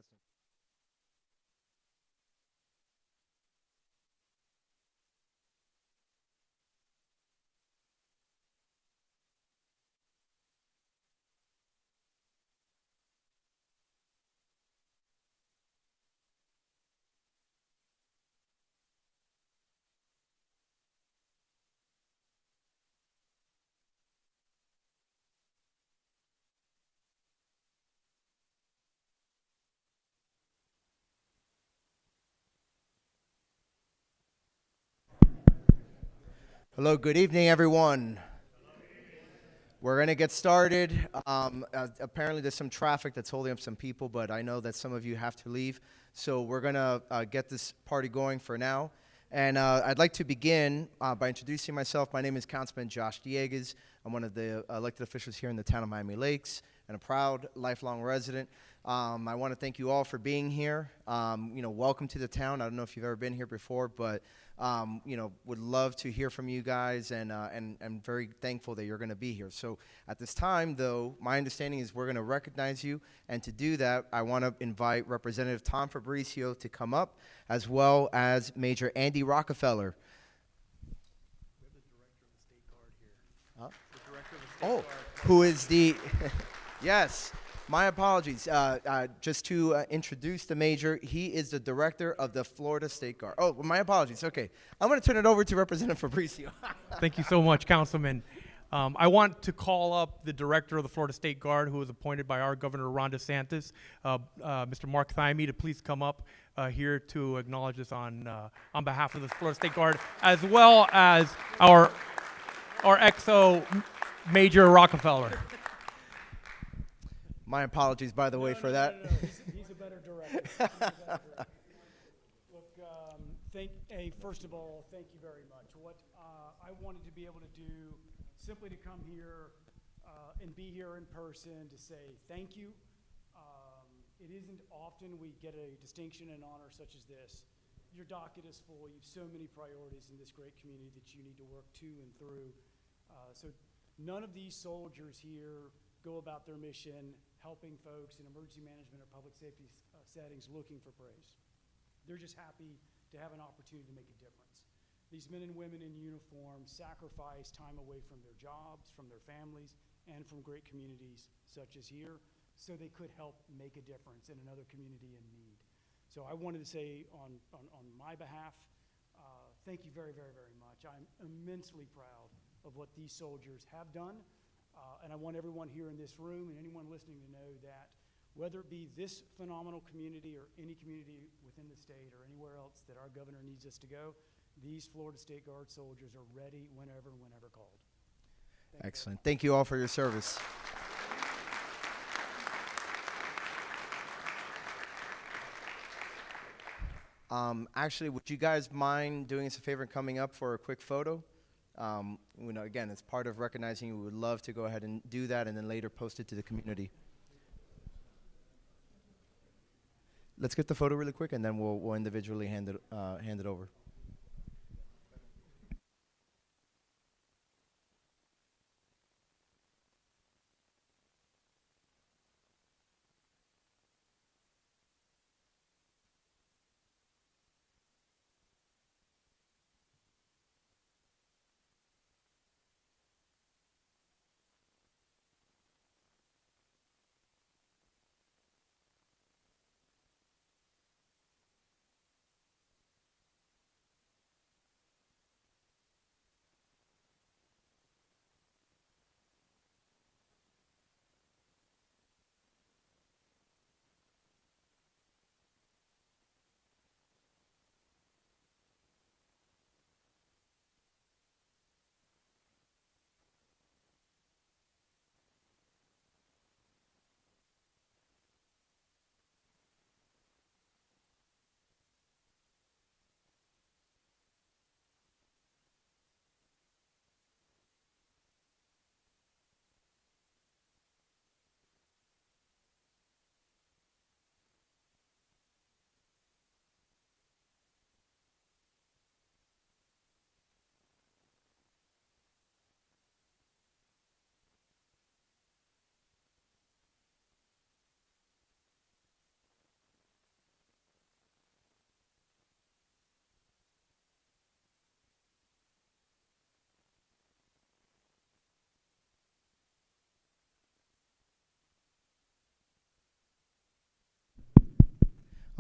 Testing. Hello, good evening, everyone. We're going to get started. Apparently, there's some traffic that's holding up some people, but I know that some of you have to leave. So we're going to get this party going for now. And I'd like to begin by introducing myself. My name is Councilman Josh Diegues. I'm one of the elected officials here in the town of Miami Lakes and a proud lifelong resident. I want to thank you all for being here. Welcome to the town. I don't know if you've ever been here before, but would love to hear from you guys, and I'm very thankful that you're going to be here. So at this time, though, my understanding is we're going to recognize you, and to do that, I want to invite Representative Tom Fabricio to come up, as well as Major Andy Rockefeller. We have the director of the state guard here. Huh? The director of the state guard. Who is the, yes. My apologies. Just to introduce the major, he is the director of the Florida State Guard. Oh, my apologies. Okay. I'm going to turn it over to Representative Fabricio. Thank you so much, Councilman. I want to call up the director of the Florida State Guard, who was appointed by our Governor Ron DeSantis, Mr. Mark Thymie, to please come up here to acknowledge this on behalf of the Florida State Guard, as well as our XO Major Rockefeller. My apologies, by the way, for that. No. He's a better director. Look, first of all, thank you very much. What I wanted to be able to do, simply to come here and be here in person to say thank you. It isn't often we get a distinction and honor such as this. Your docket is full. You have so many priorities in this great community that you need to work to and through. So none of these soldiers here go about their mission helping folks in emergency management or public safety settings looking for praise. They're just happy to have an opportunity to make a difference. These men and women in uniform sacrifice time away from their jobs, from their families, and from great communities such as here, so they could help make a difference in another community in need. So I wanted to say on my behalf, thank you very, very, very much. I'm immensely proud of what these soldiers have done. And I want everyone here in this room and anyone listening to know that whether it be this phenomenal community or any community within the state or anywhere else that our governor needs us to go, these Florida State Guard soldiers are ready whenever called. Excellent. Thank you all for your service. Actually, would you guys mind doing us a favor and coming up for a quick photo? Again, it's part of recognizing you. We would love to go ahead and do that and then later post it to the community. Let's get the photo really quick and then we'll individually hand it over.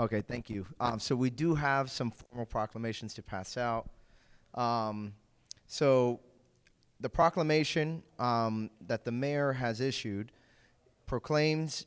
Okay, thank you. So we do have some formal proclamations to pass out. So the proclamation that the mayor has issued proclaims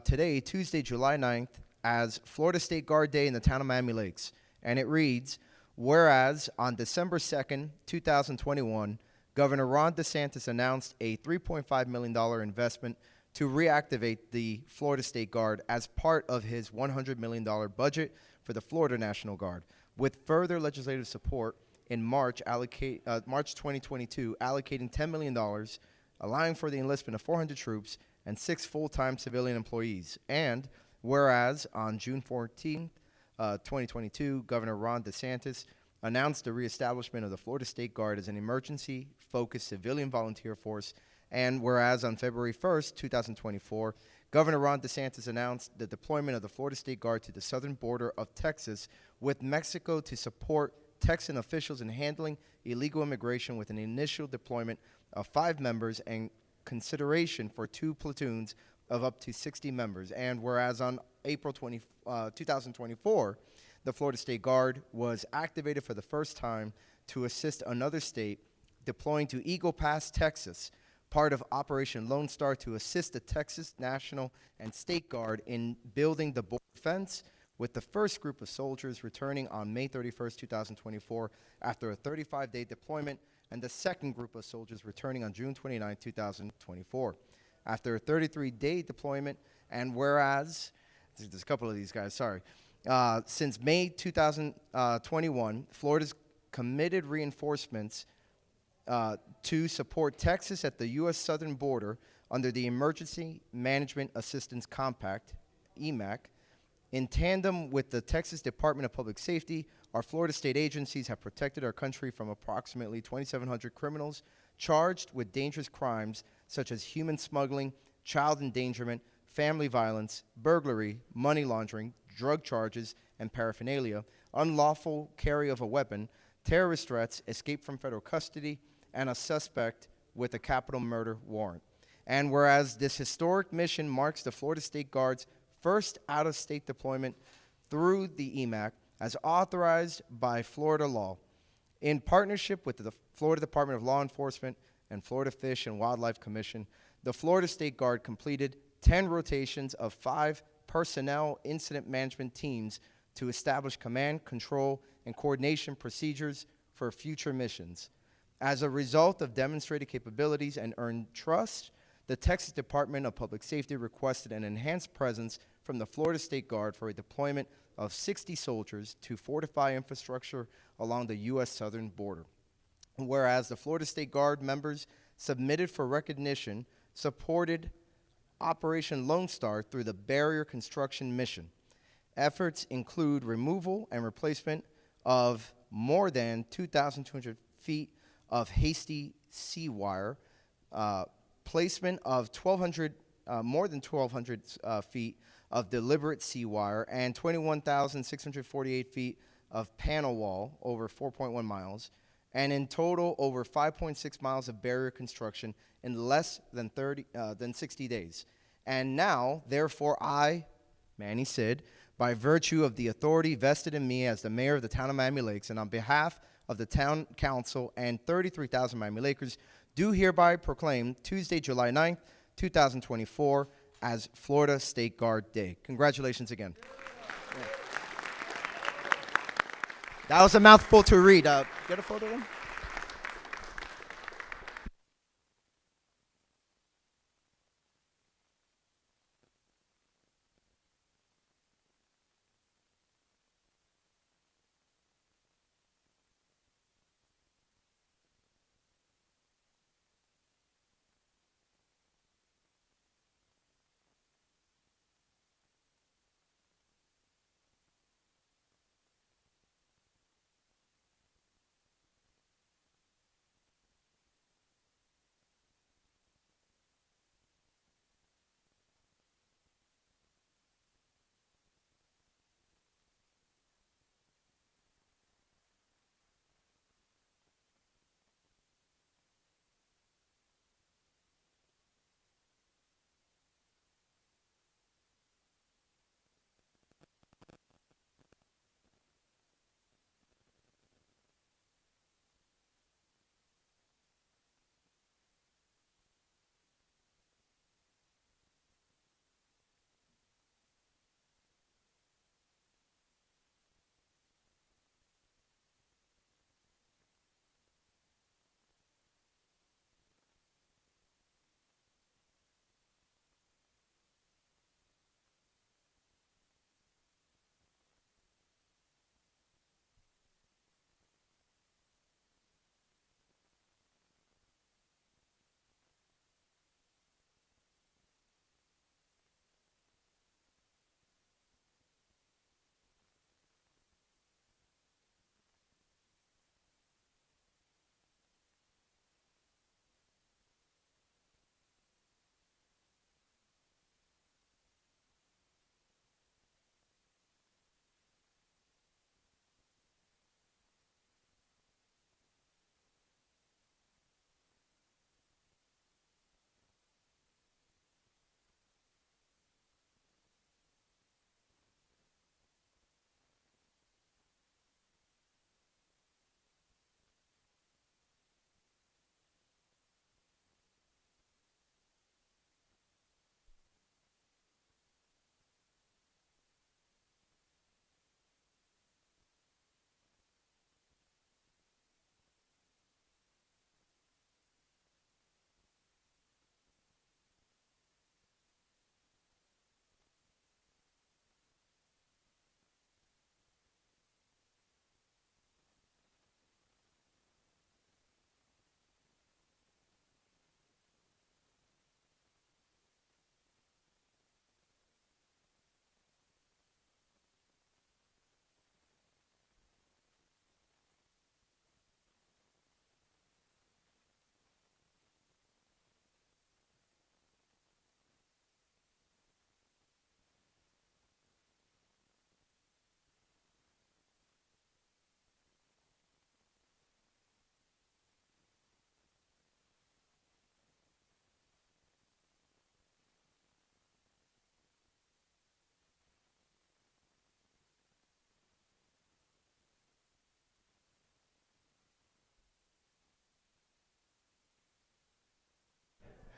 today, Tuesday, July 9th, as Florida State Guard Day in the town of Miami Lakes. And it reads, whereas on December 2nd, 2021, Governor Ron DeSantis announced a $3.5 million investment to reactivate the Florida State Guard as part of his $100 million budget for the Florida National Guard, with further legislative support in March 2022, allocating $10 million, allowing for the enlistment of 400 troops and 6 full-time civilian employees. And whereas on June 14th, 2022, Governor Ron DeSantis announced the reestablishment of the Florida State Guard as an emergency-focused civilian volunteer force. And whereas on February 1st, 2024, Governor Ron DeSantis announced the deployment of the Florida State Guard to the southern border of Texas with Mexico to support Texan officials in handling illegal immigration, with an initial deployment of 5 members and consideration for 2 platoons of up to 60 members. And whereas on April 2024, the Florida State Guard was activated for the first time to assist another state, deploying to Eagle Pass, Texas, part of Operation Lone Star, to assist the Texas National and State Guard in building the border fence, with the first group of soldiers returning on May 31st, 2024, after a 35-day deployment, and the second group of soldiers returning on June 29, 2024, after a 33-day deployment. And whereas, there's a couple of these guys, sorry, since May 2021, Florida's committed reinforcements to support Texas at the U.S. southern border under the Emergency Management Assistance Compact, EMAC. In tandem with the Texas Department of Public Safety, our Florida state agencies have protected our country from approximately 2,700 criminals charged with dangerous crimes such as human smuggling, child endangerment, family violence, burglary, money laundering, drug charges and paraphernalia, unlawful carry of a weapon, terrorist threats, escape from federal custody, and a suspect with a capital murder warrant. And whereas this historic mission marks the Florida State Guard's first out-of-state deployment through the EMAC, as authorized by Florida law, in partnership with the Florida Department of Law Enforcement and Florida Fish and Wildlife Commission, the Florida State Guard completed 10 rotations of 5 personnel incident management teams to establish command, control, and coordination procedures for future missions. As a result of demonstrated capabilities and earned trust, the Texas Department of Public Safety requested an enhanced presence from the Florida State Guard for a deployment of 60 soldiers to fortify infrastructure along the U.S. southern border. Whereas the Florida State Guard members submitted for recognition supported Operation Lone Star through the barrier construction mission. Efforts include removal and replacement of more than 2,200 feet of hasty sea wire, placement of more than 1,200 feet of deliberate sea wire, and 21,648 feet of panel wall over 4.1 miles, and in total over 5.6 miles of barrier construction in less than 60 days. And now, therefore, I, Manny Sid, by virtue of the authority vested in me as the mayor of the town of Miami Lakes, and on behalf of the town council and 33,000 Miami Lakers, do hereby proclaim Tuesday, July 9th, 2024, as Florida State Guard Day. Congratulations again. Yeah. That was a mouthful to read. Get a photo of them?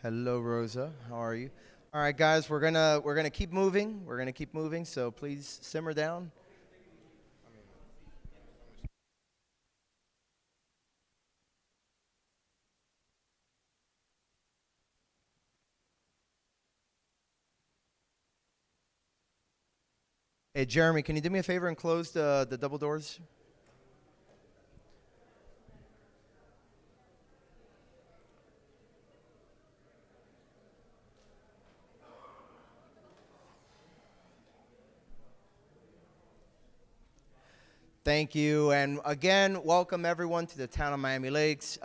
Hello, Rosa. How are you? All right, guys, we're gonna keep moving. We're gonna keep moving. So please simmer down. Hey, Jeremy, can you do me a favor and close the double doors? Thank you, and again, welcome everyone to the town of Miami Lakes.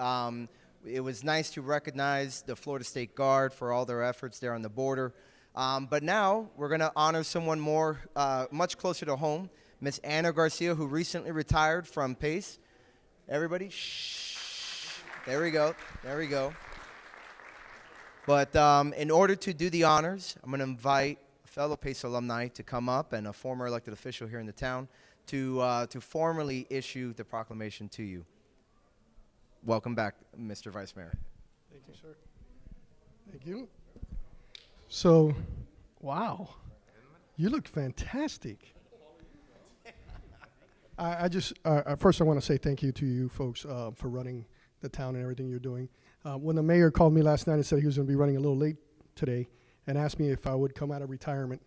It was nice to recognize the Florida State Guard for all their efforts there on the border. But now we're going to honor someone more, much closer to home, Miss Anna Garcia, who recently retired from PACE. Everybody, shh. There we go. There we go. But in order to do the honors, I'm going to invite a fellow PACE alumni to come up and a former elected official here in the town to formally issue the proclamation to you. Welcome back, Mr. Vice Mayor. Thank you, sir. Thank you. So, wow, you look fantastic. I just, first I want to say thank you to you folks for running the town and everything you're doing. When the mayor called me last night and said he was going to be running a little late today and asked me if I would come out of retirement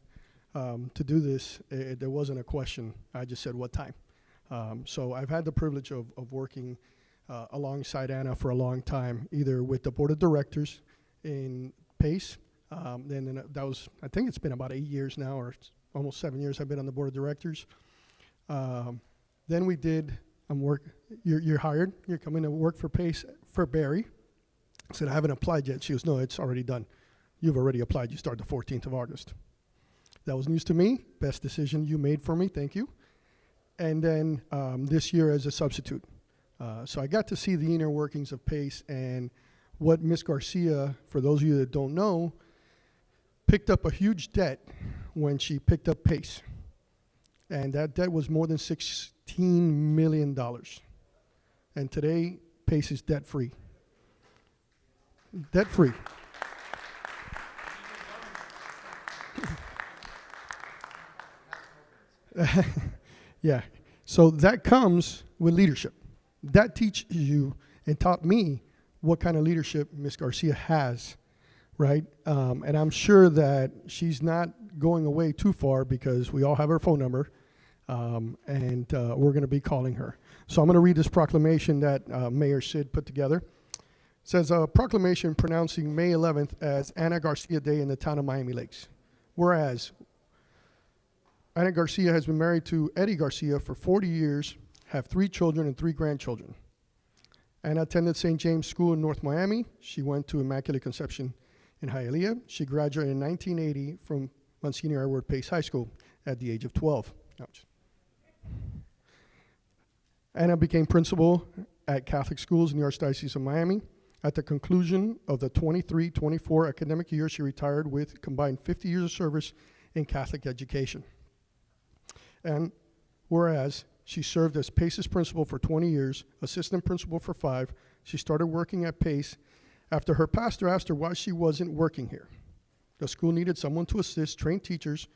to do this, there wasn't a question. I just said what time. So I've had the privilege of working alongside Anna for a long time, either with the board of directors in PACE, then that was, I think it's been about 8 years now, or almost 7 years I've been on the board of directors. Then we did, you're hired, you're coming to work for PACE for Barry. I said, I haven't applied yet. She goes, no, it's already done. You've already applied. You start the 14th of August. That was news to me. Best decision you made for me. Thank you. And then this year as a substitute. So I got to see the inner workings of PACE and what Ms. Garcia, for those of you that don't know, picked up a huge debt when she picked up PACE. And that debt was more than $16 million. And today, PACE is debt-free. Debt-free. Yeah. So that comes with leadership. That teaches you and taught me what kind of leadership Ms. Garcia has, right? And I'm sure that she's not going away too far because we all have her phone number, and we're going to be calling her. So I'm going to read this proclamation that Mayor Sid put together. It says, a proclamation pronouncing May 11th as Anna Garcia Day in the town of Miami Lakes. Whereas Anna Garcia has been married to Eddie Garcia for 40 years, have 3 children and 3 grandchildren. Anna attended St. James School in North Miami. She went to Immaculate Conception in Hialeah. She graduated in 1980 from Monsignor Edward Pace High School at the age of 12. Ouch. Anna became principal at Catholic schools in the Archdiocese of Miami. At the conclusion of the 23-24 academic year, she retired with combined 50 years of service in Catholic education. And whereas she served as PACE's principal for 20 years, assistant principal for 5, she started working at PACE after her pastor asked her why she wasn't working here. The school needed someone to assist trained teachers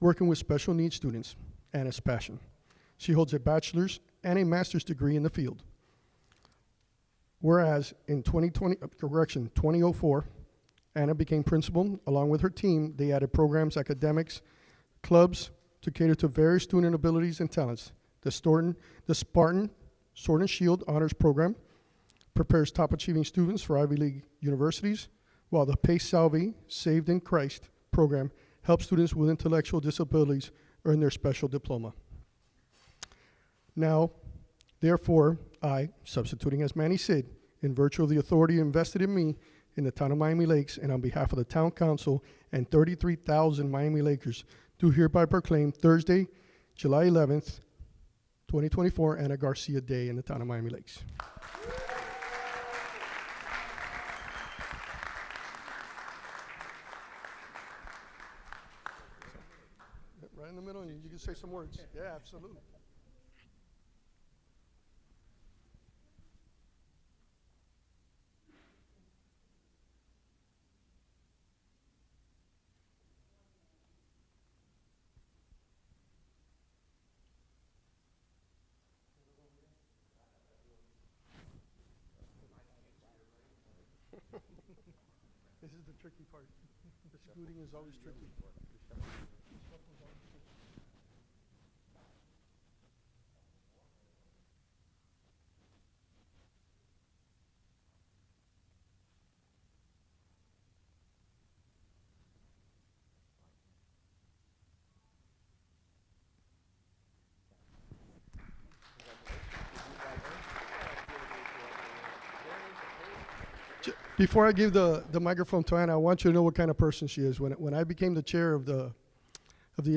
working with special needs students, Anna's passion. She holds a bachelor's and a master's degree in the field. Whereas in 2004, Anna became principal. Along with her team, they added programs, academics, clubs to cater to various student abilities and talents. The Spartan Sword and Shield Honors Program prepares top-achieving students for Ivy League universities, while the Pace Salvi Saved in Christ program helps students with intellectual disabilities earn their special diploma. Now, therefore, I, substituting as Manny Sid, in virtue of the authority invested in me in the town of Miami Lakes and on behalf of the town council and 33,000 Miami Lakers, do hereby proclaim Thursday, July 11th, 2024, Anna Garcia Day in the town of Miami Lakes. Right in the middle, and you can say some words. Yeah, absolutely. Scooting is always tricky. Before I give the microphone to Anna, I want you to know what kind of person she is. When I became the chair of the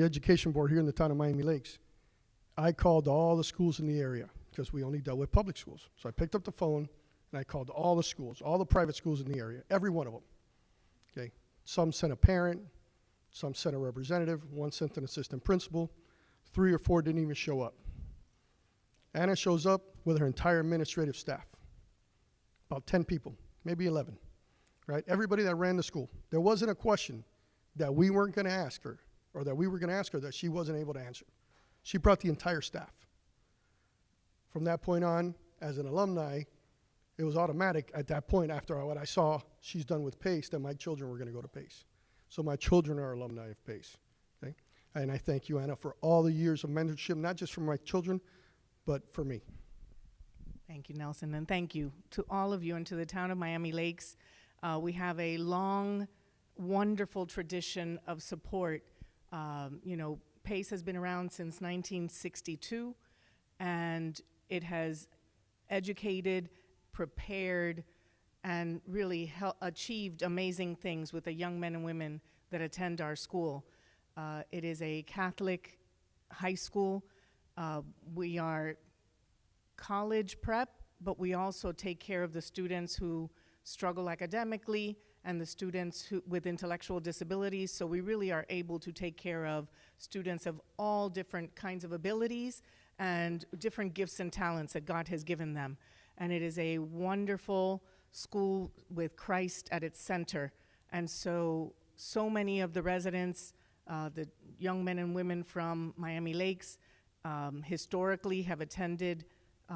education board here in the town of Miami Lakes, I called all the schools in the area because we only dealt with public schools. So I picked up the phone and I called all the schools, all the private schools in the area, every one of them. Okay, some sent a parent, some sent a representative, one sent an assistant principal, 3 or 4 didn't even show up. Anna shows up with her entire administrative staff, about 10 people. Maybe 11, right? Everybody that ran the school. There wasn't a question that we weren't going to ask her or that we were going to ask her that she wasn't able to answer. She brought the entire staff. From that point on, as an alumni, it was automatic at that point after what I saw she's done with PACE that my children were going to go to PACE. So my children are alumni of PACE, okay? And I thank you, Anna, for all the years of mentorship, not just for my children, but for me. Thank you, Nelson, and thank you to all of you and to the town of Miami Lakes. We have a long, wonderful tradition of support. You know, PACE has been around since 1962, and it has educated, prepared, and really achieved amazing things with the young men and women that attend our school. It is a Catholic high school. We are college prep, but we also take care of the students who struggle academically and the students who, with intellectual disabilities. So we really are able to take care of students of all different kinds of abilities and different gifts and talents that God has given them. And it is a wonderful school with Christ at its center. And so many of the residents, the young men and women from Miami Lakes, historically have attended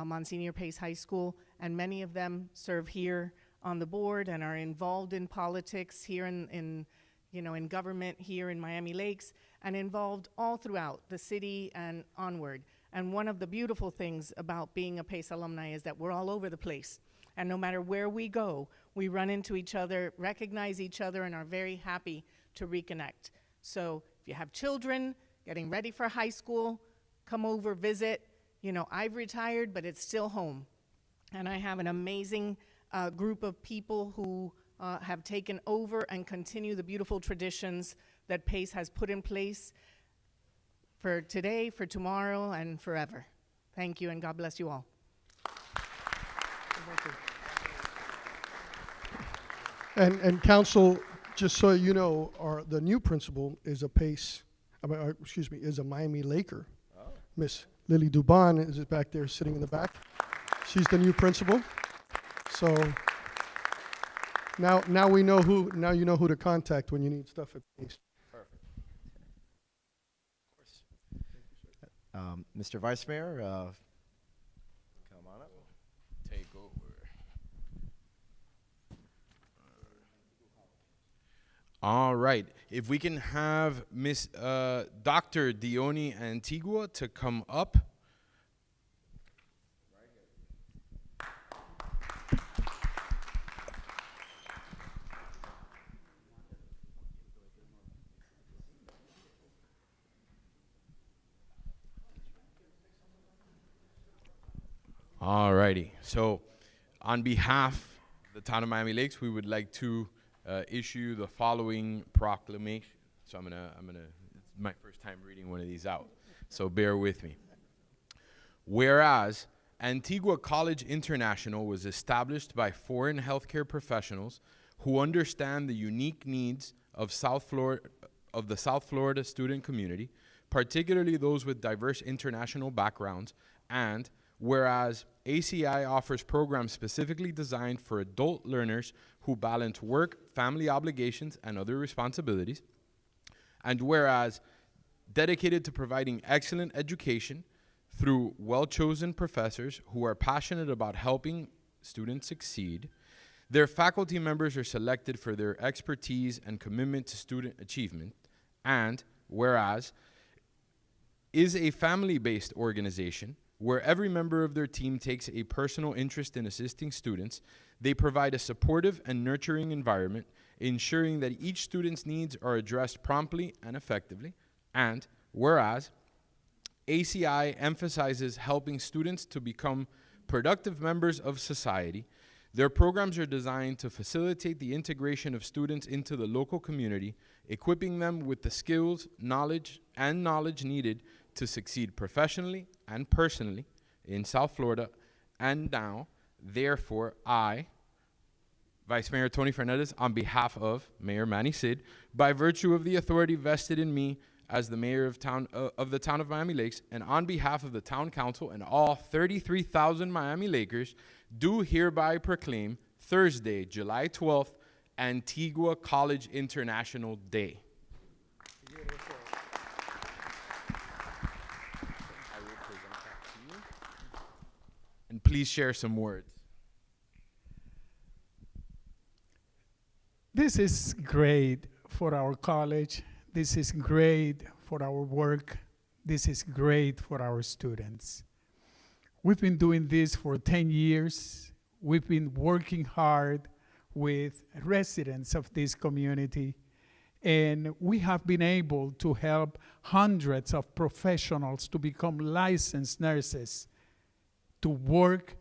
Monsignor Pace High School, and many of them serve here on the board and are involved in politics here in government here in Miami Lakes, and involved all throughout the city and onward. And one of the beautiful things about being a Pace alumni is that we're all over the place. And no matter where we go, we run into each other, recognize each other, and are very happy to reconnect. So if you have children getting ready for high school, come over, visit. You know, I've retired, but it's still home. And I have an amazing group of people who have taken over and continue the beautiful traditions that PACE has put in place for today, for tomorrow, and forever. Thank you, and God bless you all. And council, just so you know, the new principal is a PACE, is a Miami Laker. Miss Lily Dubon is back there sitting in the back. She's the new principal. So now you know who to contact when you need stuff at PACE. Perfect. Of course. Mr. Vice Mayor, come on up. Take over. All right. If we can have Miss Dr. Dione Antigua to come up. All righty. So on behalf of the town of Miami Lakes, we would like to issue the following proclamation. So I'm gonna, it's my first time reading one of these out, so bear with me. Whereas Antigua College International was established by foreign healthcare professionals who understand the unique needs of the South Florida student community, particularly those with diverse international backgrounds, and whereas ACI offers programs specifically designed for adult learners who balance work, family obligations, and other responsibilities, and whereas dedicated to providing excellent education through well-chosen professors who are passionate about helping students succeed, Their faculty members are selected for their expertise and commitment to student achievement. And whereas is a family-based organization where every member of their team takes a personal interest in assisting students, they provide a supportive and nurturing environment, ensuring that each student's needs are addressed promptly and effectively. And whereas ACI emphasizes helping students to become productive members of society, their programs are designed to facilitate the integration of students into the local community, equipping them with the skills, knowledge needed to succeed professionally and personally in South Florida. And now, therefore, I, Vice Mayor Tony Fernandez, on behalf of Mayor Manny Sid, by virtue of the authority vested in me as the mayor of the town of Miami Lakes, and on behalf of the town council and all 33,000 Miami Lakers, do hereby proclaim Thursday, July 12th, Antigua College International Day. I will present that to you. And please share some words. This is great for our college. This is great for our work. This is great for our students. We've been doing this for 10 years. We've been working hard with residents of this community, and we have been able to help hundreds of professionals to become licensed nurses, to work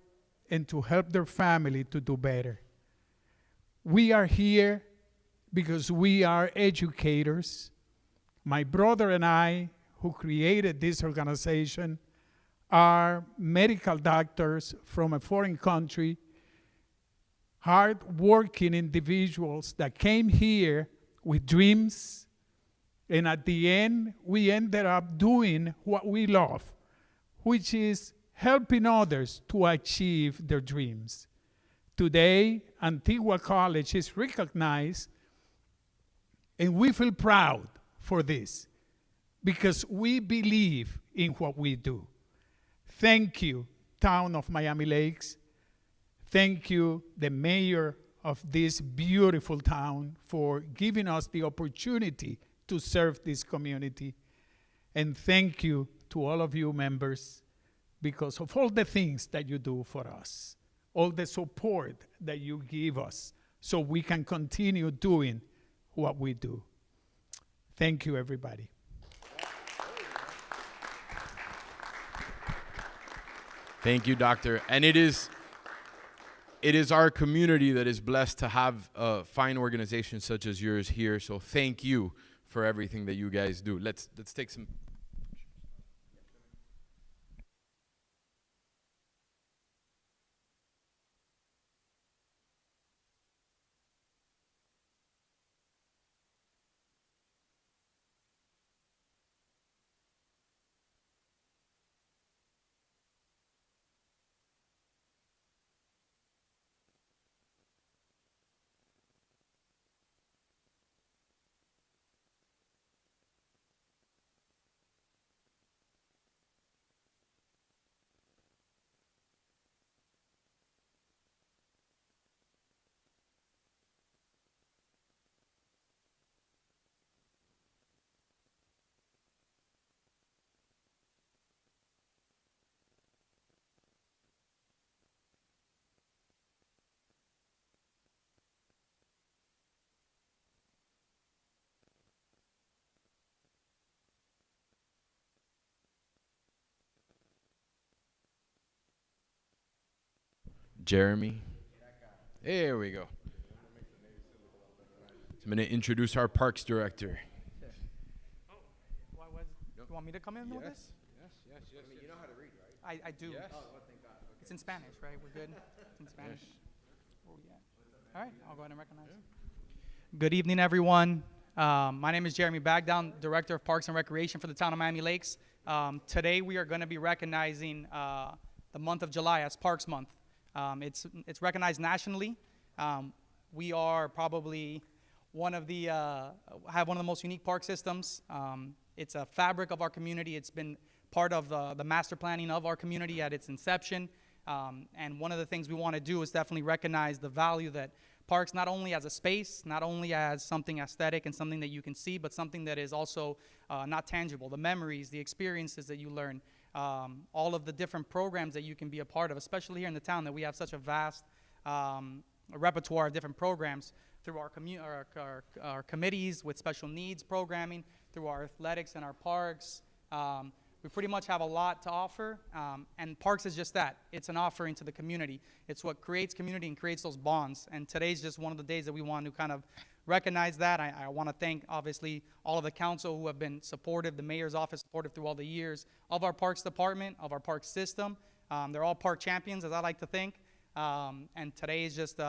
and to help their family to do better. We are here because we are educators. My brother and I, who created this organization, are medical doctors from a foreign country, hard-working individuals that came here with dreams, and at the end, we ended up doing what we love, which is helping others to achieve their dreams. Today, Antigua College is recognized, and we feel proud for this because we believe in what we do. Thank you, Town of Miami Lakes. Thank you, the mayor of this beautiful town, for giving us the opportunity to serve this community. And thank you to all of you members because of all the things that you do for us, all the support that you give us so we can continue doing what we do. Thank you, everybody. Thank you, Doctor. And it is our community that is blessed to have fine organizations such as yours here. So thank you for everything that you guys do. Let's take some. Jeremy. There we go. So I'm going to introduce our parks director. You want me to come in with this? Yes. You know how to read, right? I do. Yes. Oh, thank God. Okay. It's in Spanish, right? We're good? It's in Spanish. Where we at? All right, I'll go ahead and recognize. Good evening, everyone. My name is Jeremy Bagdown, Director of Parks and Recreation for the town of Miami Lakes. Today we are going to be recognizing the month of July as Parks Month. It's recognized nationally. We are probably have one of the most unique park systems. It's a fabric of our community. It's been part of the master planning of our community at its inception. And one of the things we want to do is definitely recognize the value that parks, not only as a space, not only as something aesthetic and something that you can see, but something that is also not tangible. The memories, the experiences that you learn, all of the different programs that you can be a part of, especially here in the town that we have such a vast repertoire of different programs through our committees with special needs programming, through our athletics and our parks. We pretty much have a lot to offer, and parks is just that. It's an offering to the community. It's what creates community and creates those bonds, and today's just one of the days that we want to kind of recognize that. I want to thank, obviously, all of the council who have been supportive, the mayor's office supportive through all the years of our parks department, of our parks system. They're all park champions, as I like to think, and today is just,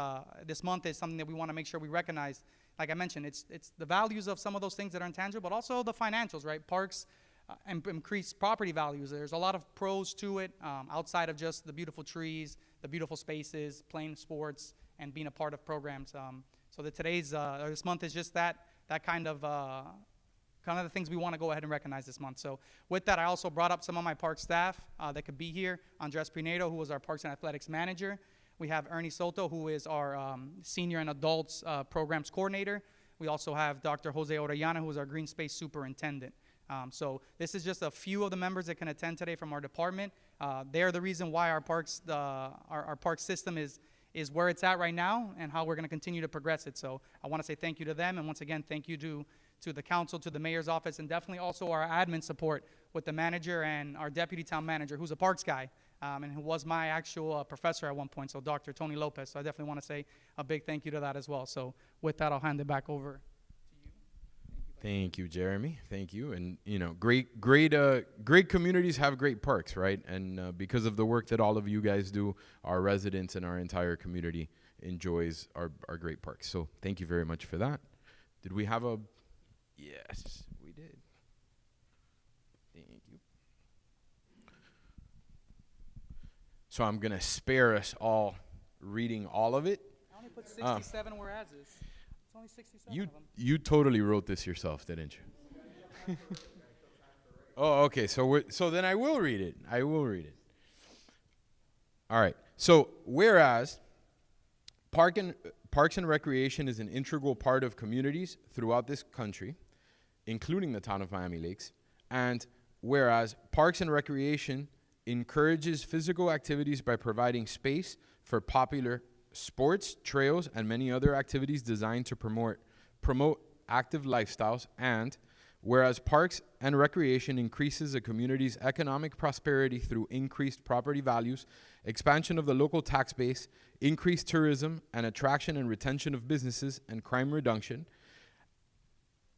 this month is something that we want to make sure we recognize. Like I mentioned, it's the values of some of those things that are intangible, but also the financials, right? Parks and increase property values. There's a lot of pros to it, outside of just the beautiful trees, the beautiful spaces, playing sports, and being a part of programs. So that this month is just that kind of the things we want to go ahead and recognize this month. So with that, I also brought up some of my park staff that could be here. Andres Pinedo, who was our Parks and Athletics Manager. We have Ernie Soto, who is our Senior and Adults Programs Coordinator. We also have Dr. Jose Orellana, who is our Green Space Superintendent. So this is just a few of the members that can attend today from our department. They're the reason why our parks, our park system is where it's at right now and how we're going to continue to progress it. So I want to say thank you to them, and once again, thank you to the council, to the mayor's office, and definitely also our admin support with the manager and our deputy town manager, who's a parks guy, and who was my actual professor at one point, so Dr. Tony Lopez. So I definitely want to say a big thank you to that as well. So with that, I'll hand it back over. Thank you, Jeremy. Thank you. And, you know, great communities have great parks, right? And because of the work that all of you guys do, our residents and our entire community enjoys our great parks. So thank you very much for that. Did we have a... Yes, we did. Thank you. So I'm going to spare us all reading all of it. I only put 67 whereases. It's only 67 of them. You totally wrote this yourself, didn't you? Oh, okay. So then I will read it. I will read it. All right. So whereas parks and recreation is an integral part of communities throughout this country, including the town of Miami Lakes, and whereas parks and recreation encourages physical activities by providing space for popular sports, trails, and many other activities designed to promote active lifestyles, and whereas parks and recreation increases a community's economic prosperity through increased property values, expansion of the local tax base, increased tourism, and attraction and retention of businesses, and crime reduction,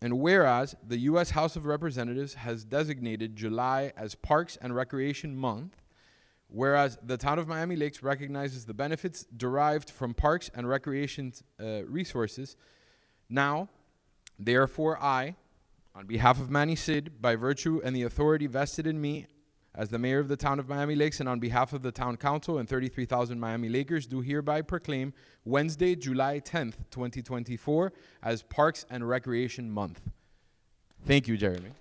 and whereas the U.S. House of Representatives has designated July as Parks and Recreation Month, whereas the town of Miami Lakes recognizes the benefits derived from parks and recreation resources, now, therefore, I, on behalf of Manny Sid, by virtue and the authority vested in me as the mayor of the town of Miami Lakes, and on behalf of the town council and 33,000 Miami Lakers, do hereby proclaim Wednesday, July 10th, 2024, as Parks and Recreation Month. Thank you, Jeremy.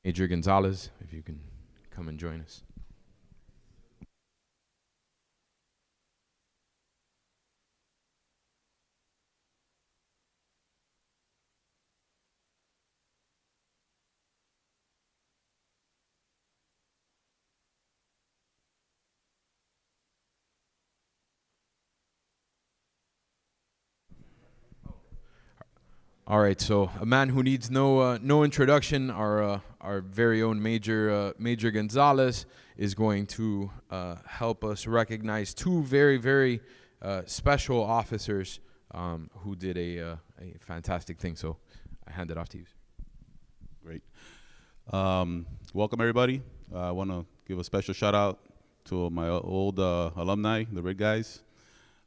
Major Gonzalez, if you can come and join us. All right, so a man who needs no introduction, our very own Major Gonzalez is going to help us recognize two very special officers who did a fantastic thing. So I hand it off to you. Great. Welcome, everybody. I want to give a special shout out to my old alumni, the Red Guys,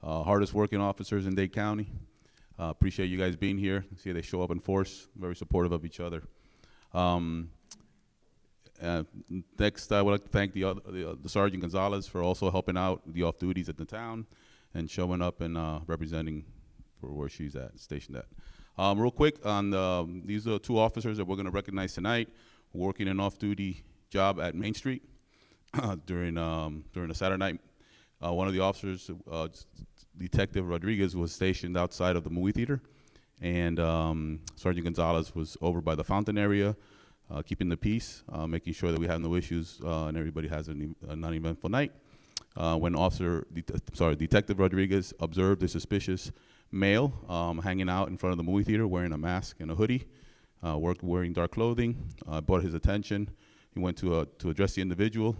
hardest working officers in Dade County. Appreciate you guys being here. See, they show up in force, very supportive of each other. Next, I would like to thank the Sergeant Gonzalez for also helping out the off duties at the town and showing up and representing for where she's stationed at. Real quick, on these are two officers that we're going to recognize tonight, working an off-duty job at Main Street during a Saturday night. One of the officers, Detective Rodriguez, was stationed outside of the movie theater, and Sergeant Gonzalez was over by the fountain area, keeping the peace, making sure that we have no issues and everybody has a non-eventful night. When Detective Rodriguez observed a suspicious male hanging out in front of the movie theater wearing a mask and a hoodie, wearing dark clothing, brought his attention. He went to address the individual,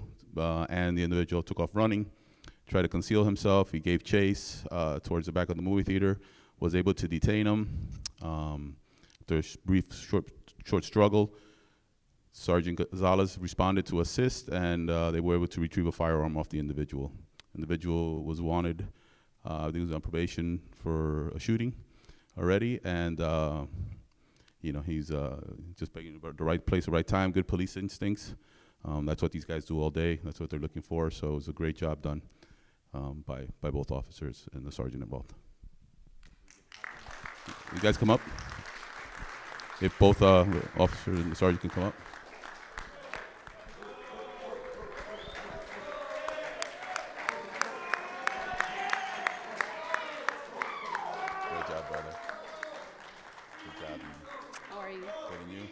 and the individual took off running, tried to conceal himself. He gave chase towards the back of the movie theater, was able to detain him. After a brief, short struggle, Sergeant Gonzalez responded to assist, and they were able to retrieve a firearm off the individual. Individual was wanted. I think he was on probation for a shooting already, and he's just being at the right place, the right time, good police instincts. That's what these guys do all day. That's what they're looking for. So it was a great job done by both officers and the sergeant involved. You guys come up. If both officers and the sergeant can come up. Great job, brother. Good job. How are you? Good, and you?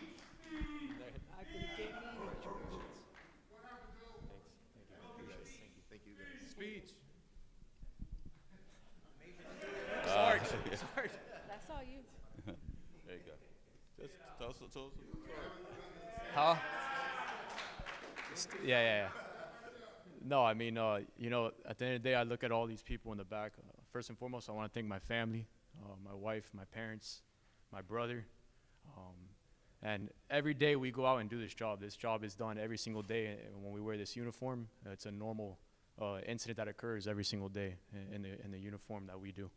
Speech. That's all you. There you go. Just tell us. Huh? Yeah. No, I mean, at the end of the day, I look at all these people in the back. First and foremost, I want to thank my family, my wife, my parents, my brother. And every day we go out and do this job. This job is done every single day. And when we wear this uniform, it's a normal incident that occurs every single day in the uniform that we do.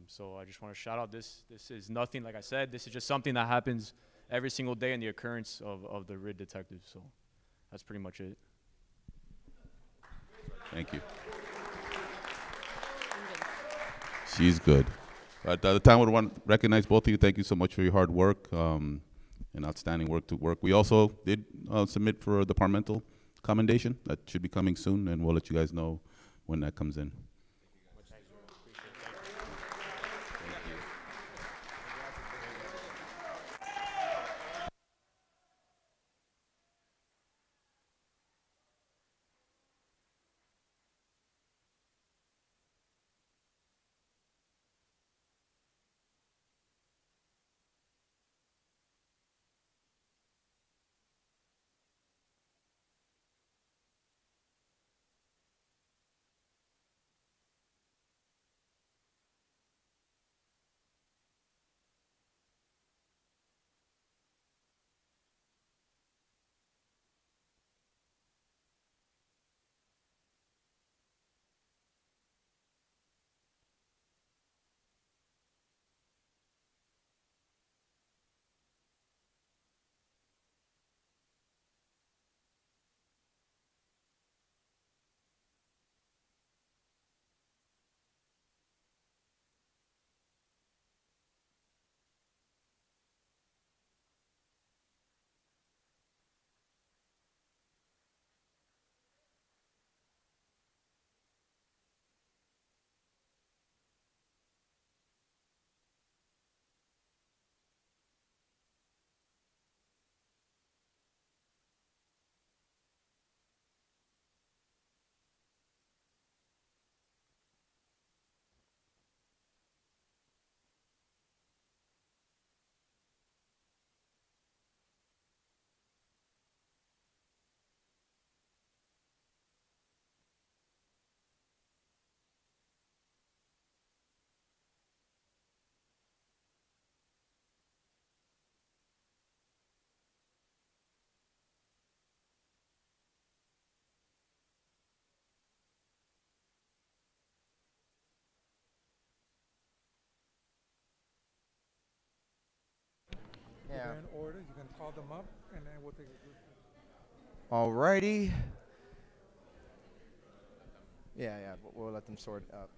So I just want to shout out this. This is nothing, like I said, this is just something that happens every single day in the occurrence of the RID detectives. So that's pretty much it. Thank you. She's good. At the time, we want to recognize both of you. Thank you so much for your hard work and outstanding work. We also did submit for a departmental commendation. That should be coming soon, and we'll let you guys know when that comes in. call them up, and then we'll take a group. Alrighty. Yeah, we'll let them sort it out.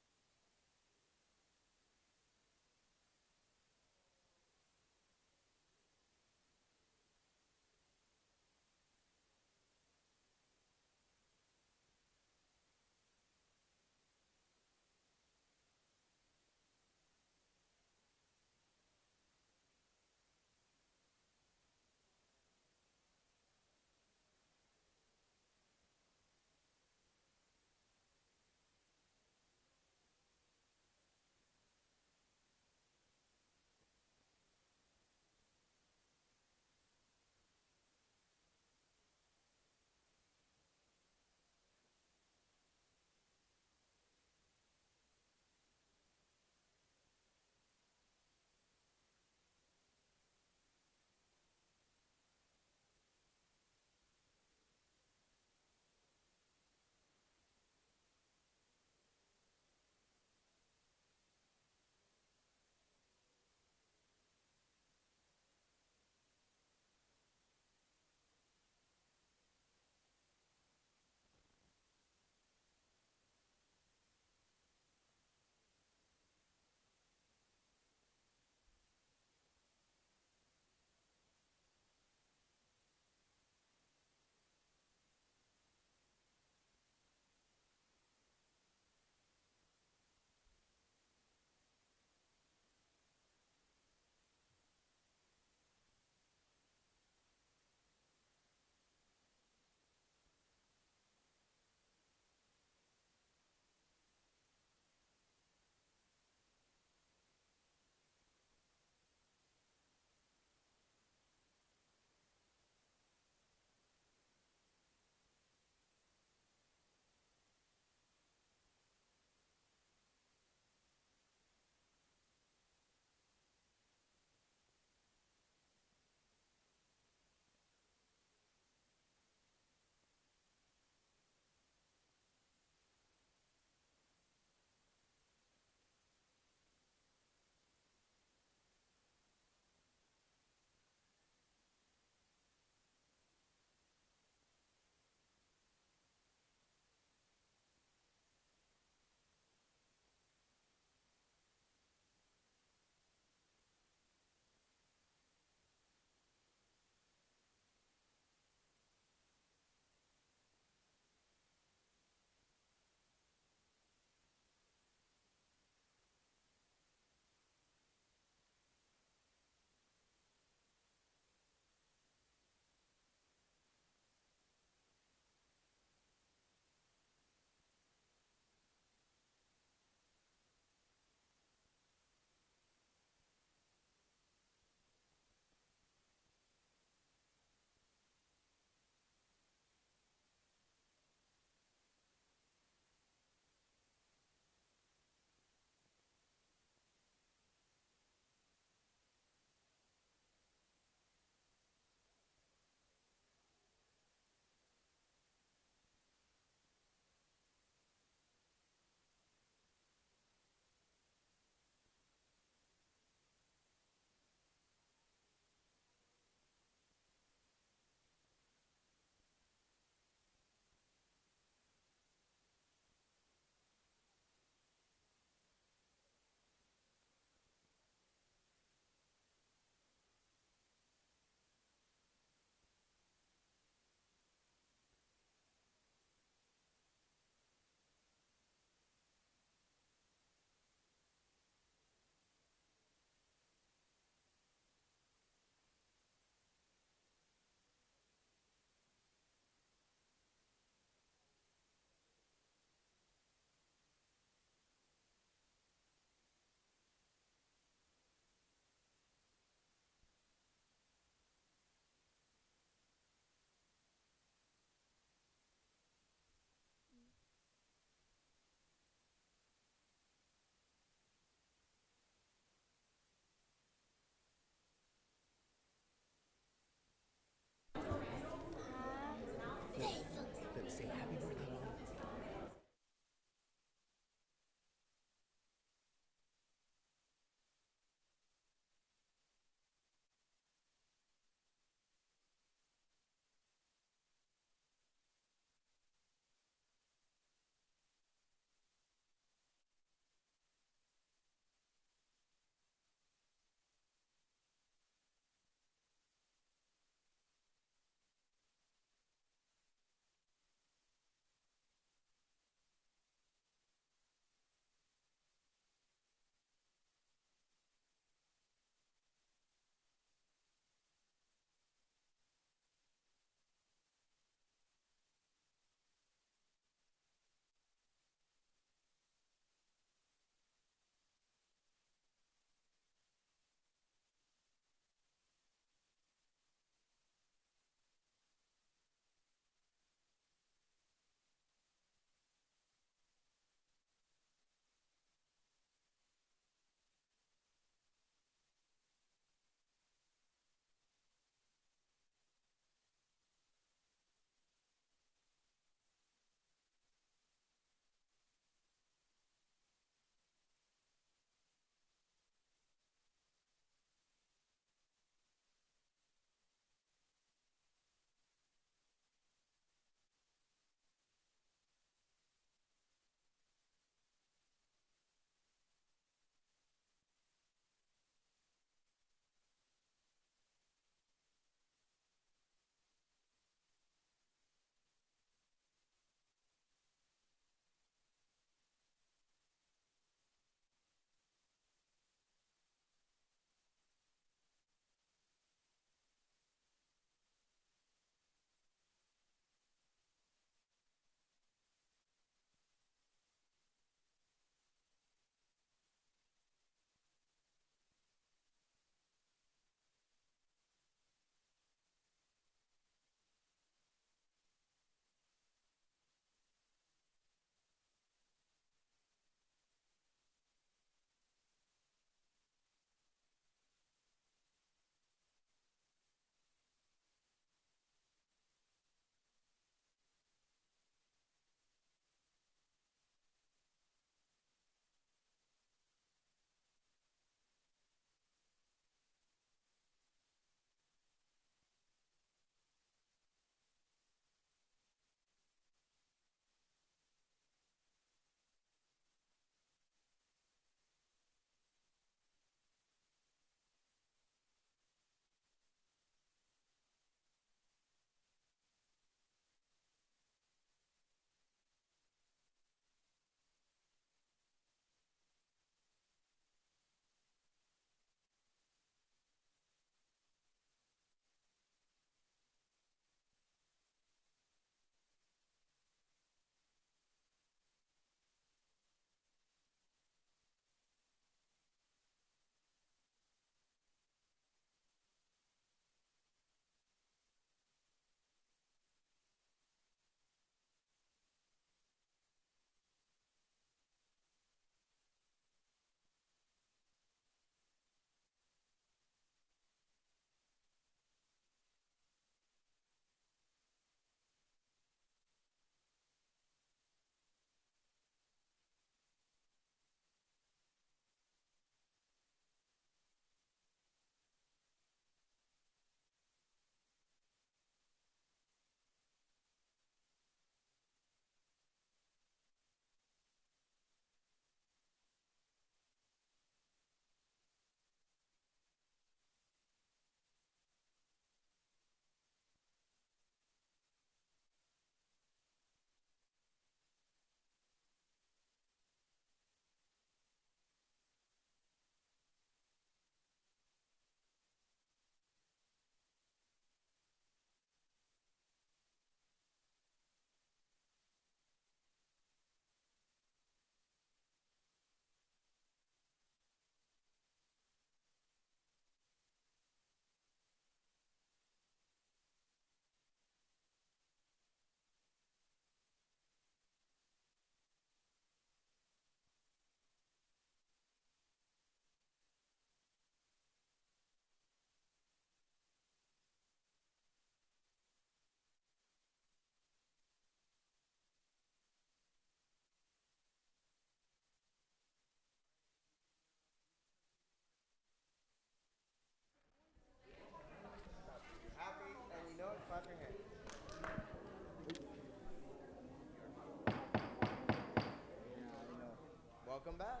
Welcome back.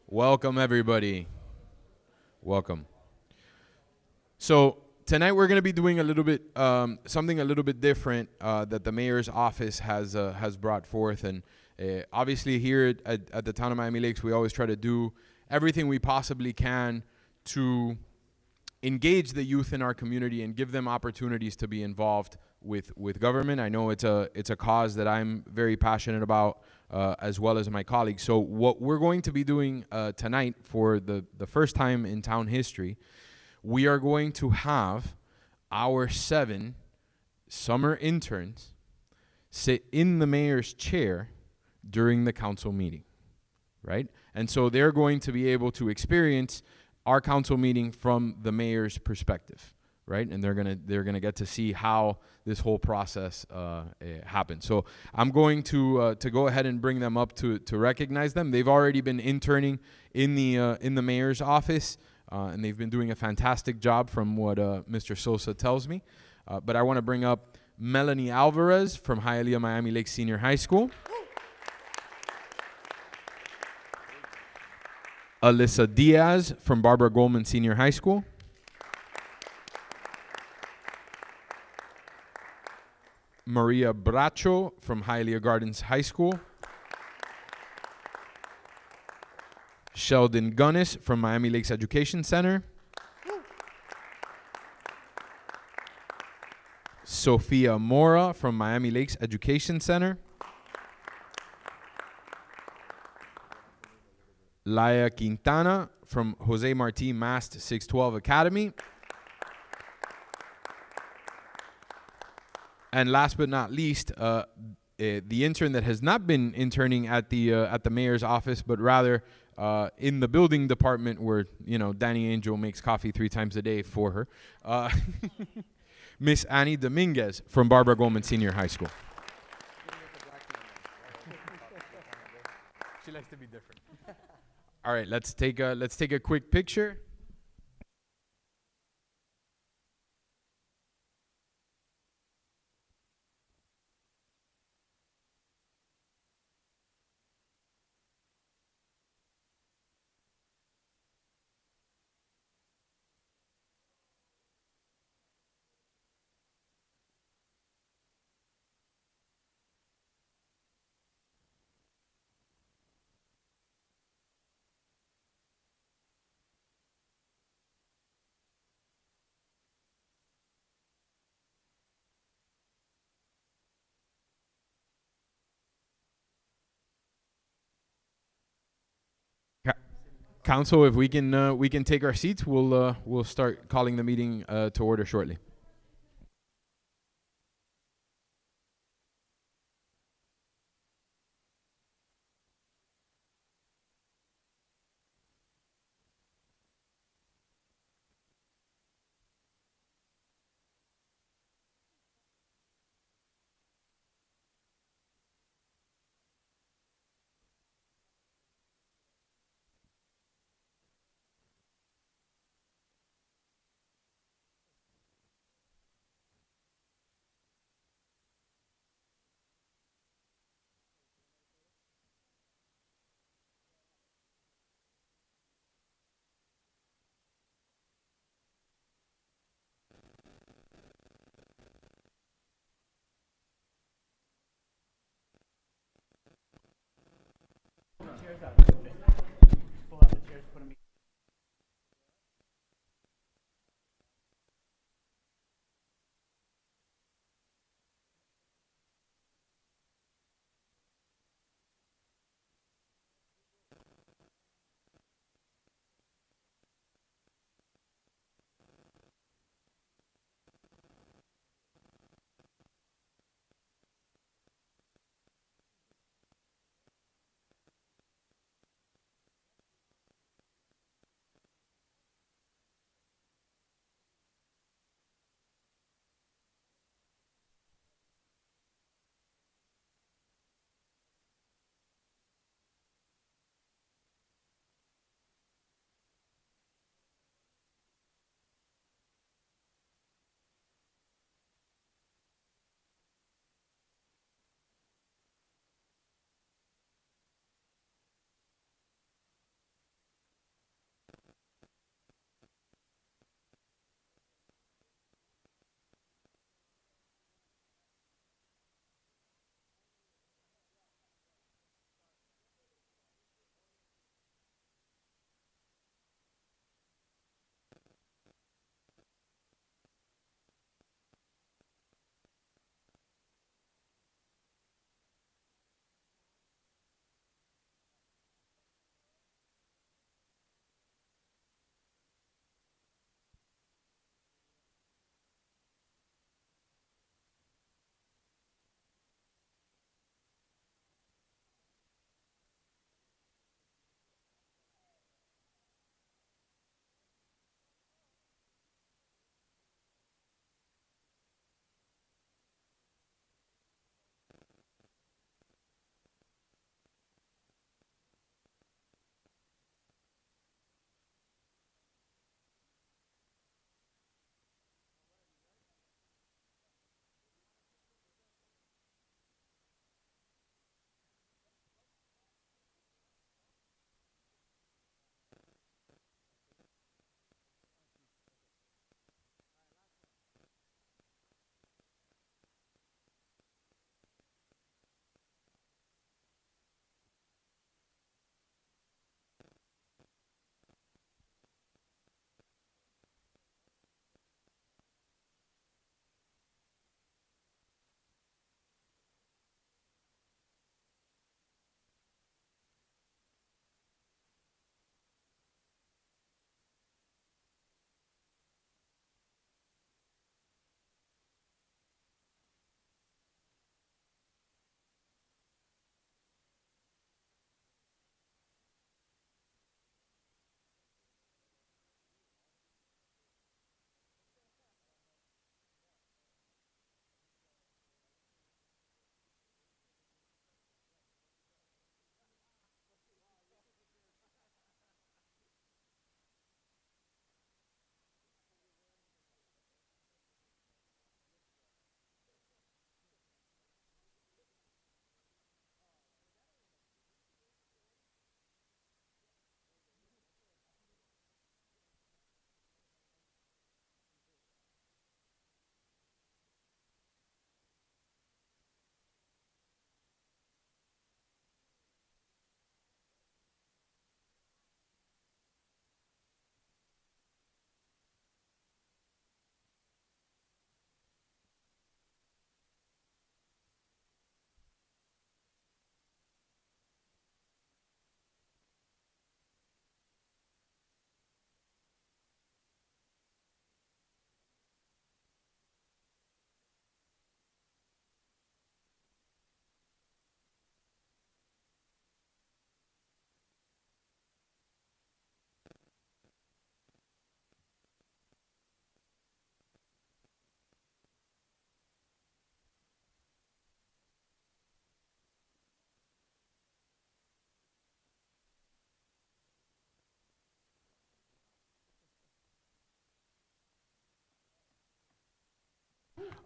Welcome, everybody. Welcome. So tonight we're going to be doing a little bit something a little bit different that the mayor's office has brought forth, and obviously here at the town of Miami Lakes, we always try to do everything we possibly can to engage the youth in our community and give them opportunities to be involved with government. I know it's a cause that I'm very passionate about, as well as my colleagues. So what we're going to be doing tonight for the first time in town history, we are going to have our 7 summer interns sit in the mayor's chair during the council meeting, right? And so they're going to be able to experience our council meeting from the mayor's perspective, right? And they're gonna get to see how this whole process happens. So I'm going to go ahead and bring them up to recognize them. They've already been interning in the mayor's office, and they've been doing a fantastic job from what Mr. Sosa tells me. But I want to bring up Melanie Alvarez from Hialeah Miami Lakes Senior High School. Alyssa Diaz from Barbara Goldman Senior High School. Maria Bracho from Hialeah Gardens High School. Sheldon Gunnis from Miami Lakes Education Center. Sophia Mora from Miami Lakes Education Center. Laia Quintana from Jose Marti Mast 612 Academy. And last but not least, the intern that has not been interning at the mayor's office, but rather in the building department where, you know, Danny Angel makes coffee 3 times a day for her. Miss Annie Dominguez from Barbara Goldman Senior High School. She likes to be different. All right, let's take a quick picture. Council, if we can take our seats, we'll start calling the meeting to order shortly.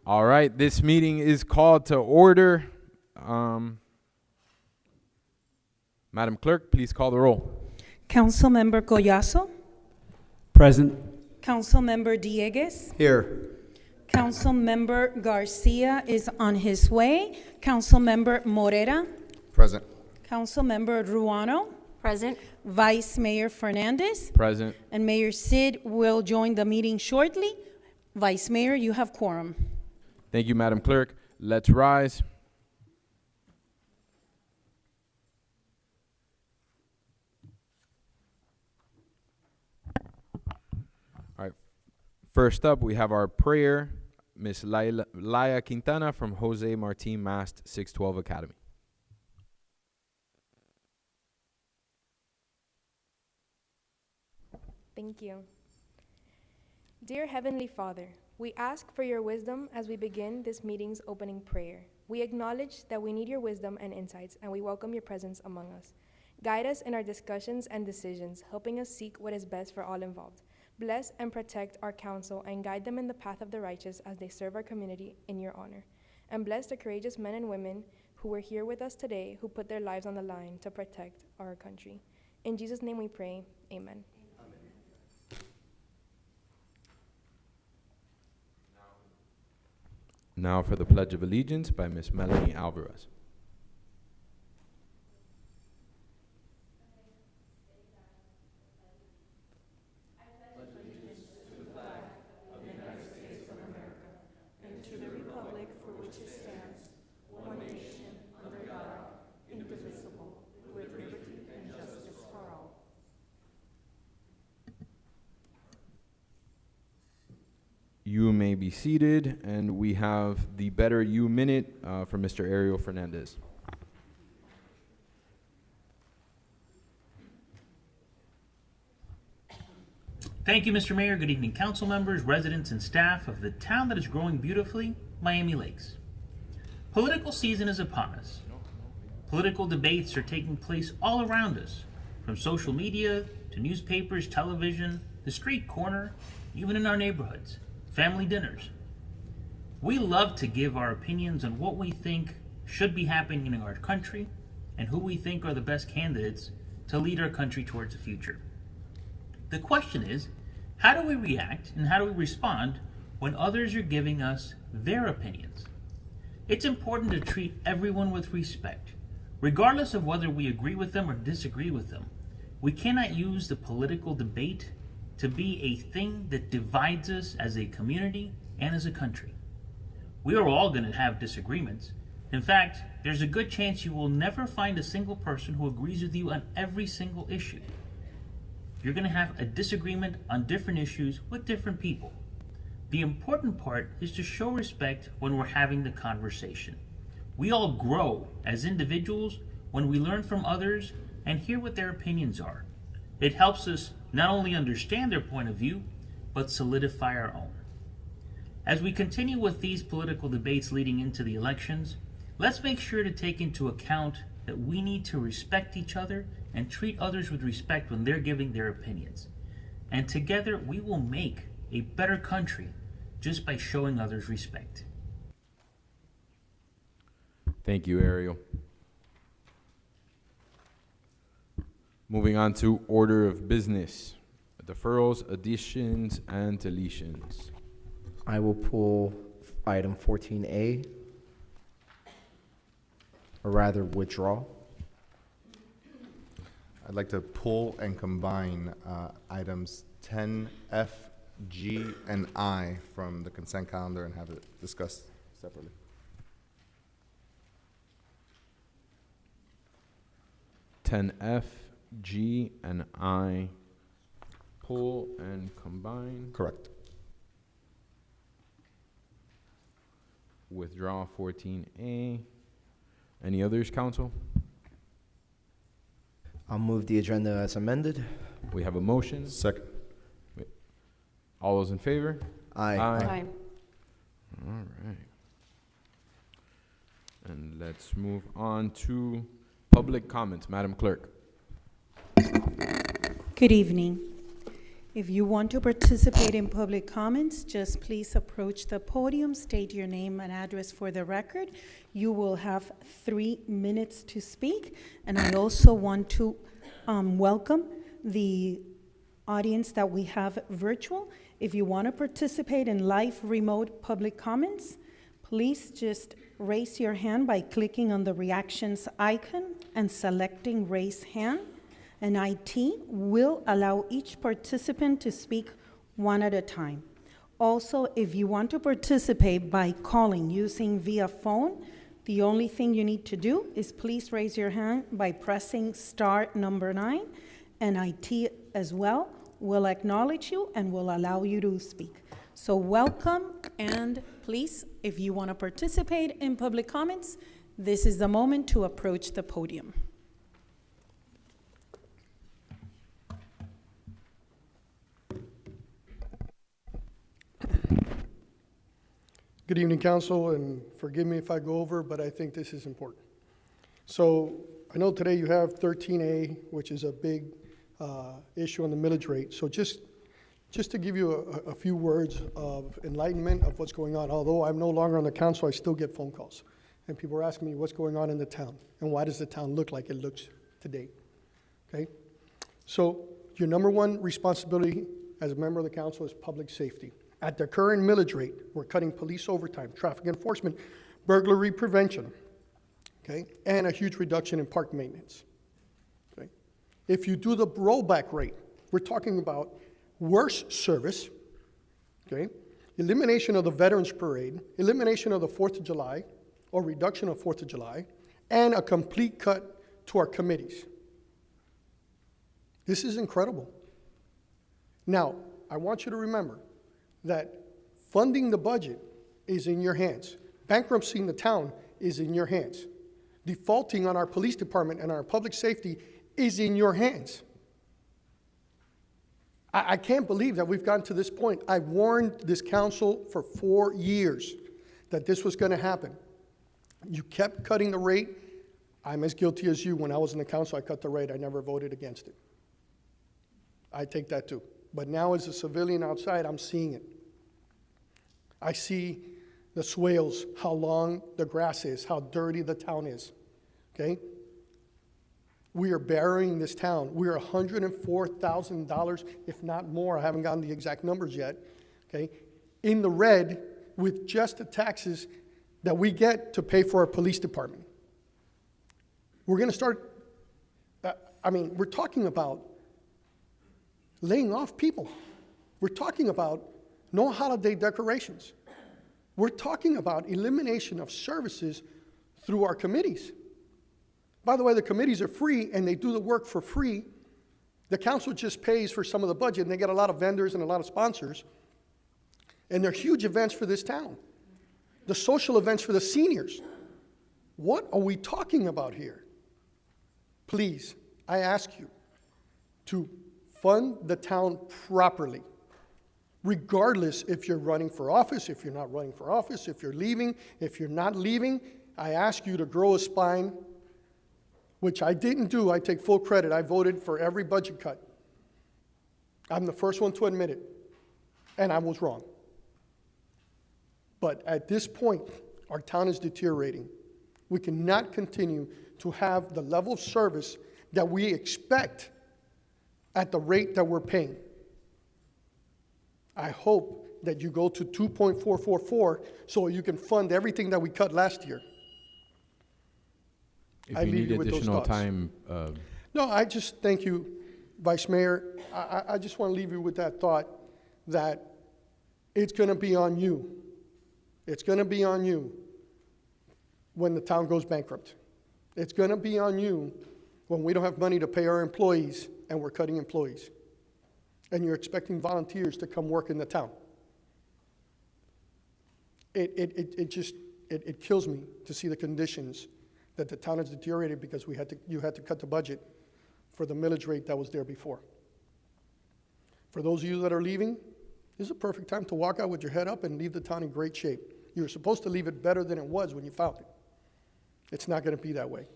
All right, this meeting is called to order. Madam Clerk, please call the roll. Councilmember Collazo, Present. Councilmember Diegues, Here. Councilmember Garcia is on his way, Councilmember Morera, Present. Councilmember Ruano, Present. Vice Mayor Fernandez, Present. and Mayor Sid will join the meeting shortly. Vice Mayor, you have quorum. Thank you, Madam Clerk. Let's rise. All right. First up, we have our prayer. Miss Laia Quintana from Jose Martin Mast 612 Academy. Thank you. Dear Heavenly Father, we ask for your wisdom as we begin this meeting's opening prayer. We acknowledge that we need your wisdom and insights, and we welcome your presence among us. Guide us in our discussions and decisions, helping us seek what is best for all involved. Bless and protect our council and guide them in the path of the righteous as they serve our community in your honor. And bless the courageous men and women who are here with us today who put their lives on the line to protect our country. In Jesus' name we pray, amen. Now for the Pledge of Allegiance by Miss Melanie Alvarez. You may be seated, and we have the Better You Minute from Mr. Ariel Fernandez. Thank you, Mr. Mayor. Good evening, council members, residents, and staff of the town that is growing beautifully, Miami Lakes. Political season is upon us. Political debates are taking place all around us, from social media to newspapers, television, the street corner, even in our neighborhoods. Family dinners. We love to give our opinions on what we think should be happening in our country and who we think are the best candidates to lead our country towards the future. The question is, how do we react and how do we respond when others are giving us their opinions? It's important to treat everyone with respect, regardless of whether we agree with them or disagree with them. We cannot use the political debate to be a thing that divides us as a community and as a country. We are all going to have disagreements. In fact, there's a good chance you will never find a single person who agrees with you on every single issue. You're going to have a disagreement on different issues with different people. The important part is to show respect when we're having the conversation. We all grow as individuals when we learn from others and hear what their opinions are. It helps us not only understand their point of view, but solidify our own. As we continue with these political debates leading into the elections, let's make sure to take into account that we need to respect each other and treat others with respect when they're giving their opinions. And together we will make a better country just by showing others respect. Thank you, Ariel. Moving on to order of business. Deferrals, additions, and deletions. I will pull item 14A, or rather withdraw. I'd like to pull and combine items 10F, G, and I from the consent calendar and have it discussed separately. F, G, and I. Pull and combine. Correct. Withdraw 14A. Any others, council? I'll move the agenda as amended. We have a motion. Second. All those in favor? Aye. Aye. All right. And let's move on to public comments. Madam Clerk. Good evening. If you want to participate in public comments, just please approach the podium, state your name and address for the record. You will have 3 minutes to speak. And I also want to welcome the audience that we have virtual. If you want to participate in live remote public comments, please just raise your hand by clicking on the reactions icon and selecting raise hand. And IT will allow each participant to speak one at a time. Also, if you want to participate by calling using via phone, the only thing you need to do is please raise your hand by pressing *9, and IT as well will acknowledge you and will allow you to speak. So welcome, and please, if you want to participate in public comments, this is the moment to approach the podium. Good evening, Council, and forgive me if I go over, but I think this is important. So I know today you have 13A, which is a big issue on the millage rate. So just to give you a few words of enlightenment of what's going on. Although I'm no longer on the council, I still get phone calls. And people are asking me what's going on in the town and why does the town look like it looks today, okay? So your number one responsibility as a member of the council is public safety. At the current millage rate, we're cutting police overtime, traffic enforcement, burglary prevention, okay, and a huge reduction in park maintenance, okay? If you do the rollback rate, we're talking about worse service, okay, elimination of the Veterans Parade, elimination of the 4th of July, or reduction of 4th of July, and a complete cut to our committees. This is incredible. Now, I want you to remember that funding the budget is in your hands. Bankruptcy the town is in your hands. Defaulting on our police department and our public safety is in your hands. I can't believe that we've gotten to this point. I warned this council for 4 years that this was going to happen. You kept cutting the rate. I'm as guilty as you. When I was in the council, I cut the rate. I never voted against it. I take that too. But now as a civilian outside, I'm seeing it. I see the swales, how long the grass is, how dirty the town is, okay? We are burying this town. We are $104,000, if not more, I haven't gotten the exact numbers yet, okay, in the red with just the taxes that we get to pay for our police department. We're going to start, we're talking about laying off people. We're talking about no holiday decorations. We're talking about elimination of services through our committees. By the way, the committees are free and they do the work for free. The council just pays for some of the budget and they get a lot of vendors and a lot of sponsors. And they're huge events for this town. The social events for the seniors. What are we talking about here? Please, I ask you to fund the town properly, regardless if you're running for office, if you're not running for office, if you're leaving, if you're not leaving. I ask you to grow a spine, which I didn't do. I take full credit. I voted for every budget cut. I'm the first one to admit it, and I was wrong. But at this point, our town is deteriorating. We cannot continue to have the level of service that we expect at the rate that we're paying. I hope that you go to 2.444 so you can fund everything that we cut last year. If I you leave need you with those additional thoughts. time, No, I just thank you, Vice Mayor. I just want to leave you with that thought that it's going to be on you. It's going to be on you when the town goes bankrupt. It's going to be on you when we don't have money to pay our employees and we're cutting employees. And you're expecting volunteers to come work in the town. It kills me to see the conditions that the town has deteriorated because you had to cut the budget for the millage rate that was there before. For those of you that are leaving, this is a perfect time to walk out with your head up and leave the town in great shape. You're supposed to leave it better than it was when you found it. It's not going to be that way.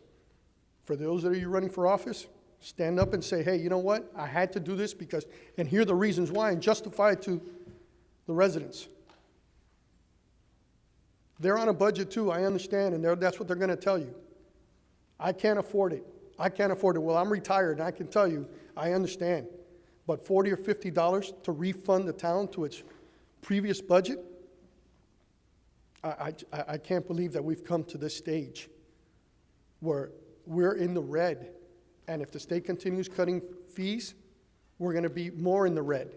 For those that are you running for office, Stand up and say, hey, you know what? I had to do this because, and here are the reasons why, and justify it to the residents. They're on a budget too, I understand, and that's what they're going to tell you. I can't afford it. I can't afford it. Well, I'm retired, and I can tell you, I understand. But $40 or $50 to refund the town to its previous budget? I can't believe that we've come to this stage where we're in the red. And if the state continues cutting fees, we're going to be more in the red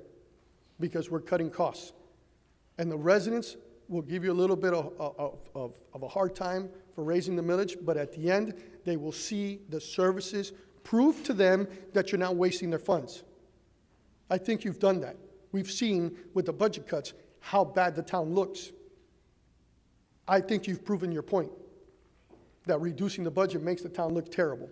because we're cutting costs. And the residents will give you a little bit of a hard time for raising the millage, but at the end, they will see the services prove to them that you're not wasting their funds. I think you've done that. We've seen with the budget cuts how bad the town looks. I think you've proven your point, that reducing the budget makes the town look terrible.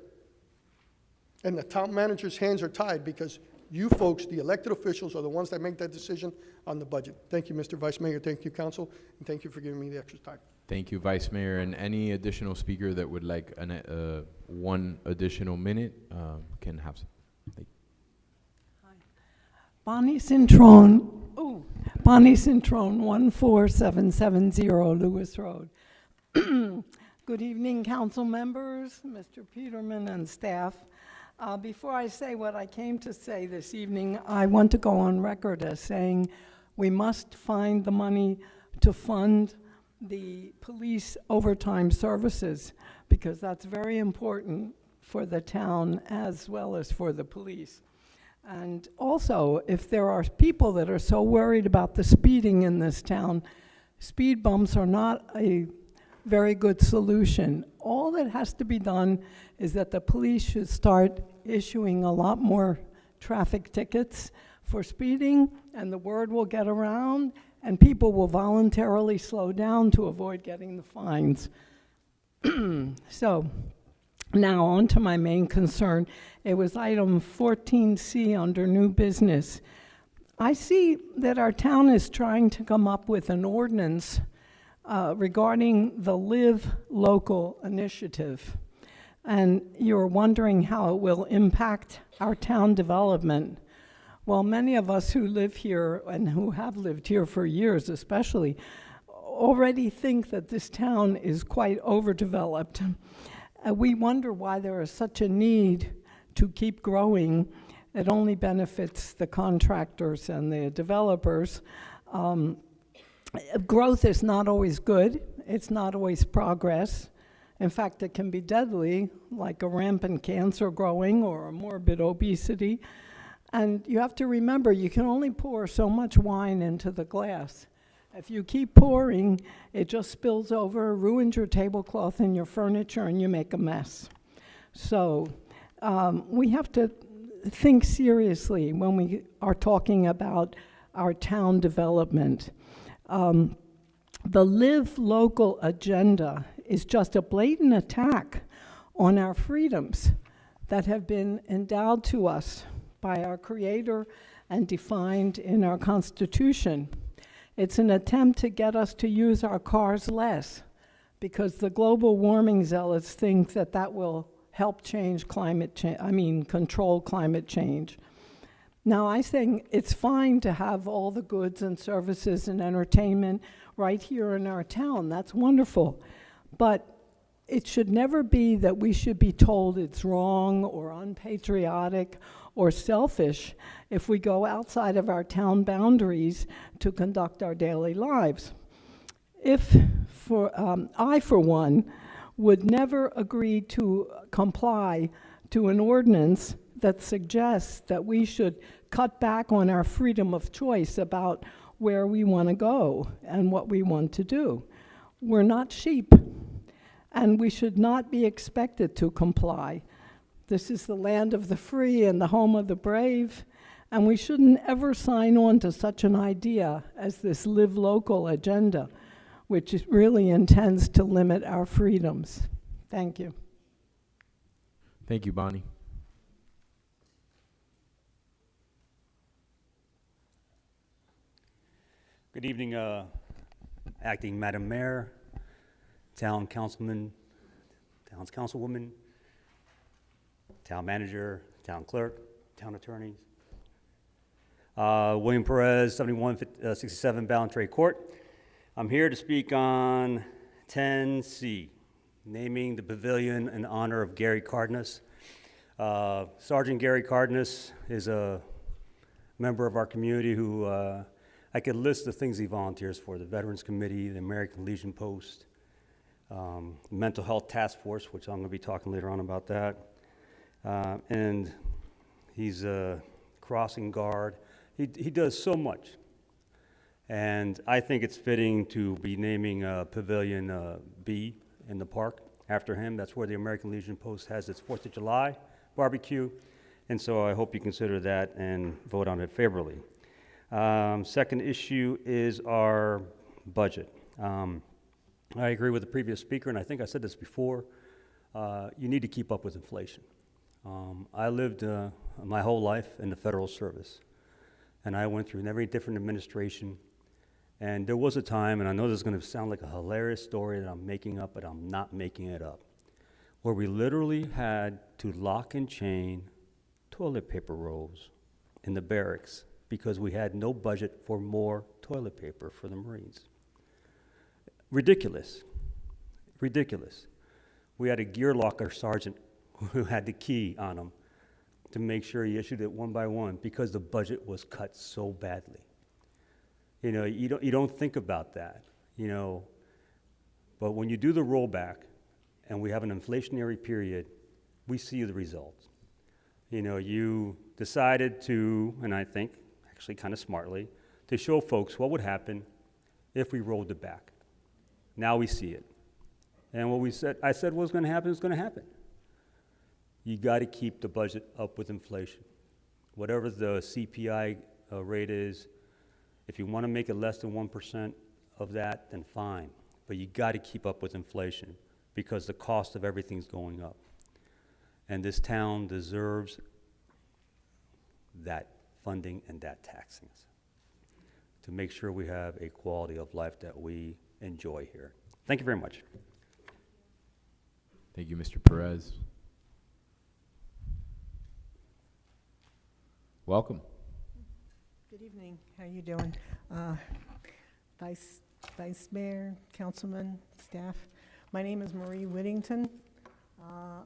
And the town manager's hands are tied because you folks, the elected officials, are the ones that make that decision on the budget. Thank you, Mr. Vice Mayor. Thank you, Council. And thank you for giving me the extra time. Thank you, Vice Mayor. And any additional speaker that would like one additional minute can have some. Bonnie Cintrone, Bonnie Cintrone, 14770 Lewis Road. Good evening, council members, Mr. Peterman and staff. Before I say what I came to say this evening, I want to go on record as saying we must find the money to fund the police overtime services because that's very important for the town as well as for the police. And also, if there are people that are so worried about the speeding in this town, speed bumps are not a very good solution. All that has to be done is that the police should start issuing a lot more traffic tickets for speeding, and the word will get around, and people will voluntarily slow down to avoid getting the fines. So, now on to my main concern. It was item 14C under new business. I see that our town is trying to come up with an ordinance regarding the Live Local initiative. And you're wondering how it will impact our town development. Well, many of us who live here and who have lived here for years especially already think that this town is quite overdeveloped. We wonder why there is such a need to keep growing. It only benefits the contractors and the developers. Growth is not always good. It's not always progress. In fact, it can be deadly, like a rampant cancer growing or a morbid obesity. And you have to remember, you can only pour so much wine into the glass. If you keep pouring, it just spills over, ruins your tablecloth and your furniture, and you make a mess. So we have to think seriously when we are talking about our town development. The Live Local agenda is just a blatant attack on our freedoms that have been endowed to us by our Creator and defined in our Constitution. It's an attempt to get us to use our cars less because the global warming zealots think that that will help change climate change, control climate change. Now, I think it's fine to have all the goods and services and entertainment right here in our town. That's wonderful. But it should never be that we should be told it's wrong or unpatriotic or selfish if we go outside of our town boundaries to conduct our daily lives. I, for one, would never agree to comply to an ordinance that suggests that we should cut back on our freedom of choice about where we want to go and what we want to do. We're not sheep, and we should not be expected to comply. This is the land of the free and the home of the brave, and we shouldn't ever sign on to such an idea as this Live Local agenda, which really intends to limit our freedoms. Thank you. Thank you, Bonnie. Good evening, Acting Madam Mayor, Town Councilman, Town's Councilwoman, Town Manager, town clerk, town attorneys. William Perez, 7167 Ballantrae Court. I'm here to speak on 10C, naming the pavilion in honor of Gary Cardenas. Sergeant Gary Cardenas is a member of our community who I could list the things he volunteers for: the Veterans Committee, the American Legion Post, Mental Health Task Force, which I'm going to be talking later on about that. And he's a crossing guard. He does so much. And I think it's fitting to be naming Pavilion B in the park after him. That's where the American Legion Post has its 4th of July barbecue. And so I hope you consider that and vote on it favorably. Second issue is our budget. I agree with the previous speaker, and I think I said this before. You need to keep up with inflation. I lived my whole life in the federal service, and I went through every different administration. And there was a time, and I know this is going to sound like a hilarious story that I'm making up, but I'm not making it up, where we literally had to lock and chain toilet paper rolls in the barracks because we had no budget for more toilet paper for the Marines. Ridiculous. Ridiculous. We had a gear locker sergeant who had the key on him to make sure he issued it one by one because the budget was cut so badly. You know, you don't think about that, you know, but when you do the rollback and we have an inflationary period, we see the results. You know, you decided to, and I think actually kind of smartly, to show folks what would happen if we rolled it back. Now we see it. And what I said was going to happen is going to happen. You got to keep the budget up with inflation. Whatever the CPI rate is, if you want to make it less than 1% of that, then fine. But you got to keep up with inflation because the cost of everything's going up. And this town deserves that funding and that taxing to make sure we have a quality of life that we enjoy here. Thank you very much. Thank you, Mr. Perez. Welcome. Good evening. How you doing? Vice Mayor, Councilman, staff. My name is Marie Whittington.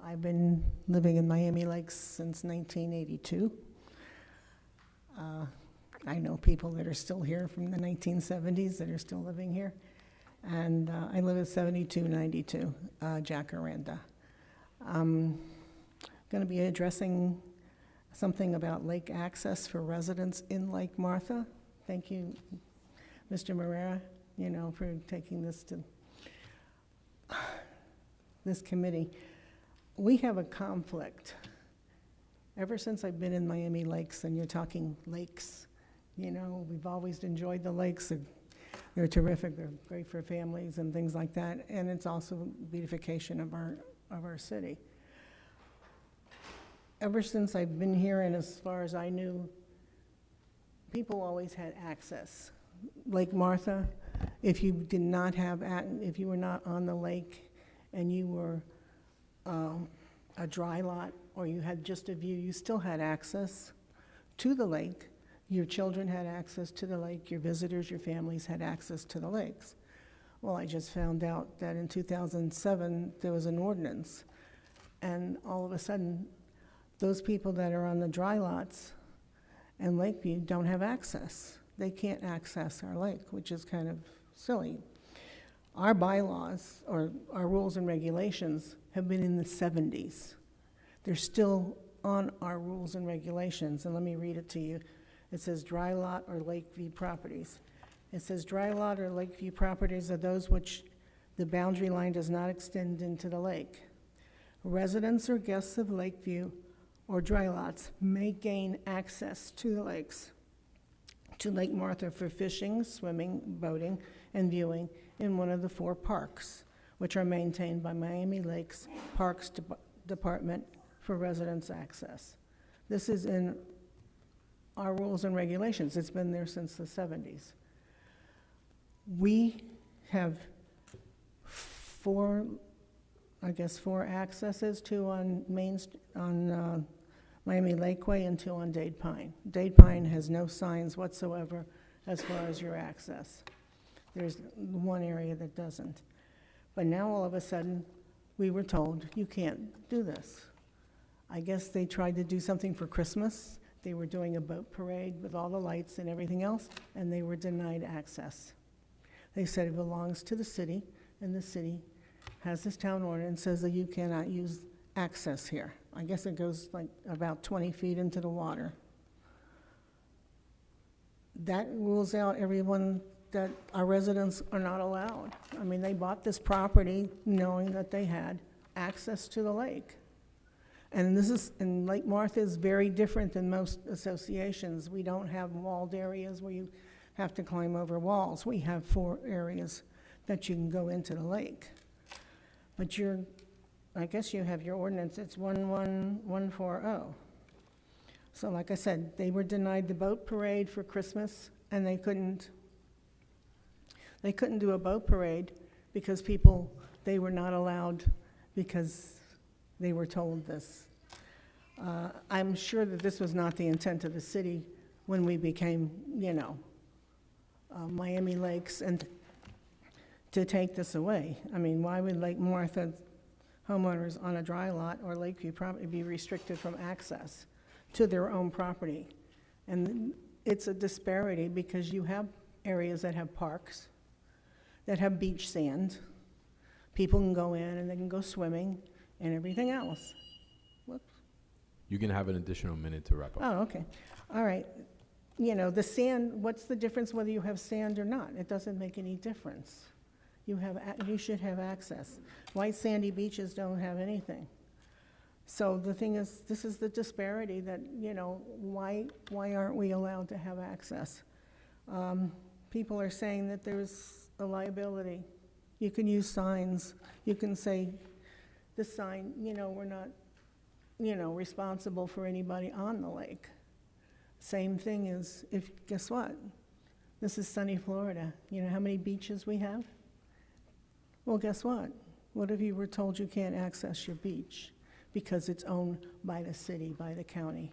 I've been living in Miami Lakes since 1982. I know people that are still here from the 1970s that are still living here. And I live at 7292 Jacaranda. I'm going to be addressing something about lake access for residents in Lake Martha. Thank you, Mr. Marrera, you know, for taking this to this committee. We have a conflict. Ever since I've been in Miami Lakes, and you're talking lakes, you know, we've always enjoyed the lakes. They're terrific. They're great for families and things like that. And it's also beautification of our city. Ever since I've been here, and as far as I knew, people always had access. Lake Martha, if you did not have, if you were not on the lake and you were a dry lot or you had just a view, you still had access to the lake. Your children had access to the lake. Your visitors, your families had access to the lakes. Well, I just found out that in 2007 there was an ordinance, and all of a sudden those people that are on the dry lots and Lakeview don't have access. They can't access our lake, which is kind of silly. Our bylaws, or our rules and regulations, have been in the 70s. They're still on our rules and regulations, and let me read it to you. It says dry lot or Lakeview properties. It says dry lot or Lakeview properties are those which the boundary line does not extend into the lake. Residents or guests of Lakeview or dry lots may gain access to the lakes, to Lake Martha for fishing, swimming, boating, and viewing in one of the 4 parks, which are maintained by Miami Lakes Parks Department for residents' access. This is in our rules and regulations. It's been there since the 70s. We have 4 accesses to on Miami Lakeway until on Dade Pine. Dade Pine has no signs whatsoever as far as your access. There's one area that doesn't. But now all of a sudden, we were told, you can't do this. I guess they tried to do something for Christmas. They were doing a boat parade with all the lights and everything else, and they were denied access. They said it belongs to the city, and the city has this town ordinance says that you cannot use access here. I guess it goes like about 20 feet into the water. That rules out everyone that our residents are not allowed. I mean, they bought this property knowing that they had access to the lake. And Lake Martha is very different than most associations. We don't have walled areas where you have to climb over walls. We have 4 areas that you can go into the lake. But I guess you have your ordinance, it's 11140. So like I said, they were denied the boat parade for Christmas, and they couldn't do a boat parade because they were not allowed because they were told this. I'm sure that this was not the intent of the city when we became, Miami Lakes, and to take this away. I mean, why would Lake Martha homeowners on a dry lot or Lakeview property be restricted from access to their own property? And it's a disparity because you have areas that have parks, that have beach sand. People can go in and they can go swimming and everything else. Whoops. You can have an additional minute to wrap up. Oh, okay. All right. The sand, what's the difference whether you have sand or not? It doesn't make any difference. You should have access. White sandy beaches don't have anything. So the thing is, this is the disparity that, why aren't we allowed to have access? People are saying that there's a liability. You can use signs. You can say, the sign, we're not, responsible for anybody on the lake. Same thing is, guess what? This is sunny Florida. You know how many beaches we have? Well, guess what? What if you were told you can't access your beach because it's owned by the city, by the county?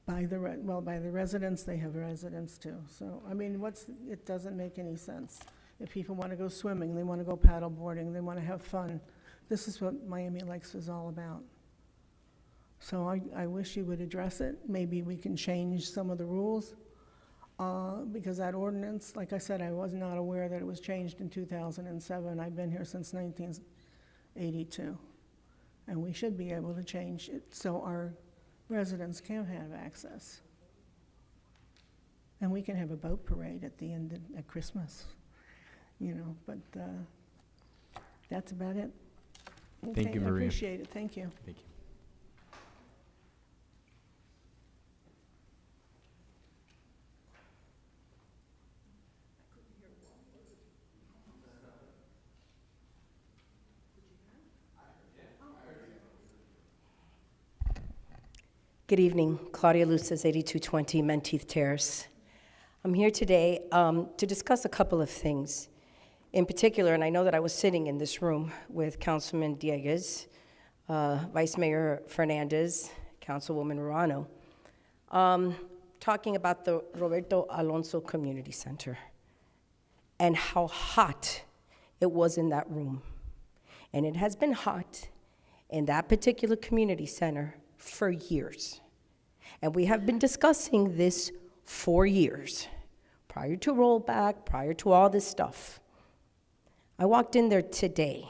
By the residents, they have residents too. So, I mean, it doesn't make any sense. If people want to go swimming, they want to go paddle boarding, they want to have fun. This is what Miami Lakes is all about. So I wish you would address it. Maybe we can change some of the rules. Because that ordinance, like I said, I was not aware that it was changed in 2007. I've been here since 1982. And we should be able to change it so our residents can have access. And we can have a boat parade at the end at Christmas, but that's about it. Thank you, Maria. I appreciate it. Thank you. Thank you. Good evening, Claudia Luces, 8220 Menteith Terrace. I'm here today to discuss a couple of things. In particular, and I know that I was sitting in this room with Councilman Dieguez, Vice Mayor Fernandez, Councilwoman Ruano, talking about the Roberto Alonso Community Center and how hot it was in that room. And it has been hot in that particular community center for years. And we have been discussing this for years, prior to rollback, prior to all this stuff. I walked in there today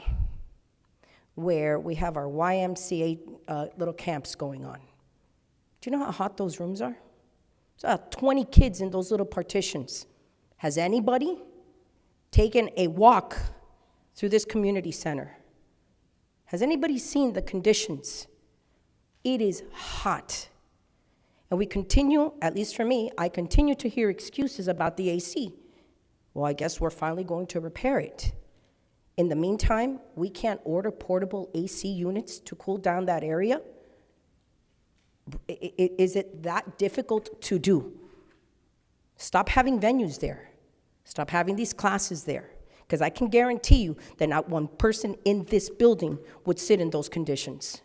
where we have our YMCA little camps going on. Do you know how hot those rooms are? There's 20 kids in those little partitions. Has anybody taken a walk through this community center? Has anybody seen the conditions? It is hot. And we continue, at least for me, I continue to hear excuses about the AC. Well, I guess we're finally going to repair it. In the meantime, we can't order portable AC units to cool down that area? Is it that difficult to do? Stop having venues there. Stop having these classes there. Because I can guarantee you that not one person in this building would sit in those conditions.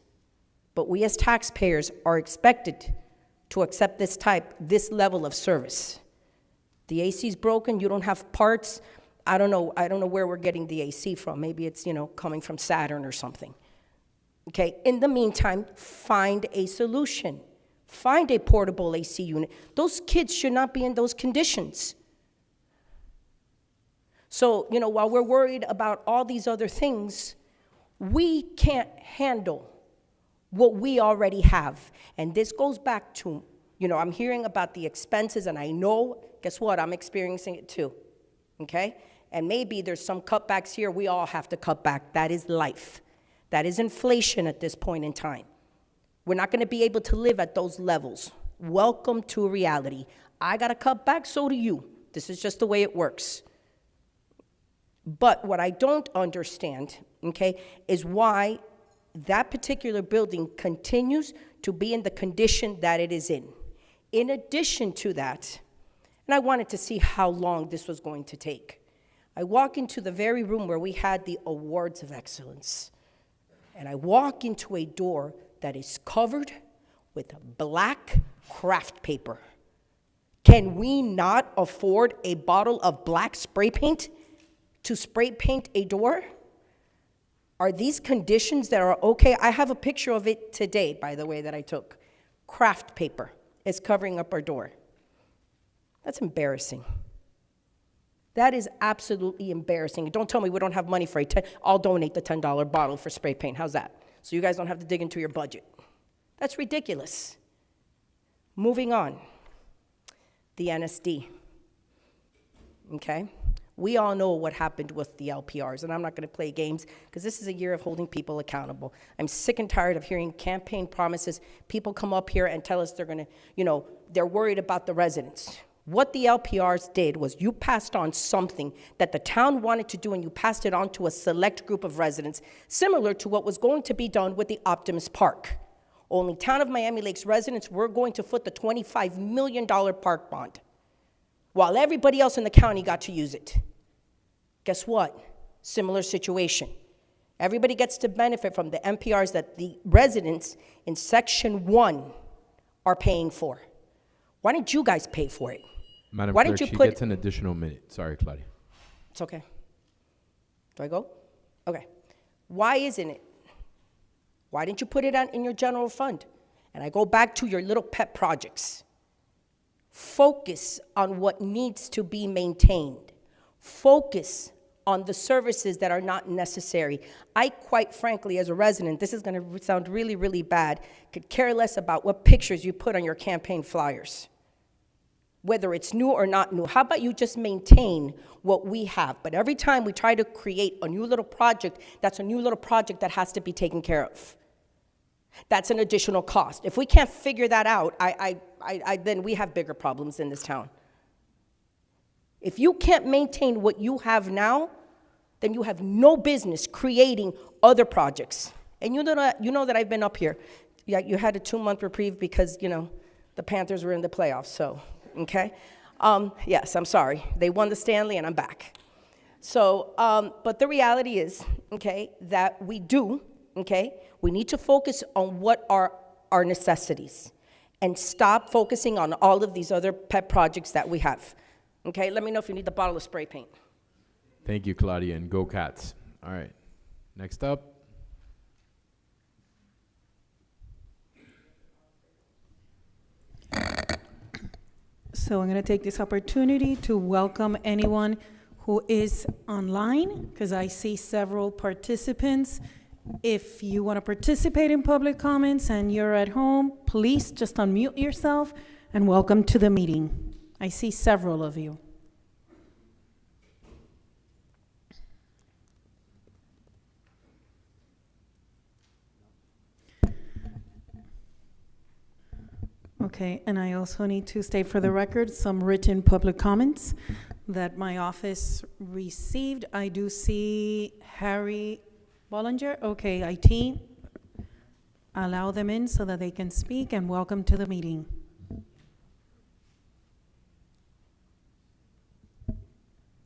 But we as taxpayers are expected to accept this level of service. The AC's broken, you don't have parts. I don't know where we're getting the AC from. Maybe it's, coming from Saturn or something. Okay, in the meantime, find a solution. Find a portable AC unit. Those kids should not be in those conditions. So, while we're worried about all these other things, we can't handle what we already have. And this goes back to, I'm hearing about the expenses, and I know, guess what, I'm experiencing it too, okay? And maybe there's some cutbacks here. We all have to cut back. That is life. That is inflation at this point in time. We're not going to be able to live at those levels. Welcome to reality. I got to cut back, so do you. This is just the way it works. But what I don't understand, okay, is why that particular building continues to be in the condition that it is in. In addition to that, and I wanted to see how long this was going to take, I walk into the very room where we had the awards of excellence, and I walk into a door that is covered with black craft paper. Can we not afford a bottle of black spray paint to spray paint a door? Are these conditions that are okay? I have a picture of it today, by the way, that I took. Craft paper is covering up our door. That's embarrassing. That is absolutely embarrassing. Don't tell me we don't have money for I'll donate the $10 bottle for spray paint. How's that? So you guys don't have to dig into your budget. That's ridiculous. Moving on. The NSD. Okay? We all know what happened with the LPRs, and I'm not going to play games because this is a year of holding people accountable. I'm sick and tired of hearing campaign promises. People come up here and tell us they're going to, they're worried about the residents. What the LPRs did was you passed on something that the town wanted to do, and you passed it on to a select group of residents, similar to what was going to be done with the Optimus Park. Only Town of Miami Lakes residents were going to foot the $25 million park bond, while everybody else in the county got to use it. Guess what? Similar situation. Everybody gets to benefit from the MPRs that the residents in Section 1 are paying for. Why didn't you guys pay for it? Madam Why Clerk, didn't you she put gets an additional minute. Sorry, Claudia. It's okay. Do I go? Okay. Why isn't it? Why didn't you put it in your general fund? And I go back to your little pet projects. Focus on what needs to be maintained. Focus on the services that are not necessary. I, quite frankly, as a resident, this is going to sound really, really bad, could care less about what pictures you put on your campaign flyers, whether it's new or not new. How about you just maintain what we have? But every time we try to create a new little project, that's a new little project that has to be taken care of. That's an additional cost. If we can't figure that out, then we have bigger problems in this town. If you can't maintain what you have now, then you have no business creating other projects. And you know that I've been up here. Yeah, you had a 2-month reprieve because, the Panthers were in the playoffs, so, okay? Yes, I'm sorry. They won the Stanley, and I'm back. So, but the reality is, okay, that we do, okay? We need to focus on what are our necessities and stop focusing on all of these other pet projects that we have. Okay, let me know if you need the bottle of spray paint. Thank you, Claudia, and go Cats. All right, next up. So I'm going to take this opportunity to welcome anyone who is online, because I see several participants. If you want to participate in public comments and you're at home, please just unmute yourself and welcome to the meeting. I see several of you. Okay, and I also need to state for the record some written public comments that my office received. I do see Harry Bollinger. Okay, IT. Allow them in so that they can speak, and welcome to the meeting.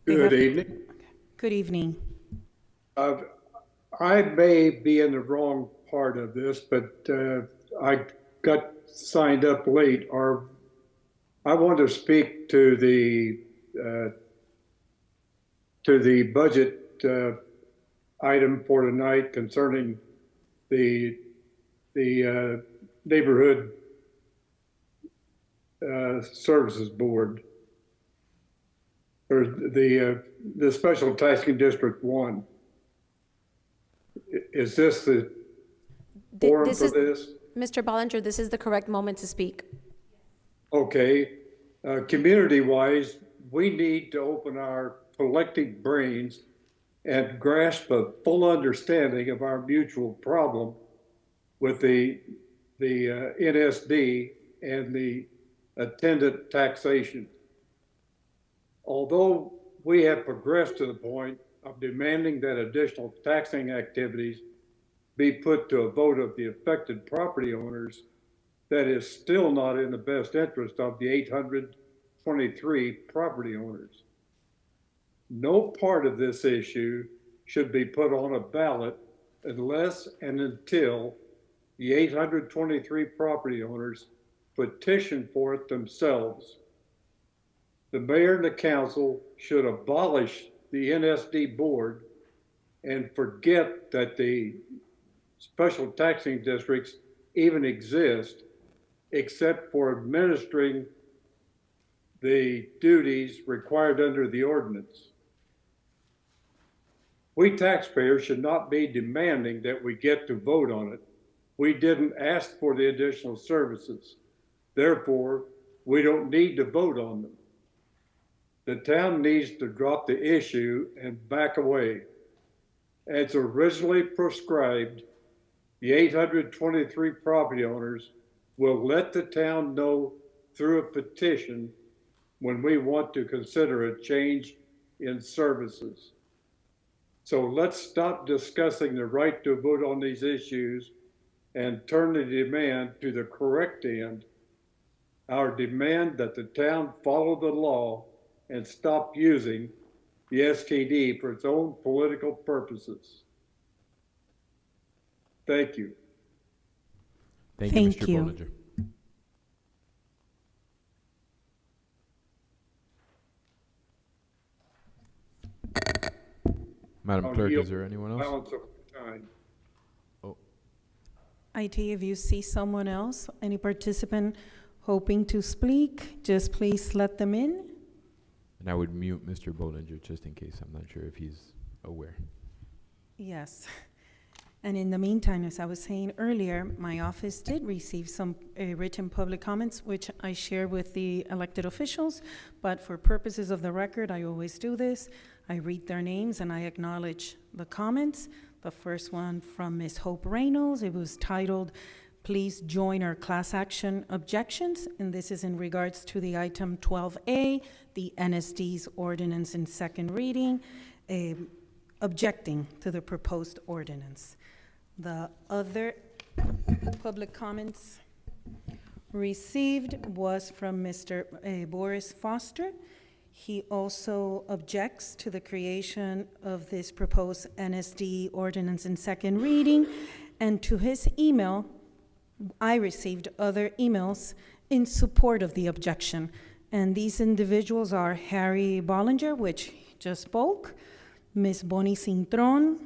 Good evening. Good evening. I may be in the wrong part of this, but I got signed up late. I want to speak to the budget item for tonight concerning the neighborhood services board, or the special taxing district 1. Is this the forum for this? Mr. Bollinger, this is the correct moment to speak. Okay. Community-wise, we need to open our collective brains and grasp a full understanding of our mutual problem with the NSD and the attendant taxation. Although we have progressed to the point of demanding that additional taxing activities be put to a vote of the affected property owners, that is still not in the best interest of the 823 property owners. No part of this issue should be put on a ballot unless and until the 823 property owners petition for it themselves. The mayor and the council should abolish the NSD board and forget that the special taxing districts even exist, except for administering the duties required under the ordinance. We taxpayers should not be demanding that we get to vote on it. We didn't ask for the additional services. Therefore, we don't need to vote on them. The town needs to drop the issue and back away. As originally prescribed, the 823 property owners will let the town know through a petition when we want to consider a change in services. So let's stop discussing the right to vote on these issues and turn the demand to the correct end. Our demand that the town follow the law and stop using the STD for its own political purposes. Thank you. Thank you, Mr. Bollinger. Madam Clerk, is there anyone else? Balance of time. IT, if you see someone else, any participant hoping to speak, just please let them in. And I would mute Mr. Bollinger just in case. I'm not sure if he's aware. Yes. And in the meantime, as I was saying earlier, my office did receive some written public comments, which I share with the elected officials. But for purposes of the record, I always do this. I read their names and I acknowledge the comments. The first one from Ms. Hope Reynolds, it was titled, "Please join our class action objections." And this is in regards to the item 12A, the NSD's ordinance in second reading, objecting to the proposed ordinance. The other public comments received was from Mr. Boris Foster. He also objects to the creation of this proposed NSD ordinance in second reading. And to his email, I received other emails in support of the objection. And these individuals are Harry Bollinger, which just spoke, Ms. Bonnie Cintron,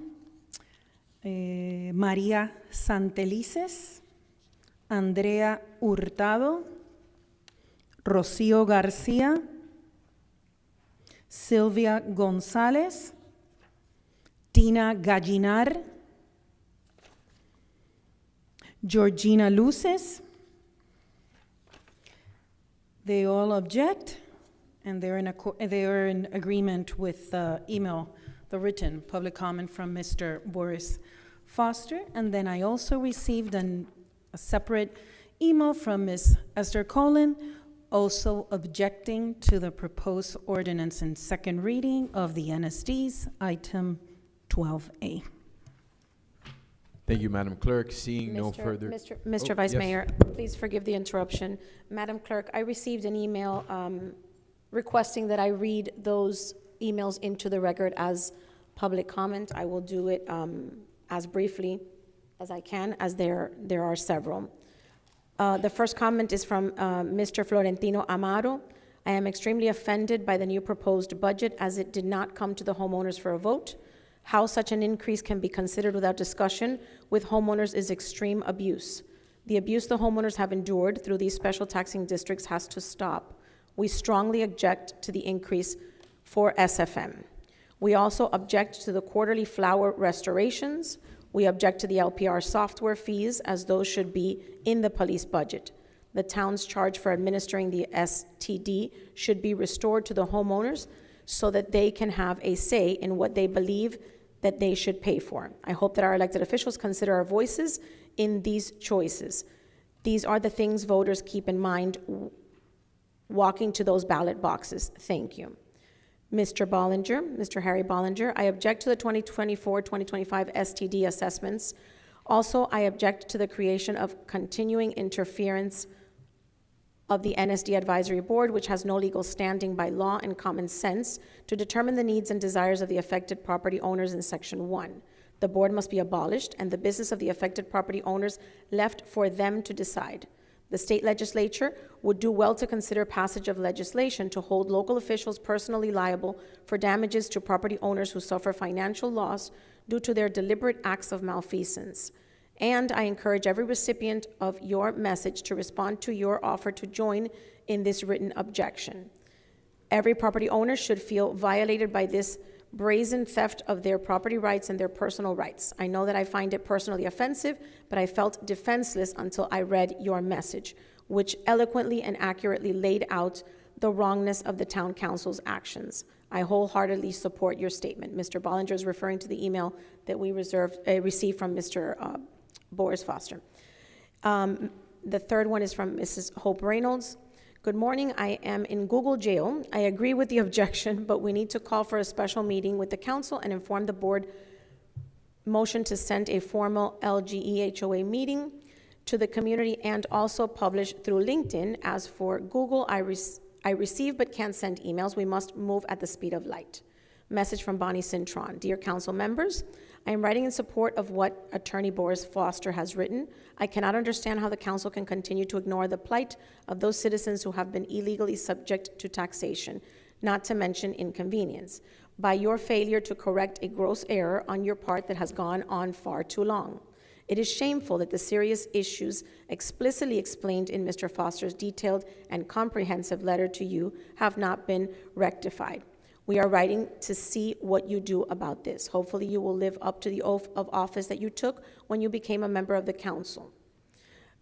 Maria Santelices, Andrea Hurtado, Rocío Garcia, Silvia González, Tina Gallinar, Georgina Luces. They all object, and they are in agreement with the email, the written public comment from Mr. Boris Foster. And then I also received a separate email from Ms. Esther Colin, also objecting to the proposed ordinance in second reading of the NSD's item 12A. Thank you, Madam Clerk. Seeing no further. Mr. Vice yes. Mayor, please forgive the interruption. Madam Clerk, I received an email requesting that I read those emails into the record as public comment. I will do it as briefly as I can, as there are several. The first comment is from Mr. Florentino Amaro. I am extremely offended by the new proposed budget as it did not come to the homeowners for a vote. How such an increase can be considered without discussion with homeowners is extreme abuse. The abuse the homeowners have endured through these special taxing districts has to stop. We strongly object to the increase for SFM. We also object to the quarterly flower restorations. We object to the LPR software fees, as those should be in the police budget. The town's charge for administering the STD should be restored to the homeowners so that they can have a say in what they believe that they should pay for. I hope that our elected officials consider our voices in these choices. These are the things voters keep in mind walking to those ballot boxes. Thank you. Mr. Bollinger, Mr. Harry Bollinger, I object to the 2024-2025 STD assessments. Also, I object to the creation of continuing interference of the NSD Advisory Board, which has no legal standing by law and common sense to determine the needs and desires of the affected property owners in Section 1. The board must be abolished and the business of the affected property owners left for them to decide. The state legislature would do well to consider passage of legislation to hold local officials personally liable for damages to property owners who suffer financial loss due to their deliberate acts of malfeasance. And I encourage every recipient of your message to respond to your offer to join in this written objection. Every property owner should feel violated by this brazen theft of their property rights and their personal rights. I know that I find it personally offensive, but I felt defenseless until I read your message, which eloquently and accurately laid out the wrongness of the town council's actions. I wholeheartedly support your statement. Mr. Bollinger is referring to the email that we received from Mr. Boris Foster. The third one is from Mrs. Hope Reynolds. Good morning, I am in Google jail. I agree with the objection, but we need to call for a special meeting with the council and inform the board motion to send a formal LGEHOA meeting to the community and also publish through LinkedIn. As for Google, I receive but can't send emails. We must move at the speed of light. Message from Bonnie Cintron. Dear council members, I am writing in support of what Attorney Boris Foster has written. I cannot understand how the council can continue to ignore the plight of those citizens who have been illegally subject to taxation, not to mention inconvenience, by your failure to correct a gross error on your part that has gone on far too long. It is shameful that the serious issues explicitly explained in Mr. Foster's detailed and comprehensive letter to you have not been rectified. We are writing to see what you do about this. Hopefully you will live up to the oath of office that you took when you became a member of the council.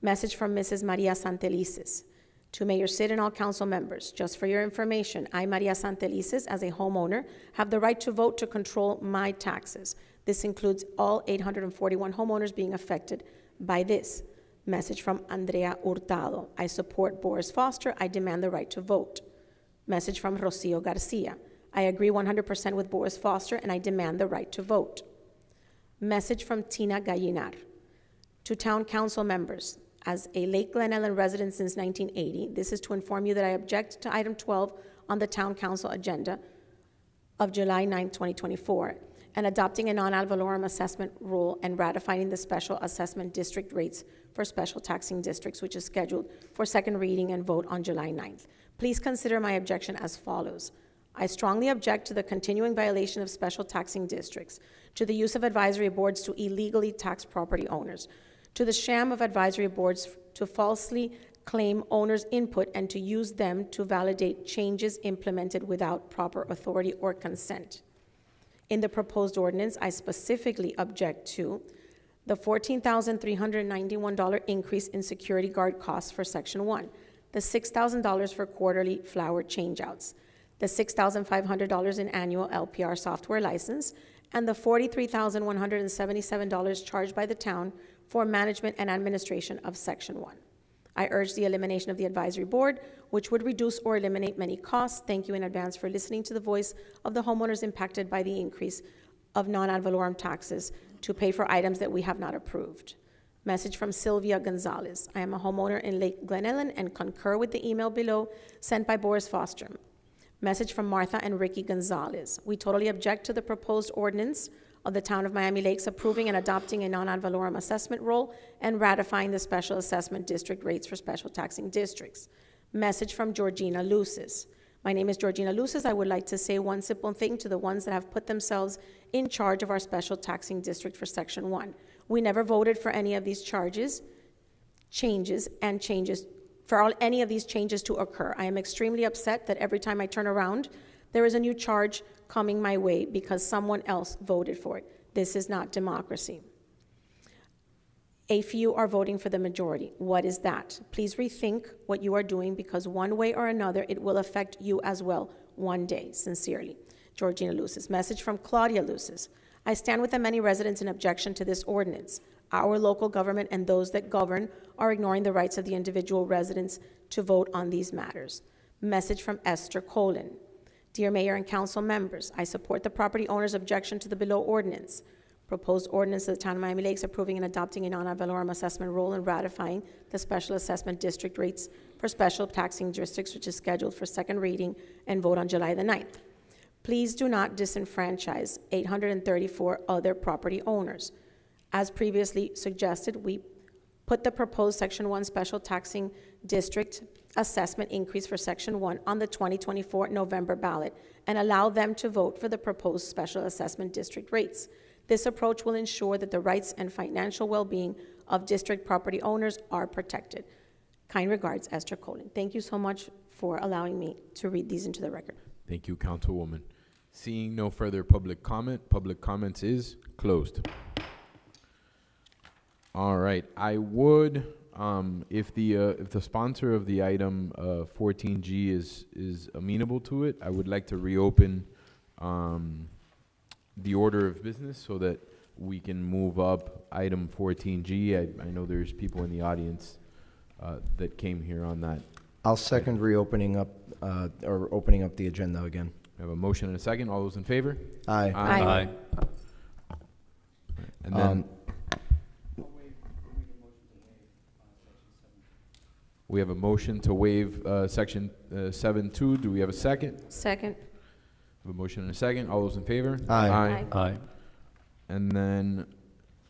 Message from Mrs. Maria Santelices. To Mayor Sid and all council members, just for your information, I, Maria Santelices, as a homeowner, have the right to vote to control my taxes. This includes all 841 homeowners being affected by this. Message from Andrea Hurtado. I support Boris Foster. I demand the right to vote. Message from Rocio Garcia. I agree 100% with Boris Foster, and I demand the right to vote. Message from Tina Gallinar. To town council members, as a Lake Glen Ellen resident since 1980, this is to inform you that I object to item 12 on the town council agenda of July 9, 2024, and adopting a non-ad valorem assessment rule and ratifying the special assessment district rates for special taxing districts, which is scheduled for second reading and vote on July 9th. Please consider my objection as follows. I strongly object to the continuing violation of special taxing districts, to the use of advisory boards to illegally tax property owners, to the sham of advisory boards to falsely claim owners' input and to use them to validate changes implemented without proper authority or consent. In the proposed ordinance, I specifically object to the $14,391 increase in security guard costs for Section 1, the $6,000 for quarterly flower changeouts, the $6,500 in annual LPR software license, and the $43,177 charged by the town for management and administration of Section 1. I urge the elimination of the advisory board, which would reduce or eliminate many costs. Thank you in advance for listening to the voice of the homeowners impacted by the increase of non-ad valorem taxes to pay for items that we have not approved. Message from Sylvia Gonzalez. I am a homeowner in Lake Glen Ellen and concur with the email below sent by Boris Foster. Message from Martha and Ricky Gonzalez. We totally object to the proposed ordinance of the Town of Miami Lakes approving and adopting a non-ad valorem assessment role and ratifying the special assessment district rates for special taxing districts. Message from Georgina Lucis. My name is Georgina Lucis. I would like to say one simple thing to the ones that have put themselves in charge of our special taxing district for Section 1. We never voted for any of these changes for any of these changes to occur. I am extremely upset that every time I turn around, there is a new charge coming my way because someone else voted for it. This is not democracy. A few are voting for the majority. What is that? Please rethink what you are doing because one way or another, it will affect you as well one day. Sincerely, Georgina Lucis. Message from Claudia Lucis. I stand with the many residents in objection to this ordinance. Our local government and those that govern are ignoring the rights of the individual residents to vote on these matters. Message from Esther Colin. Dear Mayor and Council members, I support the property owner's objection to the below ordinance. Proposed ordinance of the Town of Miami Lakes approving and adopting a non-ad valorem assessment rule and ratifying the special assessment district rates for special taxing districts, which is scheduled for second reading and vote on July the 9th. Please do not disenfranchise 834 other property owners. As previously suggested, we put the proposed Section 1 special taxing district assessment increase for Section 1 on the 2024 November ballot and allow them to vote for the proposed special assessment district rates. This approach will ensure that the rights and financial well-being of district property owners are protected. Kind regards, Esther Colin. Thank you so much for allowing me to read these into the record. Thank you, Councilwoman. Seeing no further public comment is closed. All right, I would, if the sponsor of the item 14G is amenable to it, I would like to reopen the order of business so that we can move up item 14G. I know there's people in the audience that came here on that. I'll second reopening up, or opening up the agenda again. We have a motion and a second. All those in favor? Aye. Aye. And then we have a motion to waive section 7.2. Do we have a second? Second. We have a motion and a second. All those in favor? Aye. Aye. Aye. And then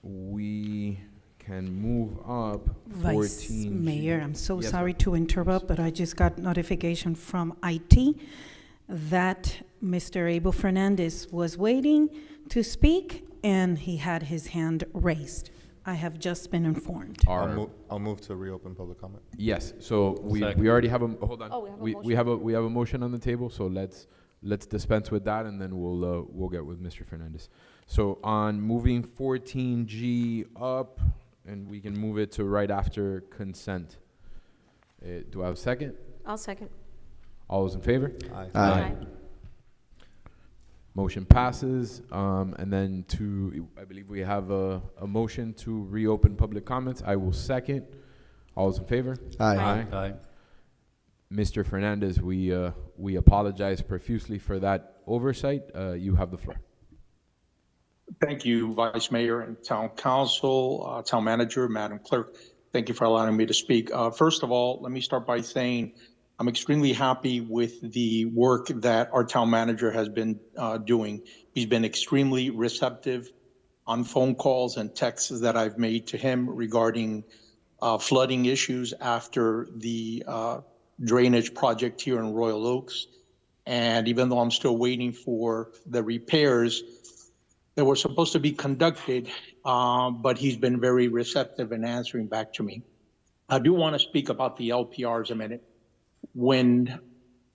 we can move up Vice 14G. Mayor, I'm so Yes, sorry ma'am. to interrupt, but I just got notification from IT that Mr. Abel Fernandez was waiting to speak and he had his hand raised. I have just been informed. I'll move to reopen public comment. Yes. So we Second. already have a hold on. Oh, we have a motion on the table. So let's dispense with that, and then we'll get with Mr. Fernandez. So on moving 14G up, and we can move it to right after consent. Do I have a second? I'll second. All those in favor? Aye. Aye. Motion passes. And then I believe we have a motion to reopen public comments. I will second. All those in favor? Aye. Aye. Mr. Fernandez, we apologize profusely for that oversight. You have the floor. Thank you, Vice Mayor and Town Council, Town Manager, Madam Clerk. Thank you for allowing me to speak. First of all, let me start by saying I'm extremely happy with the work that our Town Manager has been doing. He's been extremely receptive on phone calls and texts that I've made to him regarding flooding issues after the drainage project here in Royal Oaks. And even though I'm still waiting for the repairs that were supposed to be conducted, but he's been very receptive in answering back to me. I do want to speak about the LPRs a minute. When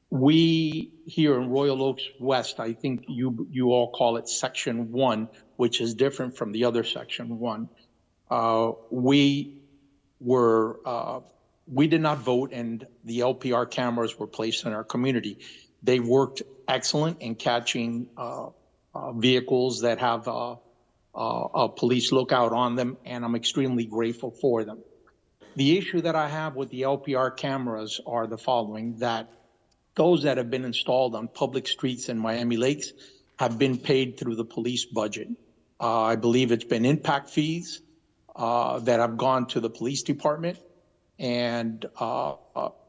we here in Royal Oaks West, I think you all call it Section 1, which is different from the other Section 1. We did not vote, and the LPR cameras were placed in our community. They worked excellent in catching vehicles that have a police lookout on them, and I'm extremely grateful for them. The issue that I have with the LPR cameras are the following, that those that have been installed on public streets in Miami Lakes have been paid through the police budget. I believe it's been impact fees that have gone to the police department, and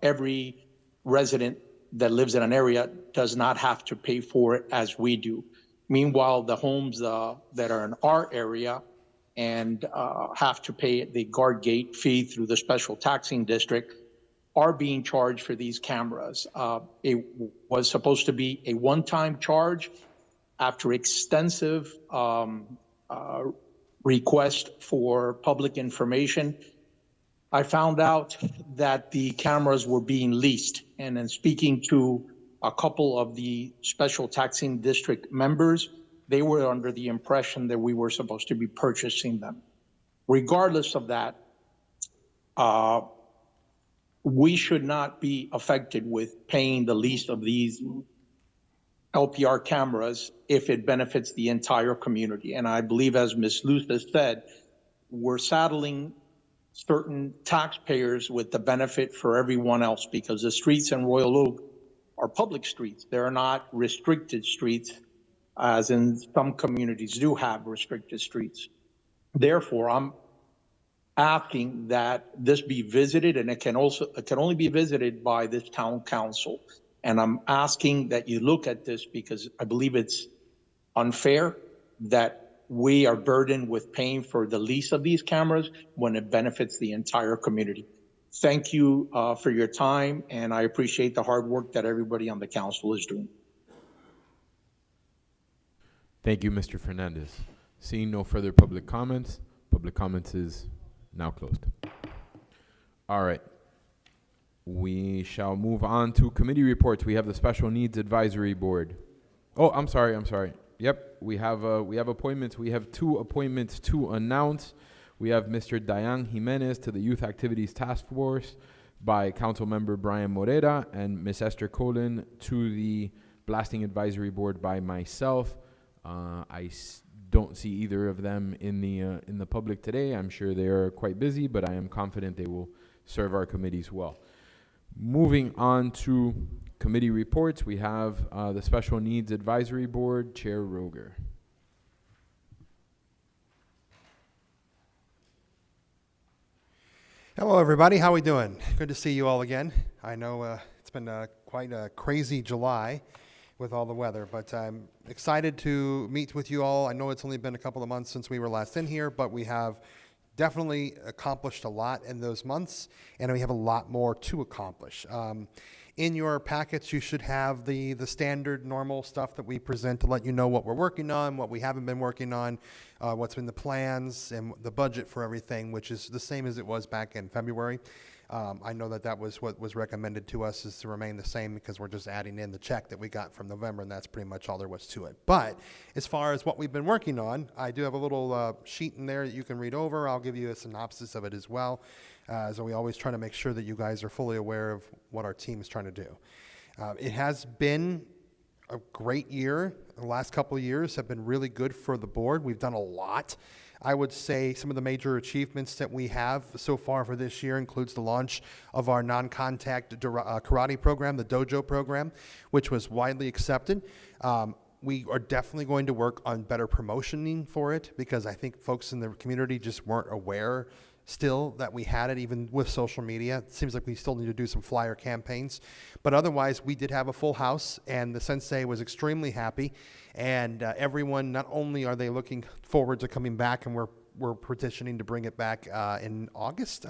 every resident that lives in an area does not have to pay for it as we do. Meanwhile, the homes that are in our area and have to pay the guard gate fee through the special taxing district are being charged for these cameras. It was supposed to be a one-time charge. After extensive request for public information, I found out that the cameras were being leased. And in speaking to a couple of the special taxing district members, they were under the impression that we were supposed to be purchasing them. Regardless of that, we should not be affected with paying the lease of these LPR cameras if it benefits the entire community. And I believe, as Ms. Luz has said, we're saddling certain taxpayers with the benefit for everyone else, because the streets in Royal Oak are public streets. They're not restricted streets, as in some communities do have restricted streets. Therefore, I'm asking that this be visited, and it can only be visited by this town council. And I'm asking that you look at this, because I believe it's unfair that we are burdened with paying for the lease of these cameras when it benefits the entire community. Thank you for your time, and I appreciate the hard work that everybody on the council is doing. Thank you, Mr. Fernandez. Seeing no further public comments is now closed. All right. We shall move on to committee reports. We have the Special Needs Advisory Board. Oh, I'm sorry. Yep, we have appointments. We have 2 appointments to announce. We have Mr. Dayan Jimenez to the Youth Activities Task Force by Council Member Brian Morera, and Ms. Esther Colin to the Blasting Advisory Board by myself. I don't see either of them in the public today. I'm sure they are quite busy, but I am confident they will serve our committees well. Moving on to committee reports, we have the Special Needs Advisory Board, Chair Roger. Hello, everybody. How are we doing? Good to see you all again. I know it's been quite a crazy July with all the weather, but I'm excited to meet with you all. I know it's only been a couple of months since we were last in here, but we have definitely accomplished a lot in those months, and we have a lot more to accomplish. In your packets, you should have the standard normal stuff that we present to let you know what we're working on, what we haven't been working on, what's been the plans, and the budget for everything, which is the same as it was back in February. I know that was what was recommended to us, is to remain the same, because we're just adding in the check that we got from November, and that's pretty much all there was to it. But as far as what we've been working on, I do have a little sheet in there that you can read over. I'll give you a synopsis of it as well. So we always try to make sure that you guys are fully aware of what our team is trying to do. It has been a great year. The last couple of years have been really good for the board. We've done a lot. I would say some of the major achievements that we have so far for this year includes the launch of our non-contact karate program, the dojo program, which was widely accepted. We are definitely going to work on better promotioning for it, because I think folks in the community just weren't aware still that we had it, even with social media. It seems like we still need to do some flyer campaigns. But otherwise, we did have a full house, and the sensei was extremely happy. And everyone, not only are they looking forward to coming back, and we're petitioning to bring it back in August,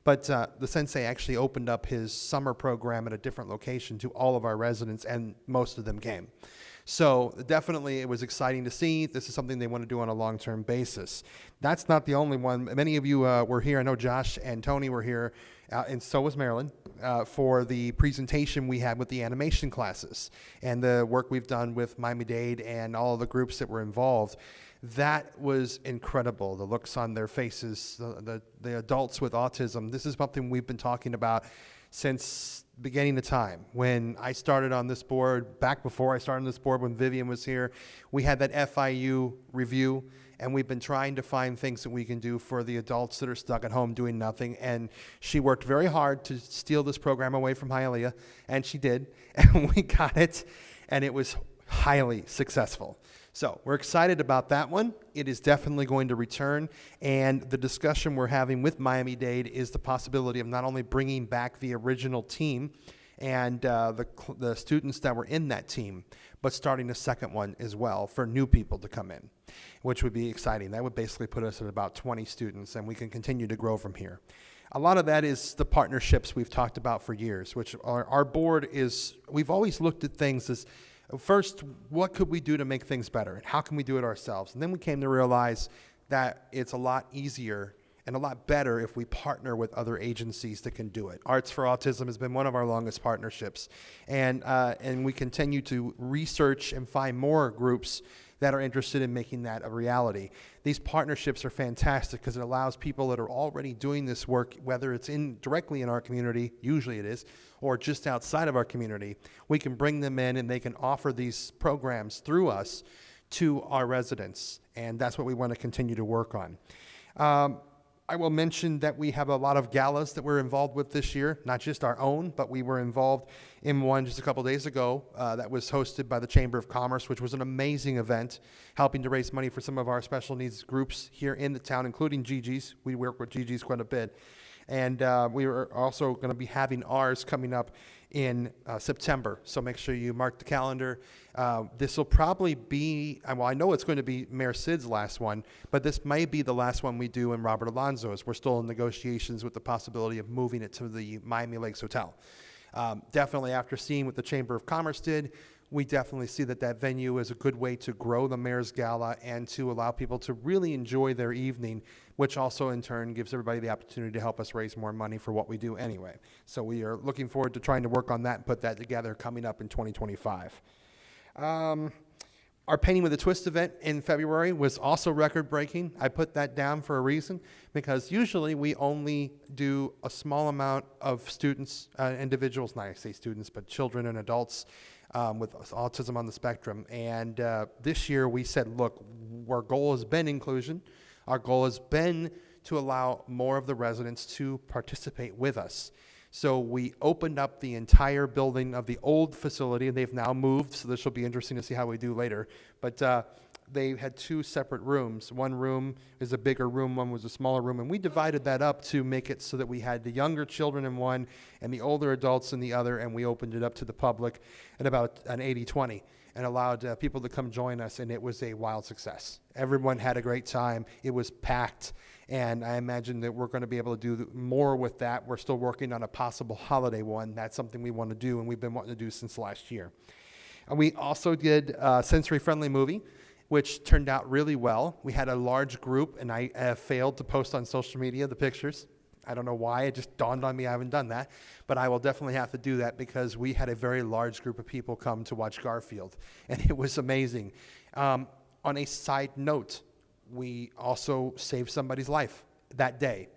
but the sensei actually opened up his summer program at a different location to all of our residents, and most of them came. So definitely it was exciting to see. This is something they want to do on a long-term basis. That's not the only one. Many of you were here. I know Josh and Tony were here, and so was Marilyn, for the presentation we had with the animation classes and the work we've done with Miami-Dade and all of the groups that were involved. That was incredible. The looks on their faces, the adults with autism. This is something we've been talking about since beginning of time. When I started on this board, back before I started on this board, when Vivian was here, we had that FIU review, and we've been trying to find things that we can do for the adults that are stuck at home doing nothing. And she worked very hard to steal this program away from Hialeah, and she did, and we got it, and it was highly successful. So we're excited about that one. It is definitely going to return, and the discussion we're having with Miami-Dade is the possibility of not only bringing back the original team and the students that were in that team, but starting a second one as well for new people to come in, which would be exciting. That would basically put us at about 20 students, and we can continue to grow from here. A lot of that is the partnerships we've talked about for years, which our board is, we've always looked at things as, first, what could we do to make things better, and how can we do it ourselves? And then we came to realize that it's a lot easier and a lot better if we partner with other agencies that can do it. Arts for Autism has been one of our longest partnerships, and we continue to research and find more groups that are interested in making that a reality. These partnerships are fantastic because it allows people that are already doing this work, whether it's directly in our community, usually it is, or just outside of our community, we can bring them in and they can offer these programs through us to our residents, and that's what we want to continue to work on. I will mention that we have a lot of galas that we're involved with this year, not just our own, but we were involved in one just a couple days ago that was hosted by the Chamber of Commerce, which was an amazing event, helping to raise money for some of our special needs groups here in the town, including Gigi's. We work with Gigi's quite a bit. And we are also going to be having ours coming up in September, so make sure you mark the calendar. This will probably be, well, I know it's going to be Mayor Sid's last one, but this may be the last one we do in Robert Alonzo's. We're still in negotiations with the possibility of moving it to the Miami Lakes Hotel. Definitely after seeing what the Chamber of Commerce did, we definitely see that that venue is a good way to grow the Mayor's Gala and to allow people to really enjoy their evening, which also in turn gives everybody the opportunity to help us raise more money for what we do anyway. So we are looking forward to trying to work on that and put that together coming up in 2025. Our Painting with a Twist event in February was also record-breaking. I put that down for a reason, because usually we only do a small amount of students, individuals, not I say students, but children and adults with autism on the spectrum. And this year we said, look, our goal has been inclusion. Our goal has been to allow more of the residents to participate with us. So we opened up the entire building of the old facility, and they've now moved, so this will be interesting to see how we do later. But they had two separate rooms. One room is a bigger room, one was a smaller room, and we divided that up to make it so that we had the younger children in one and the older adults in the other, and we opened it up to the public at about an 80-20 and allowed people to come join us, and it was a wild success. Everyone had a great time. It was packed, and I imagine that we're going to be able to do more with that. We're still working on a possible holiday one. That's something we want to do, and we've been wanting to do since last year. And we also did a sensory-friendly movie, which turned out really well. We had a large group, and I failed to post on social media the pictures. I don't know why, it just dawned on me I haven't done that, but I will definitely have to do that because we had a very large group of people come to watch Garfield, and it was amazing. On a side note, we also saved somebody's life that day.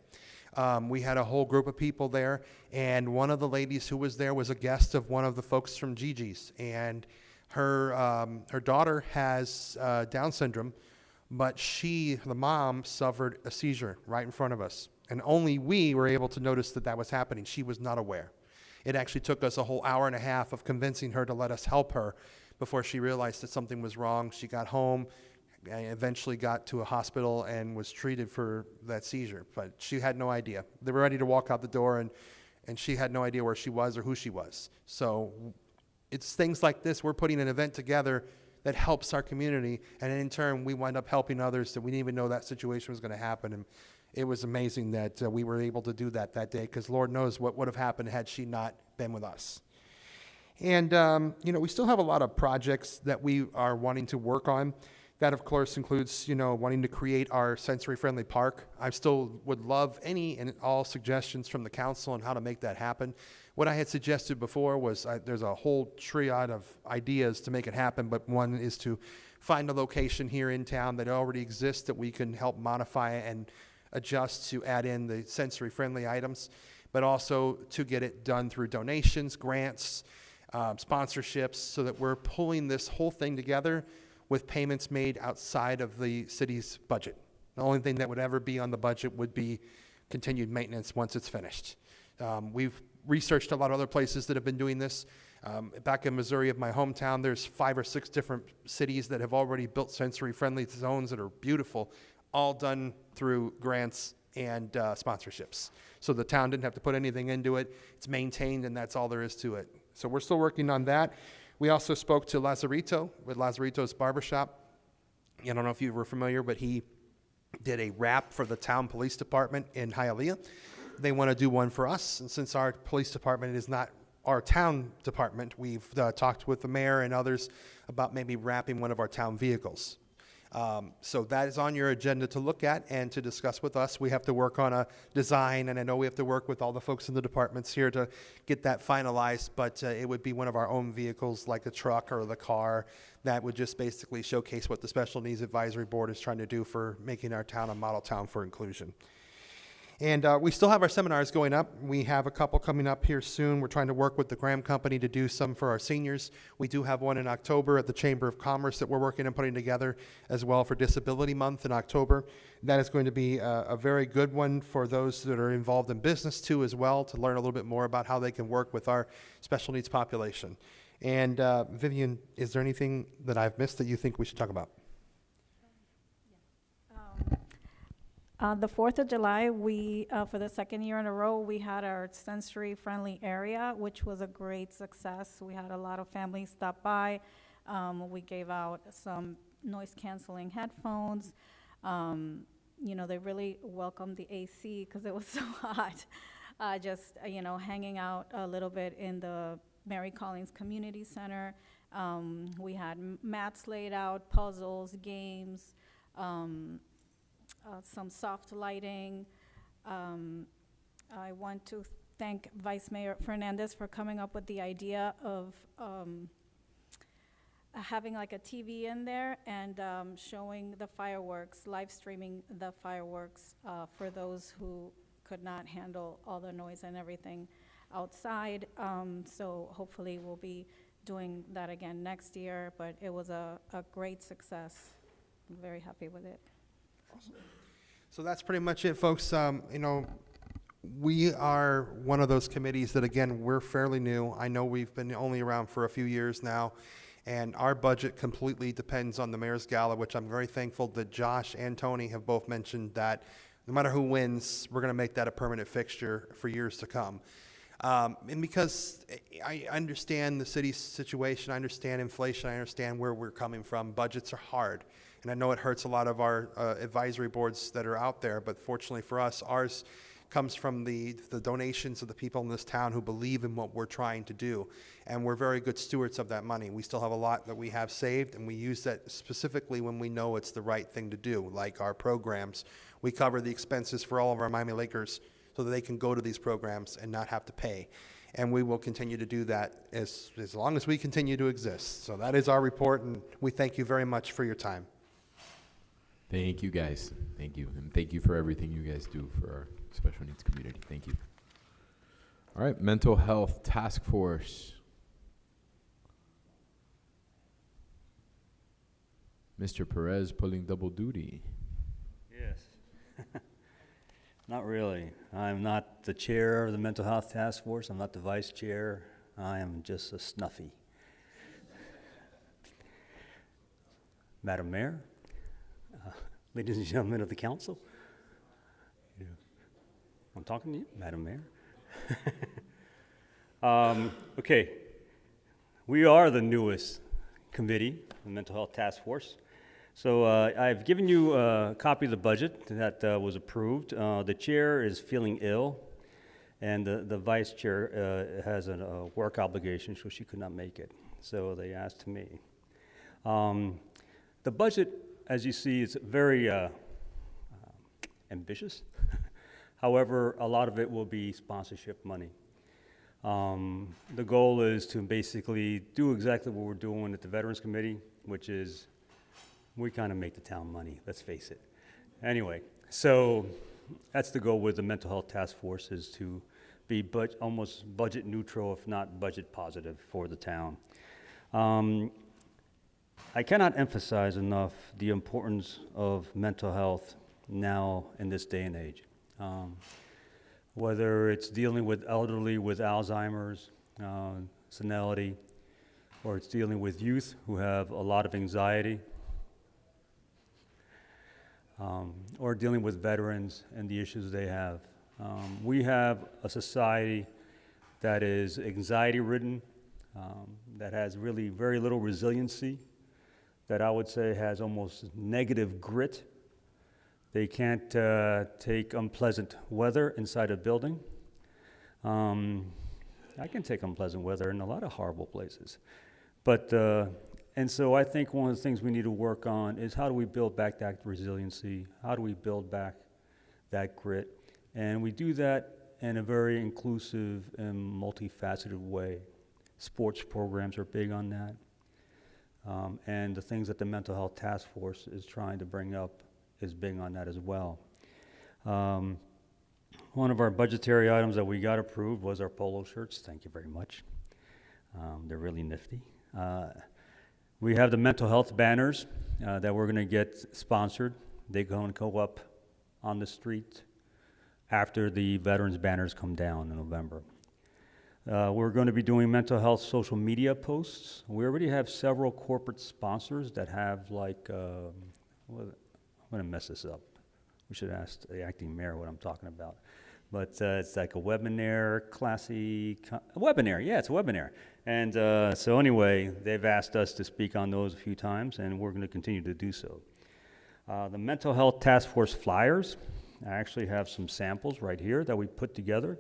We had a whole group of people there, and one of the ladies who was there was a guest of one of the folks from Gigi's, and her daughter has Down syndrome, but the mom suffered a seizure right in front of us. And only we were able to notice that that was happening. She was not aware. It actually took us a whole hour and a half of convincing her to let us help her before she realized that something was wrong. She got home, and eventually got to a hospital and was treated for that seizure. But she had no idea. They were ready to walk out the door, and she had no idea where she was or who she was. So it's things like this. We're putting an event together that helps our community, and in turn, we wind up helping others that we didn't even know that situation was going to happen. And it was amazing that we were able to do that day, because Lord knows what would have happened had she not been with us. And, we still have a lot of projects that we are wanting to work on. That, of course, includes, wanting to create our sensory-friendly park. I still would love any and all suggestions from the council on how to make that happen. What I had suggested before was there's a whole triad of ideas to make it happen, but one is to find a location here in town that already exists that we can help modify and adjust to add in the sensory-friendly items, but also to get it done through donations, grants, sponsorships, so that we're pulling this whole thing together with payments made outside of the city's budget. The only thing that would ever be on the budget would be continued maintenance once it's finished. We've researched a lot of other places that have been doing this. Back in Missouri, of my hometown, there's 5 or 6 different cities that have already built sensory-friendly zones that are beautiful, all done through grants and sponsorships. So the town didn't have to put anything into it. It's maintained, and that's all there is to it. So we're still working on that. We also spoke to Lazarito with Lazarito's Barbershop. I don't know if you were familiar, but he did a wrap for the town police department in Hialeah. They want to do one for us, and since our police department is not our town department, we've talked with the mayor and others about maybe wrapping one of our town vehicles. So that is on your agenda to look at and to discuss with us. We have to work on a design, and I know we have to work with all the folks in the departments here to get that finalized, but it would be one of our own vehicles, like the truck or the car, that would just basically showcase what the Special Needs Advisory Board is trying to do for making our town a model town for inclusion. And we still have our seminars going up. We have a couple coming up here soon. We're trying to work with the Graham Company to do some for our seniors. We do have one in October at the Chamber of Commerce that we're working on putting together as well for Disability Month in October. That is going to be a very good one for those that are involved in business too as well, to learn a little bit more about how they can work with our special needs population. And Vivian, is there anything that I've missed that you think we should talk about? The 4th of July, we, for the second year in a row, we had our sensory-friendly area, which was a great success. We had a lot of families stop by. We gave out some noise-canceling headphones. You know, they really welcomed the AC because it was so hot. Just, you know, hanging out a little bit in the Mary Collins Community Center. We had mats laid out, puzzles, games, some soft lighting. I want to thank Vice Mayor Fernandez for coming up with the idea of having like a TV in there and showing the fireworks, live streaming the fireworks for those who could not handle all the noise and everything outside. So hopefully we'll be doing that again next year, but it was a great success. I'm very happy with it. Awesome. So that's pretty much it, folks. You know, we are one of those committees that, again, we're fairly new. I know we've been only around for a few years now, and our budget completely depends on the Mayor's Gala, which I'm very thankful that Josh and Tony have both mentioned that no matter who wins, we're going to make that a permanent fixture for years to come. And because I understand the city's situation, I understand inflation, I understand where we're coming from. Budgets are hard. And I know it hurts a lot of our advisory boards that are out there, but fortunately for us, ours comes from the donations of the people in this town who believe in what we're trying to do. And we're very good stewards of that money. We still have a lot that we have saved, and we use that specifically when we know it's the right thing to do, like our programs. We cover the expenses for all of our Miami Lakers so that they can go to these programs and not have to pay. And we will continue to do that as long as we continue to exist. So that is our report, and we thank you very much for your time. Thank you, guys. Thank you. And thank you for everything you guys do for our special needs community. Thank you. All right, Mental Health Task Force. Mr. Perez pulling double duty. Yes. Not really. I'm not the chair of the Mental Health Task Force. I'm not the vice chair. I am just a snuffy. Madam Mayor, ladies and gentlemen of the council. Yeah. I'm talking to you, Madam Mayor. Okay, we are the newest committee, the Mental Health Task Force. So I've given you a copy of the budget that was approved. The chair is feeling ill, and the vice chair has a work obligation, so she could not make it. So they asked me. The budget, as you see, is very ambitious. However, a lot of it will be sponsorship money. The goal is to basically do exactly what we're doing at the Veterans Committee, which is we kind of make the town money, let's face it. Anyway, so that's the goal with the Mental Health Task Force, is to be almost budget neutral, if not budget positive for the town. I cannot emphasize enough the importance of mental health now in this day and age. Whether it's dealing with elderly with Alzheimer's, senility, or it's dealing with youth who have a lot of anxiety, or dealing with veterans and the issues they have. We have a society that is anxiety-ridden, that has really very little resiliency, that I would say has almost negative grit. They can't take unpleasant weather inside a building. I can take unpleasant weather in a lot of horrible places. But, and so I think one of the things we need to work on is how do we build back that resiliency? How do we build back that grit? And we do that in a very inclusive and multifaceted way. Sports programs are big on that. And the things that the Mental Health Task Force is trying to bring up is big on that as well. One of our budgetary items that we got approved was our polo shirts. Thank you very much. They're really nifty. We have the mental health banners that we're going to get sponsored. They're going to go up on the street after the veterans banners come down in November. We're going to be doing mental health social media posts. We already have several corporate sponsors that have like, I'm going to mess this up. We should ask the acting mayor what I'm talking about. But it's like a webinar, webinar, yeah, it's a webinar. And so anyway, they've asked us to speak on those a few times, and we're going to continue to do so. The Mental Health Task Force flyers, I actually have some samples right here that we put together.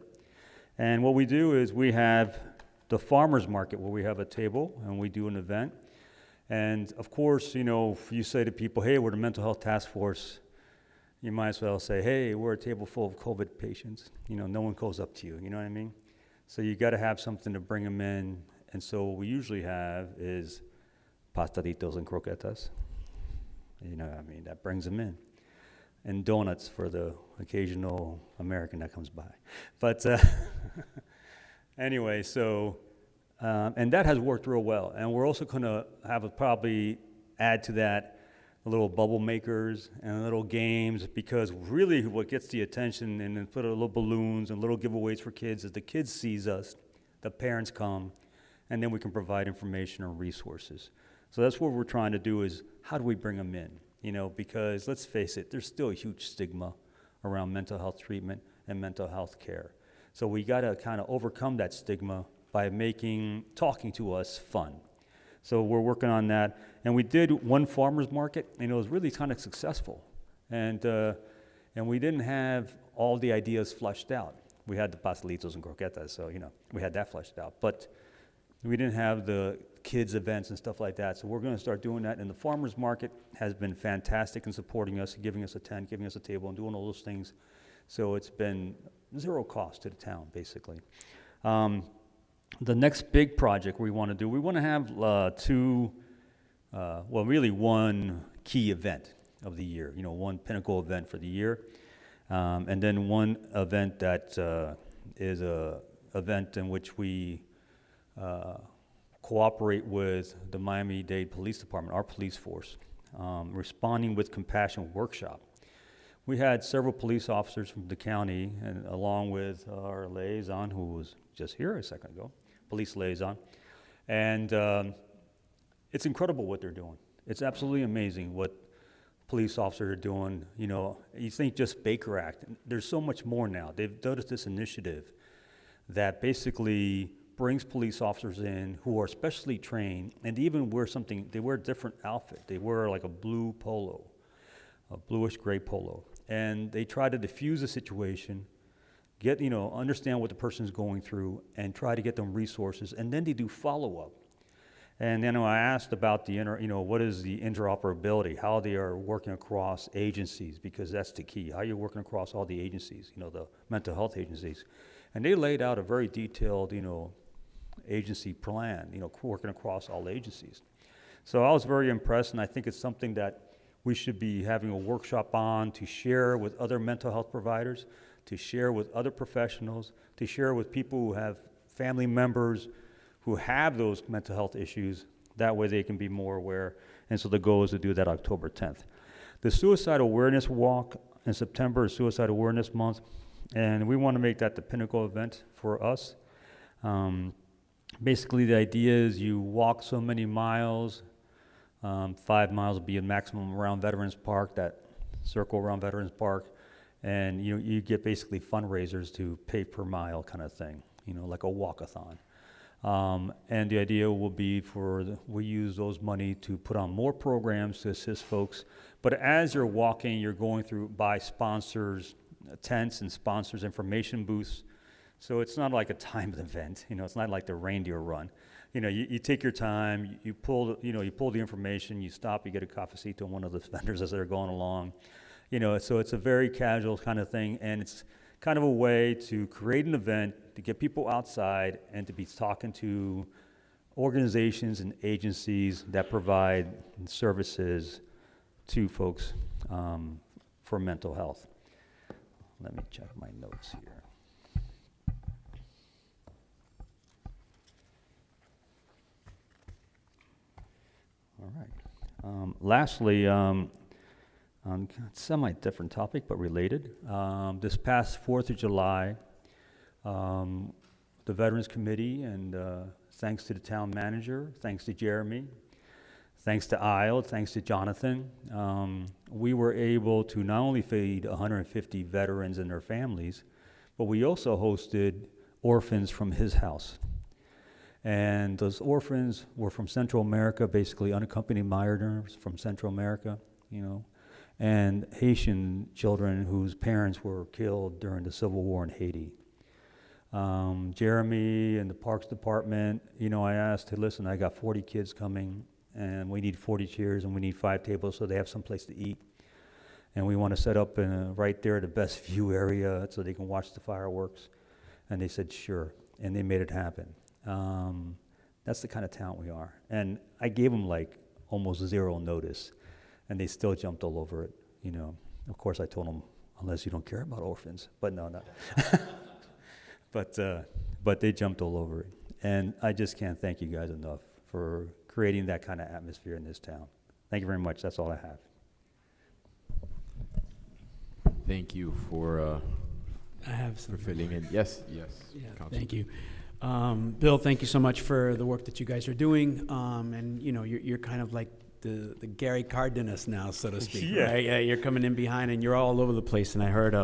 And what we do is we have the farmers market where we have a table and we do an event. And of course, you know, if you say to people, hey, we're the Mental Health Task Force, you might as well say, hey, we're a table full of COVID patients. You know, no one goes up to you, you know what I mean? So you got to have something to bring them in. And so what we usually have is pastaditos and croquetas. You know, I mean, that brings them in. And donuts for the occasional American that comes by. But anyway, so, and that has worked real well. And we're also going to have probably add to that a little bubble makers and little games, because really what gets the attention, and then put a little balloons and little giveaways for kids, is the kids sees us, the parents come, and then we can provide information or resources. So that's what we're trying to do, is how do we bring them in? You know, because let's face it, there's still a huge stigma around mental health treatment and mental health care. So we got to kind of overcome that stigma by making talking to us fun. So we're working on that. And we did one farmer's market, and it was really kind of successful. And we didn't have all the ideas fleshed out. We had the pastelitos and croquetas, so, you know, we had that fleshed out. But we didn't have the kids events and stuff like that. So we're going to start doing that. And the farmer's market has been fantastic in supporting us, giving us a tent, giving us a table, and doing all those things. So it's been zero cost to the town, basically. The next big project we want to do, we want to have really one key event of the year, you know, one pinnacle event for the year. And then one event that is a event in which we cooperate with the Miami-Dade Police Department, our police force, Responding with Compassion workshop. We had several police officers from the county, and along with our liaison, who was just here a second ago, police liaison, and it's incredible what they're doing. It's absolutely amazing what police officers are doing. You know, you think just Baker Act. There's so much more now. They've done this initiative that basically brings police officers in who are specially trained, and they even wear something, they wear a different outfit. They wear like a blue polo, a bluish gray polo, and they try to diffuse the situation, get, you know, understand what the person's going through, and try to get them resources, and then they do follow-up. And then I asked about the what is the interoperability, how they are working across agencies, because that's the key, how you're working across all the agencies, you know, the mental health agencies. And they laid out a very detailed, you know, agency plan, you know, working across all agencies. So I was very impressed, and I think it's something that we should be having a workshop on, to share with other mental health providers, to share with other professionals, to share with people who have family members who have those mental health issues. That way they can be more aware. And so the goal is to do that October 10th. The Suicide Awareness Walk in September is Suicide Awareness Month, and we want to make that the pinnacle event for us. Basically, the idea is you walk so many miles, 5 miles would be a maximum around Veterans Park, that circle around Veterans Park, and you get basically fundraisers to pay per mile kind of thing, you know, like a walkathon. And the idea will be we use those money to put on more programs to assist folks. But as you're walking, you're going through by sponsors' tents and sponsors' information booths. So it's not like a timed event, it's not like the reindeer run. You take your time, you pull the information, you stop, you get a cafecito on one of the vendors as they're going along. So it's a very casual kind of thing, and it's kind of a way to create an event to get people outside and to be talking to organizations and agencies that provide services to folks for mental health. Let me check my notes here. All right. Lastly, on a semi-different topic but related, this past 4th of July, the Veterans Committee, and thanks to the town manager, thanks to Jeremy, thanks to Isle, thanks to Jonathan, we were able to not only feed 150 veterans and their families, but we also hosted orphans from his house. And those orphans were from Central America, basically unaccompanied minors from Central America, and Haitian children whose parents were killed during the Civil War in Haiti. Jeremy and the Parks Department, I asked, hey, listen, I got 40 kids coming, and we need 40 chairs, and we need 5 tables so they have some place to eat. And we want to set up right there the best view area so they can watch the fireworks. And they said, sure, and they made it happen. That's the kind of town we are. And I gave them like almost 0 notice, and they still jumped all over it, Of course, I told them, unless you don't care about orphans, but no, not. But they jumped all over it. And I just can't thank you guys enough for creating that kind of atmosphere in this town. Thank you very much. That's all I have. Thank you for I have some. for filling in. Yes. Yeah, Councilman. thank you. Bill, thank you so much for the work that you guys are doing. And you're kind of like the Gary Cardenas now, so to speak. Yeah. Right? Yeah, you're coming in behind, and you're all over the place. And I heard,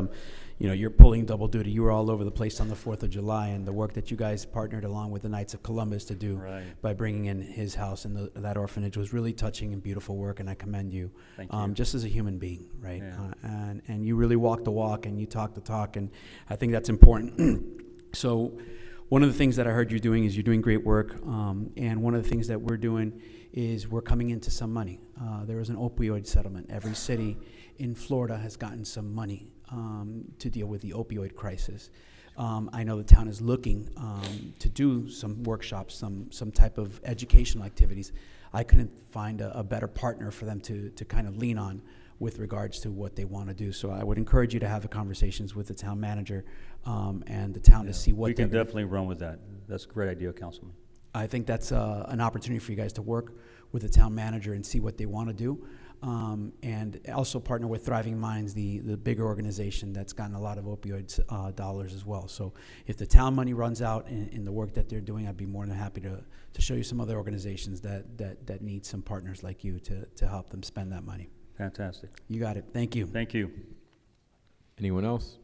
you're pulling double duty. You were all over the place on the 4th of July, and the work that you guys partnered along with the Knights of Columbus to do by bringing in his house and that orphanage was really touching and beautiful work, and I commend you. Thank you. Just as a human being, right? Yeah. And you really walk the walk, and you talk the talk, and I think that's important. So one of the things that I heard you doing is you're doing great work, and one of the things that we're doing is we're coming into some money. There was an opioid settlement. Every city in Florida has gotten some money to deal with the opioid crisis. I know the town is looking to do some workshops, some type of educational activities. I couldn't find a better partner for them to kind of lean on with regards to what they want to do. So I would encourage you to have the conversations with the town manager and the town to see what we can definitely run with that. That's a great idea, Councilman. I think that's an opportunity for you guys to work with the town manager and see what they want to do. And also partner with Thriving Minds, the bigger organization that's gotten a lot of opioid dollars as well. So if the town money runs out in the work that they're doing, I'd be more than happy to show you some other organizations that need some partners like you to help them spend that money. Fantastic. You got it. Thank you. Thank you. Anyone else?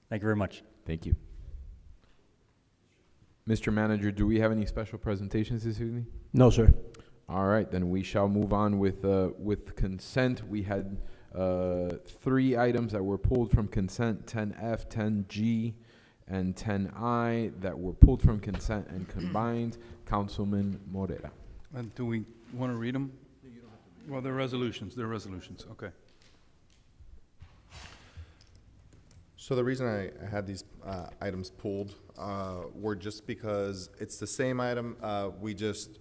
Thank you very much. Thank you. Mr. Manager, do we have any special presentations this evening? No, sir. All right, then we shall move on with consent. We had 3 items that were pulled from consent, 10F, 10G, and 10I, that were pulled from consent and combined. Councilman Morera. And do we want to read them? Well, they're resolutions. They're resolutions. Okay. So the reason I had these items pulled were just because it's the same item. We just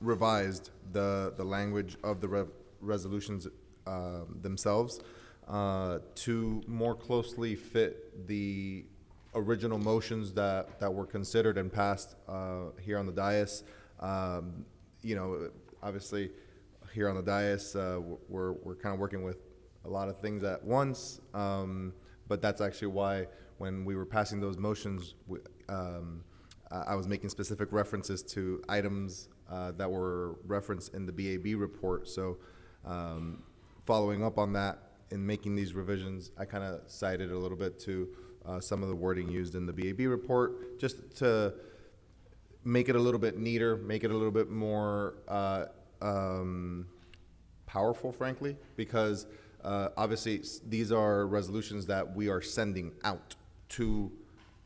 revised the language of the resolutions themselves to more closely fit the original motions that were considered and passed here on the dais. Obviously, here on the dais, we're kind of working with a lot of things at once, but that's actually why when we were passing those motions, I was making specific references to items that were referenced in the BAB report. So following up on that, in making these revisions, I kind of cited a little bit to some of the wording used in the BAB report, just to make it a little bit neater, make it a little bit more powerful, frankly, because obviously these are resolutions that we are sending out to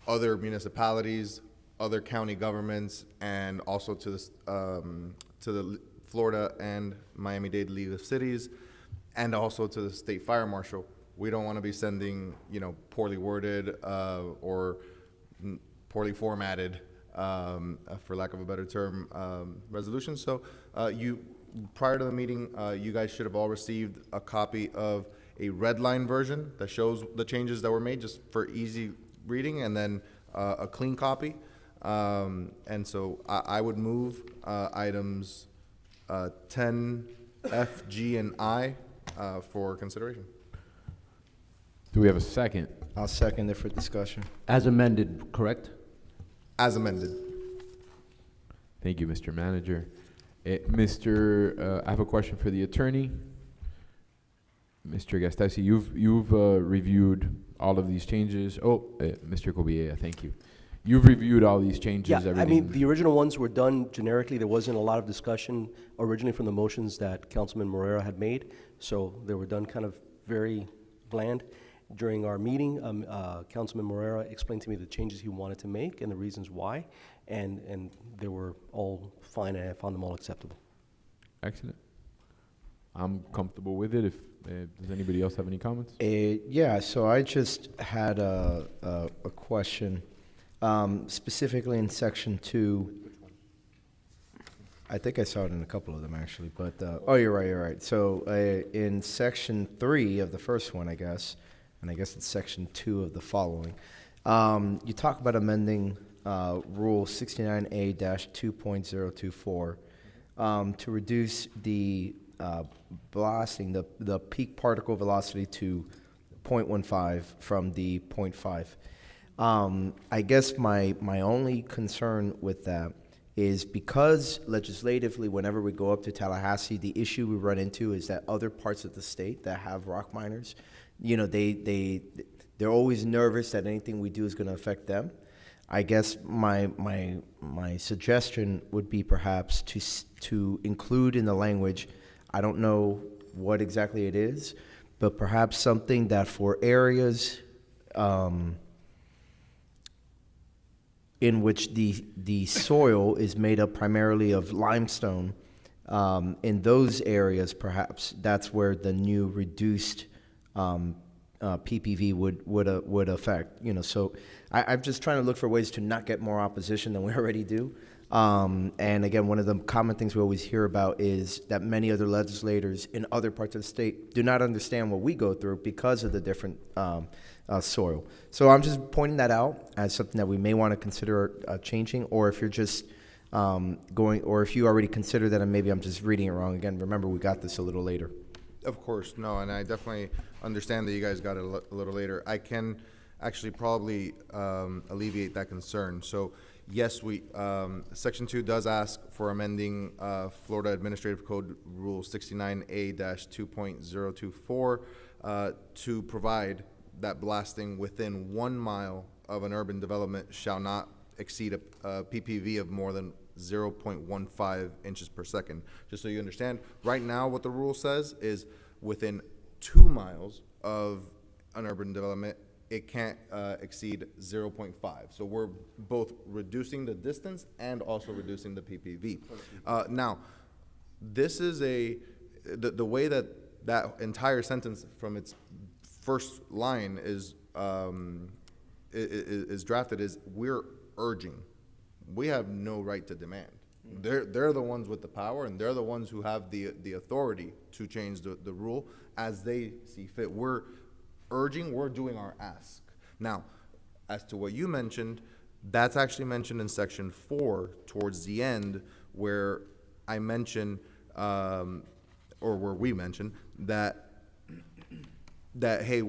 other municipalities, other county governments, and also to the Florida and Miami-Dade League of Cities, and also to the state fire marshal. We don't want to be sending, poorly worded or poorly formatted, for lack of a better term, resolutions. So prior to the meeting, you guys should have all received a copy of a red line version that shows the changes that were made, just for easy reading, and then a clean copy. And so I would move items 10, F, G, and I for consideration. Do we have a second? I'll second it for discussion. As amended, correct? As amended. Thank you, Mr. Manager. I have a question for the attorney. Mr. Gastesi, you've reviewed all of these changes. Mr. Kobiea, thank you. You've reviewed all these changes. Yeah, everything. I mean, the original ones were done generically. There wasn't a lot of discussion originally from the motions that Councilman Morera had made, so they were done kind of very bland. During our meeting, Councilman Morera explained to me the changes he wanted to make and the reasons why, and they were all fine, and I found them all acceptable. Excellent. I'm comfortable with it. If does anybody else have any comments? Yeah, so I just had a question, specifically in section 2. I think I saw it in a couple of them actually, but oh, you're right. So in section 3 of the first one, I guess, and I guess it's section 2 of the following, you talk about amending Rule 69A-2.024 to reduce the blasting, the peak particle velocity to 0.15 from the 0.5. I guess my only concern with that is because legislatively, whenever we go up to Tallahassee, the issue we run into is that other parts of the state that have rock miners, they're always nervous that anything we do is going to affect them. I guess my suggestion would be perhaps to include in the language, I don't know what exactly it is, but perhaps something that for areas in which the soil is made up primarily of limestone, in those areas, perhaps that's where the new reduced PPV would affect. So I'm just trying to look for ways to not get more opposition than we already do. And again, one of the common things we always hear about is that many other legislators in other parts of the state do not understand what we go through because of the different soil. So I'm just pointing that out as something that we may want to consider changing, or if you're just or if you already consider that and maybe I'm just reading it wrong. Again, remember, we got this a little later. Of course, no, and I definitely understand that you guys got it a little later. I can actually probably alleviate that concern. So yes, Section 2 does ask for amending Florida Administrative Code Rule 69A-2.024 to provide that blasting within 1 mile of an urban development shall not exceed a PPV of more than 0.15 inches per second. Just so you understand, right now what the rule says is within 2 miles of an urban development, it can't exceed 0.5. So we're both reducing the distance and also reducing the PPV. Now, this is the way that entire sentence from its first line is drafted is we're urging. We have no right to demand. They're the ones with the power, and they're the ones who have the authority to change the rule as they see fit. We're urging, we're doing our ask. Now, as to what you mentioned, that's actually mentioned in section 4 towards the end, where I mentioned, or where we mentioned that hey,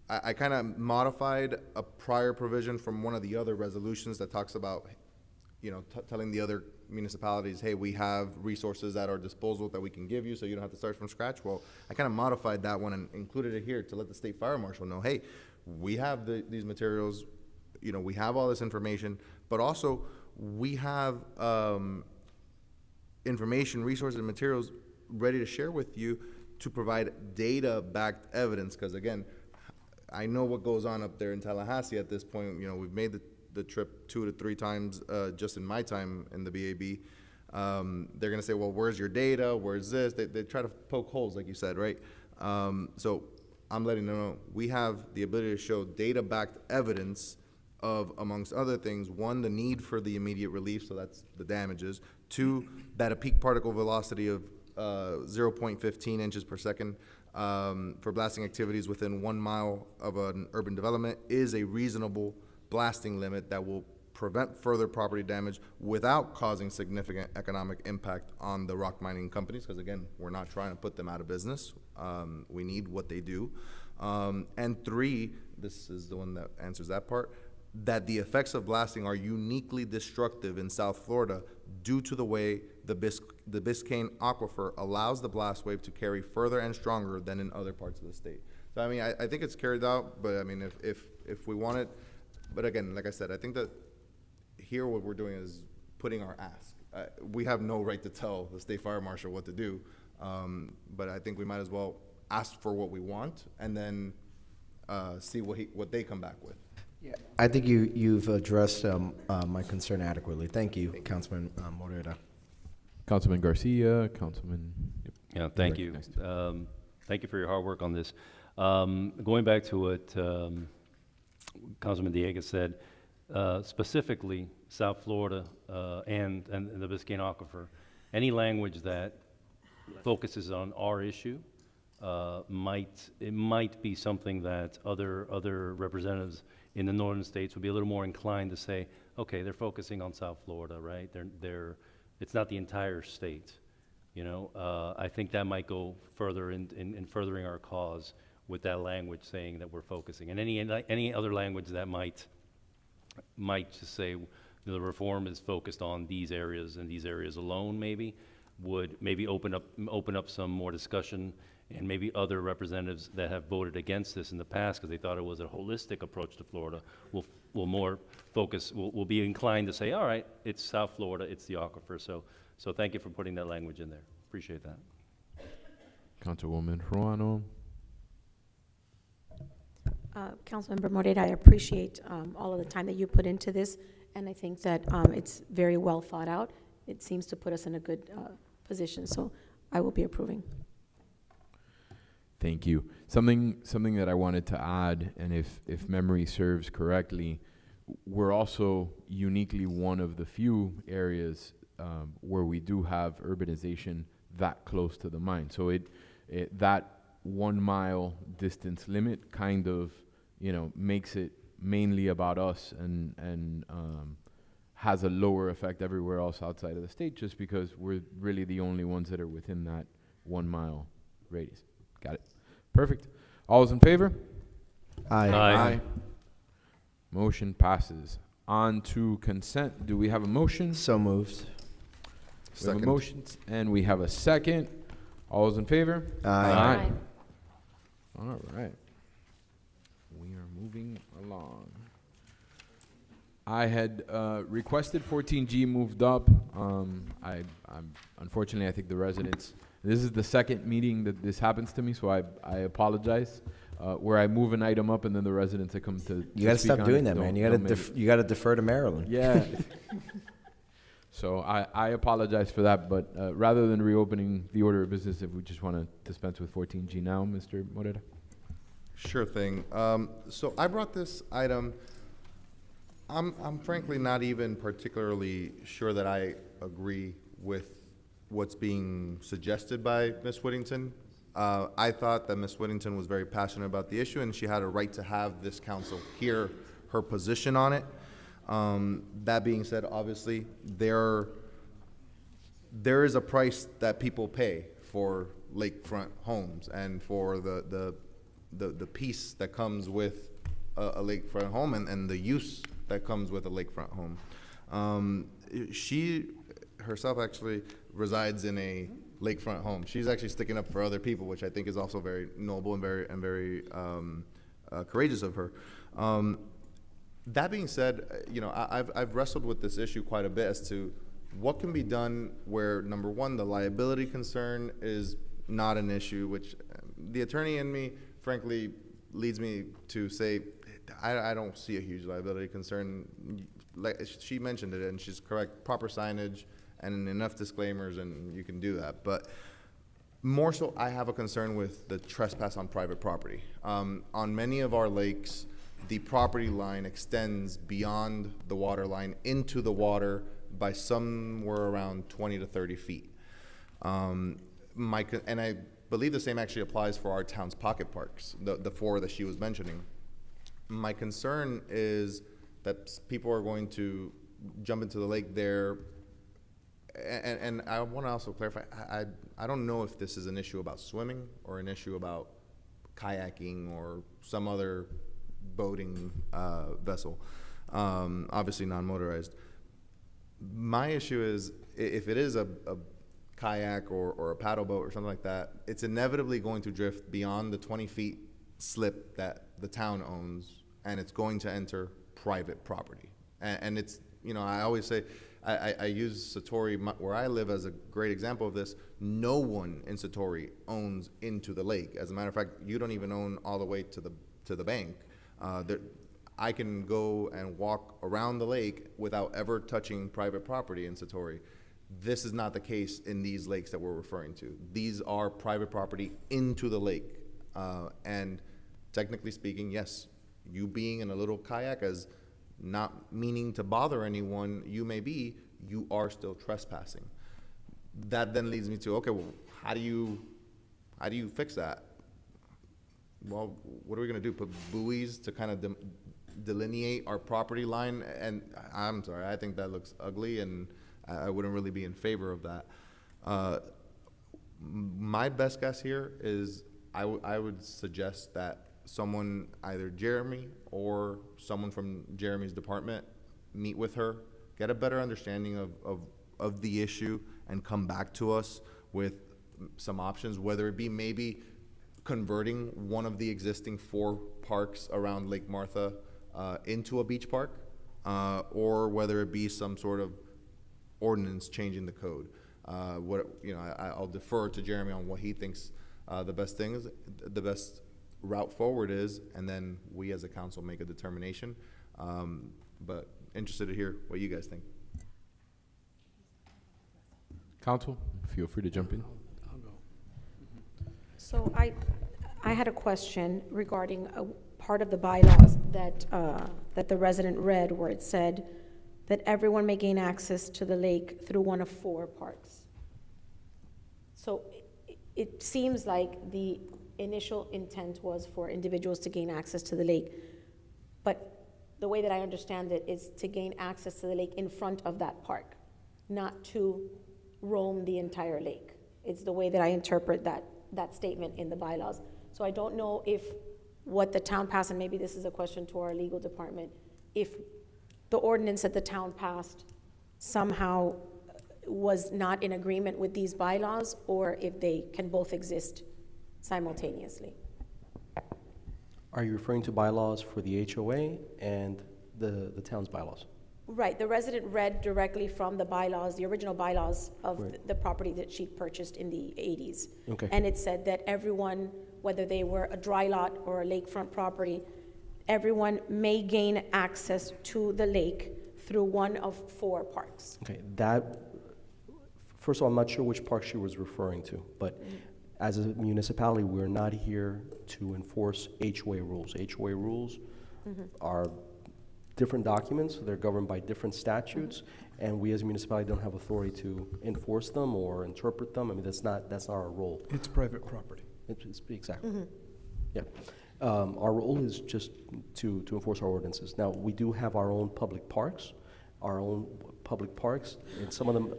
I kind of modified a prior provision from one of the other resolutions that talks about, telling the other municipalities, hey, we have resources at our disposal that we can give you so you don't have to start from scratch. Well, I kind of modified that one and included it here to let the state fire marshal know, hey, we have these materials, you know, we have all this information, but also we have information, resources, and materials ready to share with you to provide data-backed evidence. Because again, I know what goes on up there in Tallahassee at this point. You know, we've made the trip 2 to 3 times just in my time in the BAB. They're gonna say, well, where's your data? Where's this? They try to poke holes, like you said, right? So I'm letting them know we have the ability to show data-backed evidence of, amongst other things, 1, the need for the immediate relief, so that's the damages. 2, that a peak particle velocity of 0.15 inches per second for blasting activities within 1 mile of an urban development is a reasonable blasting limit that will prevent further property damage without causing significant economic impact on the rock mining companies, because again, we're not trying to put them out of business. We need what they do. And 3, this is the one that answers that part, that the effects of blasting are uniquely destructive in South Florida due to the way the Biscayne aquifer allows the blast wave to carry further and stronger than in other parts of the state. So I mean, I think it's carried out, but I mean, if we want it, but again, like I said, I think that here what we're doing is putting our ask. We have no right to tell the state fire marshal what to do, but I think we might as well ask for what we want and then see what they come back with. Yeah, I think you've addressed my concern adequately. Thank you, Councilman Morera. Councilman Garcia, Councilman. Yep. Yeah, thank you. Thank you for your hard work on this. Going back to what Councilman Diego said, specifically South Florida and the Biscayne aquifer, any language that focuses on our issue might be something that other representatives in the northern states would be a little more inclined to say, okay, they're focusing on South Florida, right? It's not the entire state, you know. I think that might go further in furthering our cause with that language saying that we're focusing. And any other language that might just say the reform is focused on these areas and these areas alone, would maybe open up some more discussion, and maybe other representatives that have voted against this in the past because they thought it was a holistic approach to Florida will more focus, will be inclined to say, all right, it's South Florida, it's the aquifer. So thank you for putting that language in there. Appreciate that. Councilwoman Ruano. Councilmember Morera, I appreciate all of the time that you put into this, and I think that it's very well thought out. It seems to put us in a good position, so I will be approving. Thank you. Something that I wanted to add, and if memory serves correctly, we're also uniquely one of the few areas where we do have urbanization that close to the mine. So that 1 mile distance limit kind of, you know, makes it mainly about us and has a lower effect everywhere else outside of the state, just because we're really the only ones that are within that 1 mile radius. Got it. Perfect. All those in favor? Aye. Aye. Motion passes. On to consent. Do we have a motion? So moved. We have a motion, and we have a second. All those in favor? Aye. Aye. All right. We are moving along. I had requested 14G moved up. I'm unfortunately, I think the residents, this is the second meeting that this happens to me, so I apologize. Where I move an item up and then the residents that come to You gotta speak stop on doing it that, man. don't You gotta defer to Maryland. Yeah. So I apologize for that, but rather than reopening the order of business, if we just want to dispense with 14G now, Mr. Morera. Sure thing. So I brought this item. I'm frankly not even particularly sure that I agree with what's being suggested by Ms. Whittington. I thought that Ms. Whittington was very passionate about the issue, and she had a right to have this council hear her position on it. That being said, obviously, there is a price that people pay for lakefront homes and for the peace that comes with a lakefront home and the use that comes with a lakefront home. She herself actually resides in a lakefront home. She's actually sticking up for other people, which I think is also very noble and very courageous of her. That being said, you know, I've wrestled with this issue quite a bit as to what can be done where, number one, the liability concern is not an issue, which the attorney in me, frankly, leads me to say, I don't see a huge liability concern. Like she mentioned it, and she's correct, proper signage and enough disclaimers, and you can do that. But more so, I have a concern with the trespass on private property. On many of our lakes, the property line extends beyond the water line into the water by somewhere around 20 to 30 feet. And I believe the same actually applies for our town's pocket parks, the 4 that she was mentioning. My concern is that people are going to jump into the lake there. And I want to also clarify, I don't know if this is an issue about swimming or an issue about kayaking or some other boating vessel, obviously non-motorized. My issue is if it is a kayak or a paddle boat or something like that, it's inevitably going to drift beyond the 20 feet slip that the town owns, and it's going to enter private property. And it's, you know, I always say, I use Satori, where I live, as a great example of this. No one in Satori owns into the lake. As a matter of fact, you don't even own all the way to the bank. I can go and walk around the lake without ever touching private property in Satori. This is not the case in these lakes that we're referring to. These are private property into the lake. And technically speaking, yes, you being in a little kayak, as not meaning to bother anyone you are still trespassing. That then leads me to, okay, well, how do you fix that? Well, what are we gonna do? Put buoys to kind of delineate our property line? And I'm sorry, I think that looks ugly, and I wouldn't really be in favor of that. My best guess here is I would suggest that someone, either Jeremy or someone from Jeremy's department, meet with her, get a better understanding of the issue, and come back to us with some options, whether it be maybe converting one of the existing 4 parks around Lake Martha into a beach park, or whether it be some sort of ordinance changing the code. I'll defer to Jeremy on what he thinks the best route forward is, and then we as a council make a determination. But interested to hear what you guys think. Council, feel free to jump in. So I had a question regarding a part of the bylaws that the resident read, where it said that everyone may gain access to the lake through one of 4 parks. So it seems like the initial intent was for individuals to gain access to the lake, but the way that I understand it is to gain access to the lake in front of that park, not to roam the entire lake. It's the way that I interpret that statement in the bylaws. So I don't know if what the town passed, and maybe this is a question to our legal department, if the ordinance that the town passed somehow was not in agreement with these bylaws, or if they can both exist simultaneously. Are you referring to bylaws for the HOA and the town's bylaws? Right, the resident read directly from the bylaws, the original bylaws of Right. the property that she purchased in the 80s. Okay. And it said that everyone, whether they were a dry lot or a lakefront property, everyone may gain access to the lake through one of 4 parks. Okay, first of all, I'm not sure which park she was referring to, but as a municipality, we're not here to enforce HOA rules. HOA rules are different documents, they're governed by different statutes, and we as a municipality don't have authority to enforce them or interpret them. I mean, that's not our role. It's private property. Exactly. Yeah. Our role is just to enforce our ordinances. Now, we do have our own public parks, and some of them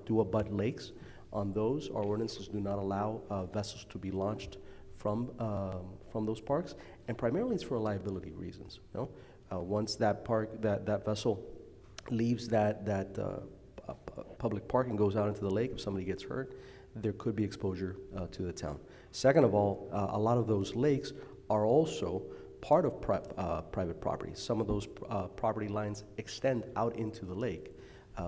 do abut lakes. On those, our ordinances do not allow vessels to be launched from those parks, and primarily it's for liability reasons. Once that vessel leaves that public parking goes out into the lake, if somebody gets hurt, there could be exposure to the town. Second of all, a lot of those lakes are also part of private property. Some of those property lines extend out into the lake.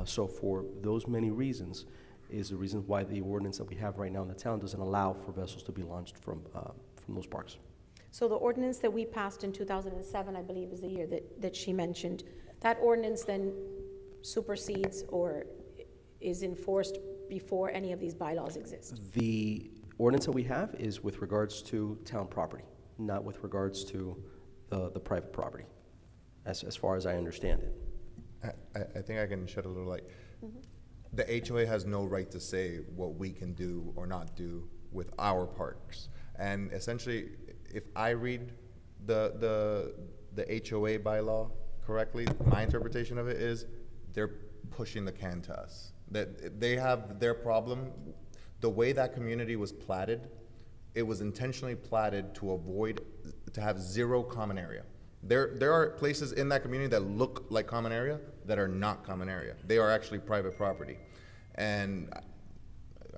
So for those many reasons is the reason why the ordinance that we have right now in the town doesn't allow for vessels to be launched from those parks. So the ordinance that we passed in 2007, I believe, is the year that she mentioned, that ordinance then supersedes or is enforced before any of these bylaws exist? The ordinance that we have is with regards to town property, not with regards to the private property, as far as I understand it. I think I can shed a little light. The HOA has no right to say what we can do or not do with our parks. And essentially, if I read the HOA bylaw correctly, my interpretation of it is they're pushing the can to us. That they have their problem. The way that community was platted, it was intentionally platted to have zero common area. There are places in that community that look like common area that are not common area. They are actually private property. And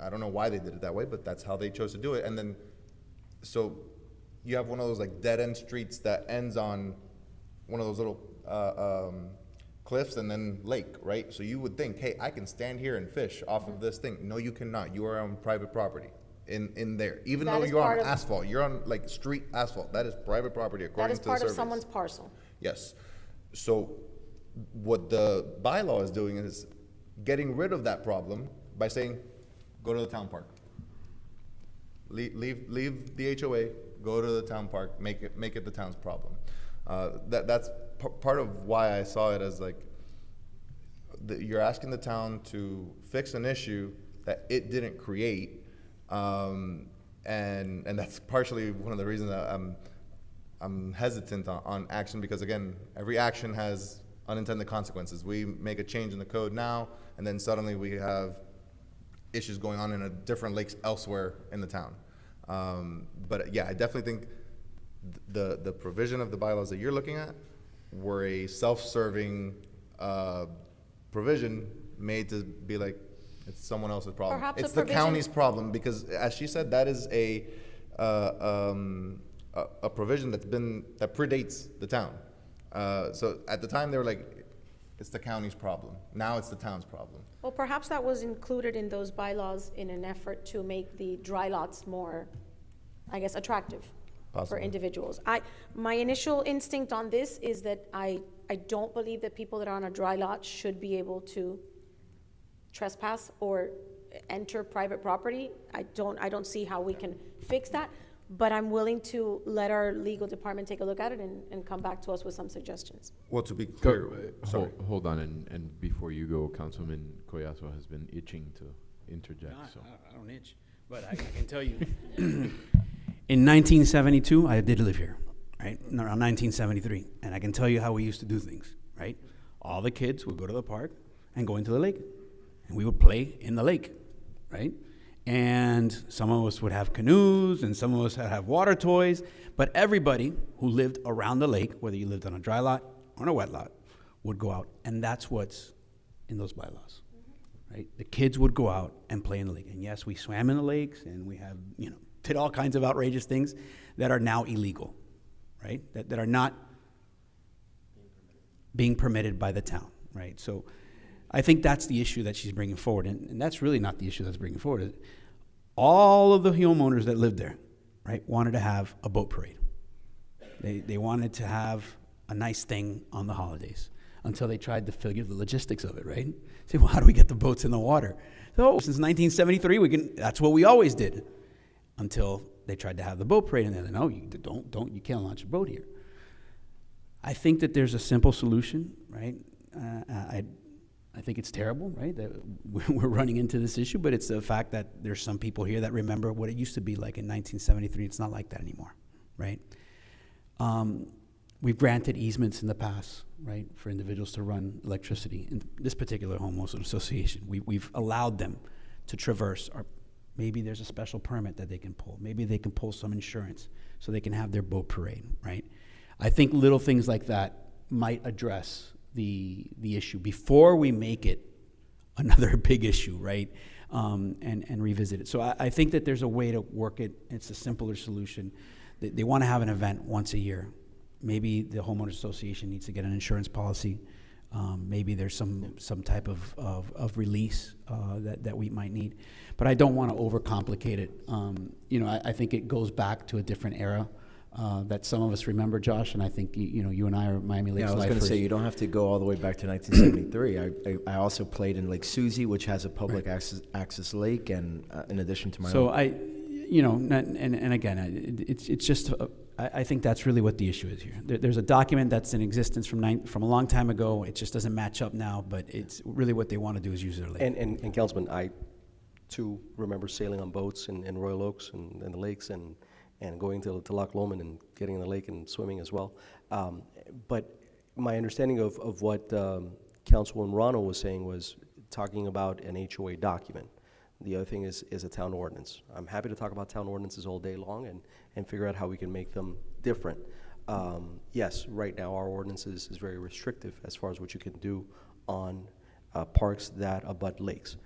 I don't know why they did it that way, but that's how they chose to do it. And then, so you have one of those like dead end streets that ends on one of those little cliffs and then lake, right? So you would think, hey, I can stand here and fish off of this thing. No, you cannot. You are on private property in there. Even though you're on asphalt, you're on like street asphalt. That is private property according to the surveys. That is part of someone's parcel. Yes. So what the bylaw is doing is getting rid of that problem by saying, go to the town park. Leave the HOA, go to the town park, make it the town's problem. That's part of why I saw it as like, you're asking the town to fix an issue that it didn't create, and that's partially one of the reasons that I'm hesitant on action, because again, every action has unintended consequences. We make a change in the code now, and then suddenly we have issues going on in a different lakes elsewhere in the town. But yeah, I definitely think the provision of the bylaws that you're looking at were a self-serving provision made to be like, it's someone else's problem. Perhaps it's the county's problem, because as she said, that is a provision that predates the town. So at the time they were like, it's the county's problem. Now it's the town's problem. Well, perhaps that was included in those bylaws in an effort to make the dry lots more, I guess, attractive for individuals. My initial instinct on this is that I don't believe that people that are on a dry lot should be able to trespass or enter private property. I don't see how we can fix that, but I'm willing to let our legal department take a look at it and come back to us with some suggestions. Well, to be clear, sorry. Hold on, and before you go, Councilman Collazo has been itching to interject. No, So I don't itch, but I can tell you. In 1972, I did live here, right? Around 1973, and I can tell you how we used to do things, right? All the kids would go to the park and go into the lake, and we would play in the lake, right? And some of us would have canoes, and some of us would have water toys, but everybody who lived around the lake, whether you lived on a dry lot or on a wet lot, would go out, and that's what's in those bylaws, right? The kids would go out and play in the lake, and yes, we swam in the lakes, and we have, did all kinds of outrageous things that are now illegal, right? That are not being permitted by the town, right? So I think that's the issue that she's bringing forward, and that's really not the issue that's bringing forward. All of the homeowners that lived there, right, wanted to have a boat parade. They wanted to have a nice thing on the holidays until they tried to figure the logistics of it, right? Say, well, how do we get the boats in the water? So since 1973, that's what we always did, until they tried to have the boat parade, and they're like, no, you can't launch a boat here. I think that there's a simple solution, right? I think it's terrible, right, that we're running into this issue, but it's the fact that there's some people here that remember what it used to be like in 1973. It's not like that anymore, right? We've granted easements in the past, right, for individuals to run electricity. In this particular homeowners association, we've allowed them to traverse, or maybe there's a special permit that they can pull. Maybe they can pull some insurance so they can have their boat parade, right? I think little things like that might address the issue before we make it another big issue, right? And revisit it. So I think that there's a way to work it. It's a simpler solution. They want to have an event once a year. Maybe the homeowners association needs to get an insurance policy. Maybe there's some type of release that we might need. But I don't want to overcomplicate it. I think it goes back to a different era that some of us remember, Josh, and I think you and I are Miami Lakes Yeah, I was going to lifers. say, you don't have to go all the way back to 1973. I also played in Lake Susie, which has a public access lake, and in addition to my So own. and again, it's just, I think that's really what the issue is here. There's a document that's in existence from a long time ago. It just doesn't match up now, but it's really what they want to do is use their lake. And Councilman, I too remember sailing on boats in Royal Oaks and the lakes and going to Loch Lomond and getting in the lake and swimming as well. But my understanding of what Councilwoman Rano was saying was talking about an HOA document. The other thing is a town ordinance. I'm happy to talk about town ordinances all day long and figure out how we can make them different. Yes, right now our ordinance is very restrictive as far as what you can do on parks that abut lakes.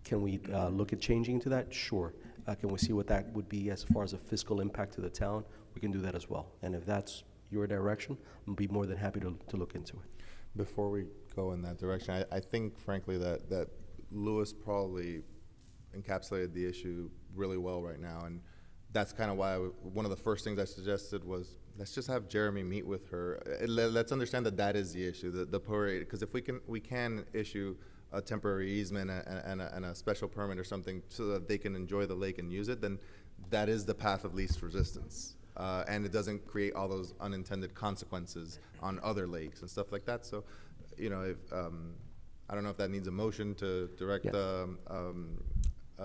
Can we look at changing to that? Sure. Can we see what that would be as far as a fiscal impact to the town? We can do that as well. And if that's your direction, I'll be more than happy to look into it. Before we go in that direction, I think, frankly, that Lewis probably encapsulated the issue really well right now. And that's kind of why one of the first things I suggested was, let's just have Jeremy meet with her. Let's understand that is the issue, the parade. Because if we can issue a temporary easement and a special permit or something so that they can enjoy the lake and use it, then that is the path of least resistance. And it doesn't create all those unintended consequences on other lakes and stuff like that. So, if, I don't know if that needs a motion to direct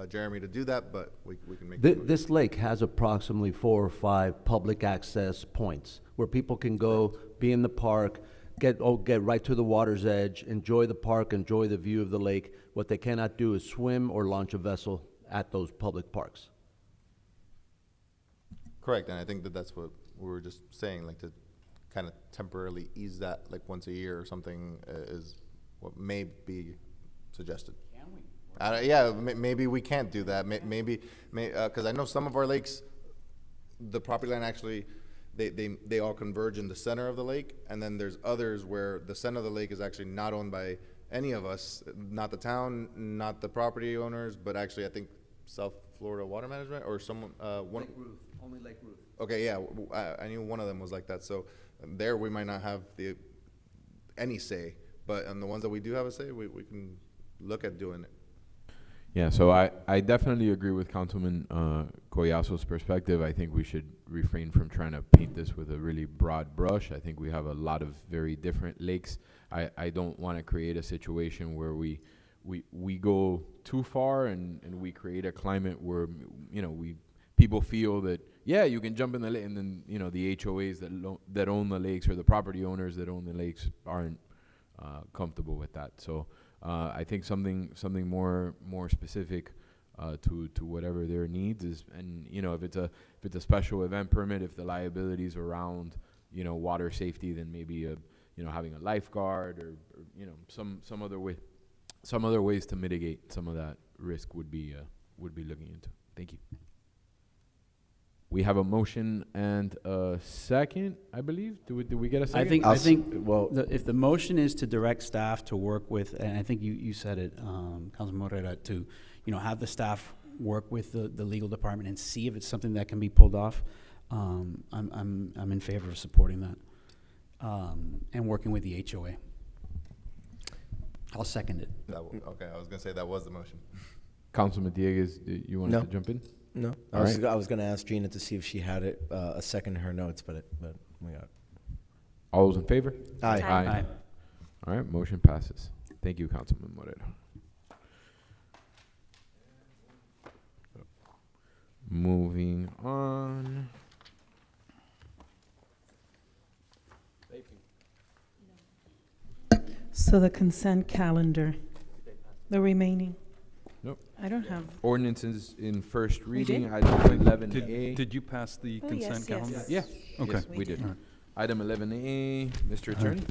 Jeremy to do that, but we can make This lake has approximately 4 or 5 public access points where people can go, be in the park, get right to the water's edge, enjoy the park, enjoy the view of the lake. What they cannot do is swim or launch a vessel at those public parks. Correct, and I think that's what we were just saying, like to kind of temporarily ease that, like once a year or something, is what may be suggested. Can we? Yeah, maybe we can't do that. Maybe, because I know some of our lakes, the property line actually, they all converge in the center of the lake, and then there's others where the center of the lake is actually not owned by any of us, not the town, not the property owners, but actually I think South Florida Water Management or someone. Lake Ruth, only Lake Ruth. Okay, yeah, I knew one of them was like that. So there we might not have any say, but on the ones that we do have a say, we can look at doing it. Yeah, so I definitely agree with Councilman Collazo's perspective. I think we should refrain from trying to paint this with a really broad brush. I think we have a lot of very different lakes. I don't want to create a situation where we go too far and we create a climate where, people feel that, yeah, you can jump in the lake, and then, the HOAs that own the lakes or the property owners that own the lakes aren't comfortable with that. So I think something more specific to whatever their needs is, and if it's a special event permit, if the liabilities around water safety, then maybe having a lifeguard or some other ways to mitigate some of that risk would be looking into. Thank you. We have a motion and a second, I believe. Do we get a second? I think if the motion is to direct staff to work with, and I think you said it, Councilman Morera, to have the staff work with the legal department and see if it's something that can be pulled off. I'm in favor of supporting that and working with the HOA. I'll second it. Okay, I was gonna say that was the motion. Councilman Dieguez, you wanted to jump in? No, I was going to ask Gina to see if she had it a second in her notes, but we got it. All those in favor? Aye. Aye. All right, motion passes. Thank you, Councilman Moreno. Moving on. So the consent calendar, the remaining. Nope. I don't have. Ordinances in first reading, did? item 11A. Did you pass the Oh, consent yes, calendar? yes. Yeah. Okay. Yes, we did. All right. Item 11A, Mr. Attorney.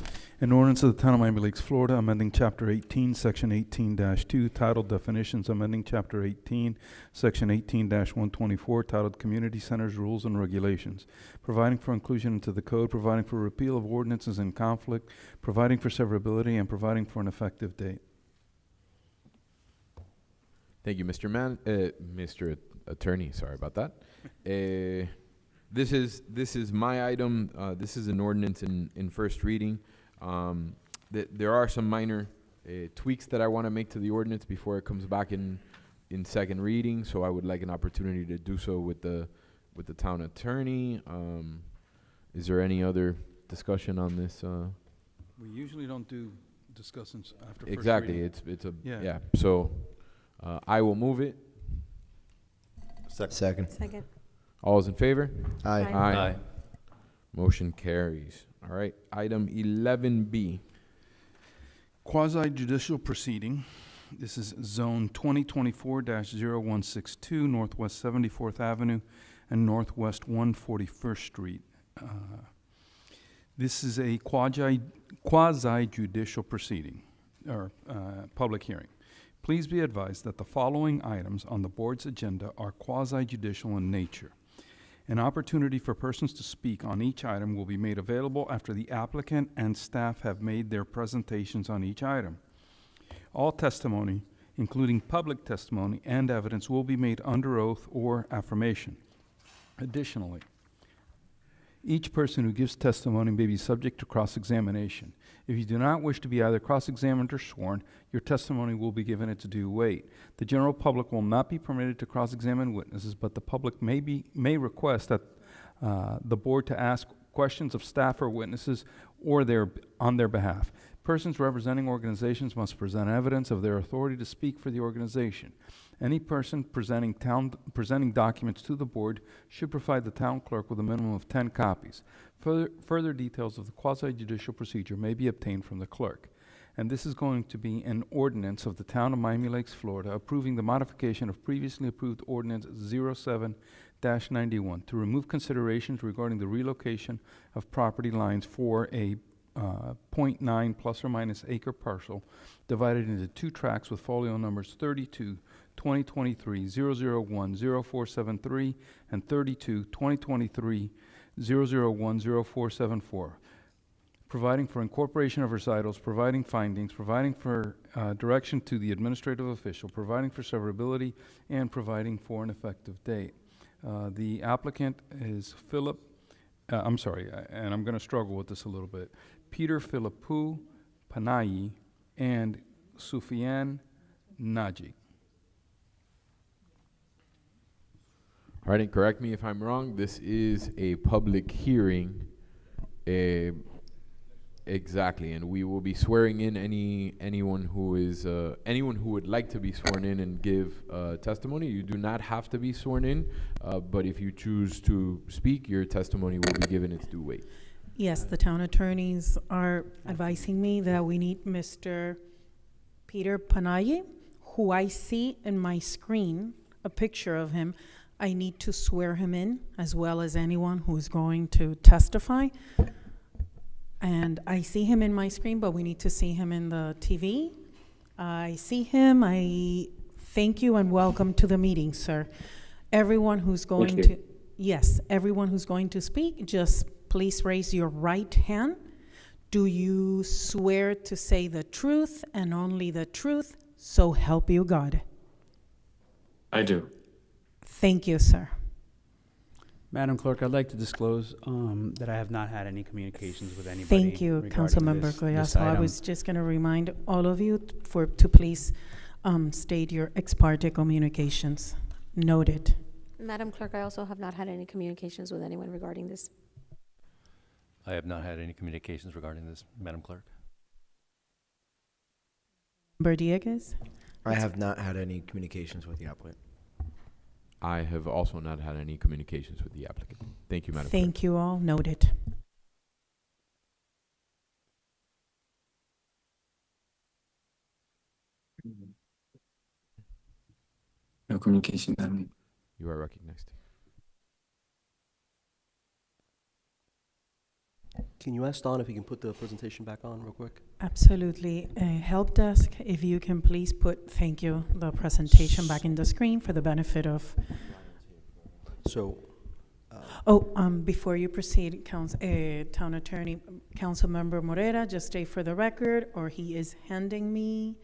An ordinance of the Town of Miami Lakes, Florida, amending Chapter 18, Section 18-2, titled Definitions, amending Chapter 18, Section 18-124, titled Community Centers, Rules and Regulations, providing for inclusion into the code, providing for repeal of ordinances in conflict, providing for severability, and providing for an effective date. Thank you, Mr. Attorney. Sorry about that. This is my item. This is an ordinance in first reading. There are some minor tweaks that I want to make to the ordinance before it comes back in second reading. So I would like an opportunity to do so with the town attorney. Is there any other discussion on this? We usually don't do discussions after first Exactly. reading. It's a yeah. So I will move it. Second. Second. All those in favor? Aye. Aye. Motion carries. All right. Item 11B. Quasi-judicial proceeding. This is Zone 2024-0162, Northwest 74th Avenue and Northwest 141st Street. This is a quasi-judicial proceeding, or public hearing. Please be advised that the following items on the board's agenda are quasi-judicial in nature. An opportunity for persons to speak on each item will be made available after the applicant and staff have made their presentations on each item. All testimony, including public testimony and evidence, will be made under oath or affirmation. Additionally, each person who gives testimony may be subject to cross-examination. If you do not wish to be either cross-examined or sworn, your testimony will be given its due weight. The general public will not be permitted to cross-examine witnesses, but the public may request that the board to ask questions of staff or witnesses or on their behalf. Persons representing organizations must present evidence of their authority to speak for the organization. Any person presenting documents to the board should provide the town clerk with a minimum of 10 copies. Further details of the quasi-judicial procedure may be obtained from the clerk. And this is going to be an ordinance of the Town of Miami Lakes, Florida, approving the modification of previously approved Ordinance 07-91 to remove considerations regarding the relocation of property lines for a 0.9 plus or minus acre parcel divided into two tracts with folio numbers 32 2023 001 0473 and 32 2023 001 0474, providing for incorporation of recitals, providing findings, providing for direction to the administrative official, providing for severability, and providing for an effective date. The applicant is and I'm going to struggle with this a little bit, Peter Philippou Panayi and Sufian Naji. All right, and correct me if I'm wrong. This is a public hearing. Exactly, and we will be swearing in anyone who would like to be sworn in and give testimony. You do not have to be sworn in, but if you choose to speak, your testimony will be given its due weight. Yes, the town attorneys are advising me that we need Mr. Peter Panaye, who I see in my screen, a picture of him. I need to swear him in, as well as anyone who is going to testify. And I see him in my screen, but we need to see him in the TV. I see him. I thank you and welcome to the meeting, sir. Everyone who's going to, yes, everyone who's going to speak, just please raise your right hand. Do you swear to say the truth and only the truth, so help you God? I do. Thank you, sir. Madam Clerk, I'd like to disclose that I have not had any communications with anybody. Thank you, regarding Councilmember this Collazo. I item. was just going to remind all of you to please state your ex parte communications. Noted. Madam Clerk, I also have not had any communications with anyone regarding this. I have not had any communications regarding this, Madam Clerk. Dieguez? I have not had any communications with the applicant. I have also not had any communications with the applicant. Thank you, Madam Clerk. Thank you all. Noted. No communication, Madam. You are recognized. Can you ask Don if he can put the presentation back on real quick? Absolutely. Help desk, if you can please put, thank you, the presentation back in the screen for the benefit of. So, Before you proceed, Town Attorney, Councilmember Morera, just state for the record, or he is handing me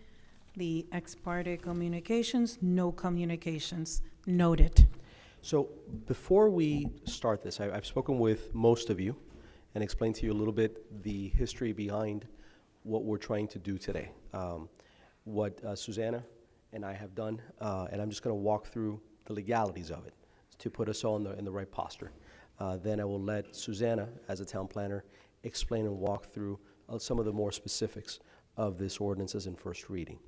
the ex parte communications, no communications, noted. So before we start this, I've spoken with most of you and explained to you a little bit the history behind what we're trying to do today. What Susanna and I have done, and I'm just going to walk through the legalities of it to put us all in the right posture. Then I will let Susanna, as a town planner, explain and walk through some of the more specifics of this ordinance as in first reading.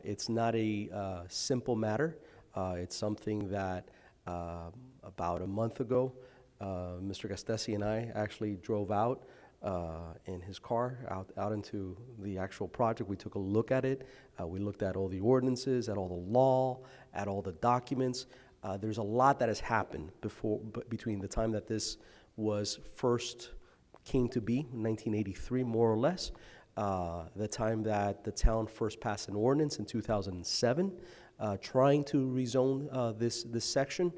It's not a simple matter. It's something that about a month ago, Mr. Gastesi and I actually drove out in his car out into the actual project. We took a look at it. We looked at all the ordinances, at all the law, at all the documents. There's a lot that has happened between the time that this was first came to be, 1983 more or less, the time that the town first passed an ordinance in 2007, trying to rezone this section,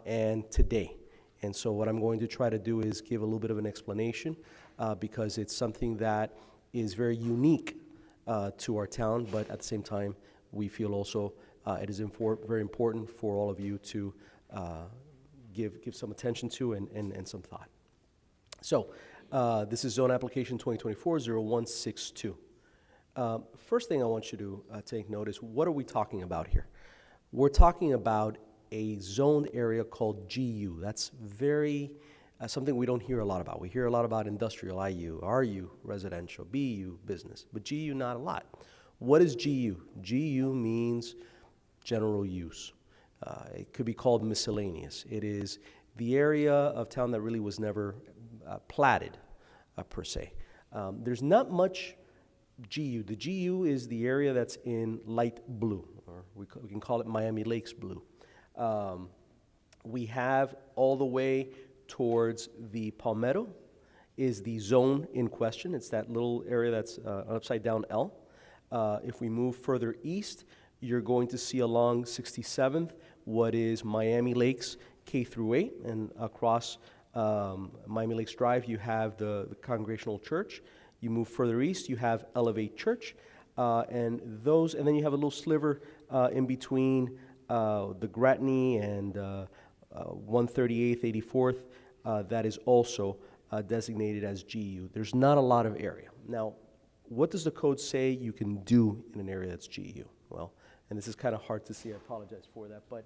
and today. And so what I'm going to try to do is give a little bit of an explanation because it's something that is very unique to our town, but at the same time, we feel also it is very important for all of you to give some attention to and some thought. So this is zone application 2024-0162. First thing I want you to take note is, what are we talking about here? We're talking about a zoned area called GU. That's very something we don't hear a lot about. We hear a lot about industrial, IU, RU, residential, BU, business, but GU not a lot. What is GU? GU means general use. It could be called miscellaneous. It is the area of town that really was never platted per se. There's not much GU. The GU is the area that's in light blue, or we can call it Miami Lakes blue. We have all the way towards the Palmetto is the zone in question. It's that little area that's an upside down L. If we move further east, you're going to see along 67th what is Miami Lakes K through 8, and across Miami Lakes Drive you have the Congregational Church. You move further east, you have Elevate Church, and then you have a little sliver in between the Gratney and 138th, 84th, that is also designated as GU. There's not a lot of area. Now, what does the code say you can do in an area that's GU? Well, and this is kind of hard to see, I apologize for that, but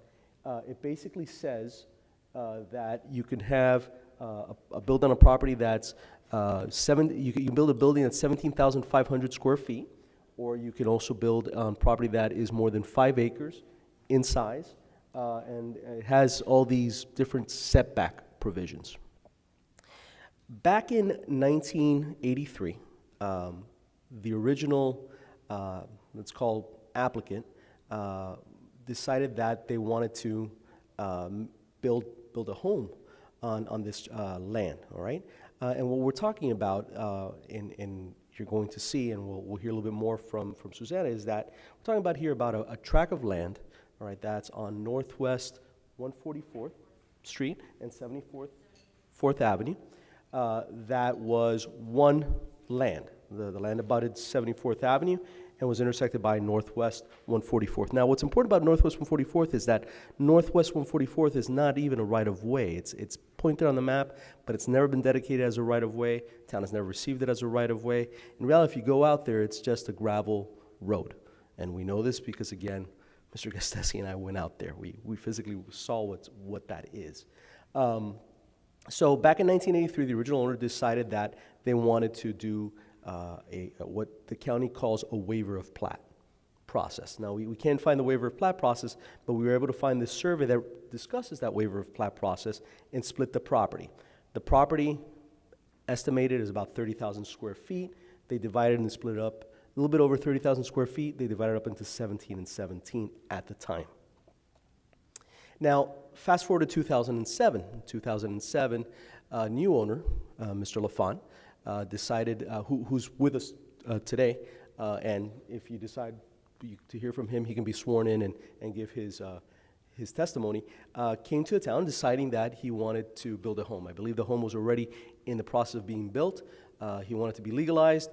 it basically says that you can have a build on a property that's you can build a building that's 17,500 square feet, or you can also build on property that is more than 5 acres in size, and it has all these different setback provisions. Back in 1983, the original, let's call applicant, decided that they wanted to build a home on this land, all right? And what we're talking about, and you're going to see, and we'll hear a little bit more from Susanna, is that we're talking about here about a tract of land, all right, that's on Northwest 144th Street and 74th Avenue. That was one land. The land abutted 74th Avenue and was intersected by Northwest 144th. Now, what's important about Northwest 144th is that Northwest 144th is not even a right-of-way. It's pointed on the map, but it's never been dedicated as a right-of-way. Town has never received it as a right-of-way. In reality, if you go out there, it's just a gravel road. And we know this because, again, Mr. Gastesi and I went out there. We physically saw what that is. So back in 1983, the original owner decided that they wanted to do what the county calls a waiver of plat process. Now, we can't find the waiver of plat process, but we were able to find this survey that discusses that waiver of plat process and split the property. The property estimated is about 30,000 square feet. They divided and split it up a little bit over 30,000 square feet. They divided it up into 17 and 17 at the time. Now, fast forward to 2007. In 2007, new owner, Mr. Lafont, decided, who's with us today, and if you decide to hear from him, he can be sworn in and give his testimony, came to the town deciding that he wanted to build a home. I believe the home was already in the process of being built. He wanted to be legalized.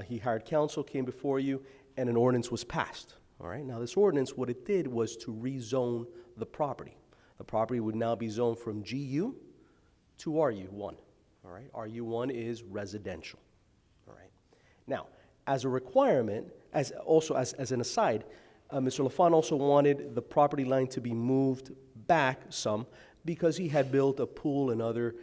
He hired counsel, came before you, and an ordinance was passed. All right. Now, this ordinance, what it did was to rezone the property. The property would now be zoned from GU to RU1. All right. RU1 is residential. All right. Now, as a requirement, as an aside, Mr. Lafont also wanted the property line to be moved back some because he had built a pool and other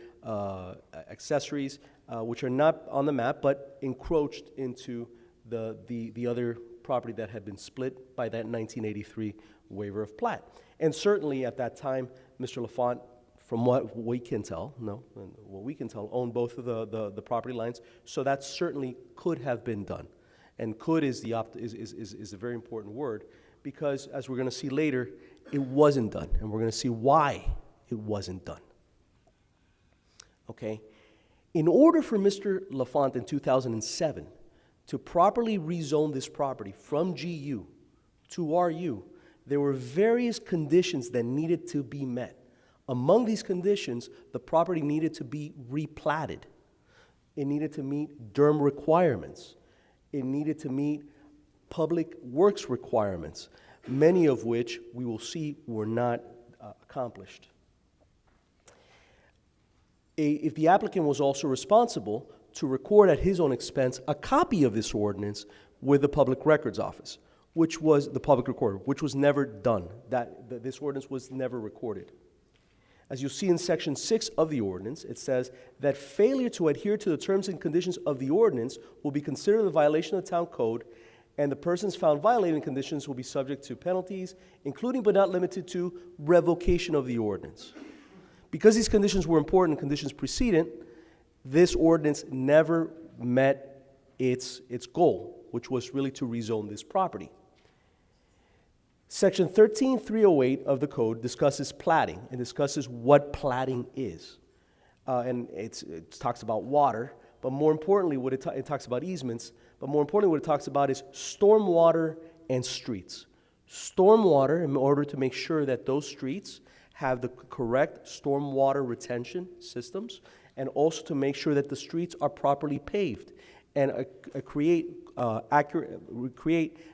accessories which are not on the map but encroached into the other property that had been split by that 1983 waiver of plat. And certainly at that time, Mr. Lafont, from what we can tell, owned both of the property lines, so that certainly could have been done. And could is a very important word because, as we're going to see later, it wasn't done, and we're going to see why it wasn't done. Okay? In order for Mr. Lafont in 2007 to properly rezone this property from GU to RU, there were various conditions that needed to be met. Among these conditions, the property needed to be replatted. It needed to meet DERM requirements. It needed to meet public works requirements, many of which we will see were not accomplished. If the applicant was also responsible to record at his own expense a copy of this ordinance with the Public Records Office, which was the public recorder, which was never done. This ordinance was never recorded. As you'll see in Section 6 of the ordinance, it says that failure to adhere to the terms and conditions of the ordinance will be considered a violation of the town code, and the persons found violating conditions will be subject to penalties, including but not limited to revocation of the ordinance. Because these conditions were important, conditions precedent, this ordinance never met its goal, which was really to rezone this property. Section 13308 of the code discusses platting and discusses what platting is. And it talks about water, but more importantly, it talks about easements, but more importantly, what it talks about is stormwater and streets. Stormwater, in order to make sure that those streets have the correct stormwater retention systems, and also to make sure that the streets are properly paved and create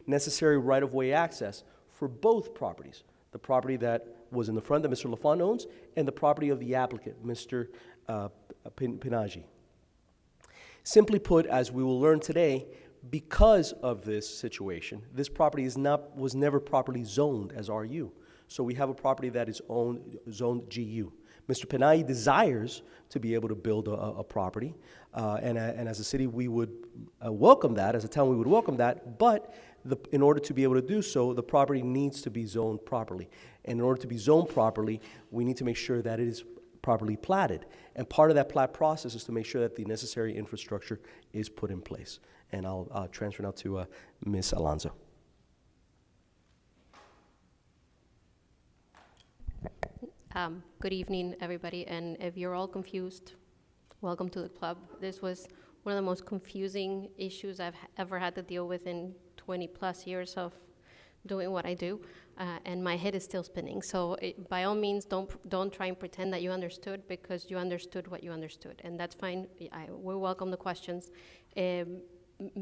necessary right-of-way access for both properties, the property that was in the front that Mr. Lafont owns and the property of the applicant, Mr. Pinaggi. Simply put, as we will learn today, because of this situation, this property was never properly zoned as RU. So we have a property that is zoned GU. Mr. Pinaggi desires to be able to build a property, and as a city we would welcome that, as a town we would welcome that, but in order to be able to do so, the property needs to be zoned properly. And in order to be zoned properly, we need to make sure that it is properly platted. And part of that plat process is to make sure that the necessary infrastructure is put in place. And I'll transfer now to Ms. Alonso. Good evening, everybody. And if you're all confused, welcome to the club. This was one of the most confusing issues I've ever had to deal with in 20 plus years of doing what I do, and my head is still spinning. So by all means, don't try and pretend that you understood, because you understood what you understood, and that's fine. We welcome the questions.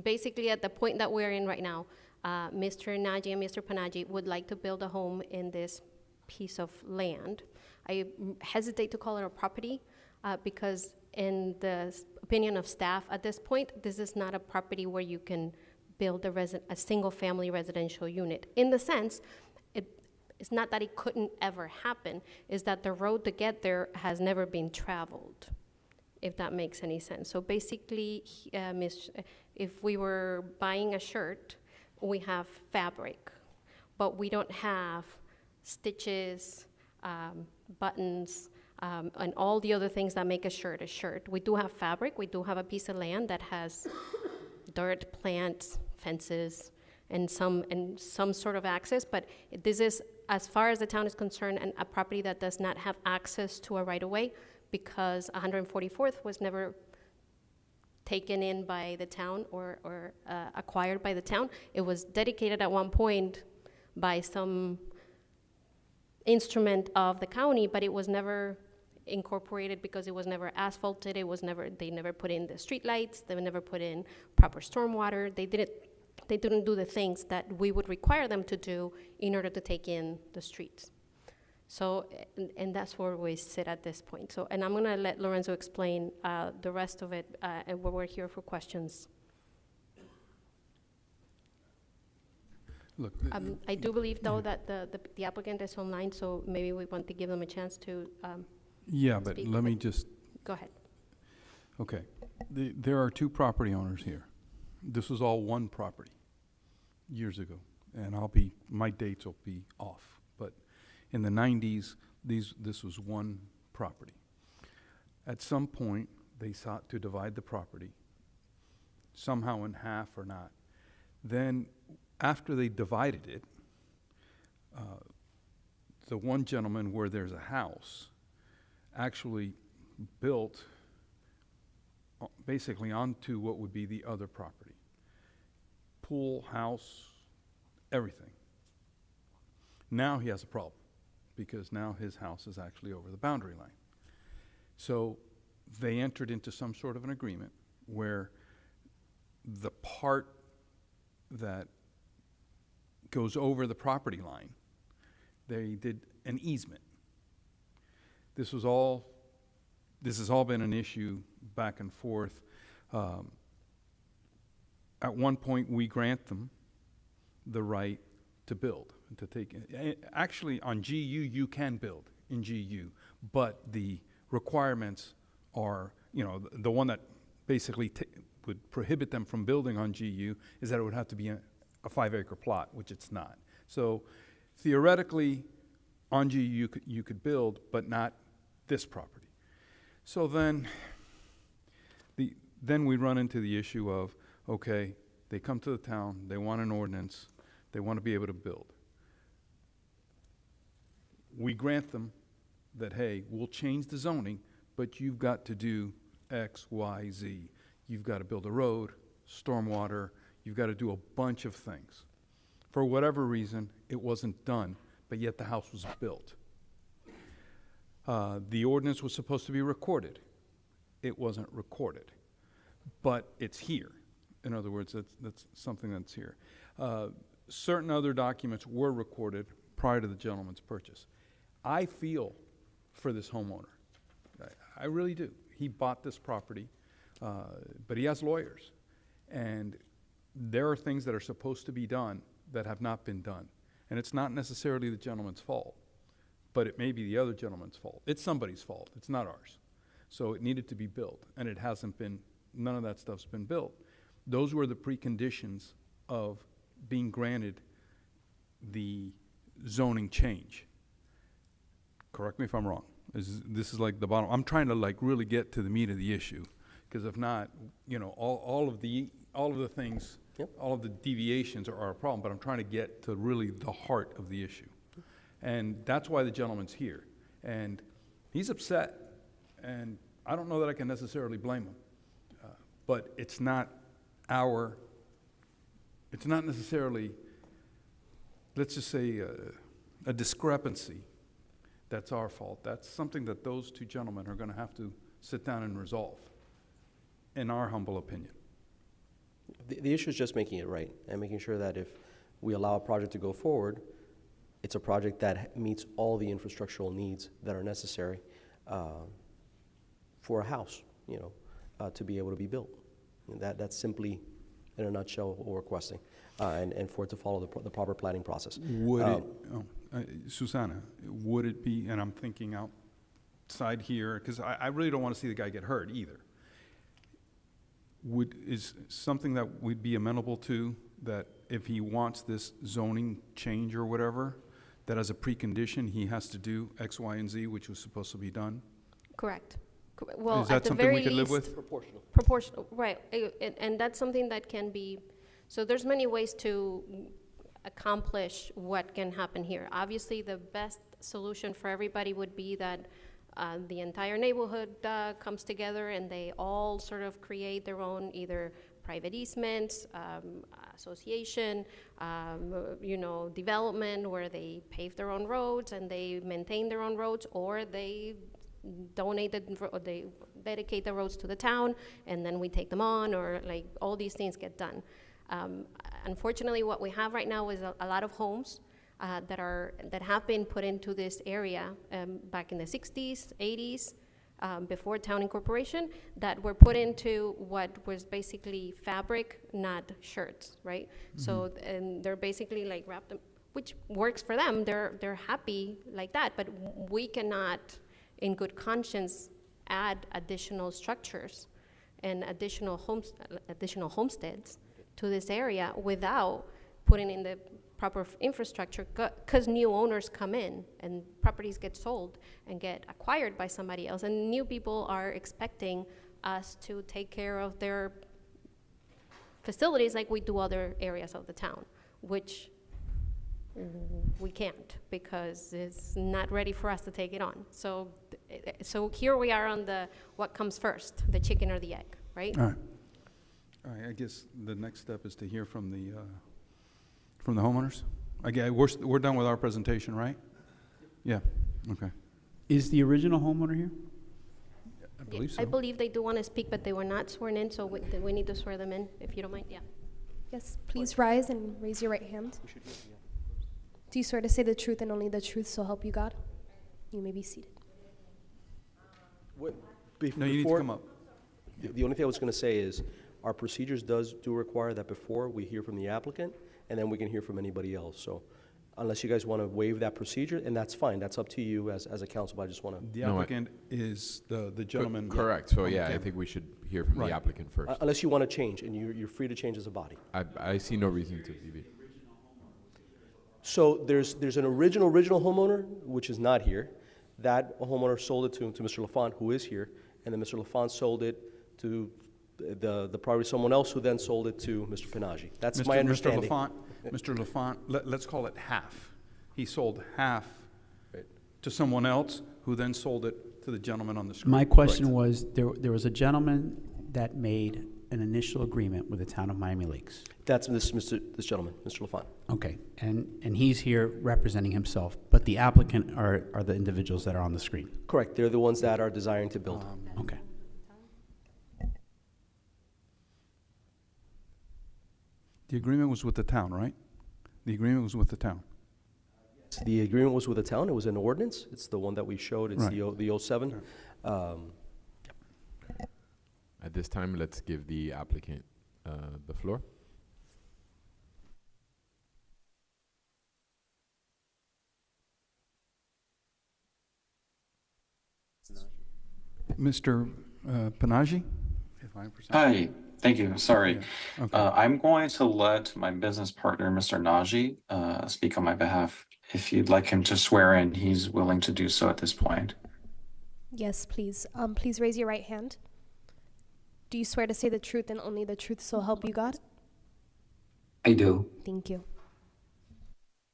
Basically, at the point that we're in right now, Mr. Nagy and Mr. Pinaggi would like to build a home in this piece of land. I hesitate to call it a property because in the opinion of staff at this point, this is not a property where you can build a single-family residential unit. In the sense, it's not that it couldn't ever happen, it's that the road to get there has never been traveled, if that makes any sense. So basically, if we were buying a shirt, we have fabric, but we don't have stitches, buttons, and all the other things that make a shirt a shirt. We do have fabric, we do have a piece of land that has dirt, plants, fences, and some sort of access, but this is as far as the town is concerned, a property that does not have access to a right-of-way, because 144th was never taken in by the town or acquired by the town. It was dedicated at one point by some instrument of the county, but it was never incorporated because it was never asphalted. They never put in the streetlights. They never put in proper stormwater. They didn't do the things that we would require them to do in order to take in the streets. So, and that's where we sit at this point. So, and I'm gonna let Lorenzo explain the rest of it, and we're here for questions. Look, I do believe, though, that the applicant is online, so maybe we want to give them a chance to yeah, but speak. let me just. Go ahead. Okay. There are two property owners here. This was all one property years ago, and my dates will be off. But in the 90s, this was one property. At some point, they sought to divide the property, somehow in half or not. Then, after they divided it, the one gentleman where there's a house actually built basically onto what would be the other property. Pool, house, everything. Now he has a problem because now his house is actually over the boundary line. So they entered into some sort of an agreement where the part that goes over the property line, they did an easement. This has all been an issue back and forth. At one point, we grant them the right to build, to take. Actually, on GU, you can build in GU, but the requirements are, the one that basically would prohibit them from building on GU is that it would have to be a 5-acre plot, which it's not. So theoretically, on GU you could build, but not this property. So then we run into the issue of, okay, they come to the town, they want an ordinance, they want to be able to build. We grant them that, hey, we'll change the zoning, but you've got to do X, Y, Z. You've got to build a road, stormwater, you've got to do a bunch of things. For whatever reason, it wasn't done, but yet the house was built. The ordinance was supposed to be recorded. It wasn't recorded, but it's here. In other words, that's something that's here. Certain other documents were recorded prior to the gentleman's purchase. I feel for this homeowner. I really do. He bought this property, but he has lawyers. And there are things that are supposed to be done that have not been done. And it's not necessarily the gentleman's fault, but it may be the other gentleman's fault. It's somebody's fault. It's not ours. So it needed to be built, and it hasn't been, none of that stuff's been built. Those were the preconditions of being granted the zoning change. Correct me if I'm wrong. This is like the bottom. I'm trying to like really get to the meat of the issue, because if not, all of the things, all of the deviations are a problem, but I'm trying to get to really the heart of the issue. And that's why the gentleman's here. And he's upset, and I don't know that I can necessarily blame him. But it's not necessarily, let's just say, a discrepancy that's our fault. That's something that those two gentlemen are going to have to sit down and resolve, in our humble opinion. The issue is just making it right and making sure that if we allow a project to go forward, it's a project that meets all the infrastructural needs that are necessary for a house, to be able to be built. And that's simply, in a nutshell, what we're requesting, and for it to follow the proper planning process. Would Susana, would it be, and I'm thinking outside here, because I really don't want to see the guy get hurt either. Is something that we'd be amenable to, that if he wants this zoning change or whatever, that as a precondition he has to do X, Y, and Z, which was supposed to be done? Correct. Well, is that at the something very we could live least, with? Proportional, right. And that's something that can be, so there's many ways to accomplish what can happen here. Obviously, the best solution for everybody would be that the entire neighborhood comes together and they all sort of create their own either private easements, association, development where they pave their own roads and they maintain their own roads, or they they dedicate the roads to the town and then we take them on, or like all these things get done. Unfortunately, what we have right now is a lot of homes that have been put into this area back in the 60s, 80s, before town incorporation, that were put into what was basically fabric, not shirts, right? Mm-hmm. So, and they're basically like wrapped them, which works for them. They're happy like that, but we cannot, in good conscience, add additional structures and additional homesteads to this area without putting in the proper infrastructure, because new owners come in and properties get sold and get acquired by somebody else, and new people are expecting us to take care of their facilities like we do other areas of the town, which we can't because it's not ready for us to take it on. So here we are on the what comes first, the chicken or the egg, right? All right, I guess the next step is to hear from the homeowners. Okay, we're done with our presentation, right? Yeah, okay. Is the original homeowner here? I believe so. I believe they do want to speak, but they were not sworn in, so we need to swear them in, if you don't mind. Yeah. Yes, please rise and raise your right hand. Do you swear to say the truth and only the truth, so help you God? You may be seated. No, you need to come up. The only thing I was going to say is our procedures do require that before we hear from the applicant, and then we can hear from anybody else. So unless you guys want to waive that procedure, and that's fine. That's up to you as a council, but I just want to. The applicant is the gentleman. Correct. So yeah, I think we should hear from the applicant first. Unless you want to change, and you're free to change as a body. I see no reason to deviate. So there's an original homeowner, which is not here. That homeowner sold it to Mr. LaFont, who is here, and then Mr. LaFont sold it to the property someone else, who then sold it to Mr. Panaji. That's my understanding. Mr. LaFont, let's call it half. He sold half to someone else, who then sold it to the gentleman on the screen. My question was, there was a gentleman that made an initial agreement with the town of Miami Lakes. That's this gentleman, Mr. LaFont. Okay, and he's here representing himself, but the applicant are the individuals that are on the screen. Correct. They're the ones that are desiring to build. Okay. The agreement was with the town, right? The agreement was with the town. The agreement was with the town. It was an ordinance. It's the one that we showed. It's the 07. At this time, let's give the applicant the floor. Mr. Panaji? Hi, thank you. Sorry. Yeah. Okay. I'm going to let my business partner, Mr. Naji, speak on my behalf. If you'd like him to swear in, he's willing to do so at this point. Yes, please. Please raise your right hand. Do you swear to say the truth and only the truth, so help you God? I do. Thank you.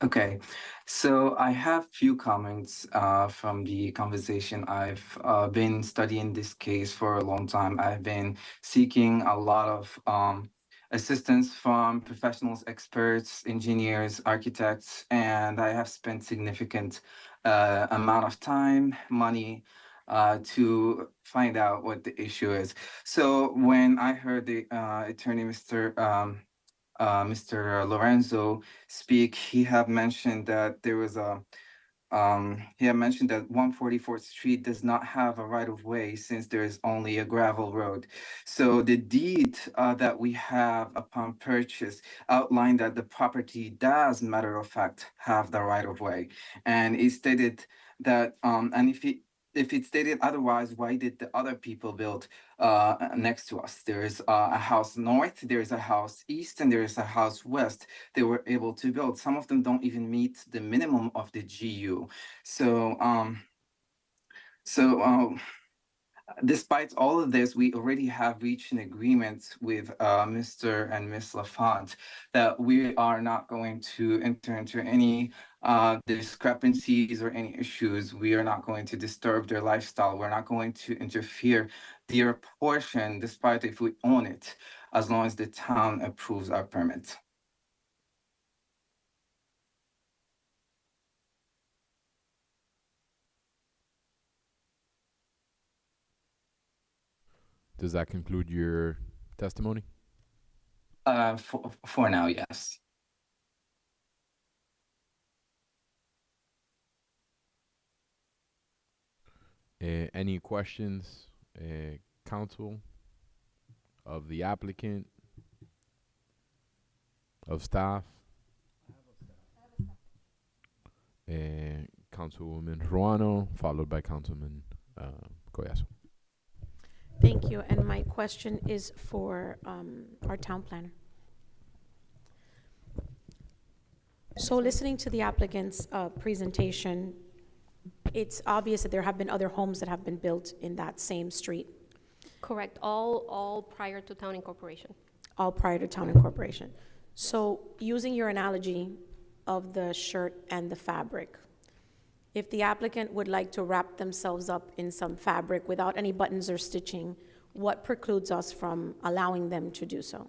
Okay, so I have few comments from the conversation. I've been studying this case for a long time. I've been seeking a lot of assistance from professionals, experts, engineers, architects, and I have spent significant amount of time, money, to find out what the issue is. So when I heard the attorney, Mr. Lorenzo speak, he had mentioned that there was he had mentioned that 144th Street does not have a right-of-way since there is only a gravel road. So the deed that we have upon purchase outlined that the property does, matter of fact, have the right-of-way. And it stated that, and if it stated otherwise, why did the other people build next to us? There is a house north, there is a house east, and there is a house west. They were able to build. Some of them don't even meet the minimum of the GU. So Despite all of this, we already have reached an agreement with Mr. and Miss Lafont that we are not going to enter into any discrepancies or any issues. We are not going to disturb their lifestyle. We're not going to interfere their portion, despite if we own it, as long as the town approves our permit. Does that conclude your testimony? For now, yes. Any questions, counsel, of the applicant, of staff? Councilwoman Ruano, followed by Councilman Collazo. Thank you, and my question is for our town planner. So listening to the applicant's presentation, it's obvious that there have been other homes that have been built in that same street. Correct, all prior to town incorporation. All prior to town incorporation. So using your analogy of the shirt and the fabric, if the applicant would like to wrap themselves up in some fabric without any buttons or stitching, what precludes us from allowing them to do so?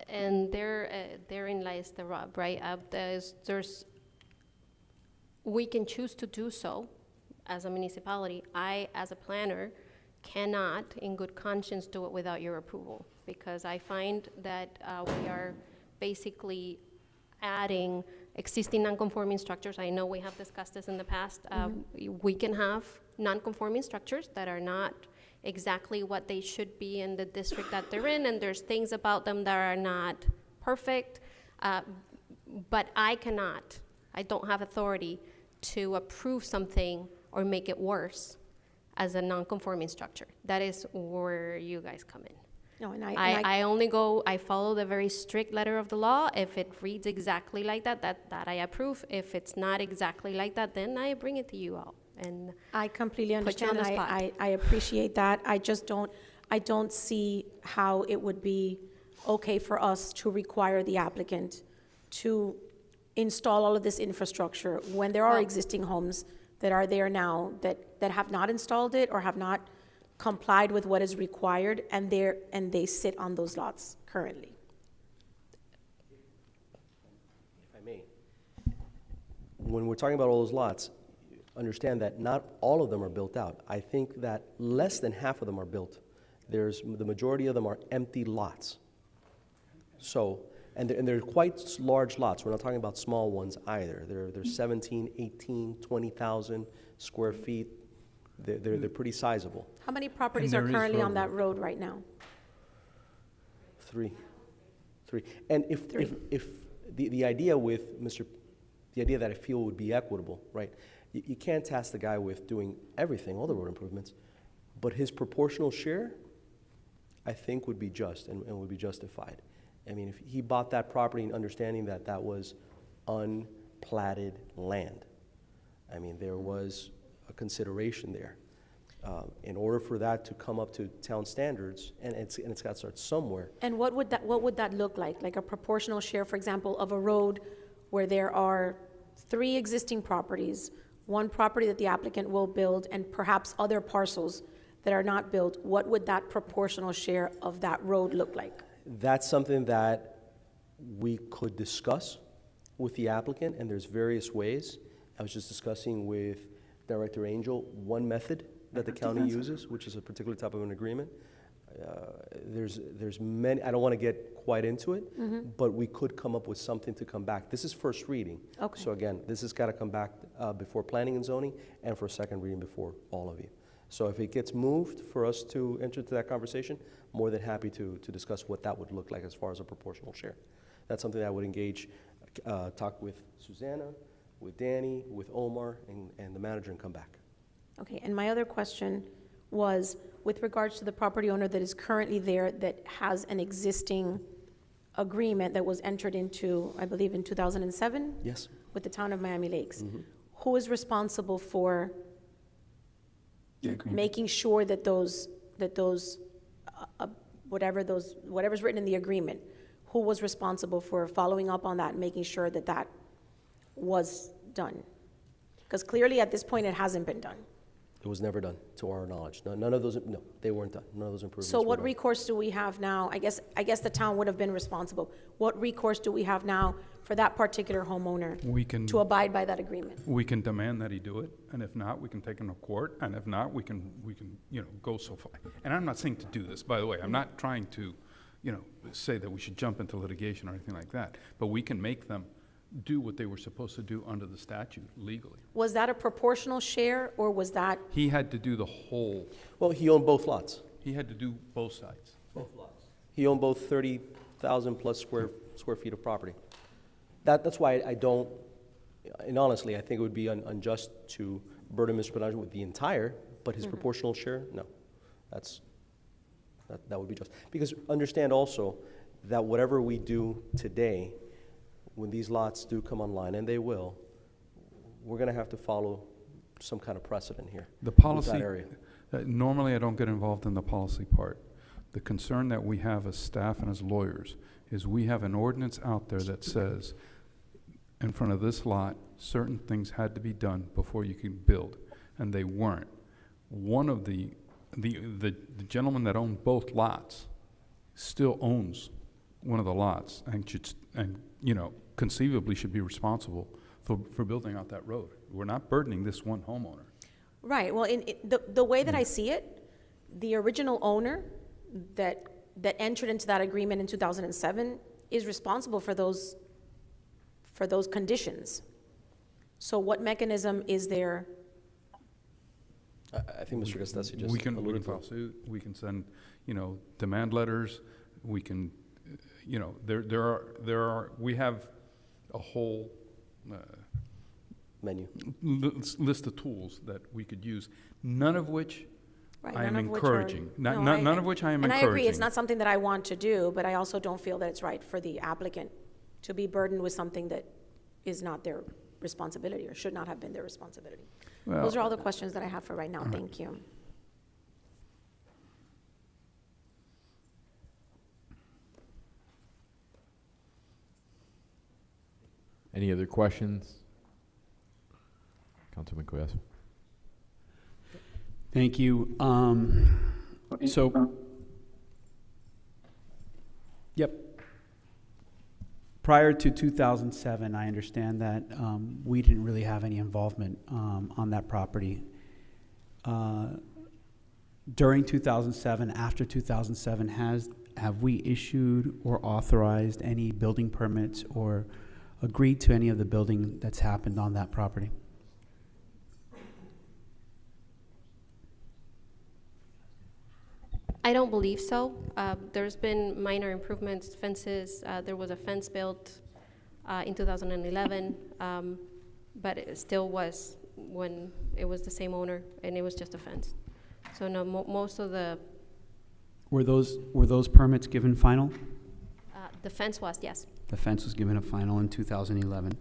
And therein lies the rub, right? We can choose to do so as a municipality. I, as a planner, cannot, in good conscience, do it without your approval, because I find that we are basically adding existing non-conforming structures. I know we have discussed this in the past. We can have non-conforming structures that are not exactly what they should be in the district that they're in, and there's things about them that are not perfect, but I don't have authority to approve something or make it worse as a non-conforming structure. That is where you guys come in. No, and I follow the very strict letter of the law. If it reads exactly like that I approve. If it's not exactly like that, then I bring it to you all. And I completely put you on understand. the spot. I appreciate that. I don't see how it would be okay for us to require the applicant to install all of this infrastructure when there are existing homes that are there now that have not installed it or have not complied with what is required, and they sit on those lots currently. If I may, when we're talking about all those lots, understand that not all of them are built out. I think that less than half of them are built. The majority of them are empty lots. So, and they're quite large lots. We're not talking about small ones either. They're 17, 18, 20,000 square feet. They're pretty sizable. How many properties are currently on that road right now? Three. And if the idea with the idea that I feel would be equitable, right? You can't task the guy with doing everything, all the road improvements, but his proportional share, I think, would be just and would be justified. I mean, if he bought that property and understanding that that was unplatted land, I mean, there was a consideration there. In order for that to come up to town standards, and it's got to start somewhere. And what would that look like? Like a proportional share, for example, of a road where there are 3 existing properties, 1 property that the applicant will build, and perhaps other parcels that are not built. What would that proportional share of that road look like? That's something that we could discuss with the applicant, and there's various ways. I was just discussing with Director Angel one method that the county uses, which is a particular type of an agreement. There's many, I don't want to get quite into it, but we could come up with something to come back. This is first reading. Okay. So again, this has got to come back before planning and zoning and for a second reading before all of you. So if it gets moved for us to enter into that conversation, more than happy to discuss what that would look like as far as a proportional share. That's something that I would engage, talk with Susanna, with Danny, with Omar, and the manager, and come back. Okay, and my other question was with regards to the property owner that is currently there that has an existing agreement that was entered into, I believe, in 2007? Yes. With the town of Miami Lakes. Who is responsible for making sure that whatever's written in the agreement, who was responsible for following up on that and making sure that that was done? Because clearly at this point, it hasn't been done. It was never done, to our knowledge. None of those, no, they weren't done. None of those improvements So were what done. recourse do we have now? I guess the town would have been responsible. What recourse do we have now for that particular homeowner We can, to abide by that agreement? we can demand that he do it, and if not, we can take him to court, and if not, we can, go so far. And I'm not saying to do this, by the way. I'm not trying to, say that we should jump into litigation or anything like that. But we can make them do what they were supposed to do under the statute legally. Was that a proportional share, or was that? He had to do the whole, Well, he owned both lots. he had to do both sides. Both lots. He owned both 30,000 plus square feet of property. That's why I don't, and honestly, I think it would be unjust to burden Mr. Benaj with the entire, but his proportional share, no. That would be just. Because understand also that whatever we do today, when these lots do come online, and they will, we're going to have to follow some kind of precedent here. The with policy, that area. normally I don't get involved in the policy part. The concern that we have as staff and as lawyers is we have an ordinance out there that says in front of this lot, certain things had to be done before you can build, and they weren't. One of the gentleman that owned both lots still owns one of the lots and conceivably should be responsible for building out that road. We're not burdening this one homeowner. Right, well, the way that I see it, the original owner that entered into that agreement in 2007 is responsible for those conditions. So what mechanism is there? I think Mr. Gastassi just We can alluded to file it. suit, we can send, demand letters, we can, we have a whole menu list of tools that we could use, none of which Right, I am none of which encouraging. are- None of which I am and encouraging. I agree, it's not something that I want to do, but I also don't feel that it's right for the applicant to be burdened with something that is not their responsibility or should not have been their responsibility. Well, Those are all the questions that I have for right now. Thank you. Any other questions? Councilman Cuevas. Thank you. Yep. Prior to 2007, I understand that we didn't really have any involvement on that property. During 2007, after 2007, have we issued or authorized any building permits or agreed to any of the building that's happened on that property? I don't believe so. There's been minor improvements, fences. There was a fence built in 2011, but it still was when it was the same owner, and it was just a fence. So no, most of the Were those permits given final? the fence was, yes. The fence was given a final in 2011.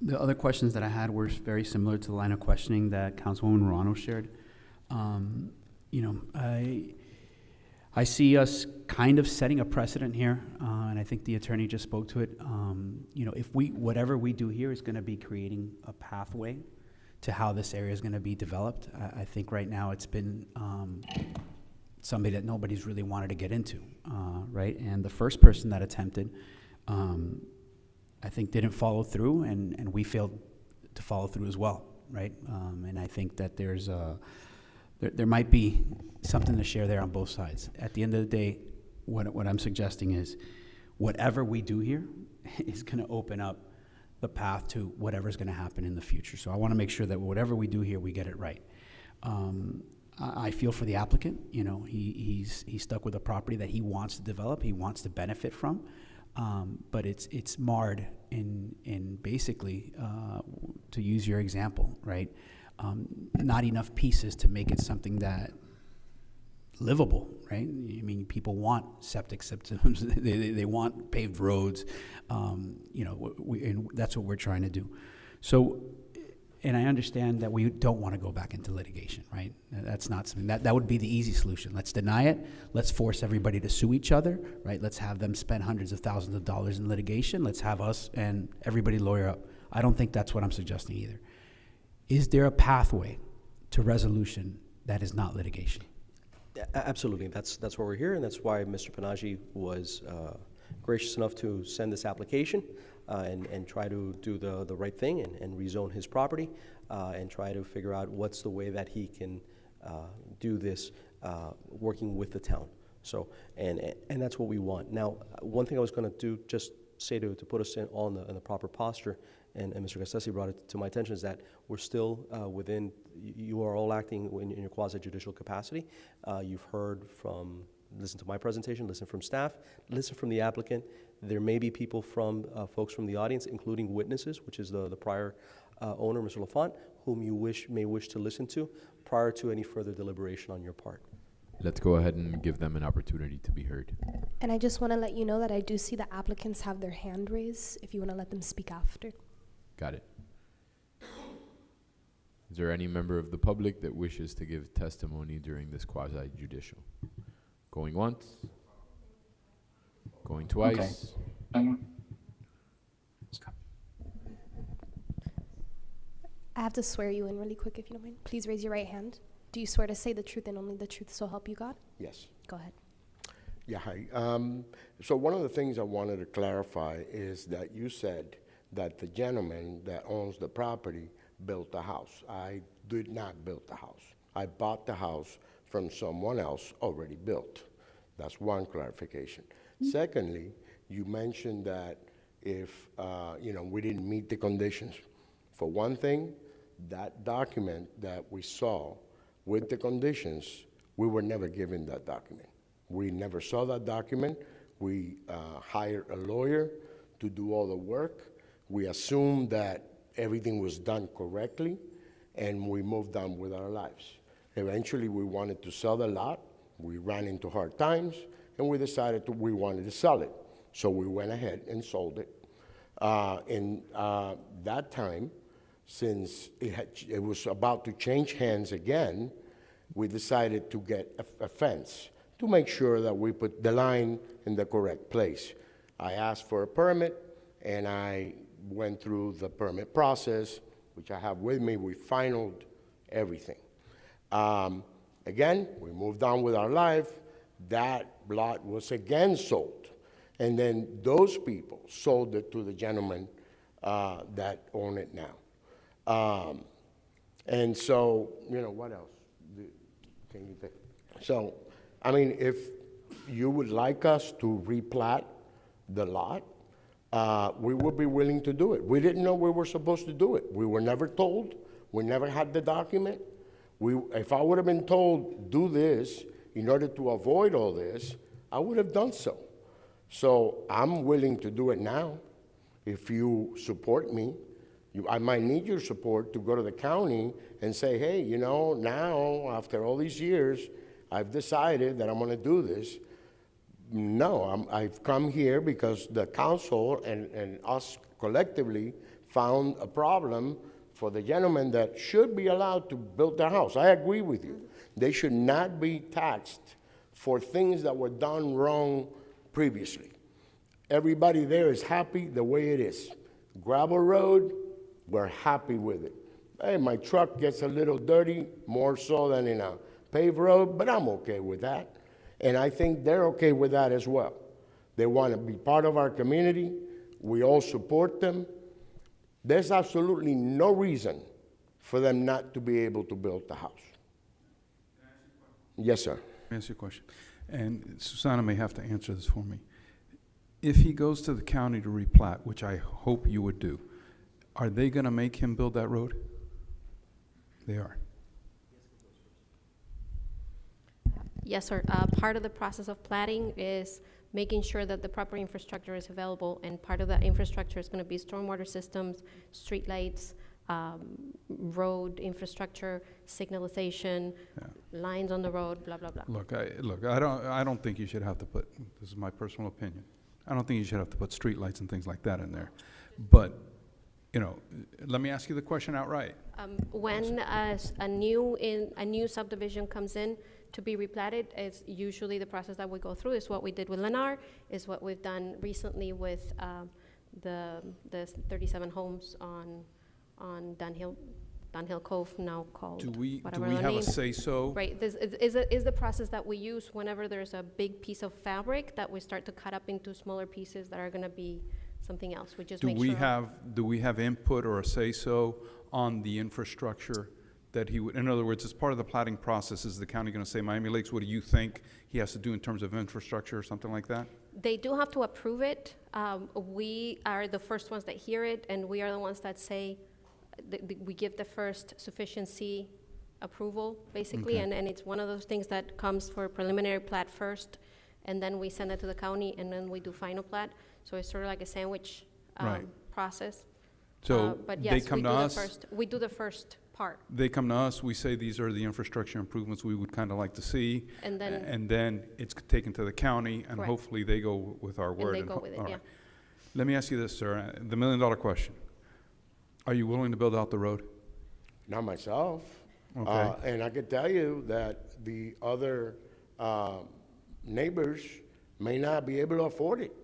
The other questions that I had were very similar to the line of questioning that Councilwoman Morano shared. I see us kind of setting a precedent here, and I think the attorney just spoke to it. If whatever we do here is going to be creating a pathway to how this area is going to be developed. I think right now it's been somebody that nobody's really wanted to get into, right? And the first person that attempted, I think didn't follow through, and we failed to follow through as well, right? And I think that there might be something to share there on both sides. At the end of the day, what I'm suggesting is whatever we do here is going to open up the path to whatever's going to happen in the future. So I want to make sure that whatever we do here, we get it right. I feel for the applicant. He's stuck with a property that he wants to develop, he wants to benefit from, but it's marred in basically, to use your example, right? Not enough pieces to make it something that livable, right? I mean, people want septic systems, they want paved roads, and that's what we're trying to do. So And I understand that we don't want to go back into litigation, right? That's not something, that would be the easy solution. Let's deny it. Let's force everybody to sue each other, right? Let's have them spend hundreds of thousands of dollars in litigation. Let's have us and everybody lawyer up. I don't think that's what I'm suggesting either. Is there a pathway to resolution that is not litigation? Absolutely. That's why we're here, and that's why Mr. Panaji was gracious enough to send this application and try to do the right thing and rezone his property and try to figure out what's the way that he can do this working with the town. So, and that's what we want. Now, one thing I was going to do, just say to put us all in the proper posture, and Mr. Garcia brought it to my attention, is that we're still within, you are all acting in your quasi-judicial capacity. You've heard from, listen to my presentation, listen from staff, listen from the applicant. There may be people from, folks from the audience, including witnesses, which is the prior owner, Mr. LaFont, whom you may wish to listen to prior to any further deliberation on your part. Let's go ahead and give them an opportunity to be heard. And I just want to let you know that I do see the applicants have their hand raised, if you want to let them speak after. Got it. Is there any member of the public that wishes to give testimony during this quasi-judicial? Going once? Going twice? I have to swear you in really quick, if you don't mind. Please raise your right hand. Do you swear to say the truth and only the truth, so help you God? Yes. Go ahead. Yeah, hi. So one of the things I wanted to clarify is that you said that the gentleman that owns the property built the house. I did not build the house. I bought the house from someone else already built. That's one clarification. Secondly, you mentioned that if we didn't meet the conditions. For one thing, that document that we saw with the conditions, we were never given that document. We never saw that document. We hired a lawyer to do all the work. We assumed that everything was done correctly, and we moved on with our lives. Eventually, we wanted to sell the lot. We ran into hard times, and we decided we wanted to sell it. So we went ahead and sold it. In that time, since it was about to change hands again, we decided to get a fence to make sure that we put the line in the correct place. I asked for a permit, and I went through the permit process, which I have with me. We finalized everything. Again, we moved on with our life. That lot was again sold. And then those people sold it to the gentleman that own it now. And so, what else can you think? So, I mean, if you would like us to replat the lot, we would be willing to do it. We didn't know we were supposed to do it. We were never told. We never had the document. If I would have been told, do this, in order to avoid all this, I would have done so. So I'm willing to do it now. If you support me, I might need your support to go to the county and say, hey, now, after all these years, I've decided that I'm going to do this. No, I've come here because the council and us collectively found a problem for the gentleman that should be allowed to build their house. I agree with you. They should not be taxed for things that were done wrong previously. Everybody there is happy the way it is. Gravel road, we're happy with it. Hey, my truck gets a little dirty, more so than in a paved road, but I'm okay with that. And I think they're okay with that as well. They want to be part of our community. We all support them. There's absolutely no reason for them not to be able to build the house. Yes, sir. Let me ask you a question. And Susana may have to answer this for me. If he goes to the county to replat, which I hope you would do, are they going to make him build that road? They are. Yes, sir. Part of the process of platting is making sure that the proper infrastructure is available, and part of that infrastructure is going to be stormwater systems, streetlights, road infrastructure, signalization, lines on the road, blah, blah, blah. Look, I don't think you should have to put, this is my personal opinion, I don't think you should have to put streetlights and things like that in there. But let me ask you the question outright. When a new subdivision comes in to be replatted, it's usually the process that we go through. Is what we did with Lennar, is what we've done recently with the 37 homes on Dunhill Cove, now called Do we whatever have the a name. say-so? Right, this is the process that we use whenever there's a big piece of fabric that we start to cut up into smaller pieces that are gonna be something else. We just Do make we sure. do we have input or a say-so on the infrastructure that he would, in other words, as part of the plating process, is the county going to say, Miami Lakes, what do you think he has to do in terms of infrastructure or something like that? They do have to approve it. We are the first ones that hear it, and we are the ones that say, we give the first sufficiency approval, basically, Okay. and it's one of those things that comes for preliminary plat first, and then we send it to the county, and then we do final plat. So it's sort of like a sandwich Right. process. So But they yes, come we to do us? we do the first part. They come to us, we say these are the infrastructure improvements we would kind of like to see. And then- and then it's taken to the county, and Correct. hopefully they go with our word. they go with it, all yeah. right. Let me ask you this, sir, the $1 million question. Are you willing to build out the road? Not myself. Okay. And I could tell you that the other neighbors may not be able to afford it.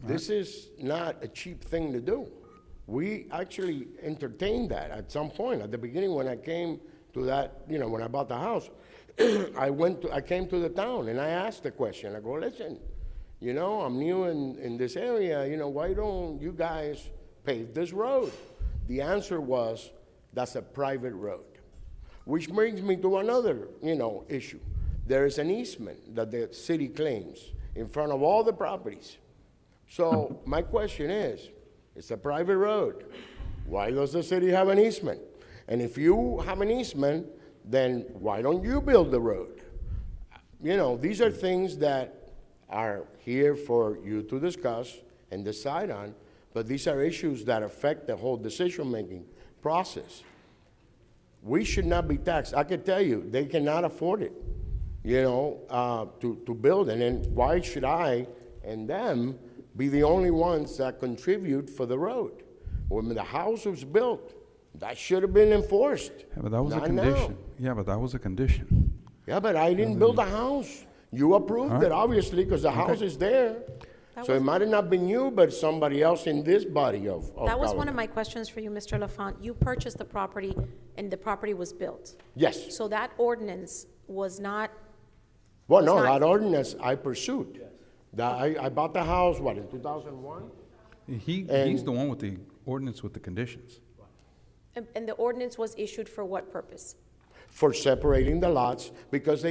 This is not a cheap thing to do. We actually entertained that at some point. At the beginning, when I came to that, when I bought the house, I came to the town and I asked the question. I go, listen, I'm new in this area, why don't you guys pave this road? The answer was, that's a private road. Which brings me to another, issue. There is an easement that the city claims in front of all the properties. So my question is, it's a private road. Why does the city have an easement? And if you have an easement, then why don't you build the road? These are things that are here for you to discuss and decide on, but these are issues that affect the whole decision-making process. We should not be taxed. I can tell you, they cannot afford it, to build. And then why should I and them be the only ones that contribute for the road? When the house was built, that should have been enforced. Yeah, but that was a Not condition. now. Yeah, but that was a condition. Yeah, but I didn't build the house. You approved All right. it, obviously, because the house is there. So it might have not been you, but somebody else in this body of That was one government. of my questions for you, Mr. LaFont. You purchased the property and the property was built. Yes. So that ordinance was not, Well, was no, not- that ordinance I pursued. I bought the house, in 2001? He's the one with the ordinance with the conditions. and the ordinance was issued for what purpose? For separating the lots, because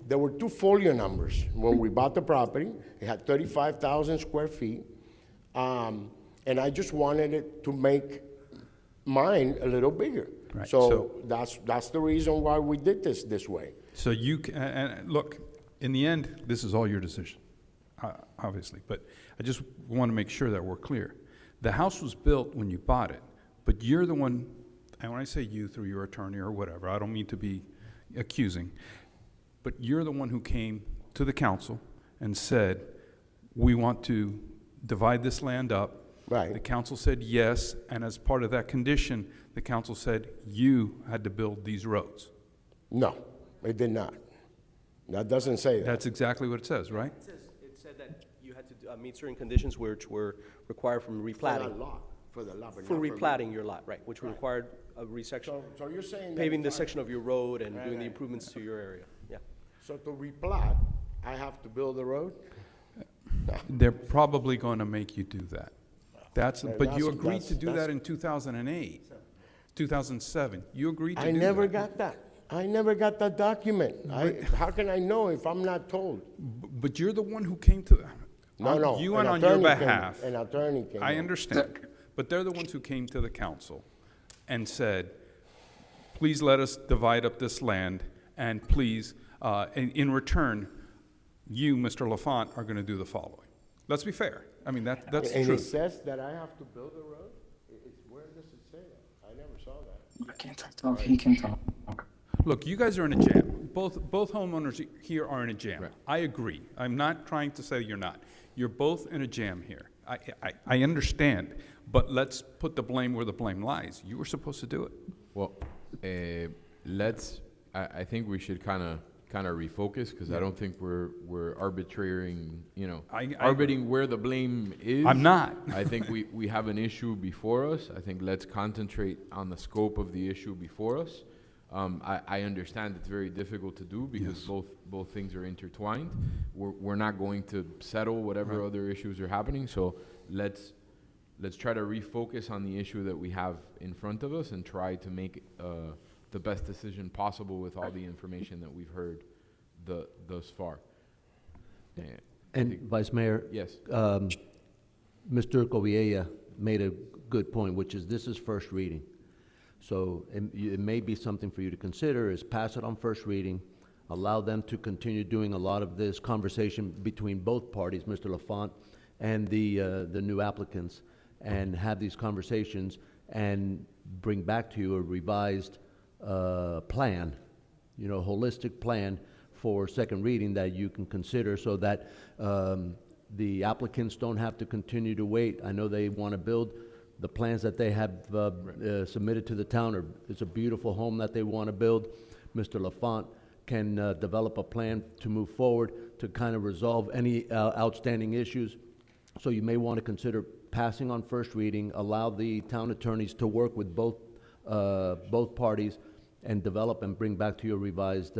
there were two folio numbers when we bought the property. It had 35,000 square feet. And I just wanted it to make mine a little bigger. Right, So that's the reason why we did this way. So and look, in the end, this is all your decision, obviously, but I just want to make sure that we're clear. The house was built when you bought it, but you're the one, and when I say you, through your attorney or whatever, I don't mean to be accusing, but you're the one who came to the council and said, we want to divide this land up. Right. The council said yes, and as part of that condition, the council said you had to build these roads. No, it did not. That doesn't say that. That's exactly what it says, right? It said that you had to meet certain conditions which were required from replatting. For the lot, but For not replatting your lot, right, which required a resection. So you're saying that Paving if the I- section of your road and doing the right. improvements to your area, yeah. So to replat, I have to build the road? They're probably going to make you do that. But you agreed to do that's- that in 2008, 2007. You agreed to do I that. never got that. I never got that document. How can I know if I'm not told? But you're the one who came to, No, you an went on your attorney came. behalf. An attorney came. I in. understand, but they're the ones who came to the council and said, please let us divide up this land, and please, in return, you, Mr. LaFont, are going to do the following. Let's be fair. I mean, that's the And it truth. says that I have to build a road? Where does it say that? I never saw that. I can't talk. He can talk. Look, you guys are in a jam. Both homeowners here are in a jam. I agree. I'm not trying to say you're not. You're both in a jam here. I understand. but let's put the blame where the blame lies. You were supposed to do it. Well, I think we should kind of refocus, because I don't think we're arbitrating, arbitrating where the blame is. I'm not. I think we have an issue before us. I think let's concentrate on the scope of the issue before us. I understand it's very difficult to do, because both things are intertwined. We're not going to settle whatever other issues are happening. So let's try to refocus on the issue that we have in front of us and try to make the best decision possible with all the information that we've heard thus far. And Vice Mayor? Yes. Mr. Coviella made a good point, which is this is first reading. So it may be something for you to consider, is pass it on first reading, allow them to continue doing a lot of this conversation between both parties, Mr. Lafont and the new applicants, and have these conversations and bring back to you a revised plan, holistic plan for second reading that you can consider, so that the applicants don't have to continue to wait. I know they want to build. The plans that they have submitted to the town it's a beautiful home that they want to build. Mr. Lafont can develop a plan to move forward to kind of resolve any outstanding issues. So you may want to consider passing on first reading, allow the town attorneys to work with both parties and develop and bring back to you a revised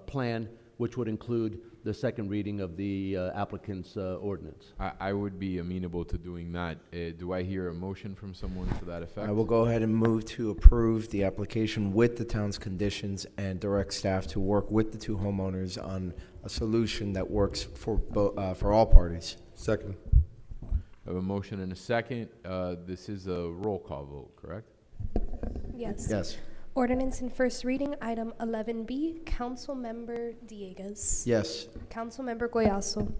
plan, which would include the second reading of the applicant's ordinance. I would be amenable to doing that. Do I hear a motion from someone to that effect? I will go ahead and move to approve the application with the town's conditions and direct staff to work with the two homeowners on a solution that works for all parties. Second. I have a motion and a second. This is a roll call vote, correct? Yes. Yes. Ordinance in first reading, item 11B, Councilmember Dieguez. Yes. Councilmember Goyaso.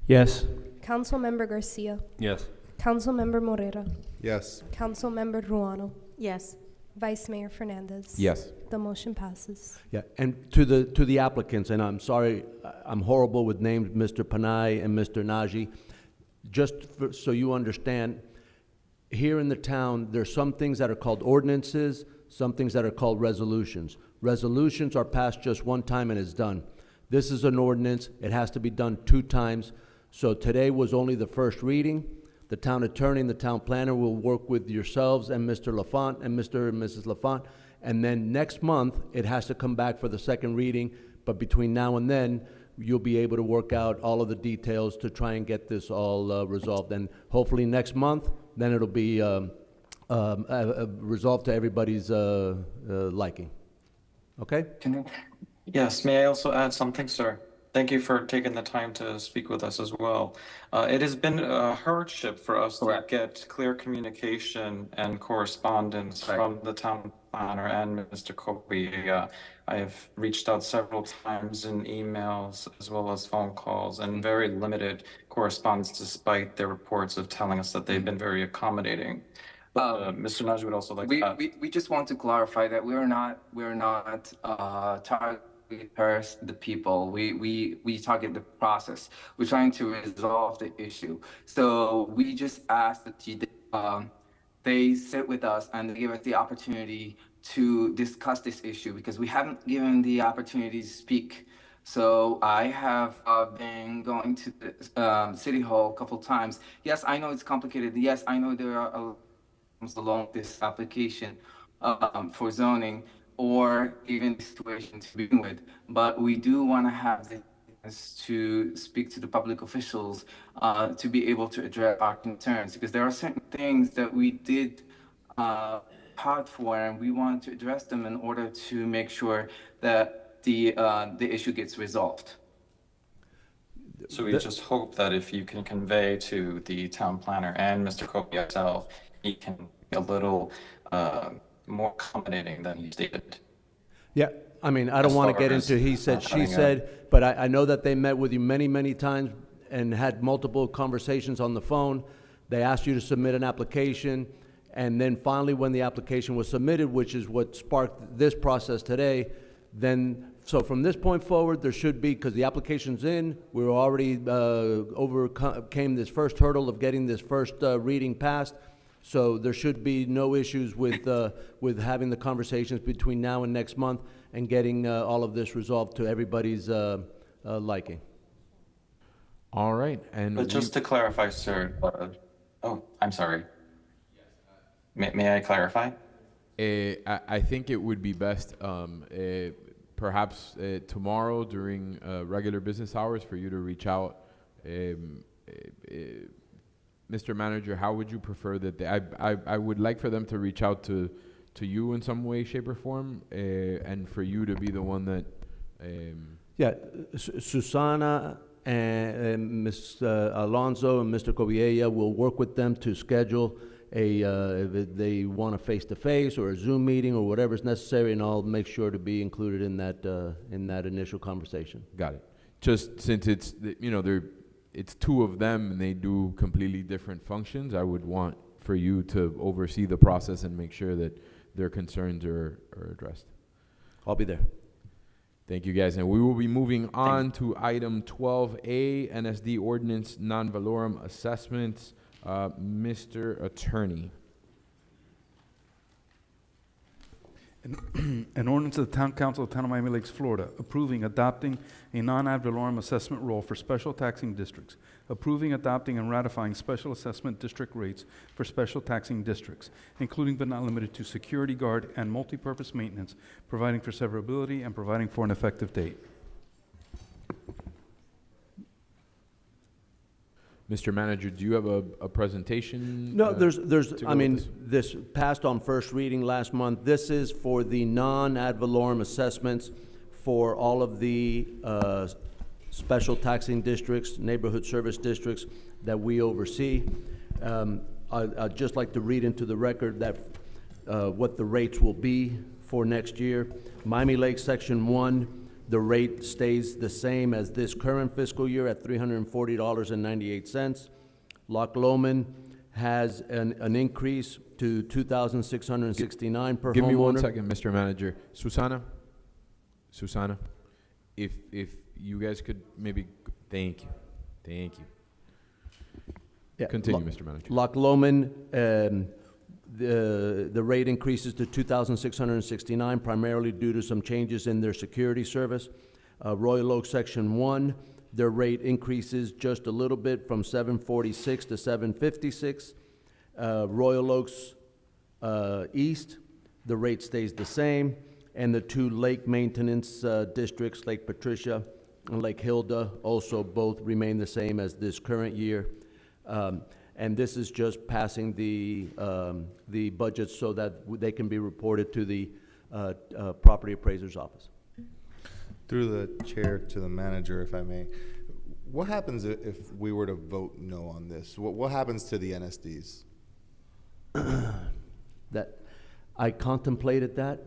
Yes. Councilmember Garcia. Yes. Councilmember Morera. Yes. Councilmember Ruano. Yes. Vice Mayor Fernandez. Yes. The motion passes. Yeah, and to the applicants, and I'm sorry, I'm horrible with names, Mr. Panay and Mr. Naji. Just so you understand, here in the town, there's some things that are called ordinances, some things that are called resolutions. Resolutions are passed just one time and it's done. This is an ordinance. It has to be done 2 times. So today was only the first reading. The town attorney and the town planner will work with yourselves and Mr. Lafont and Mr. and Mrs. Lafont. And then next month, it has to come back for the second reading. But between now and then, you'll be able to work out all of the details to try and get this all resolved. And hopefully next month, then it'll be resolved to everybody's liking. Okay? Yes, may I also add something, sir? Thank you for taking the time to speak with us as well. It has been a hardship for us to get clear communication and correspondence from the town planner and Mr. Kobe. I have reached out several times in emails as well as phone calls, and very limited correspondence despite their reports of telling us that they've been very accommodating. Mr. Najee would also like to add. We just want to clarify that we're not targeting the people. We target the process. We're trying to resolve the issue. So we just ask that they sit with us and give us the opportunity to discuss this issue, because we haven't given the opportunity to speak. So I have been going to the City Hall a couple times. Yes, I know it's complicated. Yes, I know there are along this application for zoning or even the situation to begin with, but we do want to have the chance to speak to the public officials to be able to address our concerns, because there are certain things that we did hard for, and we want to address them in order to make sure that the issue gets resolved. So we just hope that if you can convey to the town planner and Mr. Kobe himself, he can be a little more accommodating than he did. Yeah, I mean, I don't want to get into he said, she said, but I know that they met with you many, many times and had multiple conversations on the phone. They asked you to submit an application, and then finally when the application was submitted, which is what sparked this process today, then So from this point forward, there should be, because the application's in, we already overcame this first hurdle of getting this first reading passed. So there should be no issues with having the conversations between now and next month and getting all of this resolved to everybody's liking. All right, and But just to clarify, sir, oh, I'm sorry. May I clarify? I think it would be best, perhaps tomorrow during regular business hours, for you to reach out. Mr. Manager, how would you prefer that I would like for them to reach out to you in some way, shape, or form, and for you to be the one that. Yeah, Susana and Ms. Alonso and Mr. Coviella will work with them to schedule if they want a face-to-face or a Zoom meeting or whatever is necessary, and I'll make sure to be included in that initial conversation. Got it. Just since it's, it's two of them and they do completely different functions, I would want for you to oversee the process and make sure that their concerns are addressed. I'll be there. Thank you, guys. And we will be moving on to item 12A, NSD Ordinance Non-Valorum Assessments. Mr. Attorney. An ordinance of the Town Council of the Town of Miami Lakes, Florida, approving, adopting a non-ad valorem assessment rule for special taxing districts, approving, adopting, and ratifying special assessment district rates for special taxing districts, including but not limited to security guard and multipurpose maintenance, providing for severability and providing for an effective date. Mr. Manager, do you have a presentation? No, this passed on first reading last month. This is for the non-ad valorem assessments for all of the special taxing districts, neighborhood service districts that we oversee. I'd just like to read into the record that what the rates will be for next year. Miami Lakes Section 1, the rate stays the same as this current fiscal year at $340.98. Loch Lomond has an increase to $2,669 per homeowner. Give me 1 second, Mr. Manager. Susana, if you guys could maybe, thank you. Yeah, Continue, Mr. Manager. Loch Lomond, the rate increases to $2,669 primarily due to some changes in their security service. Royal Oak Section 1, their rate increases just a little bit from $746 to $756. Royal Oaks East, the rate stays the same. And the two lake maintenance districts, Lake Patricia and Lake Hilda, also both remain the same as this current year. And this is just passing the budgets so that they can be reported to the property appraiser's office. Through the chair to the manager, if I may, what happens if we were to vote no on this? What happens to the NSDs? That I contemplated that.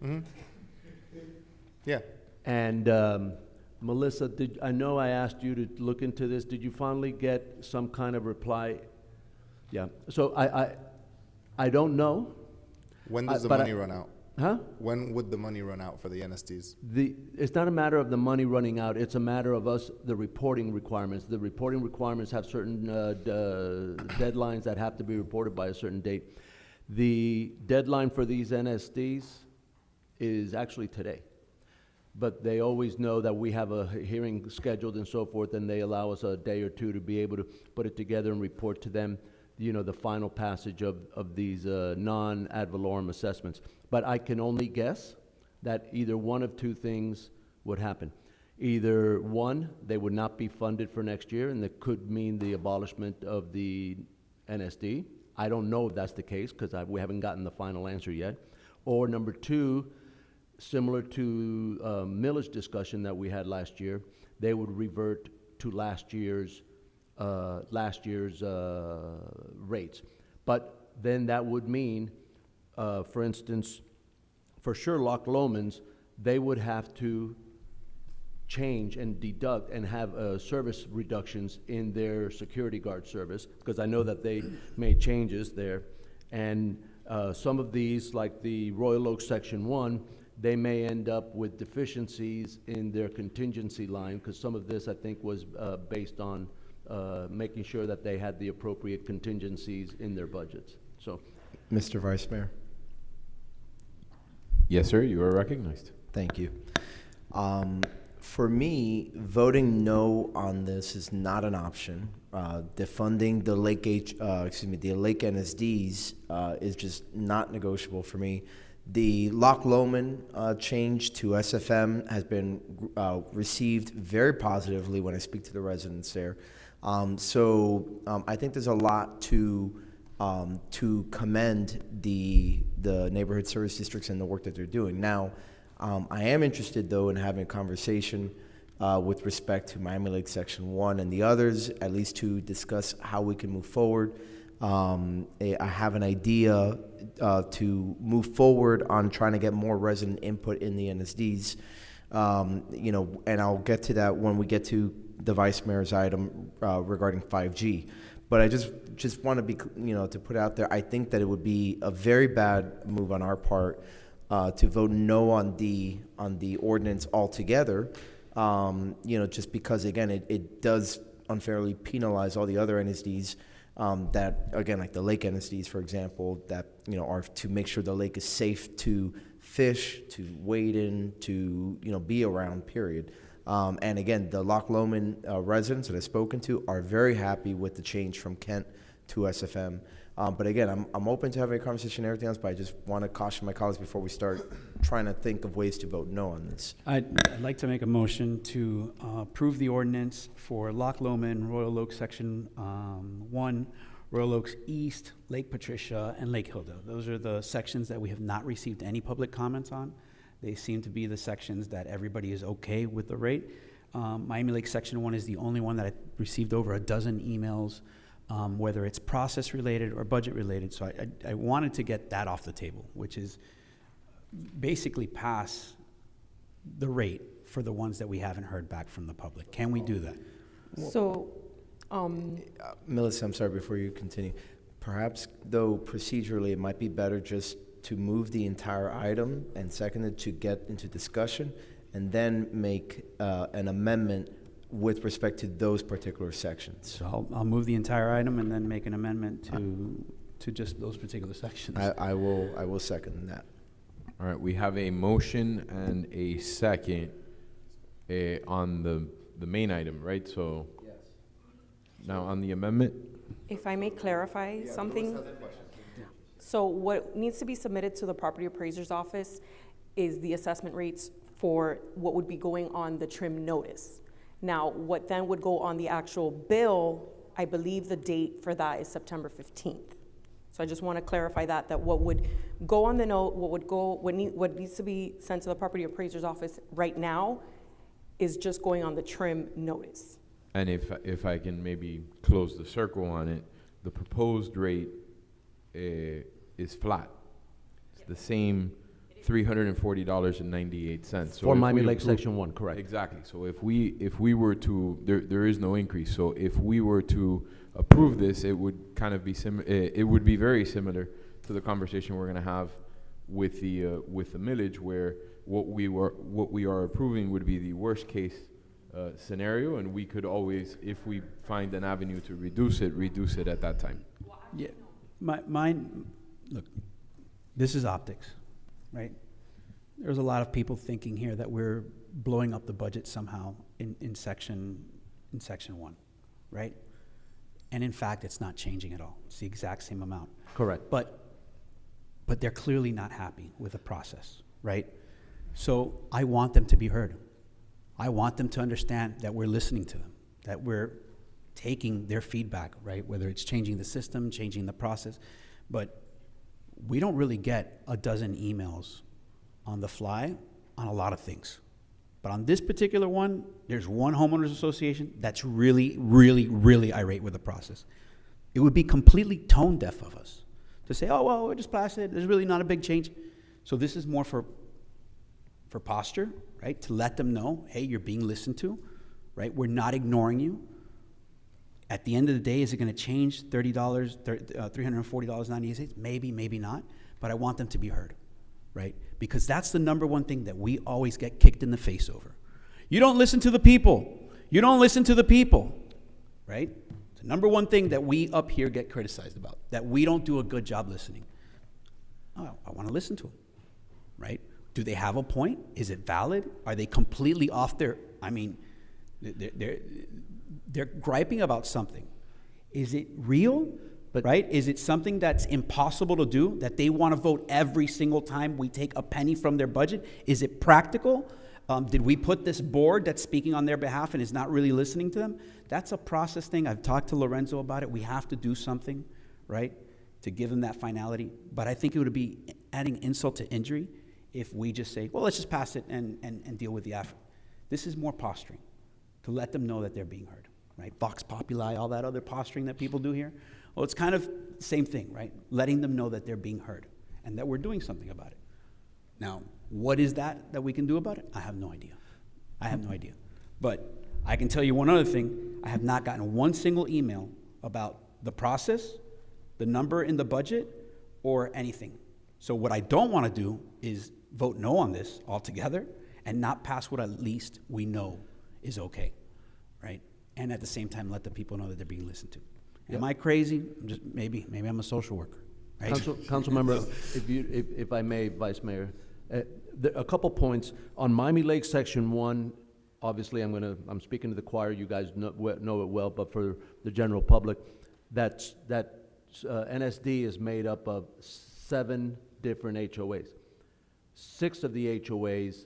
Mm-hmm. Yeah. And Melissa, I know I asked you to look into this. Did you finally get some kind of reply? Yeah. So I don't know. When does the money run out? Huh? When would the money run out for the NSDs? It's not a matter of the money running out. It's a matter of the reporting requirements. The reporting requirements have certain deadlines that have to be reported by a certain date. The deadline for these NSDs is actually today. But they always know that we have a hearing scheduled and so forth, and they allow us a day or two to be able to put it together and report to them, the final passage of these non-ad valorem assessments. But I can only guess that either one of two things would happen. Either one, they would not be funded for next year, and that could mean the abolishment of the NSD. I don't know if that's the case, because we haven't gotten the final answer yet. Or number two, similar to millage discussion that we had last year, they would revert to last year's rates. But then that would mean, for instance, for sure Loch Lomond's, they would have to change and deduct and have service reductions in their security guard service, because I know that they made changes there. And some of these, like the Royal Oak Section 1, they may end up with deficiencies in their contingency line, because some of this, I think, was based on making sure that they had the appropriate contingencies in their budgets. So, Mr. Vice Mayor. Yes, sir, you are recognized. Thank you. For me, voting no on this is not an option. Defunding the Lake the Lake NSDs is just not negotiable for me. The Loch Lomond change to SFM has been received very positively when I speak to the residents there. I think there's a lot to commend the neighborhood service districts and the work that they're doing. Now, I am interested, though, in having a conversation with respect to Miami Lake Section 1 and the others, at least to discuss how we can move forward. I have an idea to move forward on trying to get more resident input in the NSDs, and I'll get to that when we get to the Vice Mayor's item regarding 5G. But I just want to be, to put out there, I think that it would be a very bad move on our part to vote no on the ordinance altogether, just because, again, it does unfairly penalize all the other NSDs that, again, like the lake NSDs, for example, that, are to make sure the lake is safe to fish, to wade in, to, be around, period. And again, the Loch Lomond residents that I've spoken to are very happy with the change from Kent to SFM. But again, I'm open to having a conversation and everything else, but I just want to caution my colleagues before we start trying to think of ways to vote no on this. I'd like to make a motion to approve the ordinance for Loch Lomond, Royal Oak Section 1, Royal Oaks East, Lake Patricia, and Lake Hilda. Those are the sections that we have not received any public comments on. They seem to be the sections that everybody is okay with the rate. Miami Lake Section 1 is the only one that I received over a dozen emails, whether it's process related or budget related. So I wanted to get that off the table, which is basically pass the rate for the ones that we haven't heard back from the public. Can we do that? So, Melissa, I'm sorry, before you continue. Perhaps, though, procedurally, it might be better just to move the entire item and seconded to get into discussion and then make an amendment with respect to those particular sections. So I'll move the entire item and then make an amendment to just those particular sections. I will second that. All right, we have a motion and a second on the main item, right? So yes. Now on the amendment. if I may clarify something. So what needs to be submitted to the property appraiser's office is the assessment rates for what would be going on the trim notice. Now, what then would go on the actual bill, I believe the date for that is September 15th. So I just want to clarify that what would go on the note, what needs to be sent to the property appraiser's office right now is just going on the trim notice. And if I can maybe close the circle on it, the proposed rate is flat. It's the same $340.98. So for Miami Lake Section 1, correct. Exactly. So if we were to, there is no increase. So if we were to approve this, it would kind of be it would be very similar to the conversation we're going to have with the millage, where what we are approving would be the worst case scenario, and we could always, if we find an avenue to reduce it at that time. Yeah, mine. Look, this is optics, right? There's a lot of people thinking here that we're blowing up the budget somehow in section 1, right? And in fact, it's not changing at all. It's the exact same amount. Correct. But they're clearly not happy with the process, right? So I want them to be heard. I want them to understand that we're listening to them, that we're taking their feedback, right? Whether it's changing the system, changing the process. But we don't really get a dozen emails on the fly on a lot of things. But on this particular one, there's one homeowners association that's really, really, really irate with the process. It would be completely tone deaf of us to say, oh, well, we're just passed it. There's really not a big change. So this is more for posture, right? To let them know, hey, you're being listened to, right? We're not ignoring you. At the end of the day, is it going to change $340.98? Maybe, maybe not. But I want them to be heard, right? because that's the number one thing that we always get kicked in the face over. You don't listen to the people. You don't listen to the people, right? It's the number one thing that we up here get criticized about, that we don't do a good job listening. Oh, I want to listen to them, right? Do they have a point? Is it valid? Are they completely off their, I mean, they're griping about something. Is it real? Right? Is it something that's impossible to do, that they want to vote every single time we take a penny from their budget? Is it practical? Did we put this board that's speaking on their behalf and is not really listening to them? That's a process thing. I've talked to Lorenzo about it. We have to do something, right, to give them that finality. But I think it would be adding insult to injury if we just say, well, let's just pass it and deal with the after. This is more posturing, to let them know that they're being heard, right? Vox populi, all that other posturing that people do here. Well, it's kind of the same thing, right? Letting them know that they're being heard and that we're doing something about it. Now, what is that we can do about it? I have no idea. I have no idea. But I can tell you one other thing. I have not gotten one single email about the process, the number in the budget, or anything. So what I don't want to do is vote no on this altogether and not pass what at least we know is okay, right? And at the same time, let the people know that they're being listened to. Am I crazy? Maybe I'm a social worker. Right? Council member, if I may, Vice Mayor, a couple points on Miami Lake Section 1. Obviously, I'm speaking to the choir. You guys know it well, but for the general public, that NSD is made up of 7 different HOAs. 6 of the HOAs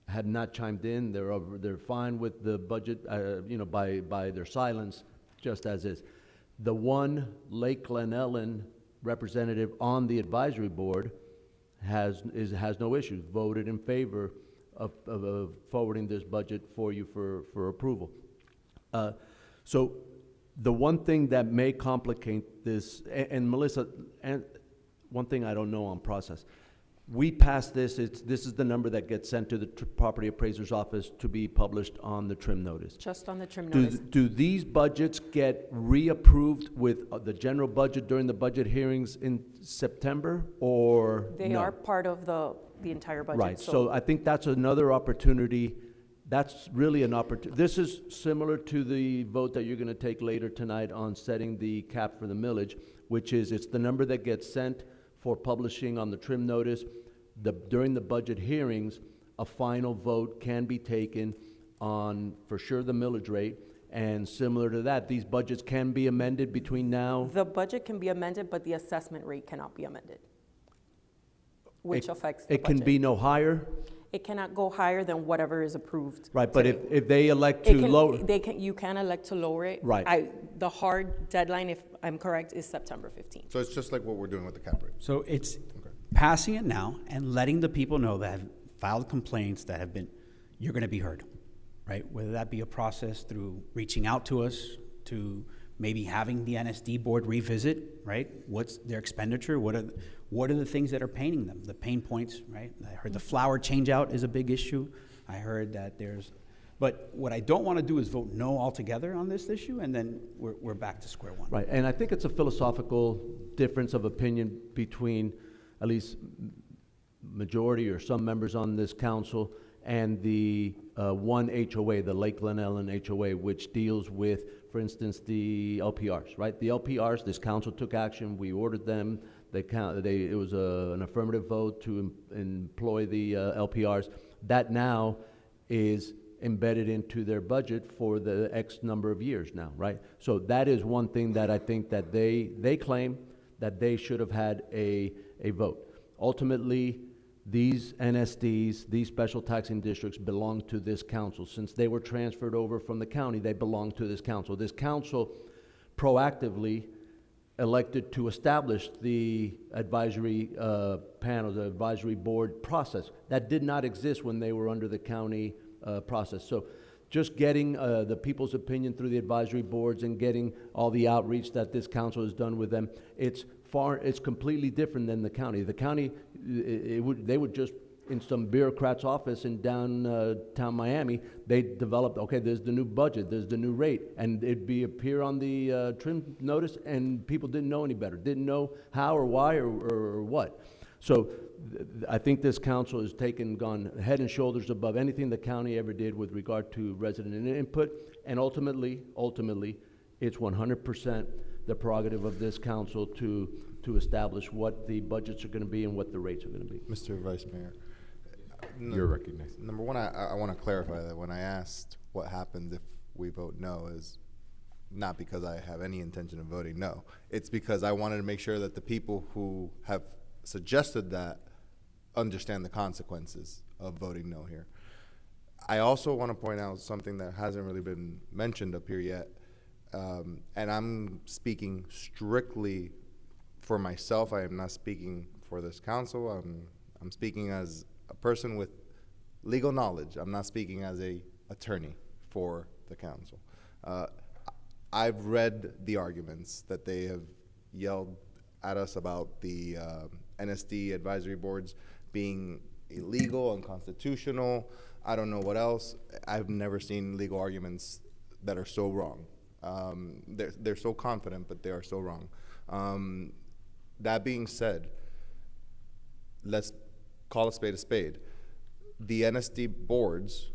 had not chimed in. They're fine with the budget, by their silence, just as is. The one Lake Glen Ellen representative on the advisory board has no issues, voted in favor of forwarding this budget for you for approval. So the one thing that may complicate this, and Melissa, and one thing I don't know on process, we passed this. This is the number that gets sent to the property appraiser's office to be published on the trim notice. Just on the trim notice. Do these budgets get reapproved with the general budget during the budget hearings in September, or They no? are part of the entire budget. Right. So I think that's another opportunity. That's really an opportunity. This is similar to the vote that you're going to take later tonight on setting the cap for the millage, which is it's the number that gets sent for publishing on the trim notice. During the budget hearings, a final vote can be taken on, for sure, the millage rate, and similar to that, these budgets can be amended between now. The budget can be amended, but the assessment rate cannot be amended, which affects the budget. It can be no higher? It cannot go higher than whatever is approved. Right, but if they elect to lower. You can elect to lower it. Right. The hard deadline, if I'm correct, is September 15th. So it's just like what we're doing with the cap rate. So it's passing it now and letting the people know that have filed complaints that have been, you're going to be heard, right? Whether that be a process through reaching out to us, to maybe having the NSD board revisit, right? What's their expenditure? What are the things that are paining them? The pain points, right? I heard the flower change out is a big issue. I heard that but what I don't want to do is vote no altogether on this issue, and then we're back to square one. Right, and I think it's a philosophical difference of opinion between at least majority or some members on this council and the one HOA, the Lake Glen Ellen HOA, which deals with, for instance, the LPRs, right? The LPRs, this council took action, we ordered them, it was an affirmative vote to employ the LPRs. That now is embedded into their budget for the X number of years now, right? So that is one thing that I think that they claim that they should have had a vote. Ultimately, these NSDs, these special taxing districts, belong to this council. Since they were transferred over from the county, they belong to this council. This council proactively elected to establish the advisory panel, the advisory board process. That did not exist when they were under the county process. So just getting the people's opinion through the advisory boards and getting all the outreach that this council has done with them, it's completely different than the county. The county, they would just, in some bureaucrat's office in downtown Miami, they developed, okay, there's the new budget, there's the new rate, and it'd appear on the trim notice, and people didn't know any better, didn't know how or why or what. So I think this council has gone head and shoulders above anything the county ever did with regard to resident input, and ultimately, it's 100% the prerogative of this council to establish what the budgets are going to be and what the rates are going to be. Mr. Vice Mayor. You're recognized. Number one, I want to clarify that when I asked what happens if we vote no is not because I have any intention of voting no. It's because I wanted to make sure that the people who have suggested that understand the consequences of voting no here. I also want to point out something that hasn't really been mentioned up here yet, and I'm speaking strictly for myself. I am not speaking for this council. I'm speaking as a person with legal knowledge. I'm not speaking as a attorney for the council. I've read the arguments that they have yelled at us about the NSD advisory boards being illegal, unconstitutional. I don't know what else. I've never seen legal arguments that are so wrong. They're so confident, but they are so wrong. That being said, let's call a spade a spade. The NSD boards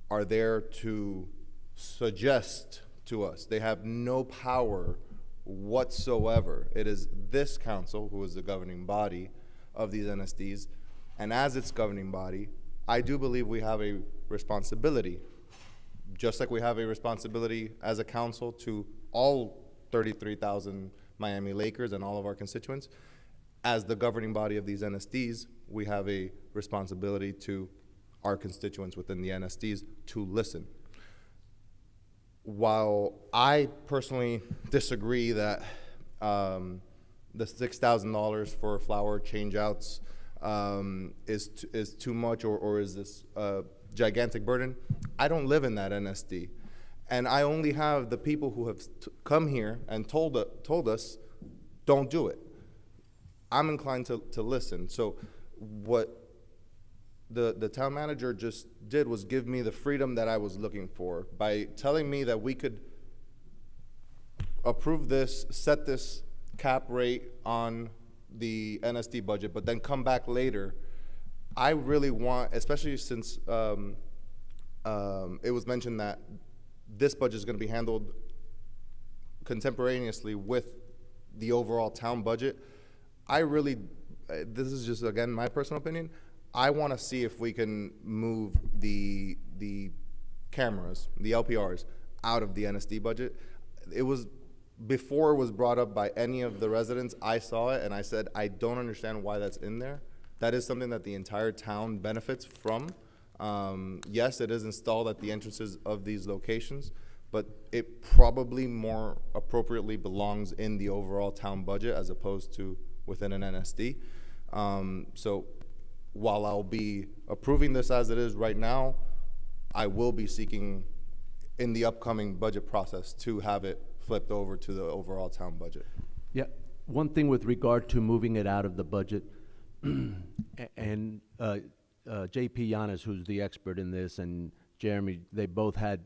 are there to suggest to us. They have no power whatsoever. It is this council who is the governing body of these NSDs, and as its governing body, I do believe we have a responsibility, just like we have a responsibility as a council to all 33,000 Miami Lakers and all of our constituents. As the governing body of these NSDs, we have a responsibility to our constituents within the NSDs to listen. While I personally disagree that the $6,000 for flower changeouts is too much or is this gigantic burden, I don't live in that NSD. And I only have the people who have come here and told us, don't do it. I'm inclined to listen. So what the town manager just did was give me the freedom that I was looking for by telling me that we could approve this, set this cap rate on the NSD budget, but then come back later. I really want, especially since it was mentioned that this budget is going to be handled contemporaneously with the overall town budget. I really, this is just, again, my personal opinion, I want to see if we can move the cameras, the LPRs, out of the NSD budget. It was, before it was brought up by any of the residents, I saw it and I said, I don't understand why that's in there. That is something that the entire town benefits from. Yes, it is installed at the entrances of these locations, but it probably more appropriately belongs in the overall town budget as opposed to within an NSD. So while I'll be approving this as it is right now, I will be seeking in the upcoming budget process to have it flipped over to the overall town budget. Yeah, one thing with regard to moving it out of the budget, and JP Yanis, who's the expert in this, and Jeremy, they both had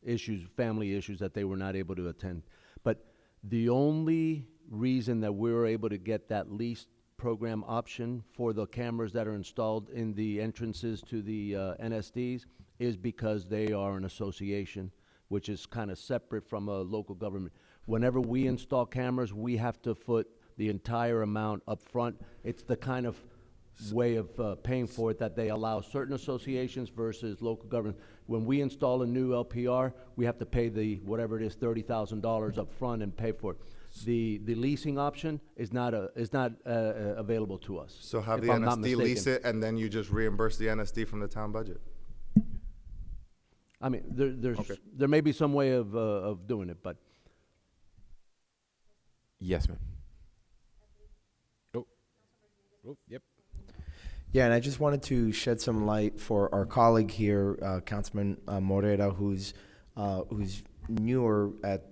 issues, family issues that they were not able to attend. But the only reason that we were able to get that lease program option for the cameras that are installed in the entrances to the NSDs is because they are an association, which is kind of separate from a local government. Whenever we install cameras, we have to foot the entire amount up front. It's the kind of way of paying for it that they allow certain associations versus local government. When we install a new LPR, we have to pay the, whatever it is, $30,000 up front and pay for it. The leasing option is not available to us. So have the NSD lease it and then you just reimburse the NSD from the town budget? I mean, there may be some way of doing it, but. Yes, ma'am. Oh, yep. Yeah, and I just wanted to shed some light for our colleague here, Councilman Morera, who's newer at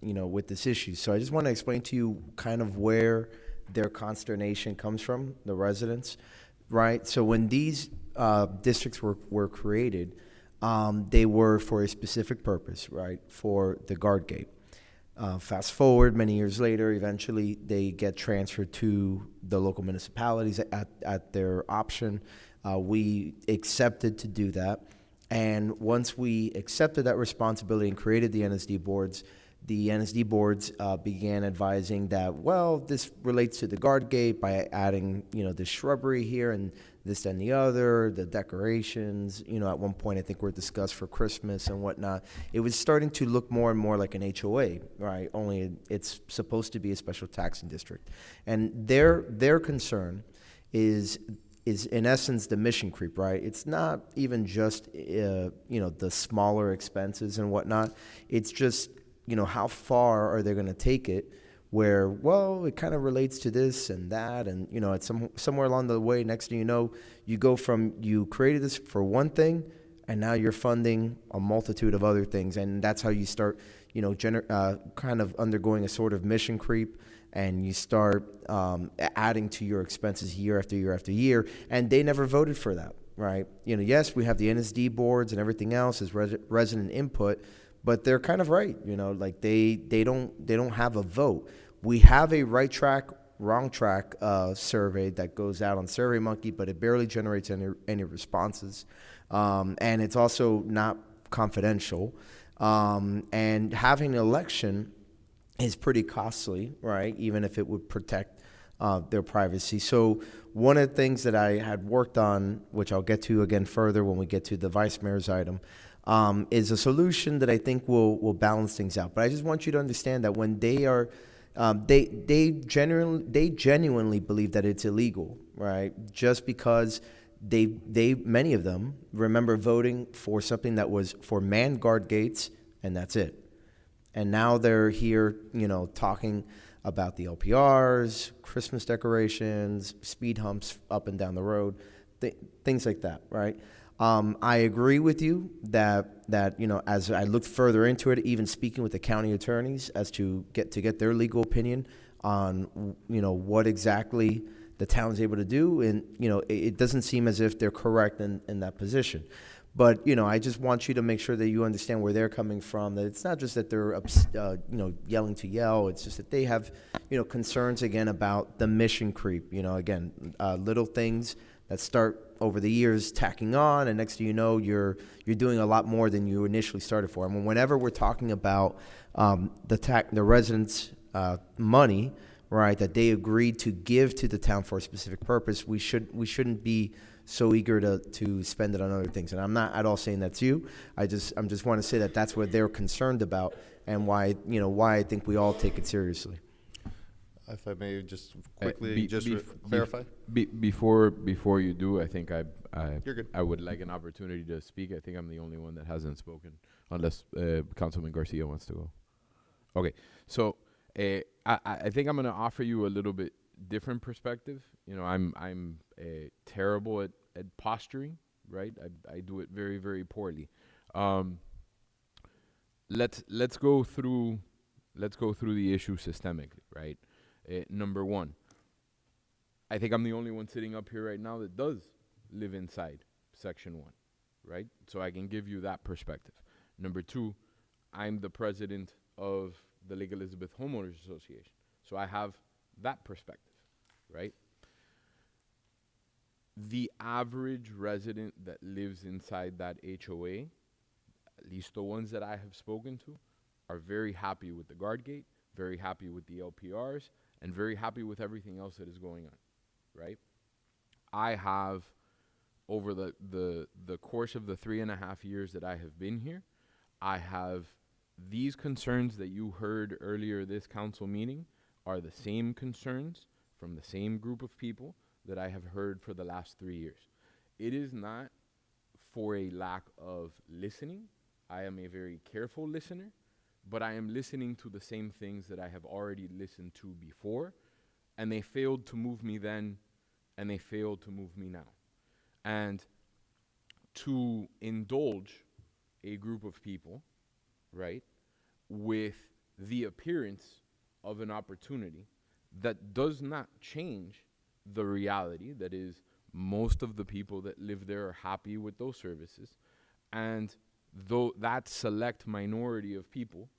with this issue. So I just want to explain to you kind of where their consternation comes from, the residents, right? So when these districts were created, they were for a specific purpose, right? For the guard gate. Fast forward many years later, eventually they get transferred to the local municipalities at their option. We accepted to do that. And once we accepted that responsibility and created the NSD boards, the NSD boards began advising that, well, this relates to the guard gate by adding, the shrubbery here and this and the other, the decorations, at one point I think were discussed for Christmas and whatnot. It was starting to look more and more like an HOA, right? Only it's supposed to be a special taxing district. And their concern is in essence the mission creep, right? It's not even just, the smaller expenses and whatnot. It's just, how far are they going to take it where, well, it kind of relates to this and that. And, it's somewhere along the way, next thing you know, you go from you created this for one thing and now you're funding a multitude of other things. And that's how you start, kind of undergoing a sort of mission creep. And you start adding to your expenses year after year after year. And they never voted for that, right? Yes, we have the NSD boards and everything else as resident input, but they're kind of right. Like they don't have a vote. We have a right track, wrong track survey that goes out on SurveyMonkey, but it barely generates any responses. And it's also not confidential. And having an election is pretty costly, right? Even if it would protect their privacy. So one of the things that I had worked on, which I'll get to again further when we get to the vice mayor's item, is a solution that I think will balance things out. But I just want you to understand that when they are, they genuinely believe that it's illegal, right? Just because they many of them remember voting for something that was for manned guard gates, and that's it. And now they're here, talking about the LPRs, Christmas decorations, speed humps up and down the road, things like that, right? I agree with you that as I looked further into it, even speaking with the county attorneys as to get their legal opinion on, what exactly the town's able to do, and it doesn't seem as if they're correct in that position. But, I just want you to make sure that you understand where they're coming from, that it's not just that they're, yelling to yell. It's just that they have, concerns, again, about the mission creep. Again, little things that start over the years tacking on, and next thing you know, you're doing a lot more than you initially started for. I mean, whenever we're talking about the residents' money, right, that they agreed to give to the town for a specific purpose, we shouldn't be so eager to spend it on other things. And I'm not at all saying that's you. I'm just want to say that that's what they're concerned about, and why I think we all take it seriously. If I may just quickly clarify. Before you do, I think You're good. I would like an opportunity to speak. I think I'm the only one that hasn't spoken, unless Councilman Garcia wants to go. Okay, so I think I'm going to offer you a little bit different perspective. I'm terrible at posturing, right? I do it very, very poorly. Let's go through the issue systemically, right? Number one, I think I'm the only one sitting up here right now that does live inside Section 1, right? So I can give you that perspective. Number two, I'm the president of the Lake Elizabeth Homeowners Association, so I have that perspective, right? The average resident that lives inside that HOA, at least the ones that I have spoken to, are very happy with the guard gate, very happy with the LPRs, and very happy with everything else that is going on, right? I have, over the course of the 3.5 years that I have been here, I have these concerns that you heard earlier this council meeting are the same concerns from the same group of people that I have heard for the last 3 years. It is not for a lack of listening. I am a very careful listener, but I am listening to the same things that I have already listened to before, and they failed to move me then, and they failed to move me now. And to indulge a group of people, right, with the appearance of an opportunity that does not change the reality that is most of the people that live there are happy with those services, and though that select minority of people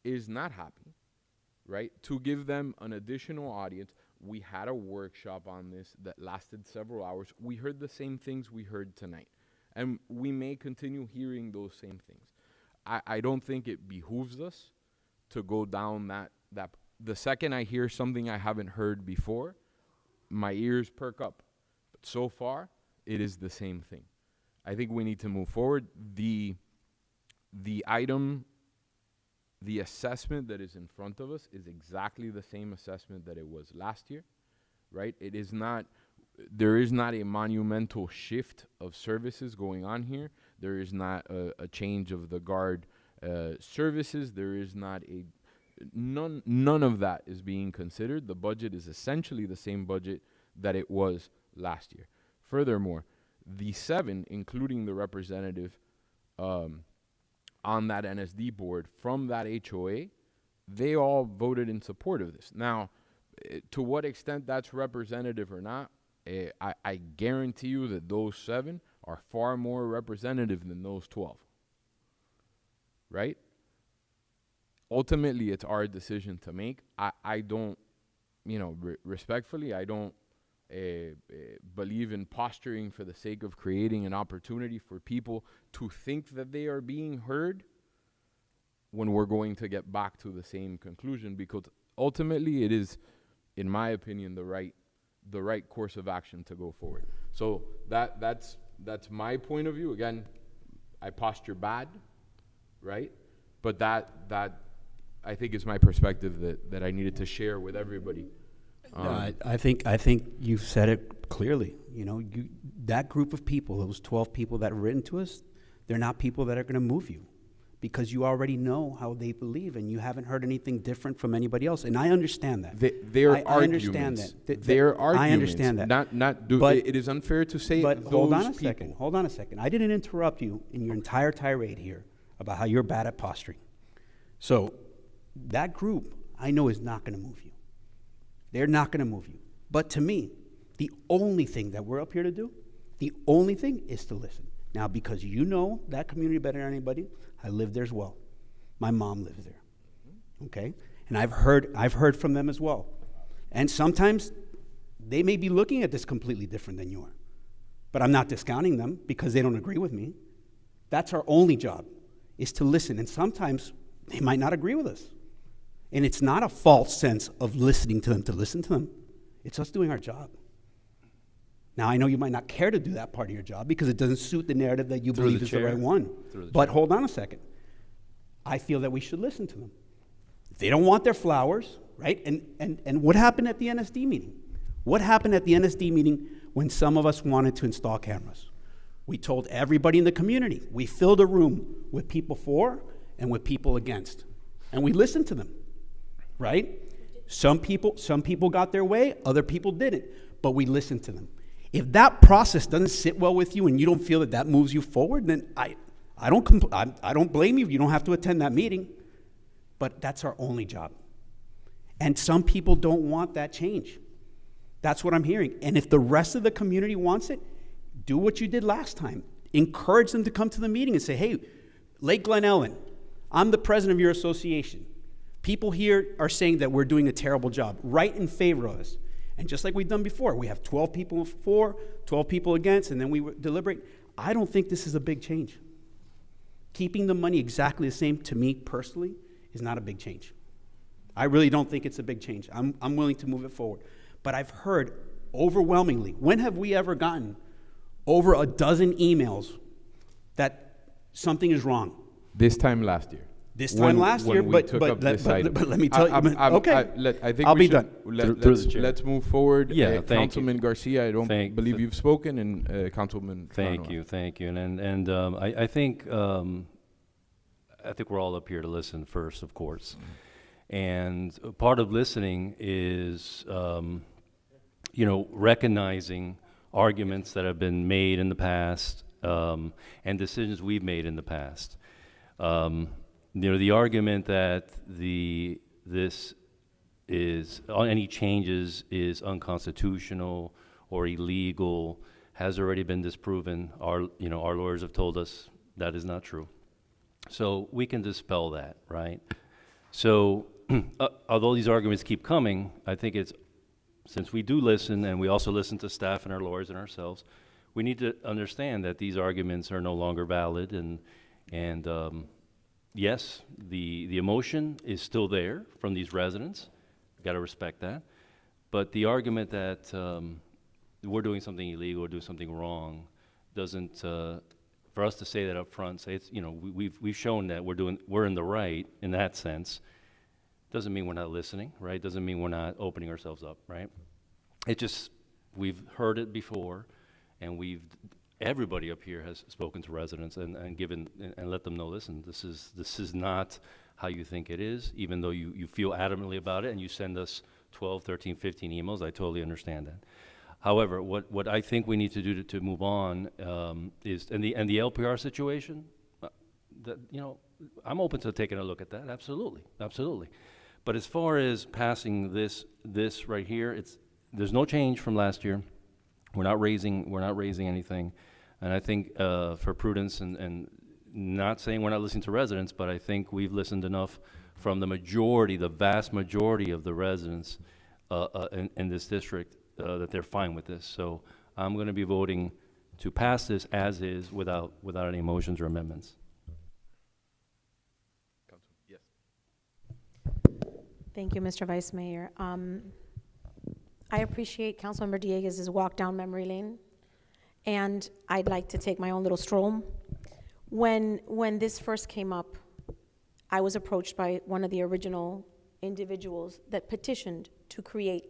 is not happy, right? To give them an additional audience. We had a workshop on this that lasted several hours. We heard the same things we heard tonight. And we may continue hearing those same things. I don't think it behooves us to go down that the second I hear something I haven't heard before, my ears perk up. But so far, it is the same thing. I think we need to move forward. The assessment that is in front of us is exactly the same assessment that it was last year, right? There is not a monumental shift of services going on here. There is not a change of the guard services. There is not none of that is being considered. The budget is essentially the same budget that it was last year. Furthermore, the 7, including the representative on that NSD board from that HOA, they all voted in support of this. Now, to what extent that's representative or not, I guarantee you that those 7 are far more representative than those 12. Right? Ultimately, it's our decision to make. I don't, respectfully, I don't believe in posturing for the sake of creating an opportunity for people to think that they are being heard when we're going to get back to the same conclusion, because ultimately it is, in my opinion, the right course of action to go forward. So that's my point of view. Again, I posture bad, right? But that I think is my perspective that I needed to share with everybody. I think you've said it clearly. That group of people, those 12 people that have written to us, they're not people that are going to move you, because you already know how they believe, and you haven't heard anything different from anybody else. And I understand that. Their I arguments. understand that. Their arguments. I understand that. But it is unfair to say but those hold on a people. second. Hold on a second. I didn't interrupt you in your entire tirade here about how you're bad at posturing. So that group, I know, is not going to move you. They're not going to move you. But to me, the only thing that we're up here to do, the only thing is to listen. Now, because you know that community better than anybody, I live there as well. My mom lives there. Okay? And I've heard from them as well. And sometimes they may be looking at this completely different than you are. But I'm not discounting them because they don't agree with me. That's our only job, is to listen. And sometimes they might not agree with us. And it's not a false sense of listening to them to listen to them. It's us doing our job. Now, I know you might not care to do that part of your job because it doesn't suit the narrative that you believe is the right one. But hold on a second. I feel that we should listen to them. If they don't want their flowers, right? And what happened at the NSD meeting? What happened at the NSD meeting when some of us wanted to install cameras? We told everybody in the community. We filled a room with people for and with people against. And we listened to them, right? Some people got their way, other people didn't, but we listened to them. If that process doesn't sit well with you and you don't feel that that moves you forward, then I don't blame you. You don't have to attend that meeting, but that's our only job. And some people don't want that change. That's what I'm hearing. And if the rest of the community wants it, do what you did last time. Encourage them to come to the meeting and say, hey, Lake Glen Ellen, I'm the president of your association. People here are saying that we're doing a terrible job. Write in favor of us. And just like we've done before, we have 12 people for, 12 people against, and then we deliberate. I don't think this is a big change. Keeping the money exactly the same, to me personally, is not a big change. I really don't think it's a big change. I'm willing to move it forward. But I've heard overwhelmingly, when have we ever gotten over a dozen emails that something is wrong? This time last year. This time last year, but let me tell you. Okay, I think I'll be done. Let's move forward. Yeah, Councilman Garcia, I don't believe you've spoken, and Councilman. Thank you, and I think we're all up here to listen first, of course, and part of listening is recognizing arguments that have been made in the past and decisions we've made in the past. The argument that any changes is unconstitutional or illegal has already been disproven. Our lawyers have told us that is not true. So we can dispel that, right? So although these arguments keep coming, I think it's, since we do listen, and we also listen to staff and our lawyers and ourselves, we need to understand that these arguments are no longer valid, and yes, the emotion is still there from these residents. Got to respect that. But the argument that we're doing something illegal or doing something wrong doesn't, for us to say that up front, say it's, you know, we've shown that we're in the right in that sense, doesn't mean we're not listening, right? Doesn't mean we're not opening ourselves up, right? It just, we've heard it before, and everybody up here has spoken to residents and given, and let them know, listen, this is not how you think it is, even though you feel adamantly about it and you send us 12, 13, 15 emails. I totally understand that. However, what I think we need to do to move on is, and the LPR situation, that, you know, I'm open to taking a look at that, absolutely, absolutely. But as far as passing this right here, there's no change from last year. We're not raising anything, and I think for prudence and not saying we're not listening to residents, but I think we've listened enough from the vast majority of the residents in this district that they're fine with this. So I'm going to be voting to pass this as is without any motions or amendments. Yes. Thank you, Mr. Vice Mayor. I appreciate Councilmember Dieguez's walk down memory lane, and I'd like to take my own little stroll. When this first came up, I was approached by one of the original individuals that petitioned to create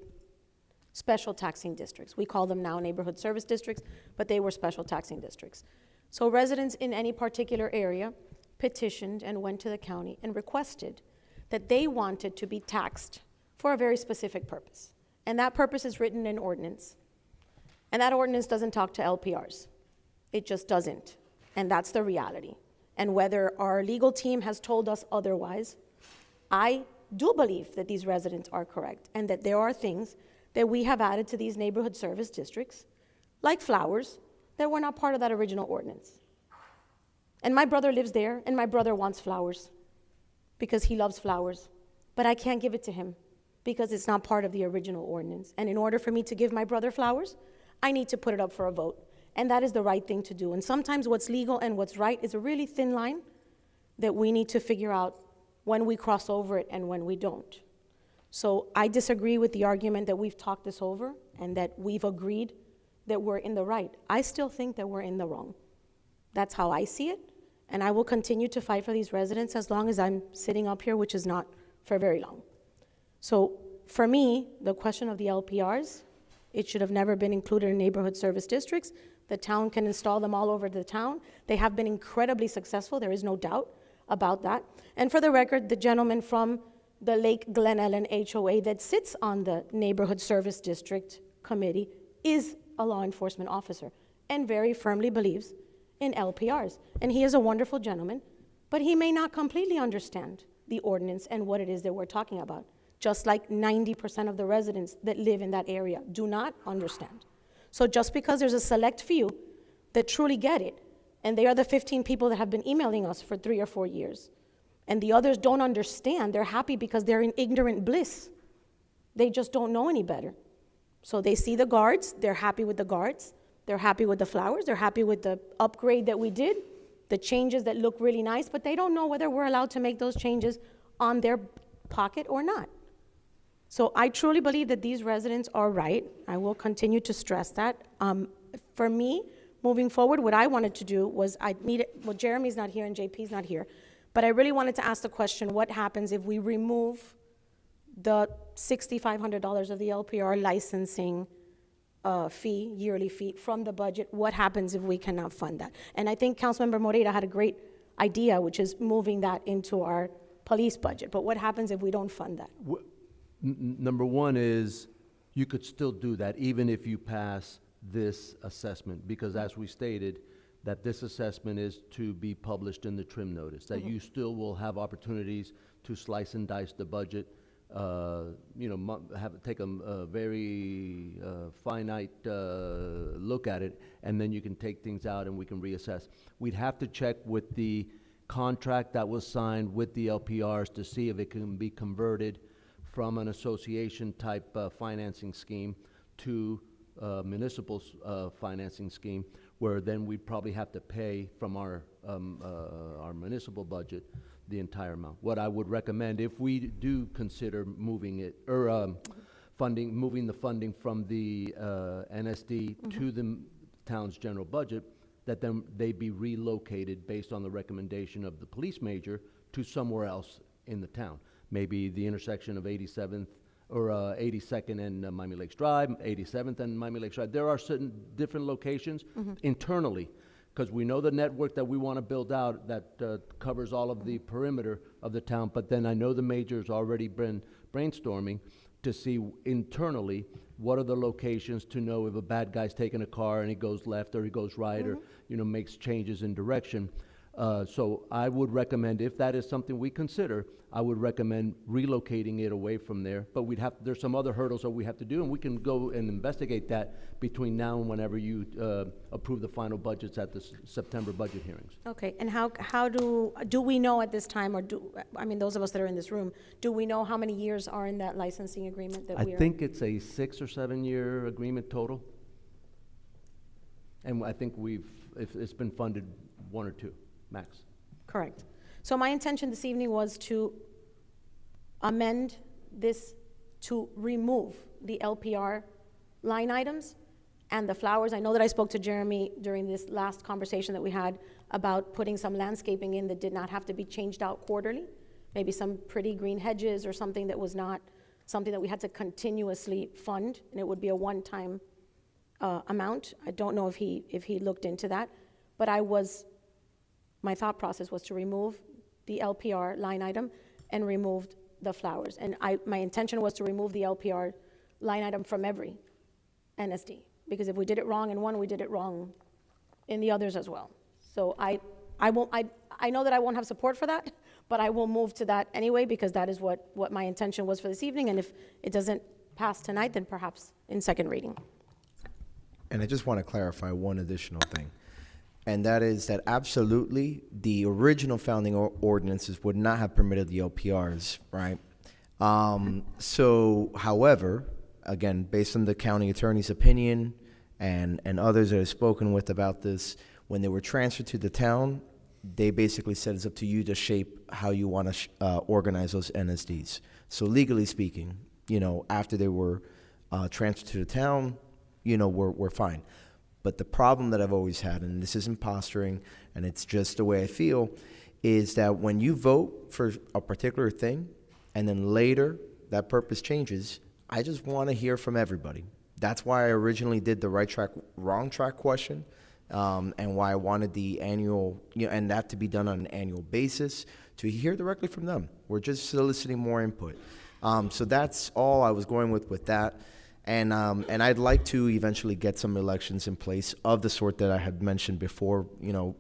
special taxing districts. We call them now neighborhood service districts, but they were special taxing districts. So residents in any particular area petitioned and went to the county and requested that they wanted to be taxed for a very specific purpose. And that purpose is written in ordinance. And that ordinance doesn't talk to LPRs. It just doesn't. And that's the reality. And whether our legal team has told us otherwise, I do believe that these residents are correct and that there are things that we have added to these neighborhood service districts, like flowers, that were not part of that original ordinance. And my brother lives there, and my brother wants flowers because he loves flowers, but I can't give it to him because it's not part of the original ordinance. And in order for me to give my brother flowers, I need to put it up for a vote. And that is the right thing to do. And sometimes what's legal and what's right is a really thin line that we need to figure out when we cross over it and when we don't. So I disagree with the argument that we've talked this over and that we've agreed that we're in the right. I still think that we're in the wrong. That's how I see it. And I will continue to fight for these residents as long as I'm sitting up here, which is not for very long. So for me, the question of the LPRs, it should have never been included in neighborhood service districts. The town can install them all over the town. They have been incredibly successful. There is no doubt about that. And for the record, the gentleman from the Lake Glen Ellen HOA that sits on the neighborhood service district committee is a law enforcement officer and very firmly believes in LPRs. And he is a wonderful gentleman, but he may not completely understand the ordinance and what it is that we're talking about, just like 90% of the residents that live in that area do not understand. So just because there's a select few that truly get it, and they are the 15 people that have been emailing us for 3 or 4 years, and the others don't understand, they're happy because they're in ignorant bliss. They just don't know any better. So they see the guards, they're happy with the guards, they're happy with the flowers, they're happy with the upgrade that we did, the changes that look really nice, but they don't know whether we're allowed to make those changes on their pocket or not. So I truly believe that these residents are right. I will continue to stress that. For me, moving forward, what I wanted to do was well, Jeremy's not here and JP's not here, but I really wanted to ask the question, what happens if we remove the $6,500 of the LPR licensing fee, yearly fee, from the budget? What happens if we cannot fund that? And I think Councilmember Moreira had a great idea, which is moving that into our police budget. But what happens if we don't fund that? Number one is you could still do that even if you pass this assessment, because as we stated, that this assessment is to be published in the trim notice, that you still will have opportunities to slice and dice the budget, take a very finite look at it, and then you can take things out and we can reassess. We'd have to check with the contract that was signed with the LPRs to see if it can be converted from an association-type financing scheme to municipal financing scheme, where then we'd probably have to pay from our municipal budget the entire amount. What I would recommend, if we do consider moving it, or moving the funding from the NSD to the town's general budget, that then they be relocated based on the recommendation of the police major to somewhere else in the town. Maybe the intersection of 87th or 82nd and Miami Lakes Drive, 87th and Miami Lakes Drive. There are certain different locations internally, because we know the network that we want to build out that covers all of the perimeter of the town, but then I know the major's already been brainstorming to see internally what are the locations to know if a bad guy's taking a car and he goes left or he goes right or makes changes in direction. So I would recommend, if that is something we consider, I would recommend relocating it away from there. But there's some other hurdles that we have to do, and we can go and investigate that between now and whenever you approve the final budgets at the September budget hearings. Okay, and how do we know at this time, or those of us that are in this room, do we know how many years are in that licensing agreement that we are? I think it's a 6 or 7 year agreement total. And I think it's been funded 1 or 2, max. Correct. So my intention this evening was to amend this to remove the LPR line items and the flowers. I know that I spoke to Jeremy during this last conversation that we had about putting some landscaping in that did not have to be changed out quarterly. Maybe some pretty green hedges or something that was not something that we had to continuously fund, and it would be a one-time amount. I don't know if he looked into that, but my thought process was to remove the LPR line item and remove the flowers. And my intention was to remove the LPR line item from every NSD, because if we did it wrong in one, we did it wrong in the others as well. So I know that I won't have support for that, but I will move to that anyway, because that is what my intention was for this evening. And if it doesn't pass tonight, then perhaps in second reading. And I just want to clarify one additional thing. And that is that absolutely the original founding ordinances would not have permitted the LPRs, right? However, again, based on the county attorney's opinion and others that have spoken with about this, when they were transferred to the town, they basically said it's up to you to shape how you want to organize those NSDs. So legally speaking, after they were transferred to the town, we're fine. But the problem that I've always had, and this isn't posturing, and it's just the way I feel, is that when you vote for a particular thing, and then later that purpose changes, I just want to hear from everybody. That's why I originally did the right track, wrong track question, and why I wanted the annual, and that to be done on an annual basis, to hear directly from them. We're just soliciting more input. So that's all I was going with that. And I'd like to eventually get some elections in place of the sort that I had mentioned before,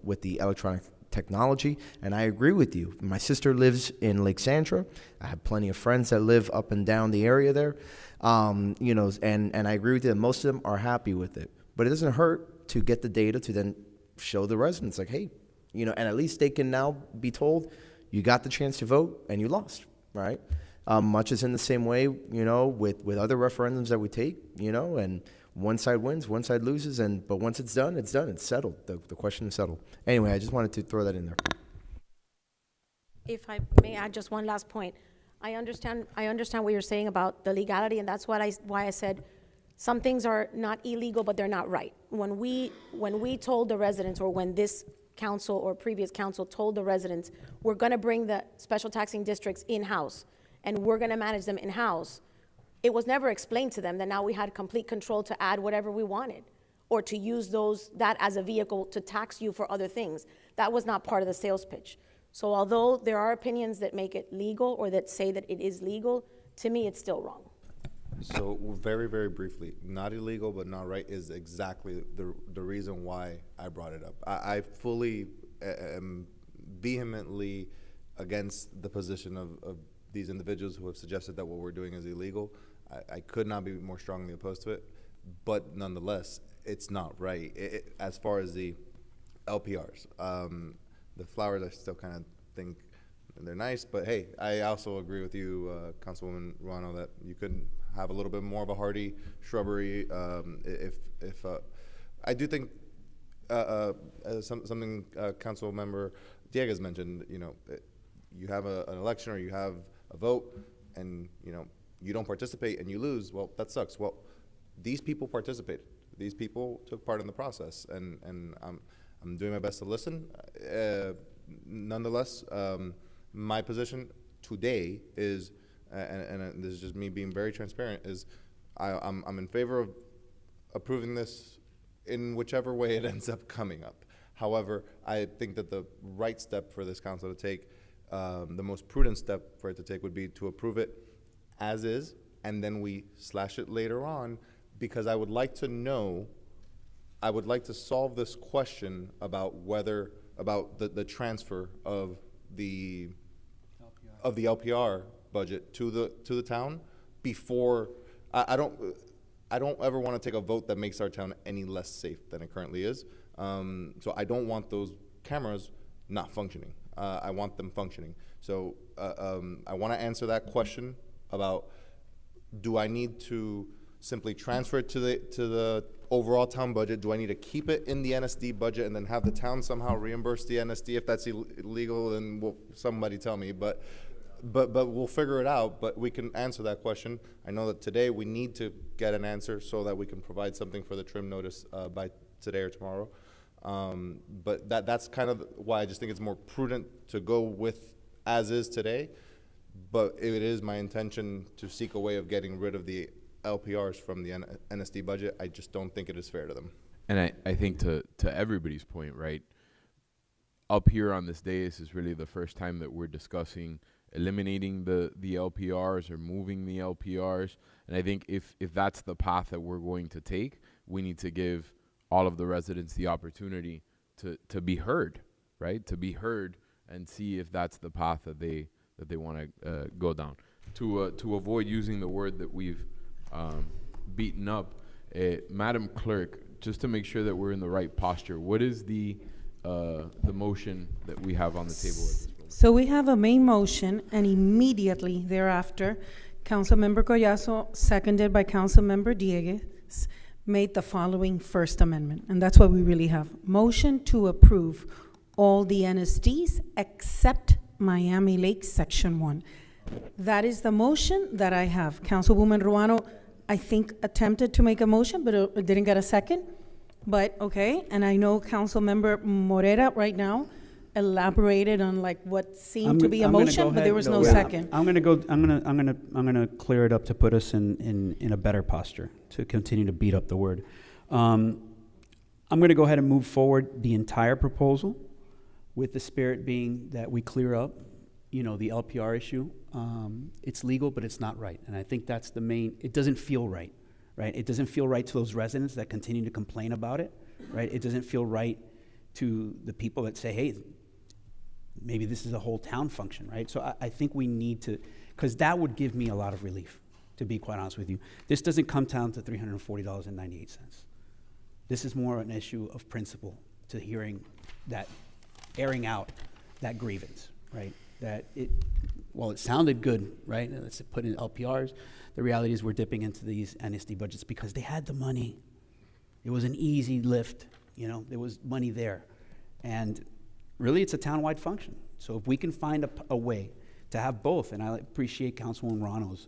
with the electronic technology. And I agree with you. My sister lives in Lake Sandra. I have plenty of friends that live up and down the area there. And I agree with you that most of them are happy with it. But it doesn't hurt to get the data to then show the residents, like, hey, and at least they can now be told, you got the chance to vote and you lost, right? Much as in the same way, with other referendums that we take, and one side wins, one side loses, but once it's done, it's settled. The question is settled. Anyway, I just wanted to throw that in there. If I may add just one last point, I understand what you're saying about the legality, and that's why I said some things are not illegal, but they're not right. When we told the residents, or when this council or previous council told the residents, we're going to bring the special taxing districts in-house, and we're going to manage them in-house, it was never explained to them that now we had complete control to add whatever we wanted, or to use that as a vehicle to tax you for other things. That was not part of the sales pitch. So although there are opinions that make it legal, or that say that it is legal, to me it's still wrong. So very, very briefly, not illegal but not right is exactly the reason why I brought it up. I fully am vehemently against the position of these individuals who have suggested that what we're doing is illegal. I could not be more strongly opposed to it, but nonetheless, it's not right. As far as the LPRs, The flowers, I still kind of think they're nice, but hey, I also agree with you, Councilwoman Ruano, that you could have a little bit more of a hardy shrubbery. If I do think something Council Member Dieguez mentioned, you know, you have an election or you have a vote, and you know you don't participate and you lose. Well, that sucks. Well, these people participated. These people took part in the process, and I'm doing my best to listen. Nonetheless, my position today is, and this is just me being very transparent, is I'm in favor of approving this in whichever way it ends up coming up. However, I think that the right step for this council to take, the most prudent step for it to take, would be to approve it as is, and then we slash it later on, because I would like to know, I would like to solve this question about whether, about the transfer of the LPR budget to the town before. I don't ever want to take a vote that makes our town any less safe than it currently is. So I don't want those cameras not functioning. I want them functioning. So I want to answer that question about, do I need to simply transfer it to the overall town budget? Do I need to keep it in the NSD budget and then have the town somehow reimburse the NSD? If that's illegal, then somebody tell me. But we'll figure it out. But we can answer that question. I know that today we need to get an answer so that we can provide something for the trim notice by today or tomorrow. But that's kind of why I just think it's more prudent to go with as is today. But it is my intention to seek a way of getting rid of the LPRs from the NSD budget. I just don't think it is fair to them. And I think to everybody's point, right, up here on this dais is really the first time that we're discussing eliminating the LPRs or moving the LPRs. And I think if that's the path that we're going to take, we need to give all of the residents the opportunity to be heard, right? To be heard and see if that's the path that they want to go down. To avoid using the word that we've beaten up, Madam Clerk, just to make sure that we're in the right posture, what is the motion that we have on the table at this moment? So we have a main motion, and immediately thereafter, Councilmember Collazo, seconded by Councilmember Dieguez, made the following first amendment, and that's what we really have. Motion to approve all the NSDs except Miami Lakes Section 1. That is the motion that I have. Councilwoman Ruano, I think, attempted to make a motion, but it didn't get a second. But okay, and I know Councilmember Morera right now elaborated on like what seemed to be a motion, but there was no second. I'm gonna clear it up to put us in a better posture to continue to beat up the word. I'm gonna go ahead and move forward the entire proposal, with the spirit being that we clear up, you know, the LPR issue. It's legal, but it's not right, and I think that's the main. It doesn't feel right, right? It doesn't feel right to those residents that continue to complain about it, right? It doesn't feel right to the people that say, hey, maybe this is a whole town function, right? So I think we need to, because that would give me a lot of relief, to be quite honest with you. This doesn't come down to $340.98. This is more an issue of principle to hearing that, airing out that grievance, right? That it sounded good, right? Let's put in LPRs. The reality is we're dipping into these NSD budgets because they had the money. It was an easy lift, you know, there was money there. And really, it's a town-wide function. So if we can find a way to have both, and I appreciate Councilwoman Rano's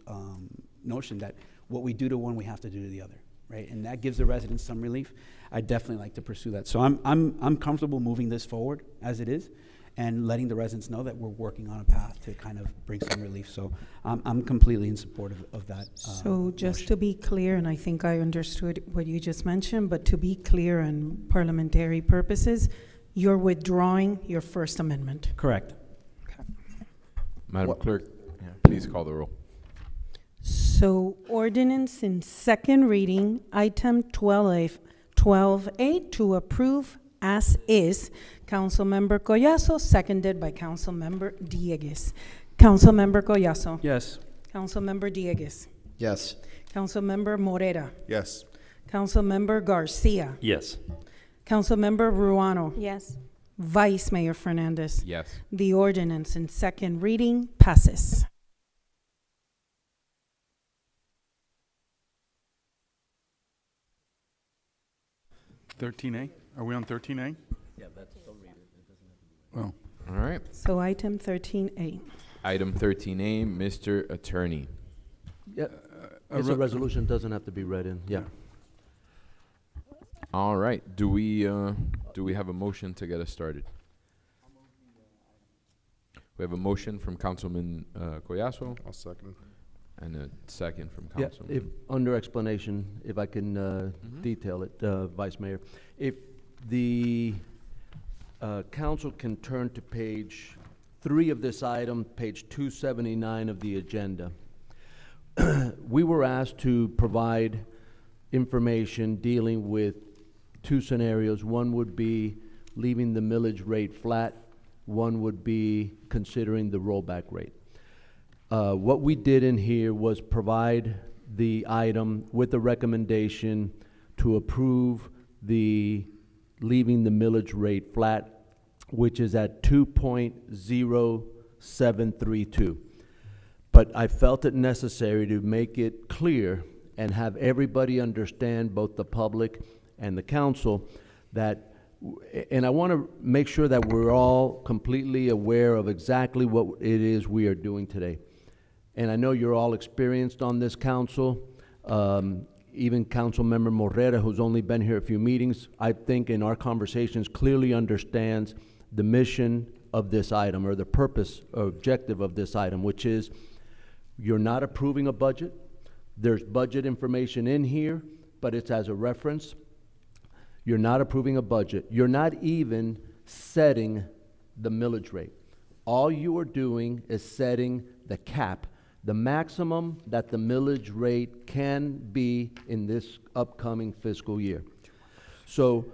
notion that what we do to one, we have to do to the other, right? And that gives the residents some relief. I'd definitely like to pursue that. So I'm comfortable moving this forward as it is, and letting the residents know that we're working on a path to kind of bring some relief. So I'm completely in support of that. So just to be clear, and I think I understood what you just mentioned, but to be clear on parliamentary purposes, you're withdrawing your first amendment. Correct. Okay. Madam Clerk, please call the roll. So ordinance in second reading, item 12A to approve as is. Councilmember Collazo, seconded by Councilmember Dieguez. Councilmember Collazo. Yes. Councilmember Dieguez. Yes. Councilmember Morera. Yes. Councilmember Garcia. Yes. Councilmember Ruano. Yes. Vice Mayor Fernandez. Yes. The ordinance in second reading passes. A? Are we on 13A? Yeah, that's, don't read it. It doesn't have to be Well, All right. So item 13A. Item 13A, Mr. Attorney. Yeah, it's a resolution, doesn't have to be read in, yeah. All right. Do we have a motion to get us started? We have a motion from Councilman Collazo. I'll second. And a second from Yeah, Councilman. if, under explanation, if I can detail it, Vice Mayor. If the council can turn to page 3 of this item, page 279 of the agenda. We were asked to provide information dealing with 2 scenarios. One would be leaving the millage rate flat. One would be considering the rollback rate. What we did in here was provide the item with the recommendation to approve the leaving the millage rate flat, which is at 2.0732. But I felt it necessary to make it clear and have everybody understand, both the public and the council, that, and I want to make sure that we're all completely aware of exactly what it is we are doing today. And I know you're all experienced on this council. Even Councilmember Morera, who's only been here a few meetings, I think in our conversations clearly understands the mission of this item, or the purpose or objective of this item, which is you're not approving a budget. There's budget information in here, but it's as a reference. You're not approving a budget. You're not even setting the millage rate. All you are doing is setting the cap, the maximum that the millage rate can be in this upcoming fiscal year. So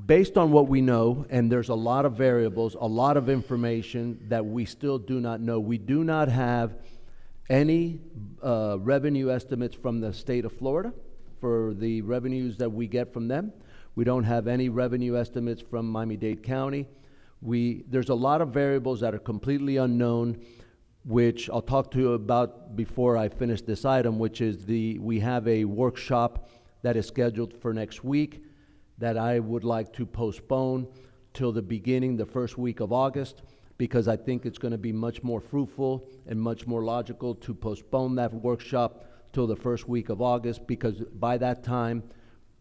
based on what we know, and there's a lot of variables, a lot of information that we still do not know. We do not have any revenue estimates from the state of Florida for the revenues that we get from them. We don't have any revenue estimates from Miami-Dade County. There's a lot of variables that are completely unknown, which I'll talk to you about before I finish this item, which is we have a workshop that is scheduled for next week that I would like to postpone till the first week of August, because I think it's going to be much more fruitful and much more logical to postpone that workshop till the first week of August, because by that time,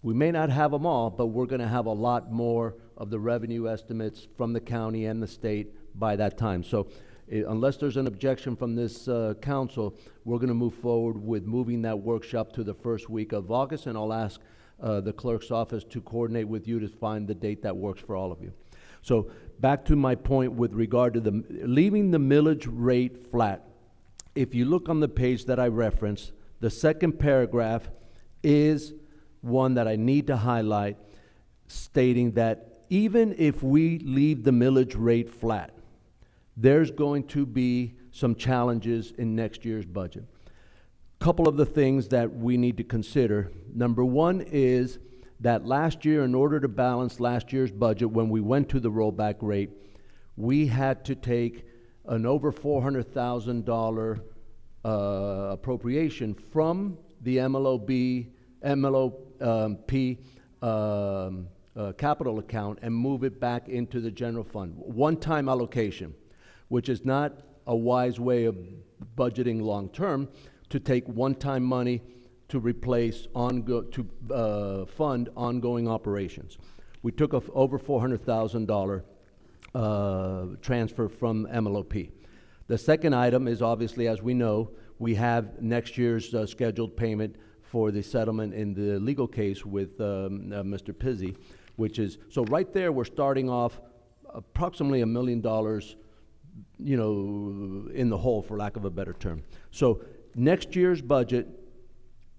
we may not have them all, but we're going to have a lot more of the revenue estimates from the county and the state by that time. So unless there's an objection from this council, we're going to move forward with moving that workshop to the first week of August, and I'll ask the clerk's office to coordinate with you to find the date that works for all of you. So back to my point with regard to leaving the millage rate flat. If you look on the page that I referenced, the second paragraph is one that I need to highlight, stating that even if we leave the millage rate flat, there's going to be some challenges in next year's budget. Couple of the things that we need to consider. Number one is that last year, in order to balance last year's budget, when we went to the rollback rate, we had to take an over $400,000 appropriation from the MLOP capital account and move it back into the general fund. One-time allocation, which is not a wise way of budgeting long-term, to take one-time money to replace fund ongoing operations. We took a over $400,000 transfer from MLOP. The second item is obviously, as we know, we have next year's scheduled payment for the settlement in the legal case with Mr. Pizzi, which is, so right there we're starting off approximately $1 million, you know, in the hole, for lack of a better term. So next year's budget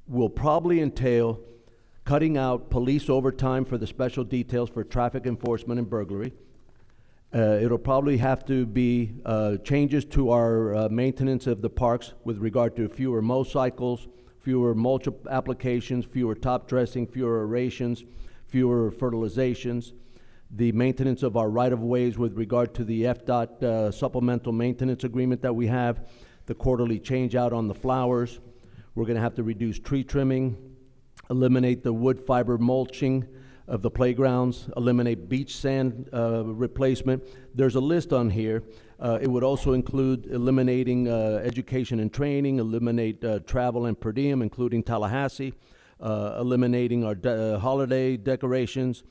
will probably entail cutting out police overtime for the special details for traffic enforcement and burglary. It'll probably have to be changes to our maintenance of the parks with regard to fewer motorcycles, fewer mulch applications, fewer top dressing, fewer aerations, fewer fertilizations. the maintenance of our right-of-ways with regard to the FDOT supplemental maintenance agreement that we have, the quarterly change-out on the flowers. We're gonna have to reduce tree trimming, eliminate the wood fiber mulching of the playgrounds, eliminate beach sand replacement. There's a list on here. It would also include eliminating education and training, eliminate travel and per diem, including Tallahassee, eliminating our holiday decorations,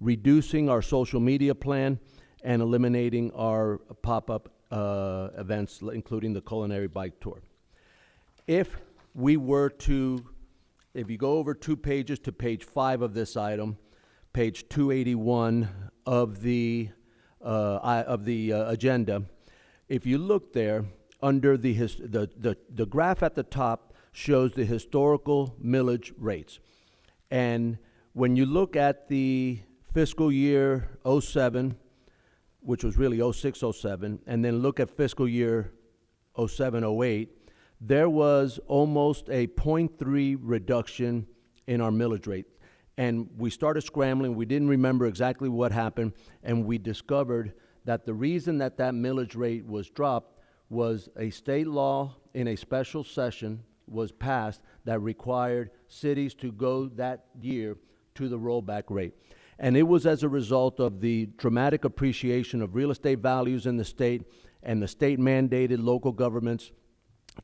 reducing our social media plan, and eliminating our pop-up events, including the culinary bike tour. If we were to, if you go over 2 pages to page 5 of this item, page 281 of the agenda, if you look there, under the graph at the top shows the historical millage rates. And when you look at the fiscal year 07, which was really 06, 07, and then look at fiscal year 07, 08, there was almost a 0.3 reduction in our millage rate. And we started scrambling. We didn't remember exactly what happened, and we discovered that the reason that that millage rate was dropped was a state law in a special session was passed that required cities to go that year to the rollback rate. And it was as a result of the dramatic appreciation of real estate values in the state and the state mandated local governments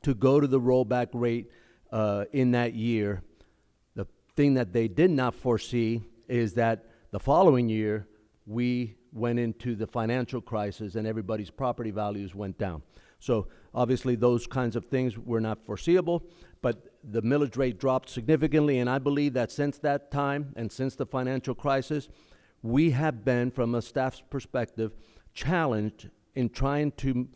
to go to the rollback rate in that year. The thing that they did not foresee is that the following year, we went into the financial crisis and everybody's property values went down. So obviously those kinds of things were not foreseeable, but the millage rate dropped significantly, and I believe that since that time and since the financial crisis, we have been, from a staff's perspective, challenged in trying to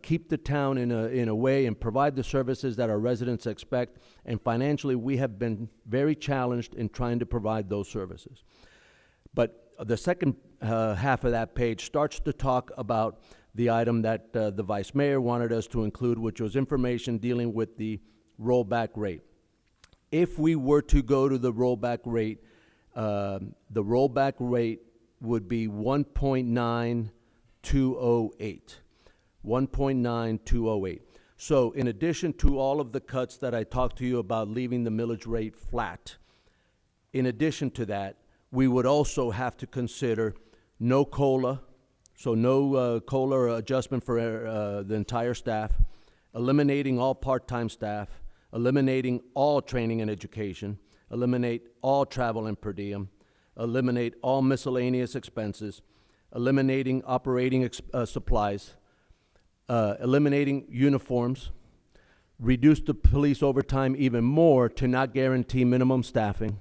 keep the town in a way and provide the services that our residents expect, and financially we have been very challenged in trying to provide those services. But the second half of that page starts to talk about the item that the Vice Mayor wanted us to include, which was information dealing with the rollback rate. If we were to go to the rollback rate would be 1.9208. 1.9208. So in addition to all of the cuts that I talked to you about leaving the millage rate flat, in addition to that, we would also have to consider no COLA, so no COLA adjustment for the entire staff, eliminating all part-time staff, eliminating all training and education, eliminate all travel and per diem, eliminate all miscellaneous expenses, eliminating operating supplies, eliminating uniforms, reduce the police overtime even more to not guarantee minimum staffing,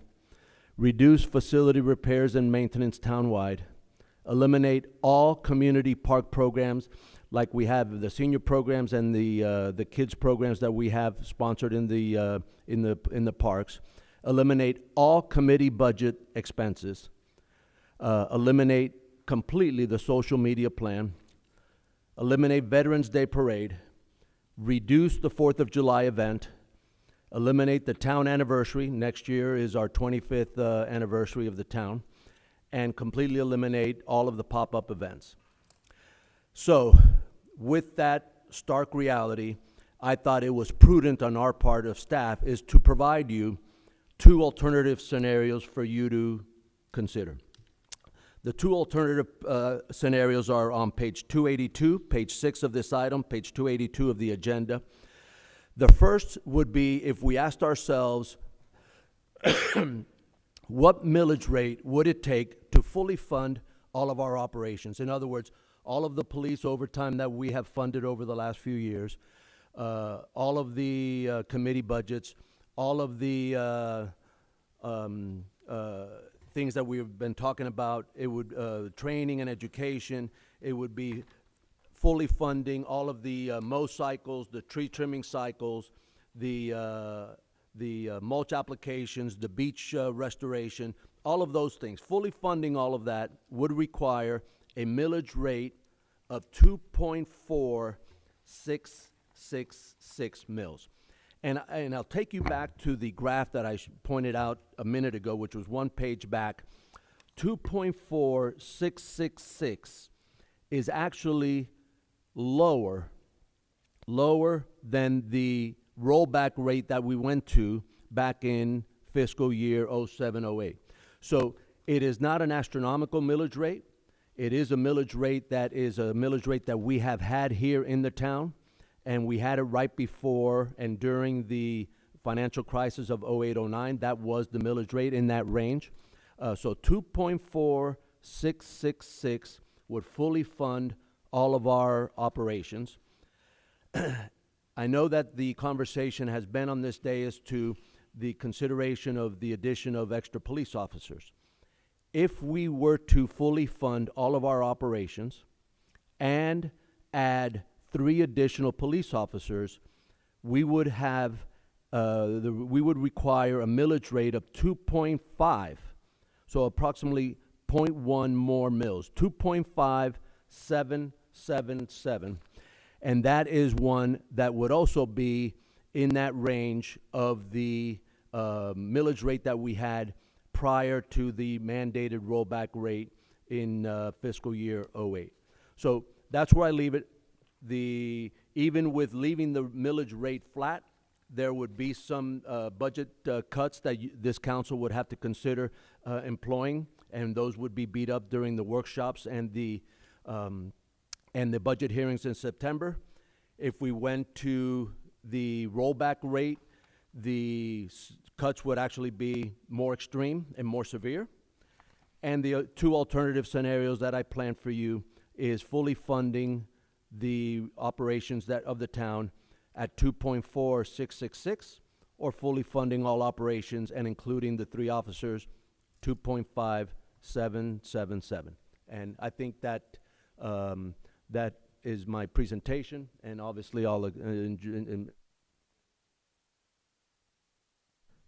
reduce facility repairs and maintenance townwide, eliminate all community park programs like we have the senior programs and the kids programs that we have sponsored in the parks, eliminate all committee budget expenses, eliminate completely the social media plan, eliminate Veterans Day Parade, reduce the 4th of July event, eliminate the town anniversary. Next year is our 25th anniversary of the town, and completely eliminate all of the pop-up events. So, with that stark reality, I thought it was prudent on our part of staff is to provide you 2 alternative scenarios for you to consider. The 2 alternative scenarios are on page 282, page 6 of this item, page 282 of the agenda. The first would be if we asked ourselves, what millage rate would it take to fully fund all of our operations? In other words, all of the police overtime that we have funded over the last few years, all of the committee budgets, all of the things that we've been talking about. It would training and education. It would be fully funding all of the mow cycles, the tree trimming cycles, the mulch applications, the beach restoration, all of those things. Fully funding all of that would require a millage rate of 2.4666 mills. And I'll take you back to the graph that I pointed out a minute ago, which was 1 page back. 2.4666 is actually lower than the rollback rate that we went to back in fiscal year 07-08. So it is not an astronomical millage rate. It is a millage rate that we have had here in the town, and we had it right before and during the financial crisis of 08-09. That was the millage rate in that range. So 2.4666 would fully fund all of our operations. I know that the conversation has been on this day as to the consideration of the addition of extra police officers. If we were to fully fund all of our operations and add 3 additional police officers, we would have we would require a millage rate of 2.5, so approximately 0.1 more mills, 2.5777, and that is one that would also be in that range of the millage rate that we had prior to the mandated rollback rate in fiscal year 08. So that's where I leave it. Even with leaving the millage rate flat, there would be some budget cuts that this council would have to consider employing, and those would be beat up during the workshops and the budget hearings in September. If we went to the rollback rate, the cuts would actually be more extreme and more severe. And the 2 alternative scenarios that I plan for you is fully funding the operations of the town at 2.4666, or fully funding all operations and including the 3 officers, 2.5777. And I think that that is my presentation, and obviously I'll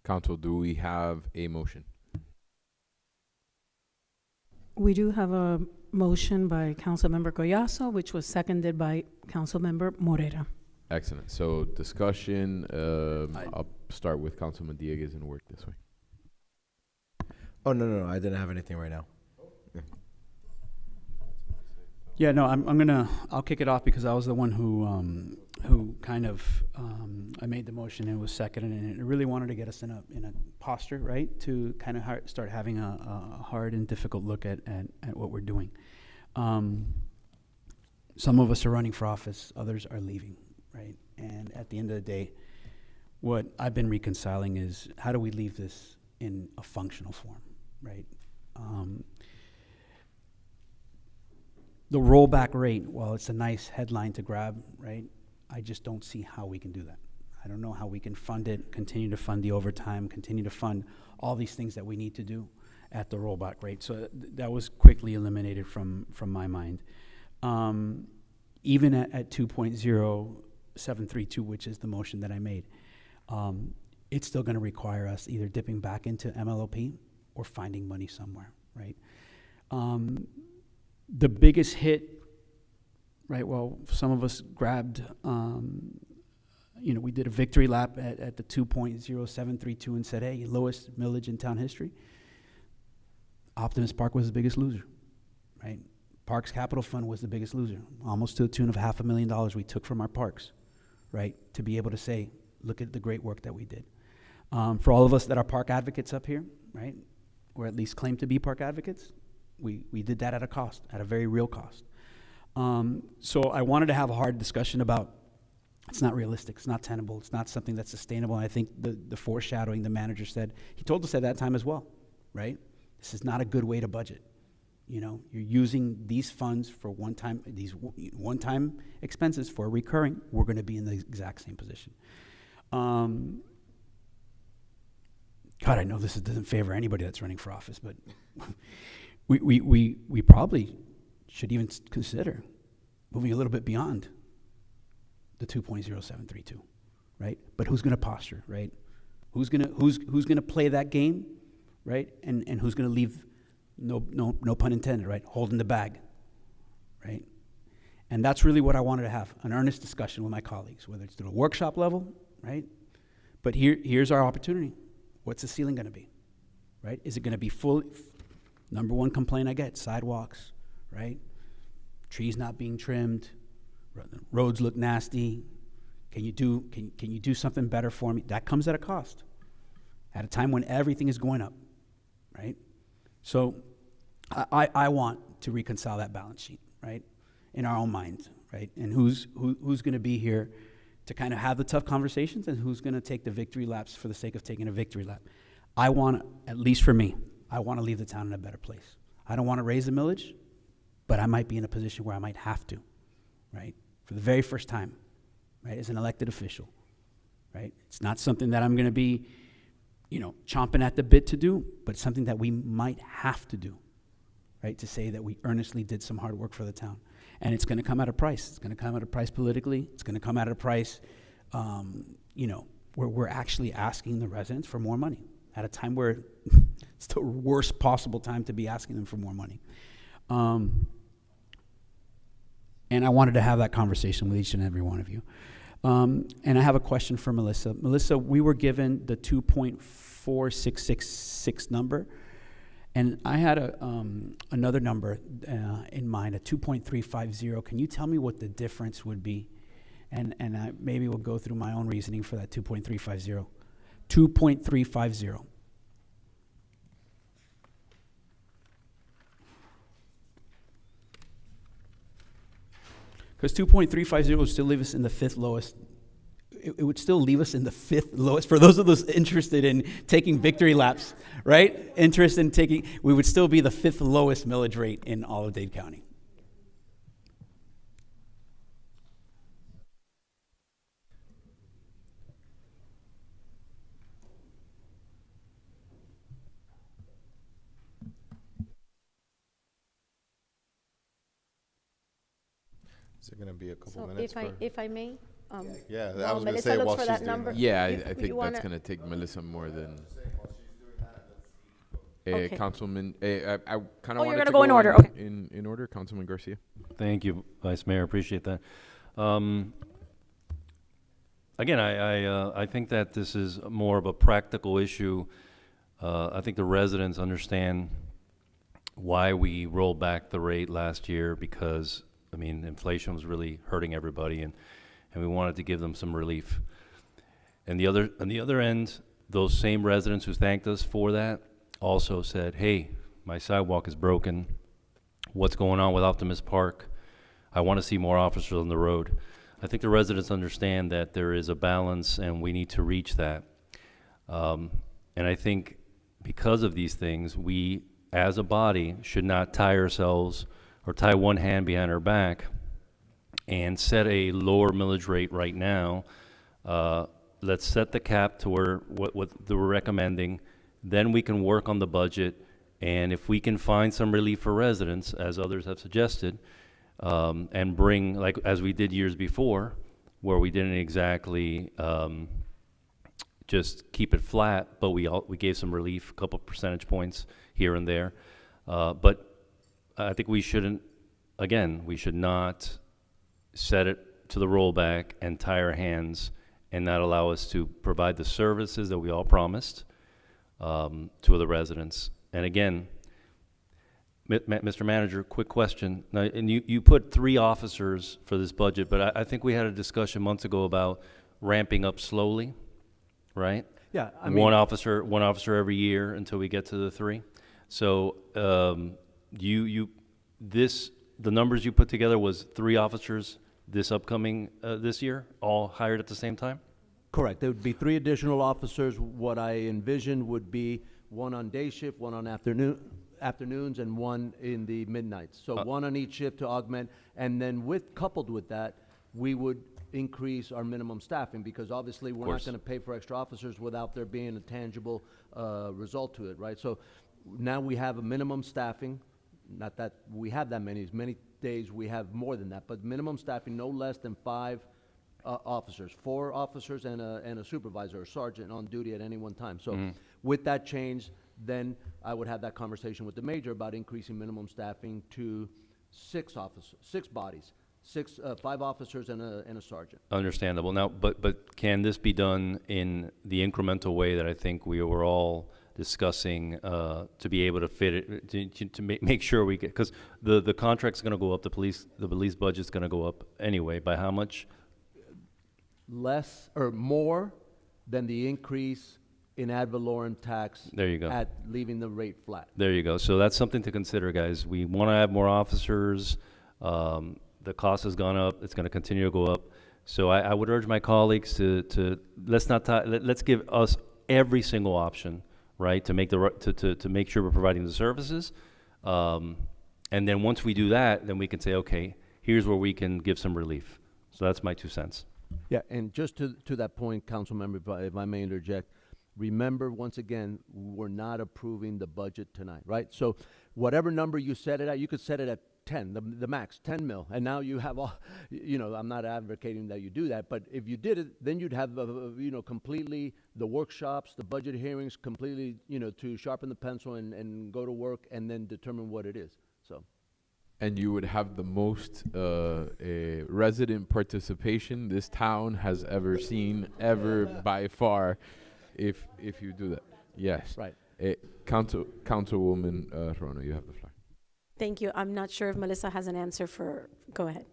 Council, do we have a motion? We do have a motion by Councilmember Collazo, which was seconded by Councilmember Morera. Excellent. So discussion, I'll start with Councilman Dieguez and work this way. Oh, no, I didn't have anything right now. Yeah, no, I'll kick it off because I was the one who kind of, I made the motion and it was seconded, and it really wanted to get us in a posture, right, to kind of start having a hard and difficult look at what we're doing. Some of us are running for office, others are leaving, right? And at the end of the day, what I've been reconciling is how do we leave this in a functional form, right? The rollback rate, while it's a nice headline to grab, right, I just don't see how we can do that. I don't know how we can fund it, continue to fund the overtime, continue to fund all these things that we need to do at the rollback rate. So that was quickly eliminated from my mind. Even at 2.0732, which is the motion that I made, it's still going to require us either dipping back into MLOP or finding money somewhere, right? The biggest hit, right, well, some of us grabbed, we did a victory lap at the 2.0732 and said, hey, lowest millage in town history. Optimus Park was the biggest loser, right? Parks Capital Fund was the biggest loser, almost to the tune of $500,000 we took from our parks, right, to be able to say, look at the great work that we did. For all of us that are park advocates up here, right, or at least claim to be park advocates, we did that at a cost, at a very real cost. So I wanted to have a hard discussion about it's not realistic, it's not tenable, it's not something that's sustainable. And I think the foreshadowing the manager said, he told us at that time as well, right? This is not a good way to budget. You know, you're using these funds for one-time expenses for recurring. We're going to be in the exact same position. God, I know this doesn't favor anybody that's running for office, but we probably should even consider moving a little bit beyond the 2.0732, right? But who's going to posture, right? Who's going to play that game, right? And who's going to leave, no pun intended, right? Holding the bag, right? And that's really what I wanted to have, an earnest discussion with my colleagues, whether it's through a workshop level, right? But here's our opportunity. What's the ceiling going to be, right? Is it going to be Number one complaint I get, sidewalks, right? Trees not being trimmed, roads look nasty. Can you do something better for me? That comes at a cost, at a time when everything is going up, right? So I want to reconcile that balance sheet, right, in our own minds, right? And who's going to be here to kind of have the tough conversations, and who's going to take the victory laps for the sake of taking a victory lap. I want, at least for me, I want to leave the town in a better place. I don't want to raise the millage, but I might be in a position where I might have to, right? For the very first time, right, as an elected official, right? It's not something that I'm going to be, chomping at the bit to do, but it's something that we might have to do, right? To say that we earnestly did some hard work for the town. And it's going to come at a price. It's going to come at a price politically. It's going to come at a price, where we're actually asking the residents for more money at a time where it's the worst possible time to be asking them for more money. And I wanted to have that conversation with each and every one of you. And I have a question for Melissa. Melissa, we were given the 2.4666 number, and I had another number in mind, a 2.350. Can you tell me what the difference would be? And I maybe we'll go through my own reasoning for that 2.350. 2.350. Because 2.350 would still leave us in the fifth lowest. It would still leave us in the fifth lowest. For those of us interested in taking victory laps, right? We would still be the fifth lowest millage rate in all of Dade County. Is it going to be a couple So minutes? if I may, yeah, I while was going to Melissa say looks while for she's that doing number. that. Yeah, if I you think wanna- that's going to take Melissa more than. Okay. Councilman, I kind of you're wanted gonna to go in order, okay. In order, Councilman Garcia. Thank you, Vice Mayor. Appreciate that. Again, I think that this is more of a practical issue. I think the residents understand why we rolled back the rate last year, because, inflation was really hurting everybody, and we wanted to give them some relief. And on the other end, those same residents who thanked us for that also said, hey, my sidewalk is broken. What's going on with Optimus Park? I want to see more officers on the road. I think the residents understand that there is a balance and we need to reach that. And I think because of these things, we as a body should not tie ourselves or tie one hand behind our back and set a lower millage rate right now. Let's set the cap to where what they're recommending. Then we can work on the budget, and if we can find some relief for residents, as others have suggested, and bring, like as we did years before, where we didn't exactly just keep it flat, but we gave some relief, a couple percentage points here and there. But I think we should not set it to the rollback and tie our hands and not allow us to provide the services that we all promised to the residents. And again, Mr. Manager, quick question. Now, and you put 3 officers for this budget, but I think we had a discussion months ago about ramping up slowly, right? Yeah, I one officer every year until we get to the 3. So the numbers you put together was 3 officers this upcoming this year, all hired at the same time? Correct. There would be 3 additional officers. What I envisioned would be 1 on day shift, 1 on afternoons, and 1 in the midnights. So 1 on each shift to augment, and then coupled with that, we would increase our minimum staffing, because obviously we're not going to pay for extra officers without there being a tangible result to it, right? So now we have a minimum staffing. Not that we have that many. Many days we have more than that, but minimum staffing no less than 5 officers, 4 officers and a supervisor or sergeant on duty at any one time. So with that change, then I would have that conversation with the major about increasing minimum staffing to 6 bodies, 5 officers and a sergeant. Understandable. Now, but can this be done in the incremental way that I think we were all discussing to be able to fit it, to make sure we get, because the contract's gonna go up, the police budget's gonna go up anyway, by how much? Less or more than the increase in ad valorem tax. There you go. At leaving the rate flat. There you go. So that's something to consider, guys. We want to have more officers. The cost has gone up. It's going to continue to go up. So I would urge my colleagues to let's give us every single option, right, to make to make sure we're providing the services. And then once we do that, then we can say, okay, here's where we can give some relief. So that's my 2 cents. Yeah, and just to that point, Councilmember, if I may interject, remember, once again, we're not approving the budget tonight, right? So whatever number you set it at, you could set it at 10, the max, 10 mil. And now you have all, I'm not advocating that you do that, but if you did it, then you'd have, completely the workshops, the budget hearings, completely, to sharpen the pencil and go to work and then determine what it is, so. And you would have the most resident participation this town has ever seen, by far. If you do that, yes. Right. Councilwoman Rono, you have the floor. Thank you. I'm not sure if Melissa has an answer go ahead.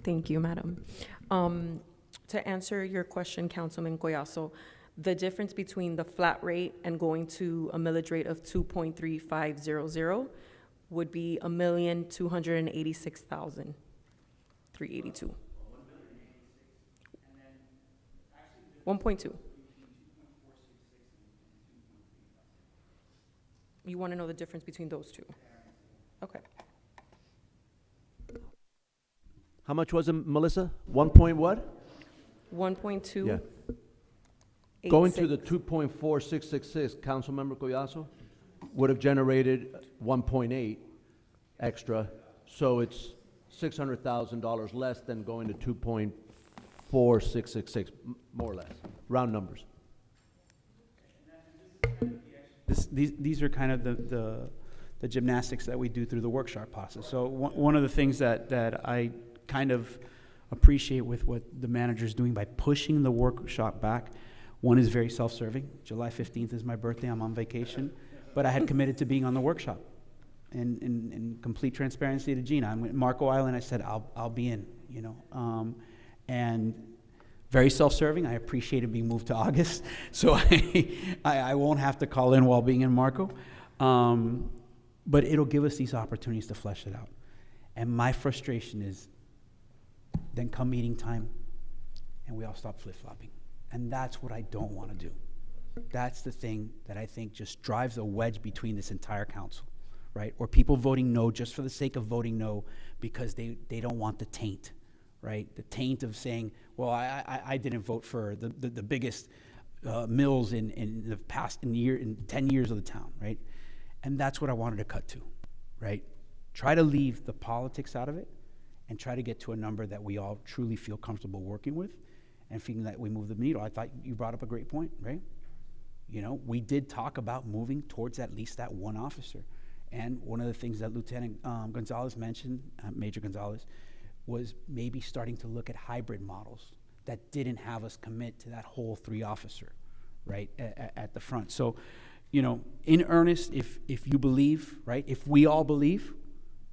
Thank you, Madam. To answer your question, Councilman Collazo, the difference between the flat rate and going to a millage rate of 2.3500 would be $1,286,382. 1.2. You want to know the difference between those two? Okay. How much was it, Melissa? 1 point what? 1.2. Yeah. Going to the 2.4666, Councilmember Collazo, would have generated 1.8 extra, so it's $600,000 less than going to 2.4666, more or less, round numbers. These are kind of the gymnastics that we do through the workshop process. So one of the things that I kind of appreciate with what the manager's doing by pushing the workshop back, one is very self-serving. July 15th is my birthday. I'm on vacation. But I had committed to being on the workshop. And in complete transparency to Gina, I'm at Marco Island. I said, I'll be in, and very self-serving. I appreciated being moved to August, so I won't have to call in while being in Marco. But it'll give us these opportunities to flesh it out. And my frustration is, then come meeting time, and we all stop flip-flopping. And that's what I don't want to do. That's the thing that I think just drives a wedge between this entire council, right? Or people voting no just for the sake of voting no because they don't want the taint, right? The taint of saying, well, I didn't vote for the biggest mills in the past in 10 years of the town, right? And that's what I wanted to cut to, right? Try to leave the politics out of it and try to get to a number that we all truly feel comfortable working with and feeling that we move the needle. I thought you brought up a great point, right? We did talk about moving towards at least that one officer. And one of the things that Lieutenant Gonzalez mentioned, Major Gonzalez, was maybe starting to look at hybrid models that didn't have us commit to that whole 3 officer, right, at the front. So, in earnest, if you believe, right, if we all believe,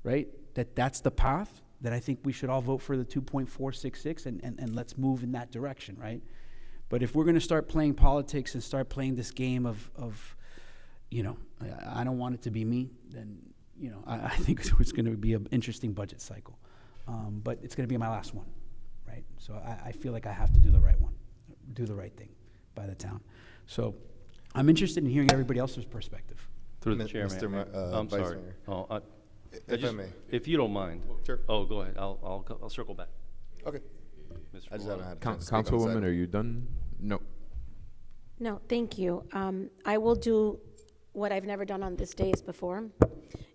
right, that that's the path, that I think we should all vote for the 2.466 and let's move in that direction, right? But if we're going to start playing politics and start playing this game of I don't want it to be me, then, I think it's going to be an interesting budget cycle. But it's going to be my last one, right? So I feel like I have to do the right one, do the right thing by the town. So I'm interested in hearing everybody else's perspective. Through the chair, I'm Vice sorry. Mayor. If I may. If you don't mind. Sure. Oh, go ahead. I'll circle back. Okay. Mr. I just haven't had a chance to speak on the Councilwoman, side. are you done? No. No, thank you. I will do what I've never done on this dais before,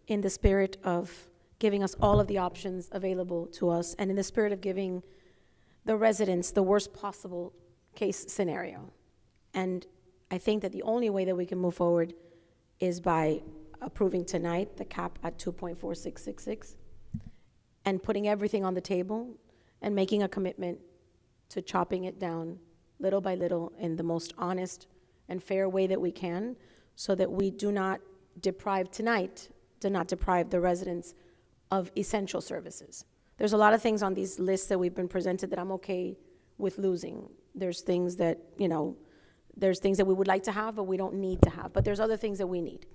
in the spirit of giving us all of the options available to us, and in the spirit of giving the residents the worst possible case scenario. And I think that the only way that we can move forward is by approving tonight the cap at 2.4666 and putting everything on the table and making a commitment to chopping it down little by little in the most honest and fair way that we can, so that we do not deprive the residents of essential services. There's a lot of things on these lists that we've been presented that I'm okay with losing. There's things that, there's things that we would like to have, but we don't need to have. But there's other things that we need,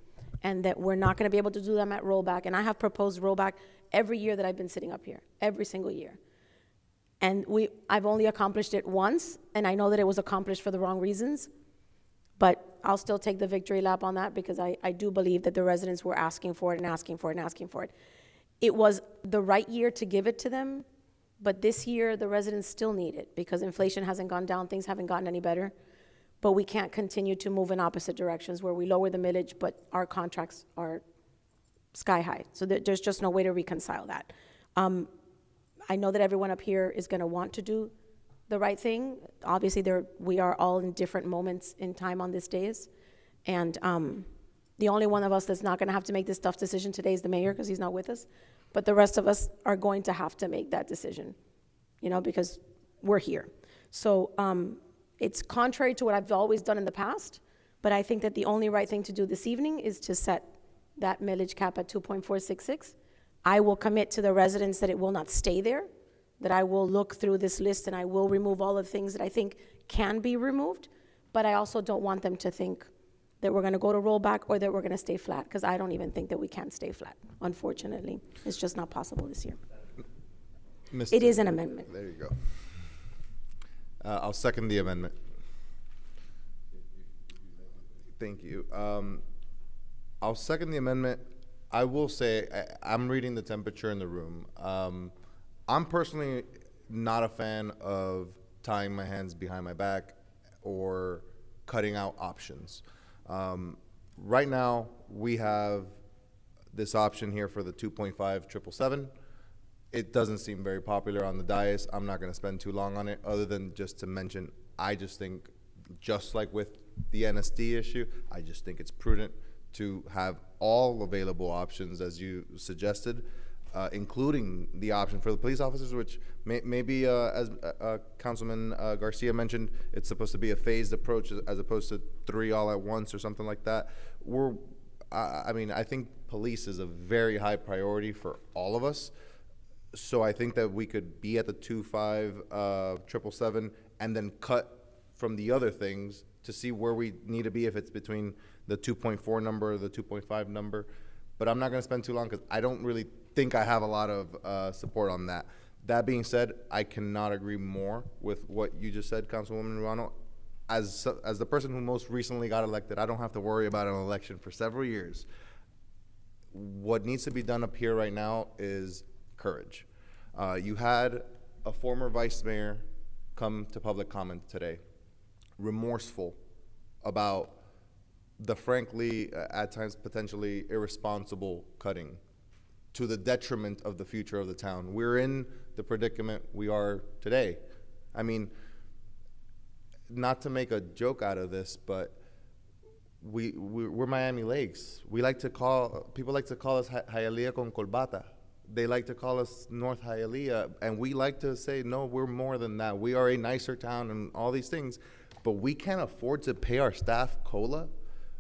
and that we're not going to be able to do them at rollback. And I have proposed rollback every year that I've been sitting up here, every single year. And I've only accomplished it once, and I know that it was accomplished for the wrong reasons, but I'll still take the victory lap on that, because I do believe that the residents were asking for it and asking for it and asking for it. It was the right year to give it to them, but this year the residents still need it because inflation hasn't gone down, things haven't gotten any better. But we can't continue to move in opposite directions where we lower the millage, but our contracts are sky high. So there's just no way to reconcile that. I know that everyone up here is going to want to do the right thing. Obviously, we are all in different moments in time on these days. And the only one of us that's not going to have to make this tough decision today is the mayor, because he's not with us. But the rest of us are going to have to make that decision, because we're here. So it's contrary to what I've always done in the past, but I think that the only right thing to do this evening is to set that millage cap at 2.466. I will commit to the residents that it will not stay there, that I will look through this list and I will remove all the things that I think can be removed, but I also don't want them to think that we're going to go to rollback or that we're going to stay flat, because I don't even think that we can stay flat, unfortunately. It's just not possible this year. It is an amendment. There you go. I'll second the amendment. Thank you. I'll second the amendment. I will say, I'm reading the temperature in the room. I'm personally not a fan of tying my hands behind my back or cutting out options. Right now, we have this option here for the 2.5 777. It doesn't seem very popular on the dais. I'm not going to spend too long on it, other than just to mention, I just think, just like with the NSD issue, I just think it's prudent to have all available options, as you suggested, including the option for the police officers, which maybe, as Councilman Garcia mentioned, it's supposed to be a phased approach as opposed to 3 all at once or something like that. I think police is a very high priority for all of us. So I think that we could be at the 2.5 777 and then cut from the other things to see where we need to be, if it's between the 2.4 number or the 2.5 number. But I'm not going to spend too long because I don't really think I have a lot of support on that. That being said, I cannot agree more with what you just said, Councilwoman Ruano. As the person who most recently got elected, I don't have to worry about an election for several years. What needs to be done up here right now is courage. You had a former vice mayor come to public comment today, remorseful about the frankly, at times potentially irresponsible cutting to the detriment of the future of the town. We're in the predicament we are today. I mean, not to make a joke out of this, but we're Miami Lakes. People like to call us Hialeah con Colbata. They like to call us North Hialeah, and we like to say, no, we're more than that. We are a nicer town and all these things, but we can't afford to pay our staff COLA.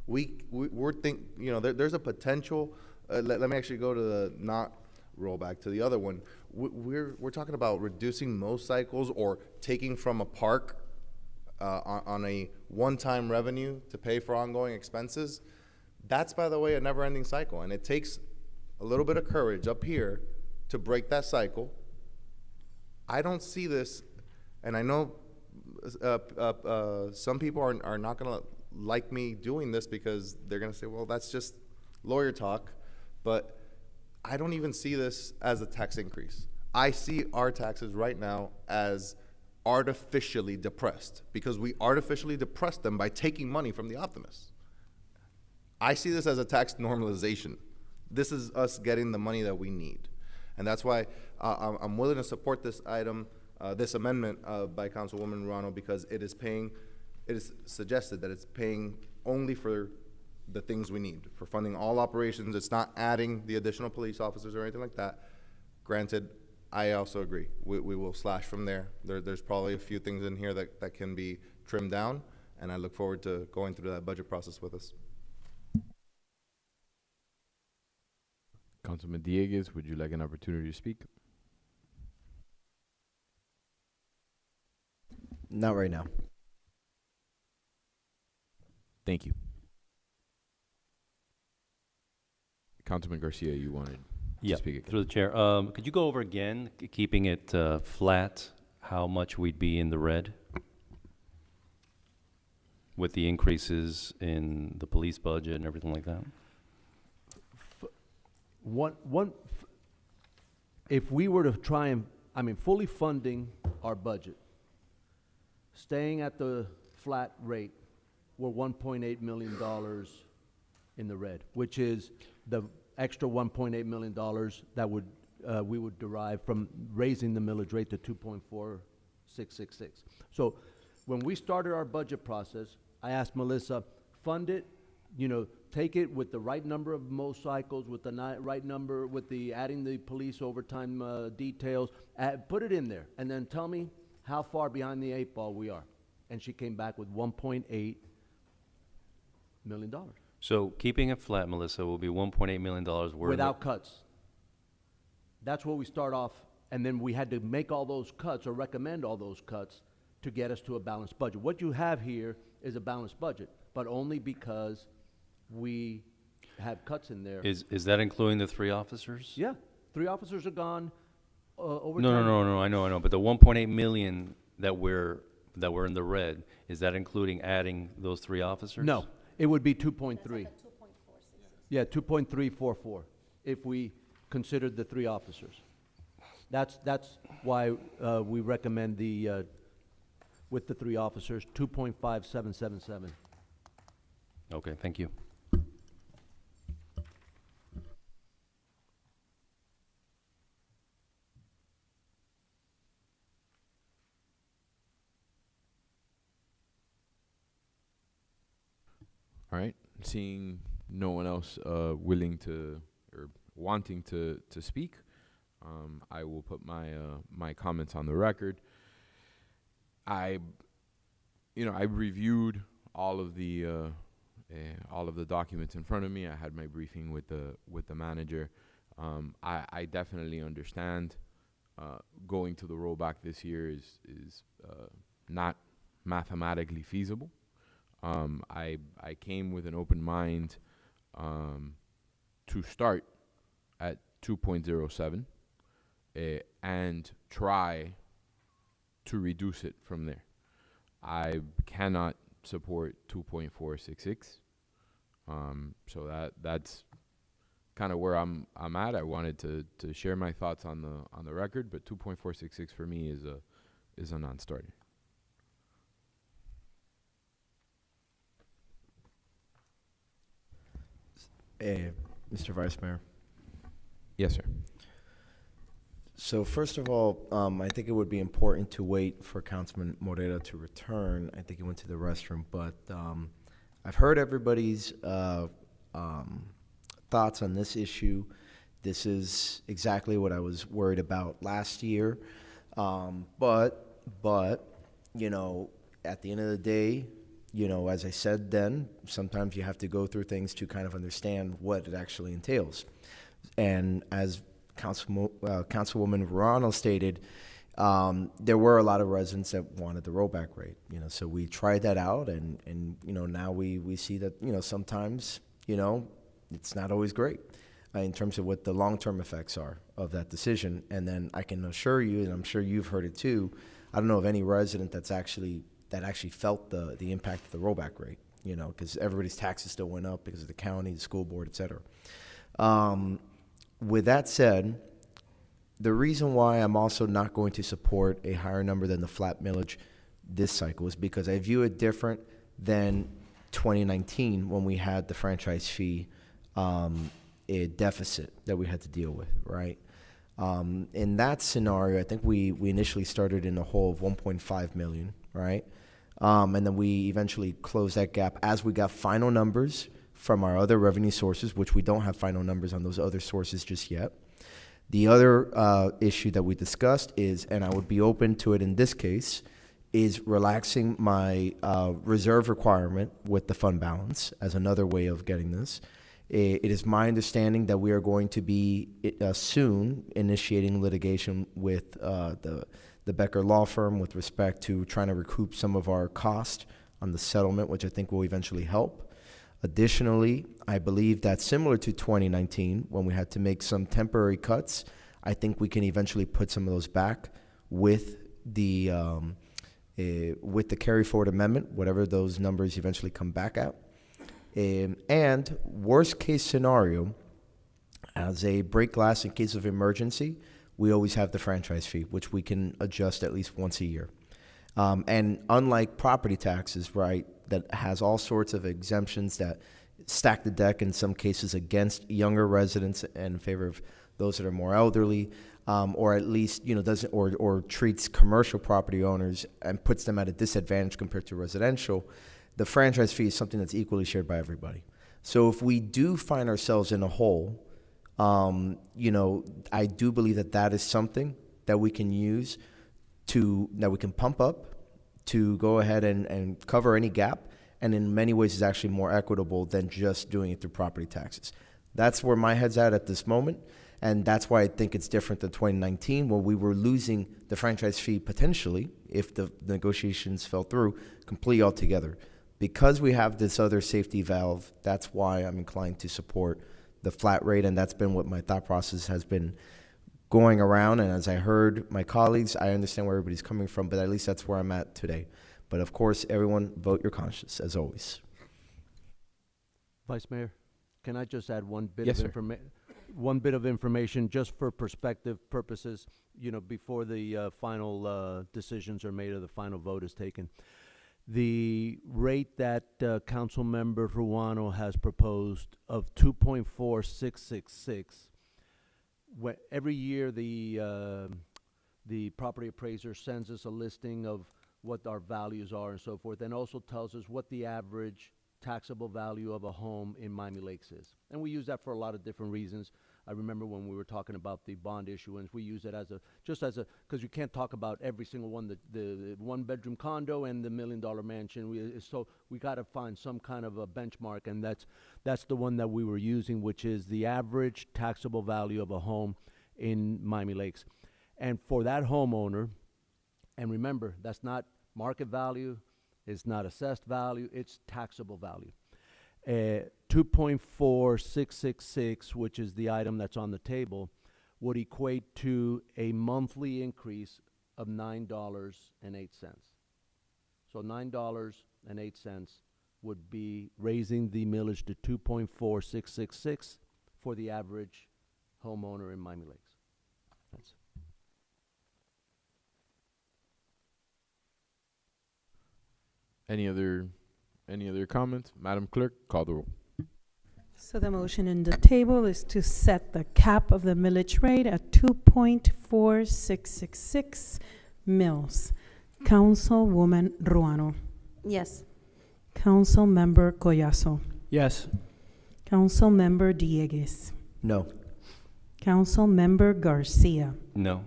There's a potential. Let me actually go to the not rollback to the other one. We're talking about reducing motorcycles or taking from a park on a one-time revenue to pay for ongoing expenses. That's, by the way, a never-ending cycle, and it takes a little bit of courage up here to break that cycle. I don't see this, and I know some people are not going to like me doing this because they're going to say, well, that's just lawyer talk, but I don't even see this as a tax increase. I see our taxes right now as artificially depressed because we artificially depressed them by taking money from the optimists. I see this as a tax normalization. This is us getting the money that we need. And that's why I'm willing to support this item, this amendment by Councilwoman Ruano, because it is suggested that it's paying only for the things we need, for funding all operations. It's not adding the additional police officers or anything like that. Granted, I also agree. We will slash from there. There's probably a few things in here that can be trimmed down, and I look forward to going through that budget process with us. Councilman Dieguez, would you like an opportunity to speak? Not right now. Thank you. Councilman Garcia, you wanted to speak again. Through the chair. Could you go over again, keeping it flat, how much we'd be in the red with the increases in the police budget and everything like that? If we were to try and, fully funding our budget, staying at the flat rate, we're $1.8 million in the red, which is the extra $1.8 million that would we would derive from raising the millage rate to 2.4666. So when we started our budget process, I asked Melissa, fund it, take it with the right number of motorcycles, with the right number, with the adding the police overtime details, put it in there, and then tell me how far behind the 8 ball we are. And she came back with $1.8 million. So keeping it flat, Melissa, will be $1.8 million worth. Without cuts. That's where we start off, and then we had to make all those cuts or recommend all those cuts to get us to a balanced budget. What you have here is a balanced budget, but only because we have cuts in there. Is that including the 3 officers? Yeah, 3 officers are gone. Overtime. No, I know. But the 1.8 million that we're in the red, is that including adding those 3 officers? No, it would be 2.3. Yeah, 2.344 if we considered the 3 officers. That's why we recommend the with the 3 officers 2.5777. Okay, thank you. All right. Seeing no one else willing to or wanting to speak, I will put my comments on the record. I reviewed all of the documents in front of me. I had my briefing with the manager. I definitely understand going to the rollback this year is not mathematically feasible. I came with an open mind to start at 2.07 and try to reduce it from there. I cannot support 2.466. So that's kind of where I'm at. I wanted to share my thoughts on the record, but 2.466 for me is a non-starter. Mr. Vice Mayor. Yes, sir. So first of all, I think it would be important to wait for Councilman Morera to return. I think he went to the restroom, but I've heard everybody's thoughts on this issue. This is exactly what I was worried about last year. But at the end of the day, as I said then, sometimes you have to go through things to kind of understand what it actually entails. And as Councilwoman Verano stated, there were a lot of residents that wanted the rollback rate. So we tried that out, and now we see that sometimes it's not always great in terms of what the long-term effects are of that decision. And then I can assure you, and I'm sure you've heard it too, I don't know of any resident that actually felt the impact of the rollback rate, because everybody's taxes still went up because of the county, the school board, et cetera. With that said, the reason why I'm also not going to support a higher number than the flat millage this cycle is because I view it different than 2019 when we had the franchise fee a deficit that we had to deal with, right? In that scenario, I think we initially started in a hole of 1.5 million, right? And then we eventually closed that gap as we got final numbers from our other revenue sources, which we don't have final numbers on those other sources just yet. The other issue that we discussed is, and I would be open to it in this case, is relaxing my reserve requirement with the fund balance as another way of getting this, It is my understanding that we are going to be soon initiating litigation with the Becker Law Firm with respect to trying to recoup some of our cost on the settlement, which I think will eventually help. Additionally, I believe that similar to 2019, when we had to make some temporary cuts, I think we can eventually put some of those back with the carry forward amendment, whatever those numbers eventually come back at. And worst case scenario, as a break glass in case of emergency, we always have the franchise fee, which we can adjust at least once a year. And unlike property taxes, right, that has all sorts of exemptions that stack the deck in some cases against younger residents and in favor of those that are more elderly, or at least, doesn't, or treats commercial property owners and puts them at a disadvantage compared to residential, the franchise fee is something that's equally shared by everybody. So if we do find ourselves in a hole, I do believe that is something that we can use that we can pump up to go ahead and cover any gap, and in many ways is actually more equitable than just doing it through property taxes. That's where my head's at this moment, and that's why I think it's different than 2019, where we were losing the franchise fee potentially, if the negotiations fell through, completely altogether. Because we have this other safety valve, that's why I'm inclined to support the flat rate, and that's been what my thought process has been going around. And as I heard my colleagues, I understand where everybody's coming from, but at least that's where I'm at today. But of course, everyone vote your conscience, as always. Vice Mayor, can I just add one bit Yes, of information just for perspective purposes, before the final decisions are made or the final vote is taken. The rate that Councilmember Ruano has proposed of 2.4666, every year the property appraiser sends us a listing of what our values are and so forth, and also tells us what the average taxable value of a home in Miami Lakes is. And we use that for a lot of different reasons. I remember when we were talking about the bond issuance, we use it because you can't talk about every single one, the one-bedroom condo and the $1 million mansion. So we got to find some kind of a benchmark, and that's the one that we were using, which is the average taxable value of a home in Miami Lakes. And for that homeowner, and remember, that's not market value, it's not assessed value, it's taxable value. 2.4666, which is the item that's on the table, would equate to a monthly increase of $9.08. So $9.08 would be raising the millage to 2.4666 for the average homeowner in Miami Lakes. That's Any other comments? Madam Clerk, call the roll. So the motion in the table is to set the cap of the millage rate at 2.4666 mils. Councilwoman Ruano. Yes. Councilmember Collazo. Yes. Councilmember Dieguez. No. Councilmember Garcia. No.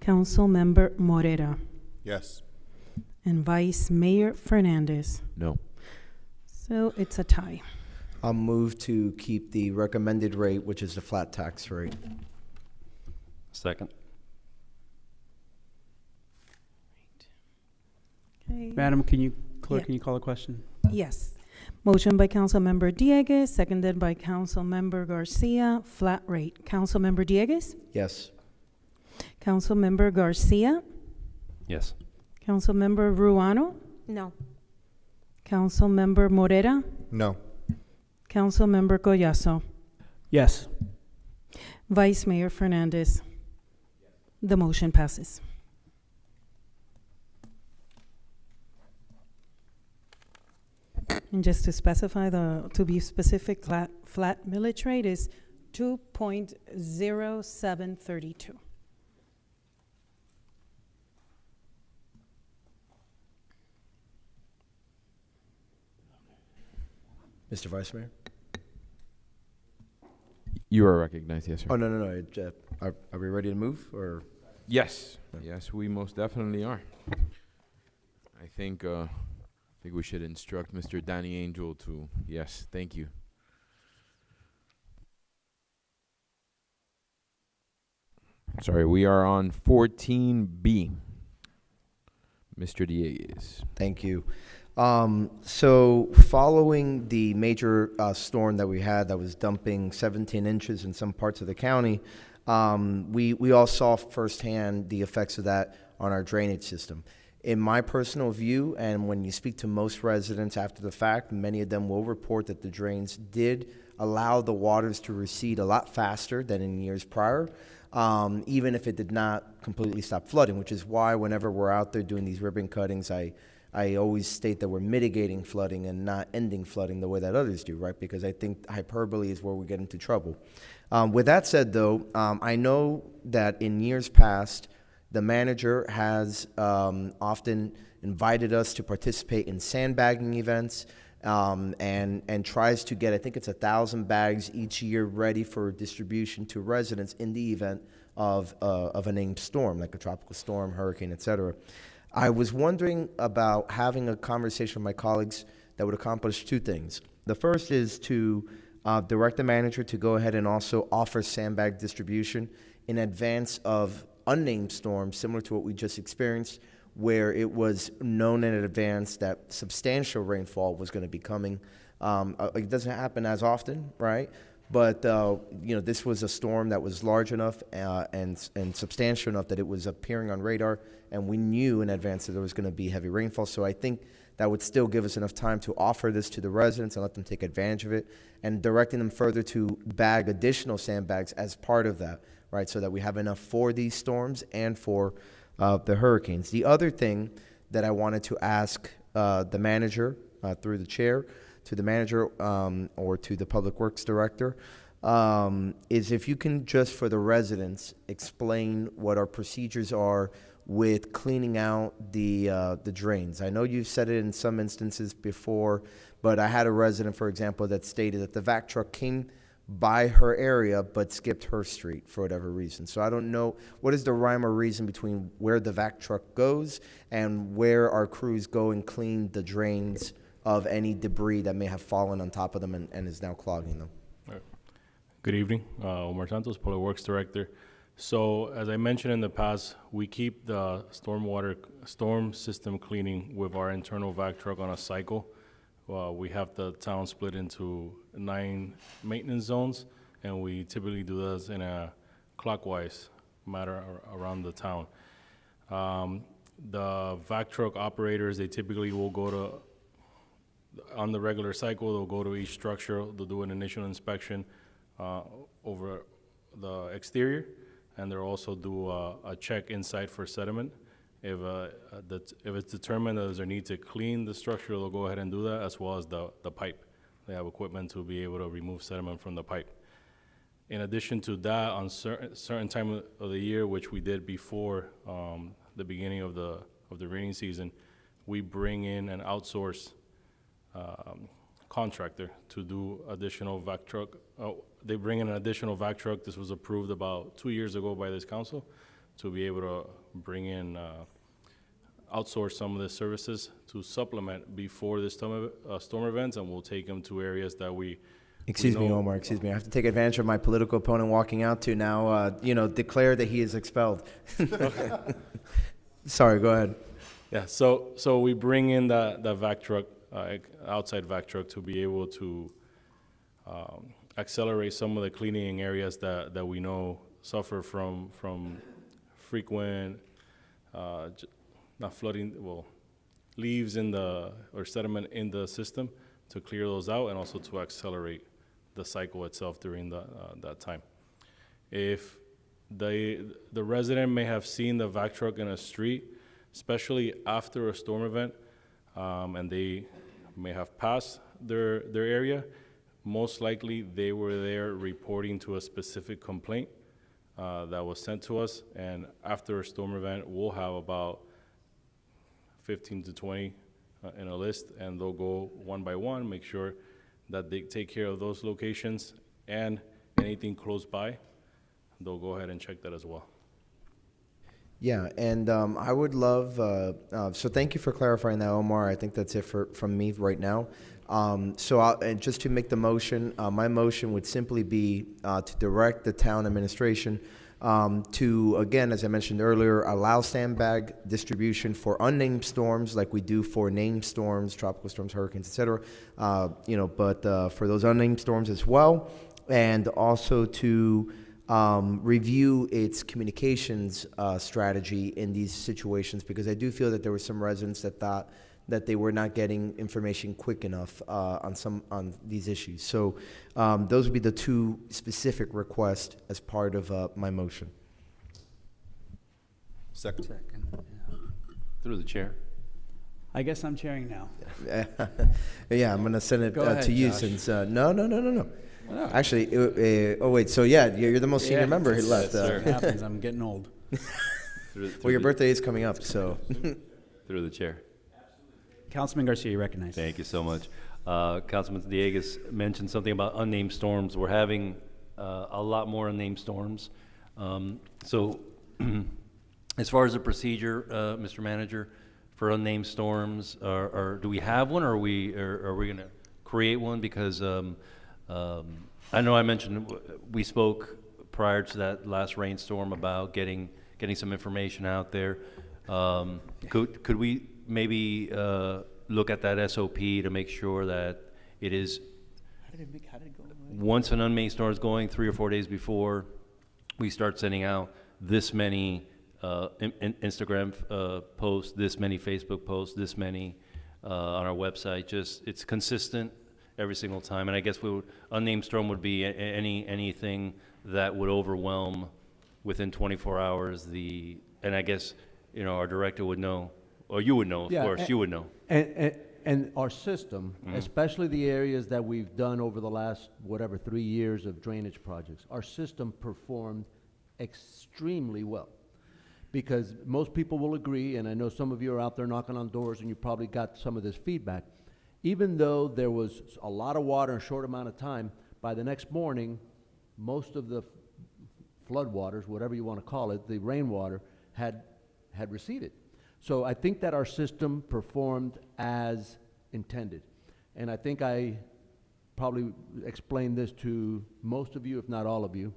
Councilmember Morera. Yes. And Vice Mayor Fernandez. No. So it's a tie. I'll move to keep the recommended rate, which is the flat tax rate. Second. Okay. Madam, can you Yeah. call a question? Yes. Motion by Councilmember Dieguez, seconded by Councilmember Garcia. Flat rate. Councilmember Dieguez? Yes. Councilmember Garcia? Yes. Councilmember Ruano? No. Councilmember Morera? No. Councilmember Collazo? Yes. Vice Mayor Fernandez? The motion passes. And just to specify, to be specific, flat millage rate is 2.0732. Mr. Vice Mayor? You are recognized, yes, sir. Oh, no. Are we ready to move, or? Yes. Yes, we most definitely are. I think we should instruct Mr. Danny Angel to, yes, thank you. Sorry, we are on 14B. Mr. Dieguez. Thank you. So following the major storm that we had that was dumping 17 inches in some parts of the county, we all saw firsthand the effects of that on our drainage system. In my personal view, and when you speak to most residents after the fact, many of them will report that the drains did allow the waters to recede a lot faster than in years prior, even if it did not completely stop flooding, which is why whenever we're out there doing these ribbon cuttings, I always state that we're mitigating flooding and not ending flooding the way that others do, right? Because I think hyperbole is where we get into trouble. With that said, though, I know that in years past, the manager has often invited us to participate in sandbagging events and tries to get, I think it's 1,000 bags each year ready for distribution to residents in the event of a named storm, like a tropical storm, hurricane, et cetera. I was wondering about having a conversation with my colleagues that would accomplish two things. The first is to direct the manager to go ahead and also offer sandbag distribution in advance of unnamed storms, similar to what we just experienced, where it was known in advance that substantial rainfall was going to be coming. It doesn't happen as often, right? But this was a storm that was large enough and substantial enough that it was appearing on radar, and we knew in advance that there was going to be heavy rainfall. So I think that would still give us enough time to offer this to the residents and let them take advantage of it, and directing them further to bag additional sandbags as part of that, right? So that we have enough for these storms and for the hurricanes. The other thing that I wanted to ask the manager through the chair, to the manager or to the Public Works Director, is if you can just for the residents explain what our procedures are with cleaning out the drains. I know you've said it in some instances before, but I had a resident, for example, that stated that the vac truck came by her area but skipped her street for whatever reason. So I don't know, what is the rhyme or reason between where the vac truck goes and where our crews go and clean the drains of any debris that may have fallen on top of them and is now clogging them? Good evening, Omar Santos, Public Works Director. So as I mentioned in the past, we keep the storm system cleaning with our internal vac truck on a cycle. We have the town split into 9 maintenance zones, and we typically do this in a clockwise manner around the town. The vac truck operators, they typically will go to, on the regular cycle, they'll go to each structure, they'll do an initial inspection over the exterior, and they'll also do a check inside for sediment. If it's determined that there's a need to clean the structure, they'll go ahead and do that, as well as the pipe. They have equipment to be able to remove sediment from the pipe. In addition to that, on certain time of the year, which we did before the beginning of the rainy season, we bring in an outsource contractor to do additional vac truck. They bring in an additional vac truck. This was approved about 2 years ago by this council to be able to bring in, outsource some of the services to supplement before the storm events, and we'll take them to areas that we Excuse me, Omar, excuse me. I have to take advantage of my political opponent walking out to now, declare that he is expelled. Sorry, go ahead. Yeah, so we bring in the vac truck, outside vac truck, to be able to accelerate some of the cleaning areas that we know suffer from frequent, not flooding, leaves or sediment in the system, to clear those out and also to accelerate the cycle itself during that time. If the resident may have seen the vac truck in a street, especially after a storm event, and they may have passed their area, most likely they were there reporting to a specific complaint that was sent to us, and after a storm event, we'll have about 15 to 20 in a list, and they'll go one by one, make sure that they take care of those locations, and anything close by, they'll go ahead and check that as well. Yeah, and I would love, so thank you for clarifying that, Omar. I think that's it from me right now. And just to make the motion, my motion would simply be to direct the town administration to, again, as I mentioned earlier, allow sandbag distribution for unnamed storms like we do for named storms, tropical storms, hurricanes, et cetera, but for those unnamed storms as well, and also to review its communications strategy in these situations, because I do feel that there were some residents that thought that they were not getting information quick enough on these issues. So those would be the two specific requests as part of my motion. Second. Through the chair. I guess I'm chairing now. Yeah, I'm going to send it Go ahead, to you Josh. since, no. Actually, oh wait, so yeah, you're the most senior member who left. It happens, I'm getting old. Well, your birthday is coming up, so. Through the chair. Councilman Garcia, you recognize. Thank you so much. Councilman Dieguez mentioned something about unnamed storms. We're having a lot more unnamed storms. So as far as the procedure, Mr. Manager, for unnamed storms, do we have one, or are we going to create one? Because I know I mentioned we spoke prior to that last rainstorm about getting some information out there. Could we maybe look at that SOP to make sure that it is, How did it go? once an unnamed storm is going 3 or 4 days before, we start sending out this many Instagram posts, this many Facebook posts, this many on our website. Just, it's consistent every single time. And I guess unnamed storm would be anything that would overwhelm within 24 hours and I guess, our director would know, or you would know, of course, you would know. And our system, especially the areas that we've done over the last, 3 years of drainage projects, our system performed extremely well. Because most people will agree, and I know some of you are out there knocking on doors and you probably got some of this feedback, even though there was a lot of water in a short amount of time, by the next morning, most of the floodwaters, whatever you want to call it, the rainwater, had receded. So I think that our system performed as intended. And I think I probably explained this to most of you, if not all of you,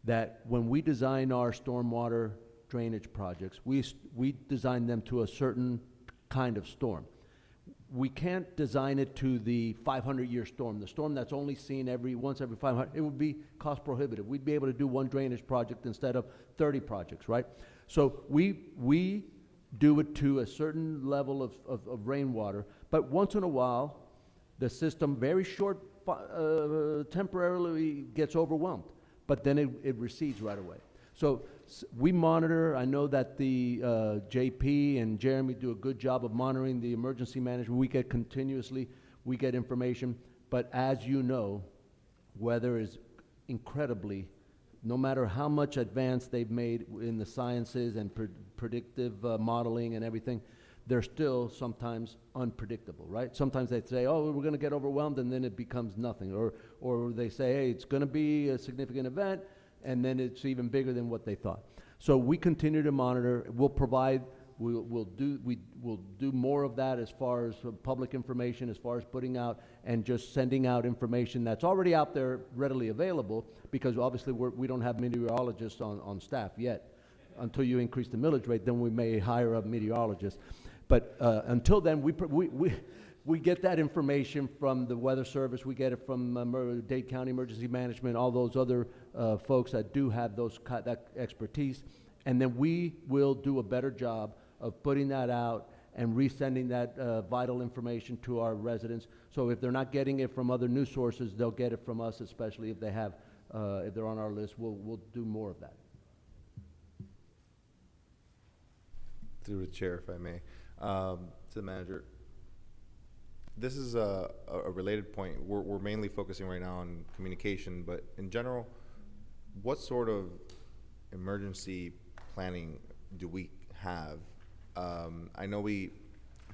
that when we design our stormwater drainage projects, we design them to a certain kind of storm. We can't design it to the 500-year storm, the storm that's only seen once every 500. It would be cost prohibitive. We'd be able to do one drainage project instead of 30 projects, right? So we do it to a certain level of rainwater, but once in a while, the system temporarily gets overwhelmed, but then it recedes right away. So we monitor. I know that the JP and Jeremy do a good job of monitoring the emergency management. We get information, but as you know, weather is incredibly, no matter how much advance they've made in the sciences and predictive modeling and everything, they're still sometimes unpredictable, right? Sometimes they say, oh, we're going to get overwhelmed, and then it becomes nothing. Or they say, hey, it's going to be a significant event, and then it's even bigger than what they thought. So we continue to monitor. We'll do more of that as far as public information, as far as putting out and just sending out information that's already out there readily available, because obviously we don't have meteorologists on staff yet. Until you increase the millage rate, then we may hire a meteorologist. But until then, we get that information from the Weather Service. We get it from Dade County Emergency Management, all those other folks that do have that expertise. And then we will do a better job of putting that out and resending that vital information to our residents. So if they're not getting it from other news sources, they'll get it from us, especially if if they're on our list. We'll do more of that. Through the chair, if I may, to the manager. This is a related point. We're mainly focusing right now on communication, but in general, what sort of emergency planning do we have? I know we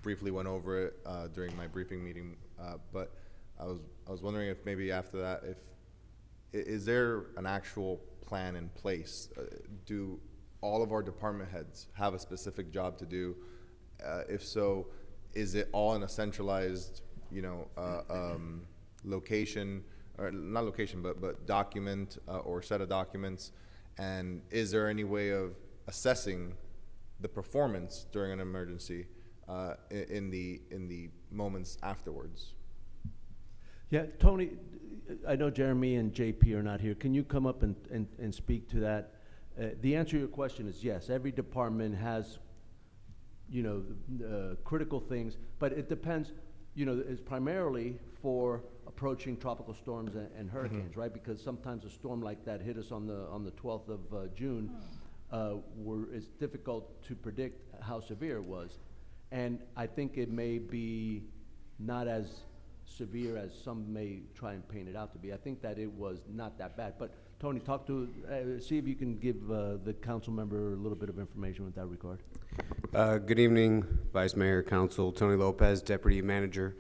briefly went over it during my briefing meeting, but I was wondering if maybe after that, is there an actual plan in place? Do all of our department heads have a specific job to do? If so, is it all in a centralized, location, or not location, but document or set of documents? And is there any way of assessing the performance during an emergency in the moments afterwards? Yeah, Tony, I know Jeremy and JP are not here. Can you come up and speak to that? The answer to your question is yes. Every department has, critical things, but it depends. It's primarily for approaching tropical storms and hurricanes, right? Because sometimes a storm like that hit us on the 12th of June. It's difficult to predict how severe it was, and I think it may be not as severe as some may try and paint it out to be. I think that it was not that bad. But Tony, see if you can give the council member a little bit of information with that regard. Good evening, Vice Mayor, Council. Tony Lopez, Deputy Manager.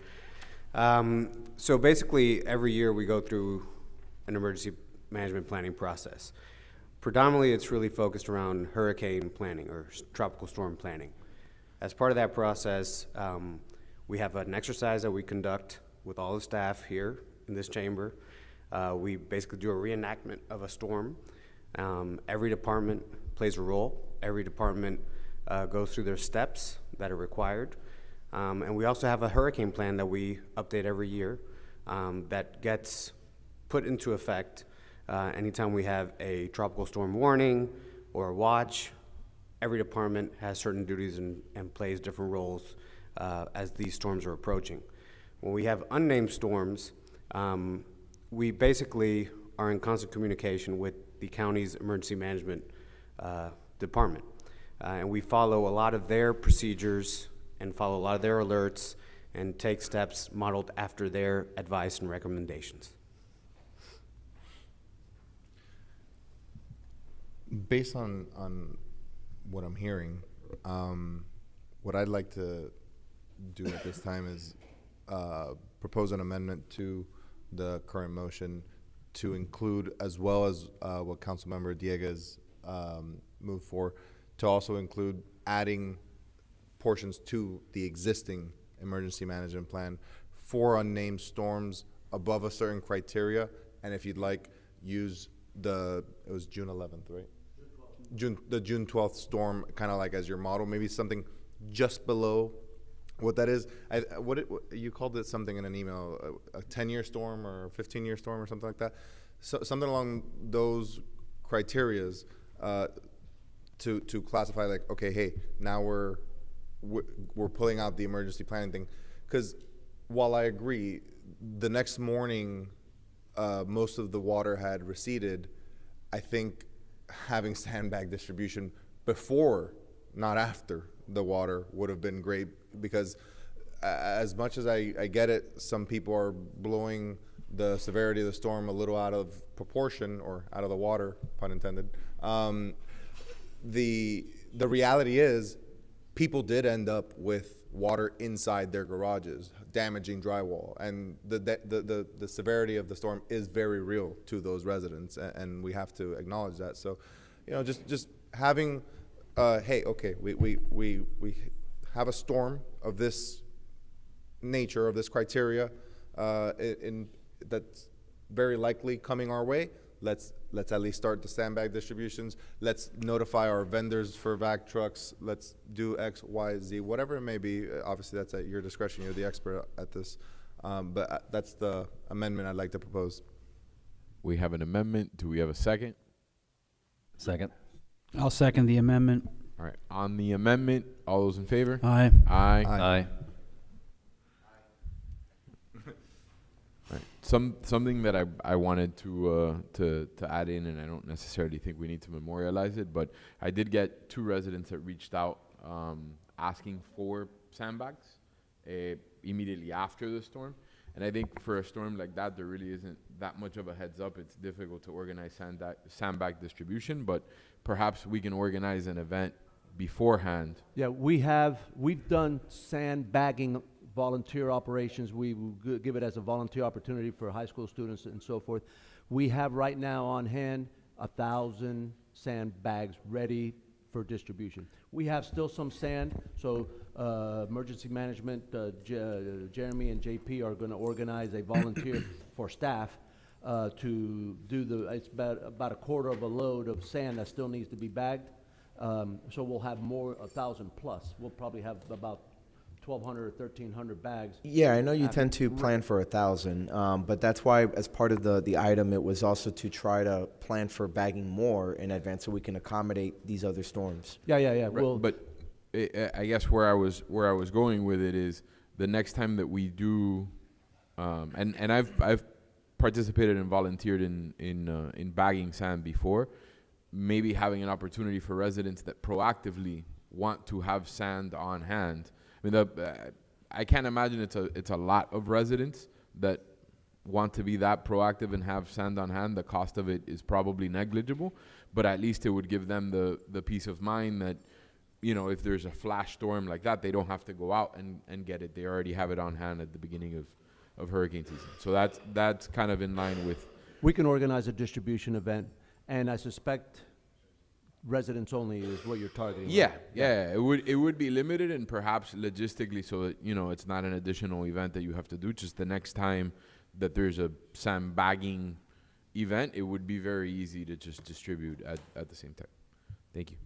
So basically, every year we go through an emergency management planning process. Predominantly, it's really focused around hurricane planning or tropical storm planning. As part of that process, we have an exercise that we conduct with all the staff here in this chamber. We basically do a reenactment of a storm. Every department plays a role. Every department goes through their steps that are required. And we also have a hurricane plan that we update every year that gets put into effect anytime we have a tropical storm warning or a watch. Every department has certain duties and plays different roles as these storms are approaching. When we have unnamed storms, we basically are in constant communication with the county's emergency management department. And we follow a lot of their procedures and follow a lot of their alerts and take steps modeled after their advice and recommendations. Based on what I'm hearing, what I'd like to do at this time is propose an amendment to the current motion to include, as well as what Councilmember Dieguez moved for, to also include adding portions to the existing emergency management plan for unnamed storms above a certain criteria, and if you'd like, use it was June 11th, right? The June 12th storm, kind of like as your model, maybe something just below what that is. What you called it something in an email, a 10-year storm or a 15-year storm or something like that. So something along those criterias to classify, like, okay, hey, now we're pulling out the emergency planning thing. Because while I agree, the next morning most of the water had receded, I think having sandbag distribution before, not after, the water would have been great, because as much as I get it, some people are blowing the severity of the storm a little out of proportion, or out of the water, pun intended. The reality is people did end up with water inside their garages, damaging drywall, and the severity of the storm is very real to those residents, and we have to acknowledge that. So, just having, hey, okay, we have a storm of this nature, of this criteria, that's very likely coming our way. Let's at least start the sandbag distributions. Let's notify our vendors for vac trucks. Let's do X, Y, Z, whatever it may be. Obviously, that's at your discretion. You're the expert at this. But that's the amendment I'd like to propose. We have an amendment. Do we have a second? Second. I'll second the amendment. All right. On the amendment, all those in favor? Aye. Aye. Aye. Right. Something that I wanted to add in, and I don't necessarily think we need to memorialize it, but I did get 2 residents that reached out asking for sandbags immediately after the storm. And I think for a storm like that, there really isn't that much of a heads up. It's difficult to organize sandbag distribution, but perhaps we can organize an event beforehand. Yeah, we've done sandbagging volunteer operations. We will give it as a volunteer opportunity for high school students and so forth. We have right now on hand 1,000 sandbags ready for distribution. We have still some sand, so emergency management, Jeremy and JP are going to organize a volunteer for staff to do it's about a quarter of a load of sand that still needs to be bagged. So we'll have more, 1,000 plus. We'll probably have about 1,200 or 1,300 bags. Yeah, I know you tend to plan for 1,000, but that's why, as part of the item, it was also to try to plan for bagging more in advance so we can accommodate these other storms. Yeah. Right, Well, but I guess where I was going with it is the next time that we do, and I've participated and volunteered in bagging sand before. Maybe having an opportunity for residents that proactively want to have sand on hand. I mean, I can't imagine it's a lot of residents that want to be that proactive and have sand on hand. The cost of it is probably negligible, but at least it would give them the peace of mind that, you know, if there's a flash storm like that, they don't have to go out and get it. They already have it on hand at the beginning of hurricane season. So that's kind of in line with. we can organize a distribution event, and I suspect residents only is what you're targeting. Yeah, right? yeah. It would be limited and perhaps logistically, so that, you know, it's not an additional event that you have to do. Just the next time that there's a sandbagging event, it would be very easy to just distribute at the same time. Thank you.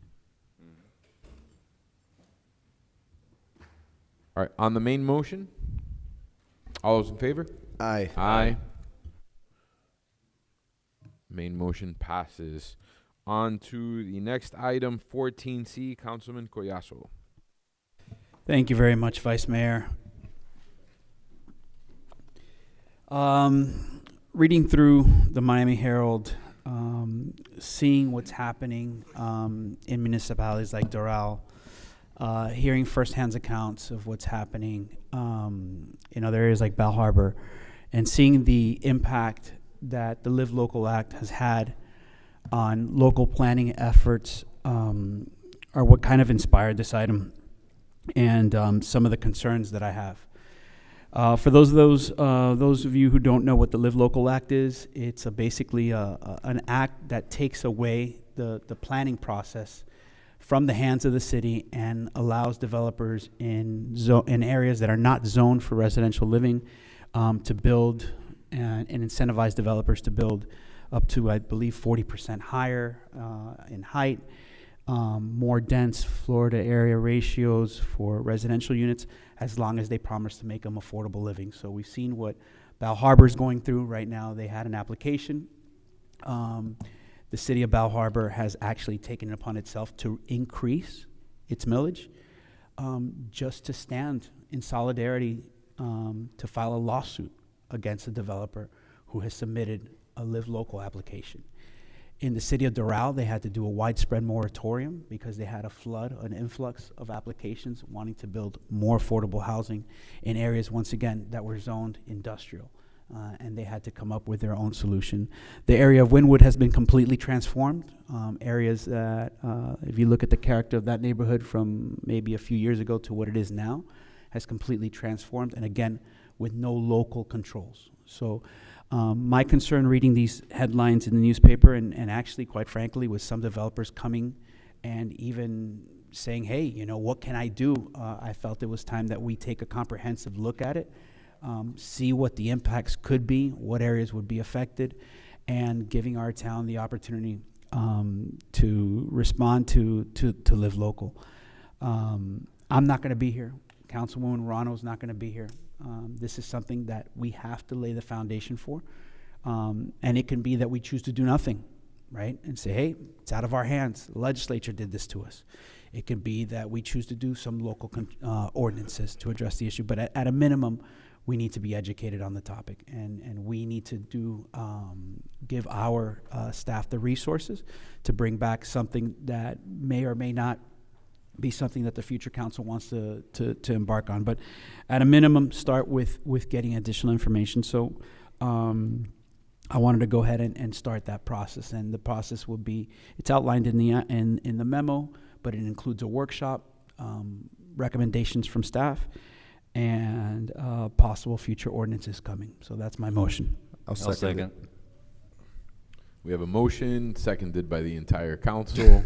All right, on the main motion, all those in favor? Aye. Aye. Main motion passes. On to the next item, 14C, Councilman Collazo. Thank you very much, Vice Mayor. Reading through the Miami Herald, seeing what's happening in municipalities like Doral, hearing firsthand accounts of what's happening in other areas like Bal Harbor, and seeing the impact that the Live Local Act has had on local planning efforts are what kind of inspired this item and some of the concerns that I have. For those of you who don't know what the Live Local Act is, it's basically an act that takes away the planning process from the hands of the city and allows developers in areas that are not zoned for residential living to build and incentivize developers to build up to, I believe, 40% higher in height, more dense Florida area ratios for residential units, as long as they promise to make them affordable living. So we've seen what Bal Harbor is going through right now. They had an application. The city of Bal Harbor has actually taken it upon itself to increase its millage just to stand in solidarity to file a lawsuit against a developer who has submitted a Live Local application. In the city of Doral, they had to do a widespread moratorium because they had an influx of applications wanting to build more affordable housing in areas, once again, that were zoned industrial. And they had to come up with their own solution. The area of Wynwood has been completely transformed. Areas that, if you look at the character of that neighborhood from maybe a few years ago to what it is now, has completely transformed, and again, with no local controls. So my concern reading these headlines in the newspaper, and actually, quite frankly, with some developers coming and even saying, hey, you know, what can I do? I felt it was time that we take a comprehensive look at it, see what the impacts could be, what areas would be affected, and giving our town the opportunity to respond to Live Local. I'm not going to be here. Councilwoman Rano's not going to be here. This is something that we have to lay the foundation for. And it can be that we choose to do nothing, right? And say, hey, it's out of our hands. The legislature did this to us. It can be that we choose to do some local ordinances to address the issue. But at a minimum, we need to be educated on the topic. And we need to give our staff the resources to bring back something that may or may not be something that the future council wants to embark on. But at a minimum, start with getting additional information. So I wanted to go ahead and start that process. And the process will be, it's outlined in the memo, but it includes a workshop, recommendations from staff, and possible future ordinances coming. So that's my motion. I'll second. We have a motion seconded by the entire council.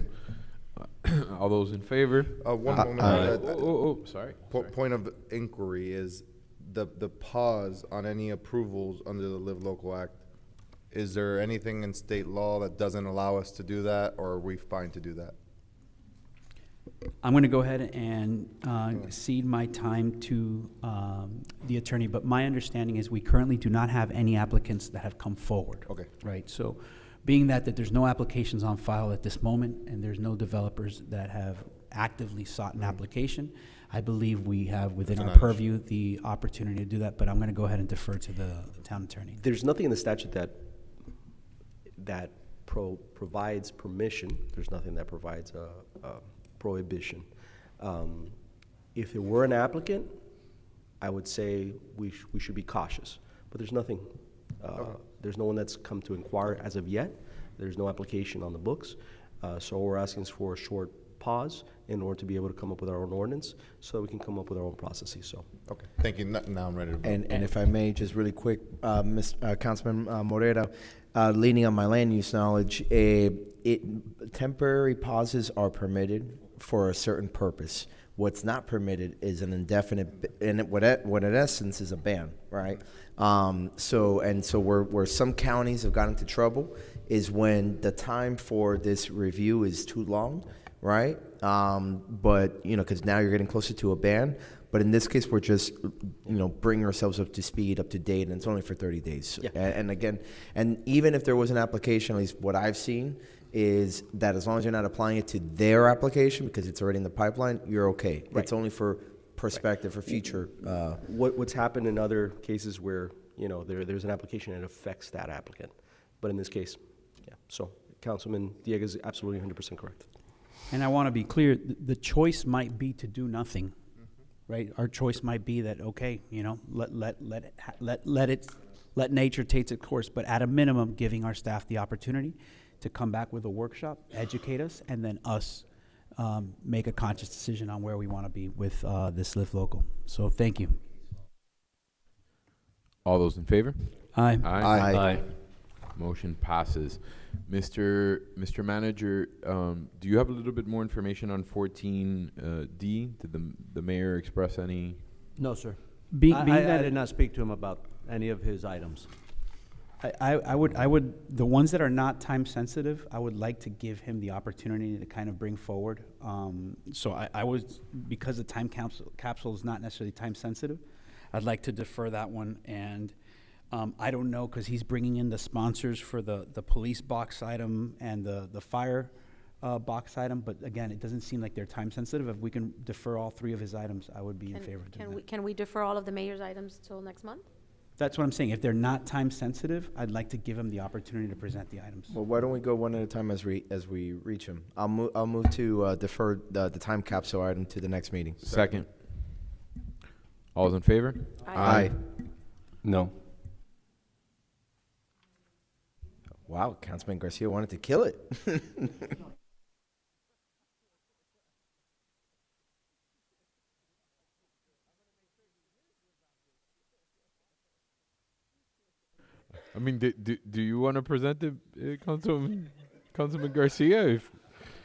All those in favor? One moment. Sorry. Point of inquiry is the pause on any approvals under the Live Local Act. Is there anything in state law that doesn't allow us to do that, or are we fine to do that? I'm going to go ahead and cede my time to the attorney, but my understanding is we currently do not have any applicants that have come forward. Okay. Right, so being that there's no applications on file at this moment, and there's no developers that have actively sought an application, I believe we have within That's our an purview the opportunity to do that, but I'm going to go ahead and defer to the town attorney. There's nothing in the statute that provides permission. There's nothing that provides a prohibition. If there were an applicant, I would say we should be cautious, but there's nothing. There's no one that's come to inquire as of yet. There's no application on the books. So we're asking for a short pause in order to be able to come up with our own ordinance so that we can come up with our own processes. So, okay, thank you. Now I'm ready to vote. And if I may, just really quick, Councilman Morera, leaning on my land use knowledge, temporary pauses are permitted for a certain purpose. What's not permitted is an indefinite, and what in essence is a ban, right? So where some counties have gotten into trouble is when the time for this review is too long, right? But because now you're getting closer to a ban. But in this case, we're just bringing ourselves up to speed, up to date, and it's only for 30 days. Yeah. And again, and even if there was an application, at least what I've seen is that as long as you're not applying it to their application because it's already in the pipeline, you're okay. Right. It's only for perspective, for future. What's happened in other cases where there's an application and it affects that applicant, but in this case, yeah. So Councilman Diego is absolutely 100% correct. And I want to be clear, the choice might be to do nothing, right? Our choice might be that, okay, let nature take its course, but at a minimum, giving our staff the opportunity to come back with a workshop, educate us, and then us make a conscious decision on where we want to be with this Live Local. So thank you. All those in favor? Aye. Aye. Aye. Motion passes. Mr. Manager, do you have a little bit more information on 14D? Did the mayor express any? No, sir. Being I that did not speak to him about any of his items. I would, the ones that are not time sensitive, I would like to give him the opportunity to kind of bring forward. So I was, because the time capsule is not necessarily time sensitive, I'd like to defer that one. And I don't know, because he's bringing in the sponsors for the police box item and the fire box item, but again, it doesn't seem like they're time sensitive. If we can defer all three of his items, I would be in favor of doing that. Can we defer all of the mayor's items till next month? That's what I'm saying. If they're not time sensitive, I'd like to give him the opportunity to present the items. Well, why don't we go one at a time as we reach them? I'll move to defer the time capsule item to the next meeting. Second. All those in favor? Aye. No. Wow, Councilman Garcia wanted to kill it. I mean, do you want to present it, Councilman Garcia? If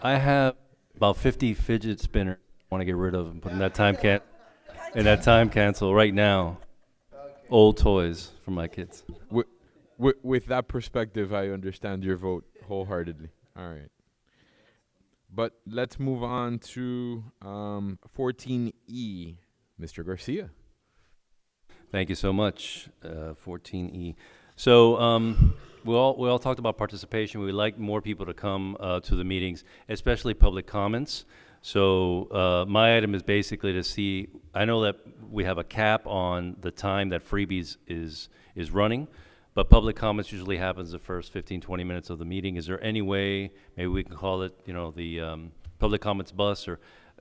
I have about 50 fidget spinners I want to get rid of and put in that time cancel right now. Old toys for my kids. with that perspective, I understand your vote wholeheartedly. All right. But let's move on to 14E, Mr. Garcia. Thank you so much. 14E. So we all talked about participation. We would like more people to come to the meetings, especially public comments. So my item is basically to see, I know that we have a cap on the time that freebies is running, but public comments usually happens the first 15, 20 minutes of the meeting. Is there any way, maybe we can call it, the public comments bus, or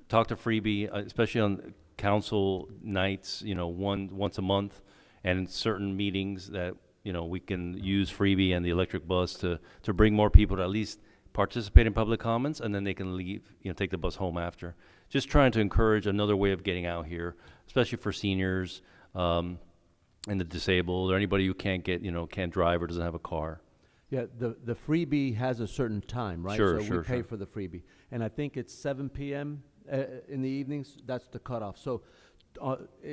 talk to freebie, especially on council nights, once a month, and in certain meetings that, we can use freebie and the electric bus to bring more people to at least participate in public comments, and then they can leave, take the bus home after. Just trying to encourage another way of getting out here, especially for seniors and the disabled, or anybody who can't drive or doesn't have a car. Yeah, the freebie has a certain time, right? Sure, so sure, we pay sure. for the freebie. And I think it's 7 p.m. in the evenings, that's the cutoff. So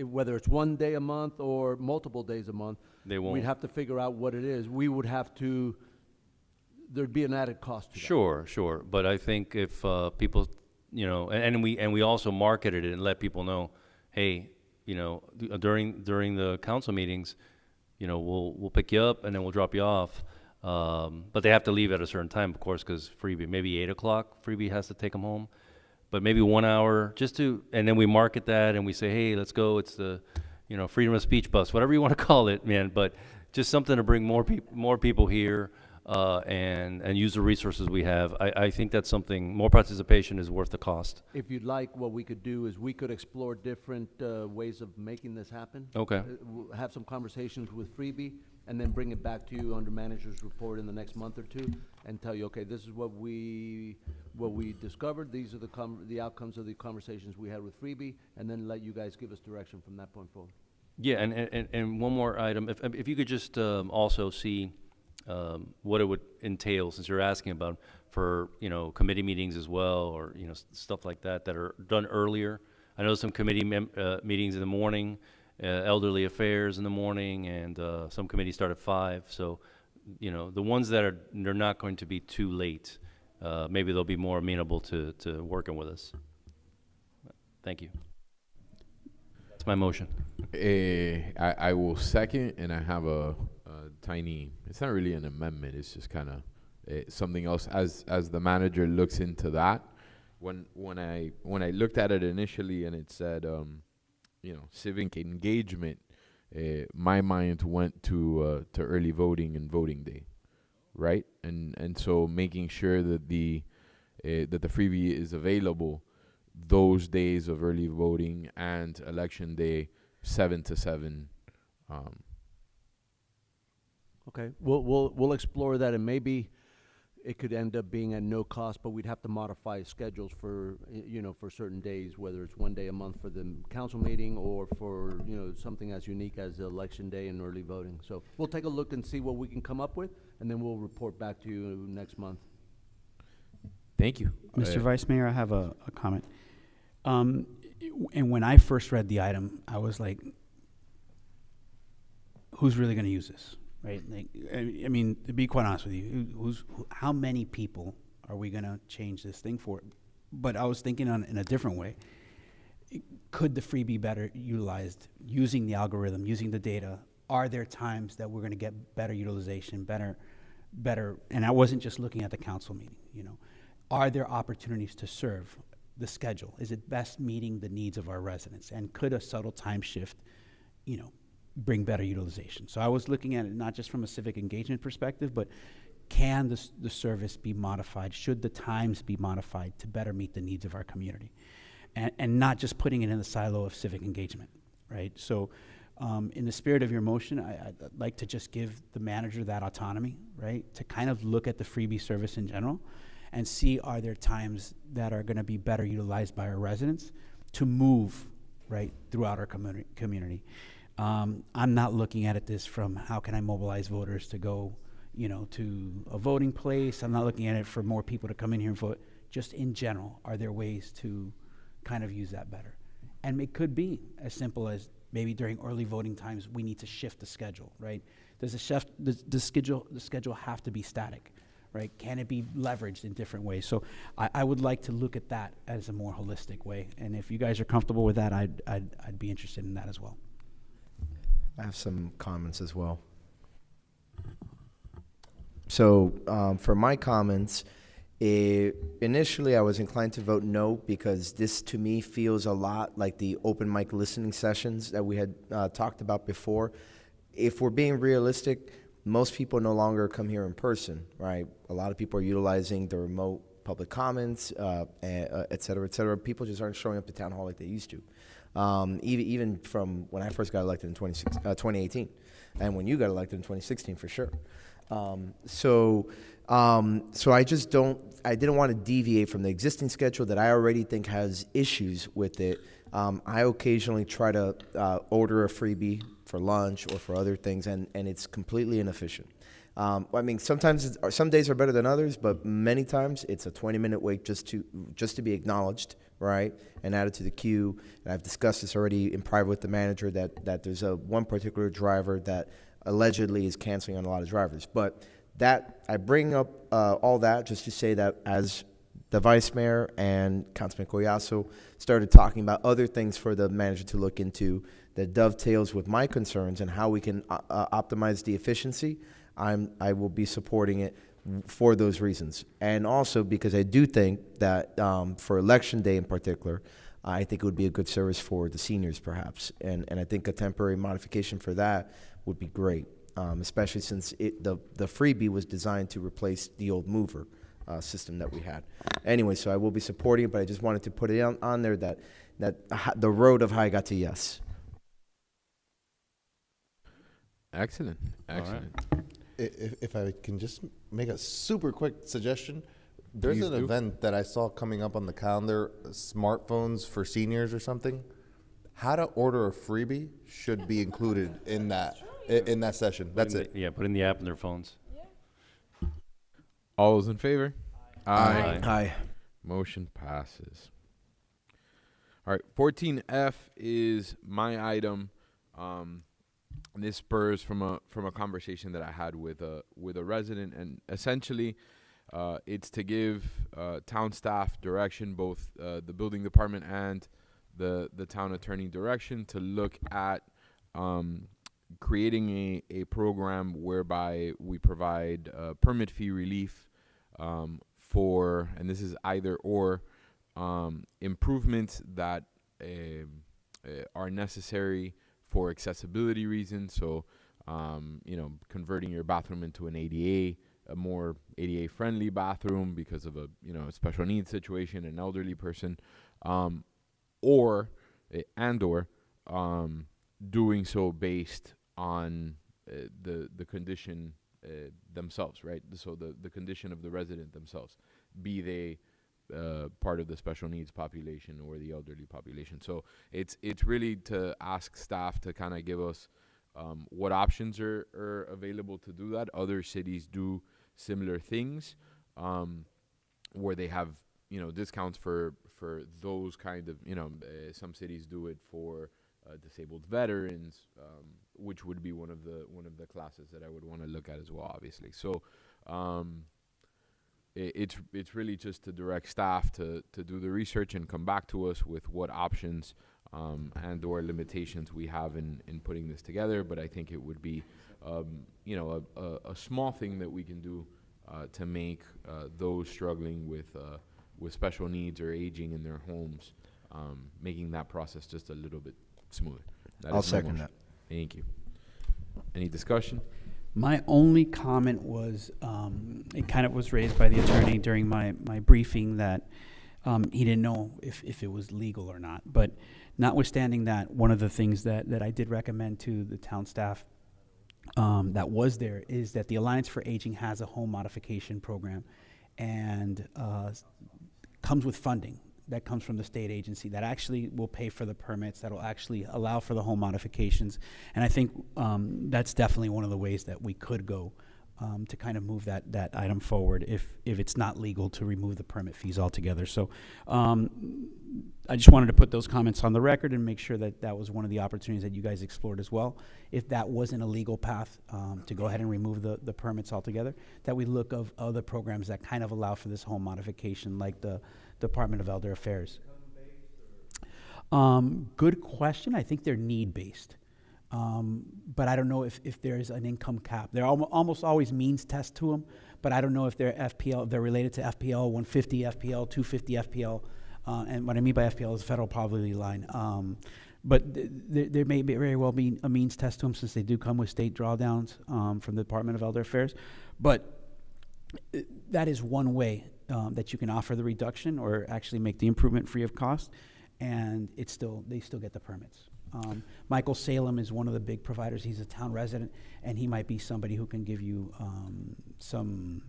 whether it's one day a month or multiple days a month, They won't. we'd have to figure out what it is. We would have to, there'd be an added cost to that. Sure. But I think if people, you know, and we also marketed it and let people know, hey, you know, during the council meetings, you know, we'll pick you up and then we'll drop you off. But they have to leave at a certain time, of course, because freebie, maybe 8 o'clock, freebie has to take them home. But maybe 1 hour and then we market that and we say, hey, let's go. It's the, you know, freedom of speech bus, whatever you want to call it, man. But just something to bring more people here and use the resources we have. I think that's something, more participation is worth the cost. If you'd like, what we could do is we could explore different ways of making this happen. Okay. We'll have some conversations with Freebie and then bring it back to you under manager's report in the next month or two and tell you, okay, this is what we discovered. These are the outcomes of the conversations we had with Freebie, and then let you guys give us direction from that point forward. Yeah, and one more item. If you could just also see what it would entail, since you're asking about, for, you know, committee meetings as well, or, you know, stuff like that are done earlier. I know some committee meetings in the morning, elderly affairs in the morning, and some committees start at 5. So, you know, the ones they're not going to be too late, maybe they'll be more amenable to working with us. Thank you. That's my motion. I will second, and I have a tiny, it's not really an amendment, it's just kind of something else as the manager looks into that. When I looked at it initially and it said, you know, civic engagement, my mind went to early voting and voting day, right? And so making sure that the freebie is available those days of early voting and election day, 7 to 7. Okay, we'll explore that, and maybe it could end up being at no cost, but we'd have to modify schedules for, you know, for certain days, whether it's one day a month for the council meeting or for, you know, something as unique as election day and early voting. So we'll take a look and see what we can come up with, and then we'll report back to you next month. Thank you. Mr. Vice Mayor, I have a comment. And when I first read the item, I was like, who's really going to use this? Right? Like, I mean, to be quite honest with you, how many people are we going to change this thing for? But I was thinking in a different way. Could the free be better utilized using the algorithm, using the data? Are there times that we're going to get better utilization, better? And I wasn't just looking at the council meeting, you know. Are there opportunities to serve the schedule? Is it best meeting the needs of our residents? And could a subtle time shift, you know, bring better utilization? So I was looking at it not just from a civic engagement perspective, but can the service be modified? Should the times be modified to better meet the needs of our community? And not just putting it in the silo of civic engagement, right? So in the spirit of your motion, I'd like to just give the manager that autonomy, right? To kind of look at the freebie service in general and see, are there times that are gonna be better utilized by our residents to move, right, throughout our community. I'm not looking at this from how can I mobilize voters to go, you know, to a voting place. I'm not looking at it for more people to come in here and vote. Just in general, are there ways to kind of use that better? And it could be as simple as maybe during early voting times, we need to shift the schedule, right? Does the schedule have to be static, right? Can it be leveraged in different ways? So I would like to look at that as a more holistic way. And if you guys are comfortable with that, I'd be interested in that as well. I have some comments as well. So for my comments, initially I was inclined to vote no, because this to me feels a lot like the open mic listening sessions that we had talked about before. If we're being realistic, most people no longer come here in person, right? A lot of people are utilizing the remote public comments, et cetera, et cetera. People just aren't showing up to town hall like they used to. Even from when I first got elected in 2018, and when you got elected in 2016 for sure. So I just I didn't want to deviate from the existing schedule that I already think has issues with it. I occasionally try to order a freebie for lunch or for other things, and it's completely inefficient. I mean, sometimes some days are better than others, but many times it's a 20-minute wait just to be acknowledged, right, and added to the queue. And I've discussed this already in private with the manager that there's one particular driver that allegedly is canceling on a lot of drivers. But that I bring up all that just to say that as the vice mayor and Councilman Collazo started talking about other things for the manager to look into that dovetails with my concerns and how we can optimize the efficiency, I will be supporting it for those reasons. And also because I do think that for Election Day in particular, I think it would be a good service for the seniors perhaps. And I think a temporary modification for that would be great, especially since the freebie was designed to replace the old mover system that we had. Anyway, so I will be supporting it, but I just wanted to put it on there that the road of how I got to yes. Excellent. Excellent. If I can just make a super quick suggestion, there's Please an do. event that I saw coming up on the calendar, smartphones for seniors or something. How to order a freebie should be included in that session. That's it. Yeah, put in the app on their phones. All those in favor? Aye. Aye. Motion passes. All right, 14F is my item. And this spurs from a conversation that I had with a resident, and essentially, it's to give town staff direction, both the building department and the town attorney direction, to look at creating a program whereby we provide permit fee relief for, and this is either or, improvements that are necessary for accessibility reasons. So, converting your bathroom into an ADA, a more ADA friendly bathroom because of a special needs situation, an elderly person, or doing so based on the condition themselves, right? So the condition of the resident themselves, be they part of the special needs population or the elderly population. So it's really to ask staff to kind of give us what options are available to do that. Other cities do similar things where they have discounts for those kind of some cities do it for disabled veterans, which would be one of the classes that I would want to look at as well, obviously. So it's really just to direct staff to do the research and come back to us with what options and or limitations we have in putting this together. But I think it would be a small thing that we can do to make those struggling with special needs or aging in their homes, making that process just a little bit smoother. I'll second that. Thank you. Any discussion? My only comment was, it kind of was raised by the attorney during my briefing that he didn't know if it was legal or not. But notwithstanding that, one of the things that I did recommend to the town staff that was there is that the Alliance for Aging has a home modification program and comes with funding that comes from the state agency that actually will pay for the permits, that will actually allow for the home modifications. And I think that's definitely one of the ways that we could go to kind of move that item forward if it's not legal to remove the permit fees altogether. So I just wanted to put those comments on the record and make sure that was one of the opportunities that you guys explored as well. If that wasn't a legal path to go ahead and remove the permits altogether, that we look of other programs that kind of allow for this home modification, like the Department of Elder Affairs. Good question. I think they're need-based. But I don't know if there's an income cap. There are almost always means test to them, but I don't know if they're FPL, they're related to FPL 150, FPL 250, FPL, and what I mean by FPL is federal poverty line. But there may very well be a means test to them since they do come with state drawdowns from the Department of Elder Affairs. But that is one way that you can offer the reduction or actually make the improvement free of cost, and they still get the permits. Michael Salem is one of the big providers. He's a town resident, and he might be somebody who can give you some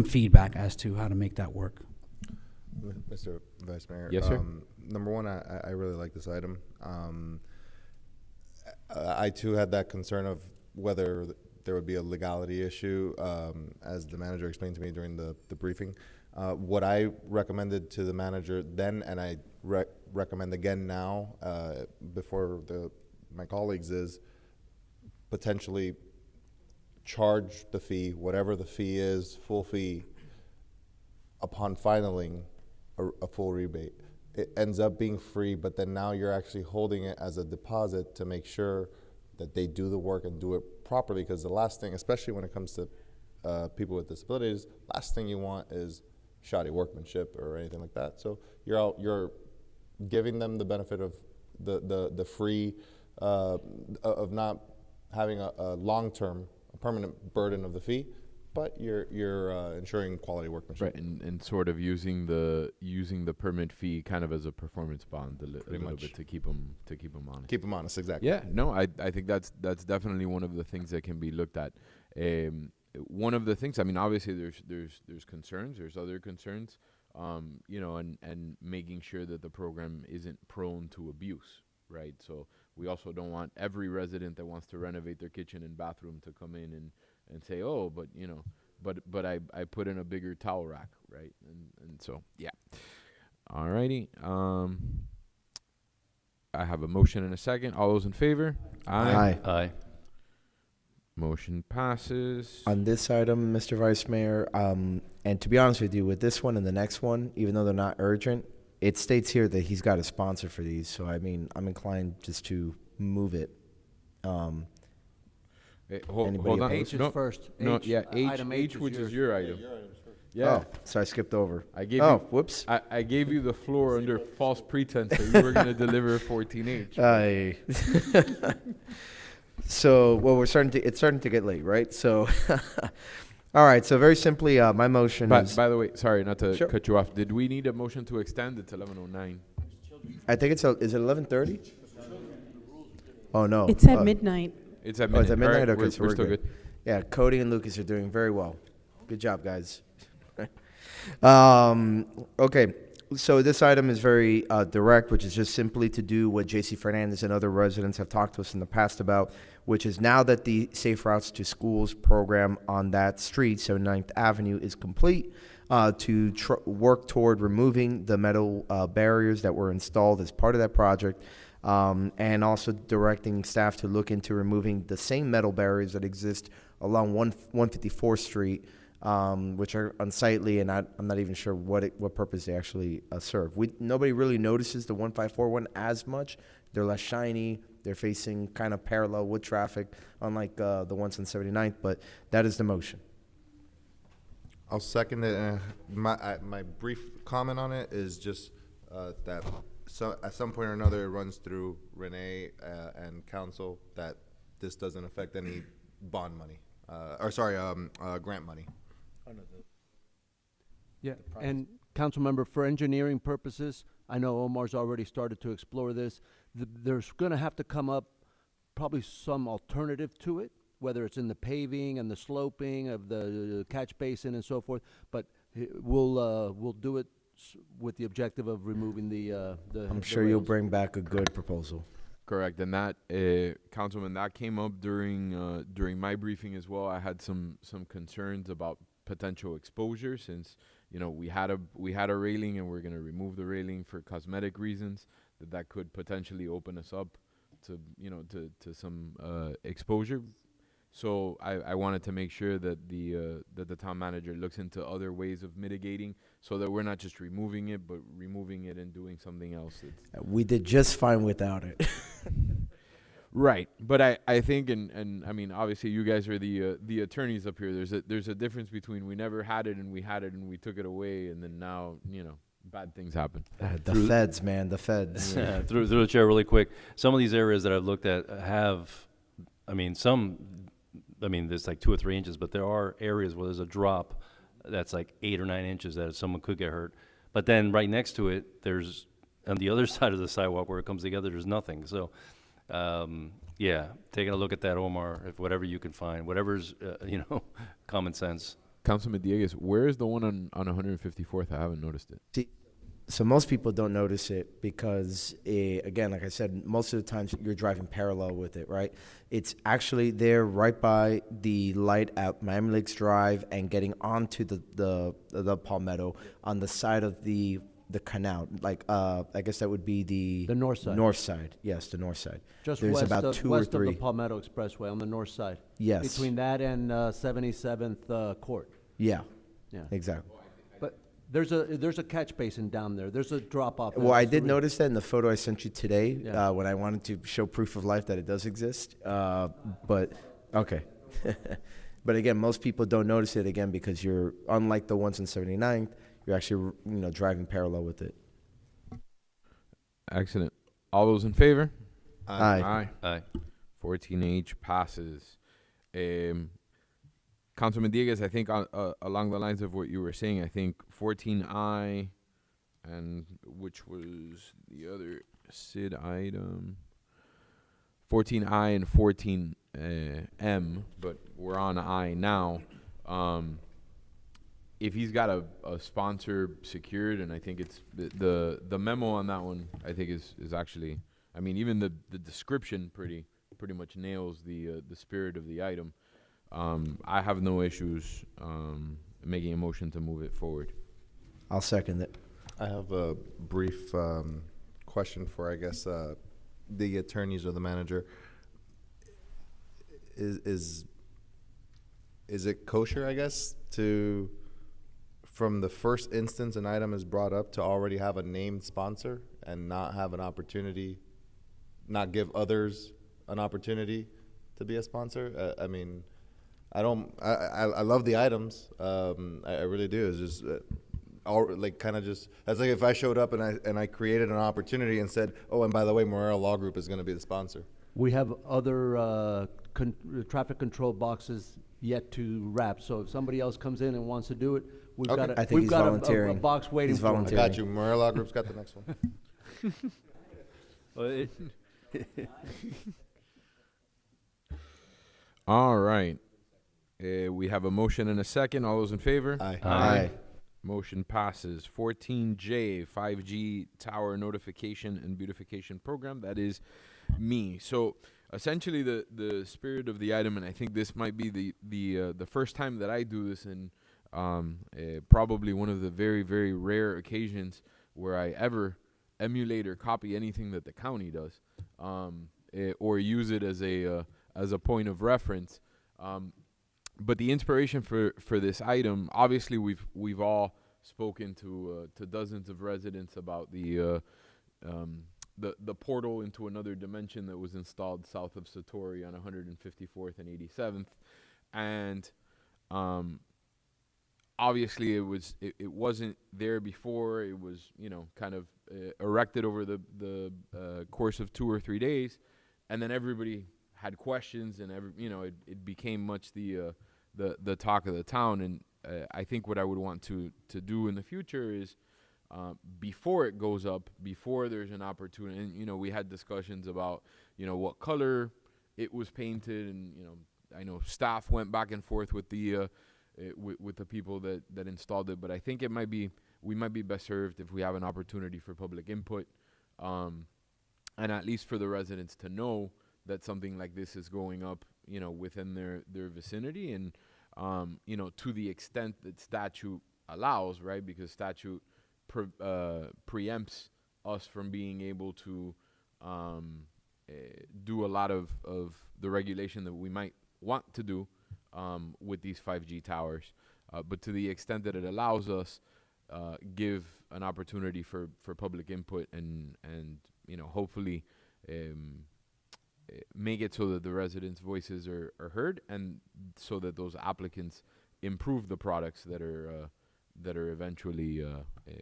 feedback as to how to make that work. Mr. Vice Mayor. Yes, sir. Number one, I really like this item. I too had that concern of whether there would be a legality issue, as the manager explained to me during the briefing. What I recommended to the manager then, and I recommend again now, before my colleagues, is potentially charge the fee, whatever the fee is, full fee, upon filing a full rebate. It ends up being free, but then now you're actually holding it as a deposit to make sure that they do the work and do it properly, because the last thing, especially when it comes to people with disabilities, last thing you want is shoddy workmanship or anything like that. So you're giving them the benefit of the free, of not having a long-term, a permanent burden of the fee, but you're ensuring quality workmanship. Right, and sort of using the permit fee kind of as a performance bond a little bit to keep them honest. Keep them honest, exactly. Yeah, no, I think that's definitely one of the things that can be looked at. One of the things, I mean, obviously there's concerns, there's other concerns, you know, and making sure that the program isn't prone to abuse, right? So we also don't want every resident that wants to renovate their kitchen and bathroom to come in and say, oh, but you know, but I put in a bigger towel rack, right? And so yeah. Alrighty. I have a motion and a second. All those in favor? Aye. Aye. Motion passes. On this item, Mr. Vice Mayor, and to be honest with you, with this one and the next one, even though they're not urgent, it states here that he's got a sponsor for these. So I mean, I'm inclined just to move it. Hold on. H is first. No, H, yeah, item H, H which is is your item. Yeah. Oh, so I skipped over. I gave whoops. I gave you the floor under false pretense that you were going to deliver 14H. So, well, it's starting to get late, right? So, all right. So very simply, my motion is. By the way, sorry, not to Sure. cut you off. Did we need a motion to extend it to 11:09? I think is it 11:30? Oh no. It's at midnight. It's at Oh, it's midnight. at midnight. All right, Okay, we're so we're still good. good. Yeah, Cody and Lucas are doing very well. Good job, guys. Okay, so this item is very direct, which is just simply to do what J.C. Fernandez and other residents have talked to us in the past about, which is now that the Safe Routes to Schools program on that street, 79th Avenue, is complete, to work toward removing the metal barriers that were installed as part of that project, and also directing staff to look into removing the same metal barriers that exist along 154th Street, which are unsightly, and I'm not even sure what purpose they actually serve. Nobody really notices the 154 one as much. They're less shiny. They're facing kind of parallel with traffic, unlike the ones on 79th, but that is the motion. I'll second it. My brief comment on it is just that at some point or another it runs through Renee and council that this doesn't affect any bond money, grant money. Yeah, and council member, for engineering purposes, I know Omar's already started to explore this. There's gonna have to come up probably some alternative to it, whether it's in the paving and the sloping of the catch basin and so forth, but we'll do it with the objective of removing the I'm sure you'll bring back a good proposal. Correct, and that Councilman, that came up during my briefing as well. I had some concerns about potential exposure, since you know we had a railing and we're going to remove the railing for cosmetic reasons. That could potentially open us up to to some exposure. So I wanted to make sure that the town manager looks into other ways of mitigating, so that we're not just removing it, but removing it and doing something else. We did just fine without it. Right, but I think, and I mean, obviously you guys are the attorneys up here. There's a difference between we never had it and we took it away, and then now bad things happen. The feds, man, the feds. Yeah, through the chair, really quick. Some of these areas that I've looked at have, there's like 2 or 3 inches, but there are areas where there's a drop that's like 8 or 9 inches that someone could get hurt. But then right next to it, there's on the other side of the sidewalk where it comes together, there's nothing. So, yeah, taking a look at that, Omar, if whatever you can find, whatever's, common sense. Councilman Dieguez, where is the one on 154th? I haven't noticed it. So most people don't notice it because, again, like I said, most of the times you're driving parallel with it, right? It's actually there right by the light at Miami Lakes Drive and getting onto the Palmetto on the side of the canal. Like, I guess that would be the north side. North side, yes, the north side. Just There's west, about of, two west or three. of the Palmetto Expressway on the north side. Yes. Between that and 77th Court. Yeah. Yeah. Exactly. But there's a catch basin down there. There's a drop off. Well, I did notice that in the photo I sent you today, Yeah. when I wanted to show proof of life that it does exist. But okay. But again, most people don't notice it again because you're, unlike the ones in 79th, you're actually driving parallel with it. Excellent. All those in favor? Aye. Aye. 14H passes. Councilman Dieguez, I think along the lines of what you were saying, I think 14I, and which was the other SID item, 14I and 14M, but we're on I now. If he's got a sponsor secured, and I think it's the memo on that one, I think is actually, I mean, even the description pretty much nails the spirit of the item. I have no issues making a motion to move it forward. I'll second it. I have a brief question for, I guess, the attorneys or the manager. Is it kosher, I guess, to, from the first instance an item is brought up, to already have a named sponsor and not have an opportunity, not give others an opportunity to be a sponsor? I mean, I love the items. I really do. It's just like kind of just, that's like if I showed up and I created an opportunity and said, oh, and by the way, Morera Law Group is going to be the sponsor. We have other traffic control boxes yet to wrap. So if somebody else comes in and wants to do it, we've Okay. got I think he's volunteering. a box waiting He's for him. I volunteering. got you. Morera Law Group's got the next one. Well, All right. We have a motion and a second. All those in favor? Aye. Aye. Motion passes. 14J, 5G Tower Notification and Beautification Program. That is me. So essentially the spirit of the item, and I think this might be the first time that I do this, and probably one of the very, very rare occasions where I ever emulate or copy anything that the county does, or use it as a point of reference. But the inspiration for this item, obviously we've all spoken to dozens of residents about the portal into another dimension that was installed south of Satori on 154th and 87th, and obviously it wasn't there before. It was kind of erected over the course of 2 or 3 days, and then everybody had questions, and it became much the talk of the town. And I think what I would want to do in the future is, before it goes up, before there's an opportunity, and we had discussions about what color it was painted, and I know staff went back and forth with the with the people that installed it, but I think we might be best served if we have an opportunity for public input, and at least for the residents to know that something like this is going up, within their vicinity, and to the extent that statute allows, right? Because statute preempts us from being able to do a lot of the regulation that we might want to do with these 5G towers, but to the extent that it allows us, give an opportunity for public input, and hopefully make it so that the residents' voices are heard, and so that those applicants improve the products that are eventually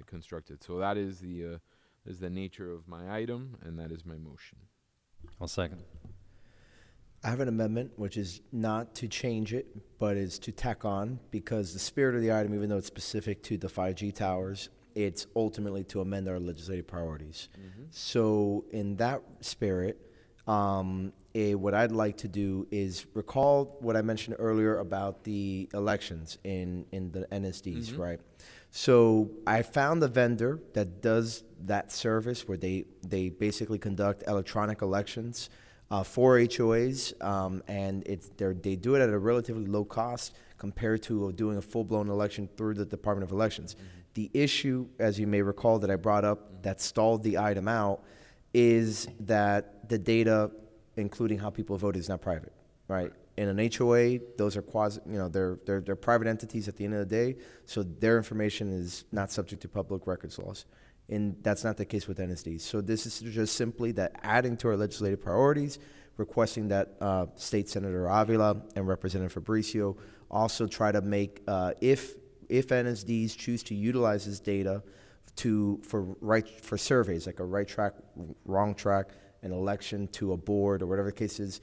constructed. So that is the nature of my item, and that is my motion. I'll second. I have an amendment, which is not to change it, but is to tack on, because the spirit of the item, even though it's specific to the 5G towers, it's ultimately to amend our legislative priorities. Mm-hmm. So in that spirit, what I'd like to do is recall what I mentioned earlier about the elections in the NSDs, Mm-hmm. right? So I found the vendor that does that service where they basically conduct electronic elections for HOAs, and they do it at a relatively low cost compared to doing a full-blown election through the Department of Elections. The issue, as you may recall, that I brought up that stalled the item out is that the data, including how people vote, is not private, right? In an HOA, those are they're private entities at the end of the day, so their information is not subject to public records laws. And that's not the case with NSDs. So this is just simply that adding to our legislative priorities, requesting that State Senator Avila and Representative Fabricio also try to make, if NSDs choose to utilize this data for surveys, like a right track, wrong track, an election to a board, or whatever the case is,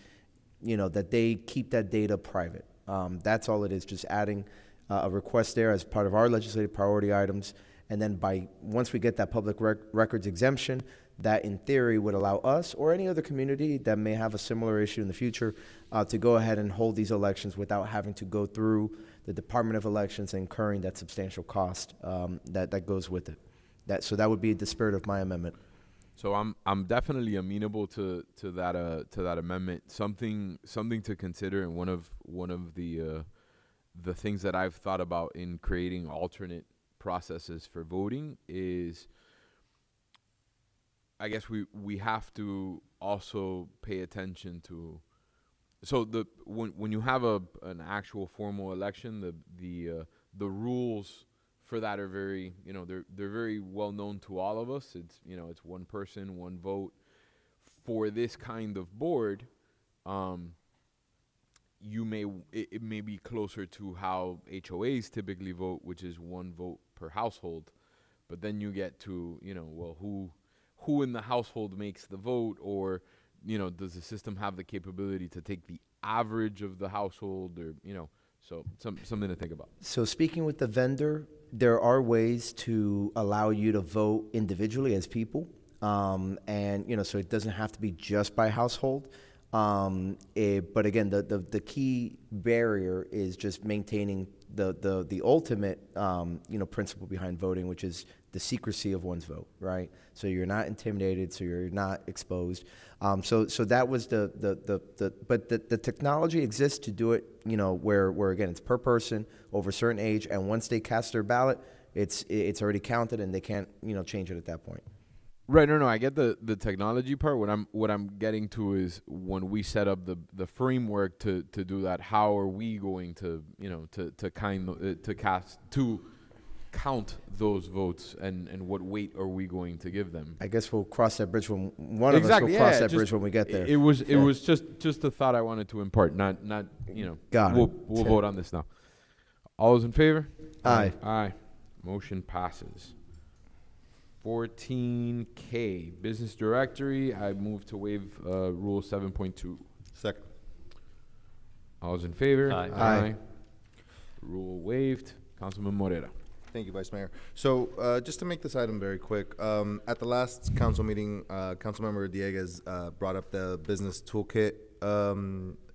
that they keep that data private. That's all it is, just adding a request there as part of our legislative priority items. And then once we get that public records exemption, that in theory would allow us or any other community that may have a similar issue in the future to go ahead and hold these elections without having to go through the Department of Elections and incurring that substantial cost that goes with it. So that would be the spirit of my amendment. So I'm definitely amenable to that amendment. Something to consider, and one of the things that I've thought about in creating alternate processes for voting is, I guess we have to also pay attention to. So when you have an actual formal election, the rules for that are very, they're very well known to all of us. It's it's one person, one vote. For this kind of board, it may be closer to how HOAs typically vote, which is one vote per household. But then you get to, well, who in the household makes the vote, or does the system have the capability to take the average of the household, or so something to think about. So speaking with the vendor, there are ways to allow you to vote individually as people, and so it doesn't have to be just by household. But again, the key barrier is just maintaining the ultimate principle behind voting, which is the secrecy of one's vote, right? So you're not intimidated, so you're not exposed. So that was but the technology exists to do it, where again, it's per person over a certain age, and once they cast their ballot, it's already counted, and they can't, change it at that point. Right, no, I get the technology part. What I'm getting to is when we set up the framework to do that, how are we going to count those votes, and what weight are we going to give them? I guess we'll cross that bridge when one of us will cross that bridge when we get there. It was just a thought I wanted to impart, not Got it. We'll vote on this now. All those in favor? Aye. Aye. Motion passes. 14K, business directory. I move to waive rule 7.2. Second. All those in favor? Aye. Aye. Rule waived. Councilman Morera. Thank you, Vice Mayor. So just to make this item very quick, at the last council meeting, Councilmember Dieguez brought up the business toolkit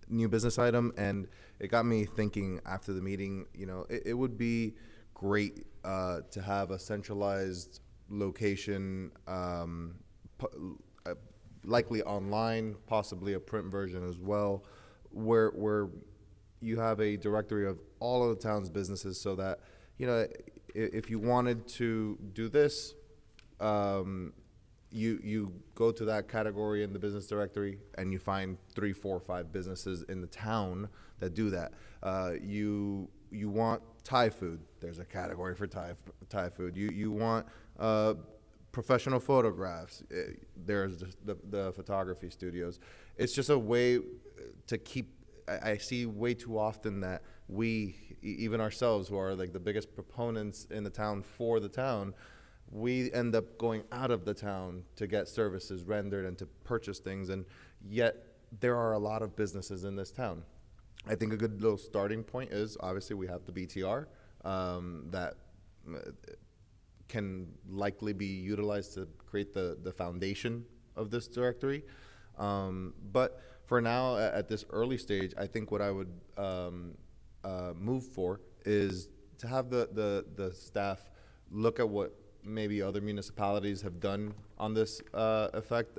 new business item, and it got me thinking after the meeting, it would be great to have a centralized location, likely online, possibly a print version as well, where you have a directory of all of the town's businesses, so that if you wanted to do this, you go to that category in the business directory and you find 3, 4, 5 businesses in the town that do that. You want Thai food, there's a category for Thai food. You want professional photographs, there's the photography studios. It's just a way to keep. I see way too often that we, even ourselves, who are like the biggest proponents in the town for the town, we end up going out of the town to get services rendered and to purchase things, and yet there are a lot of businesses in this town. I think a good little starting point is, obviously, we have the BTR that can likely be utilized to create the foundation of this directory. But for now, at this early stage, I think what I would move for is to have the staff look at what maybe other municipalities have done on this effect.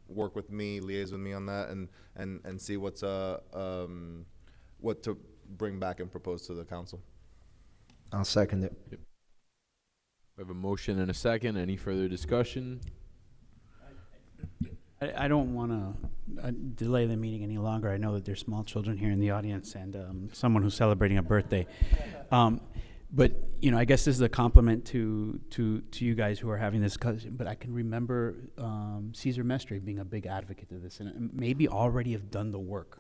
Work with me, liaise with me on that, and see what to bring back and propose to the council. I'll second it. We have a motion and a second. Any further discussion? I don't want to delay the meeting any longer. I know that there's small children here in the audience and someone who's celebrating a birthday. But you know, I guess this is a compliment to you guys who are having this discussion. But I can remember Cesar Mestre being a big advocate of this, and maybe already have done the work.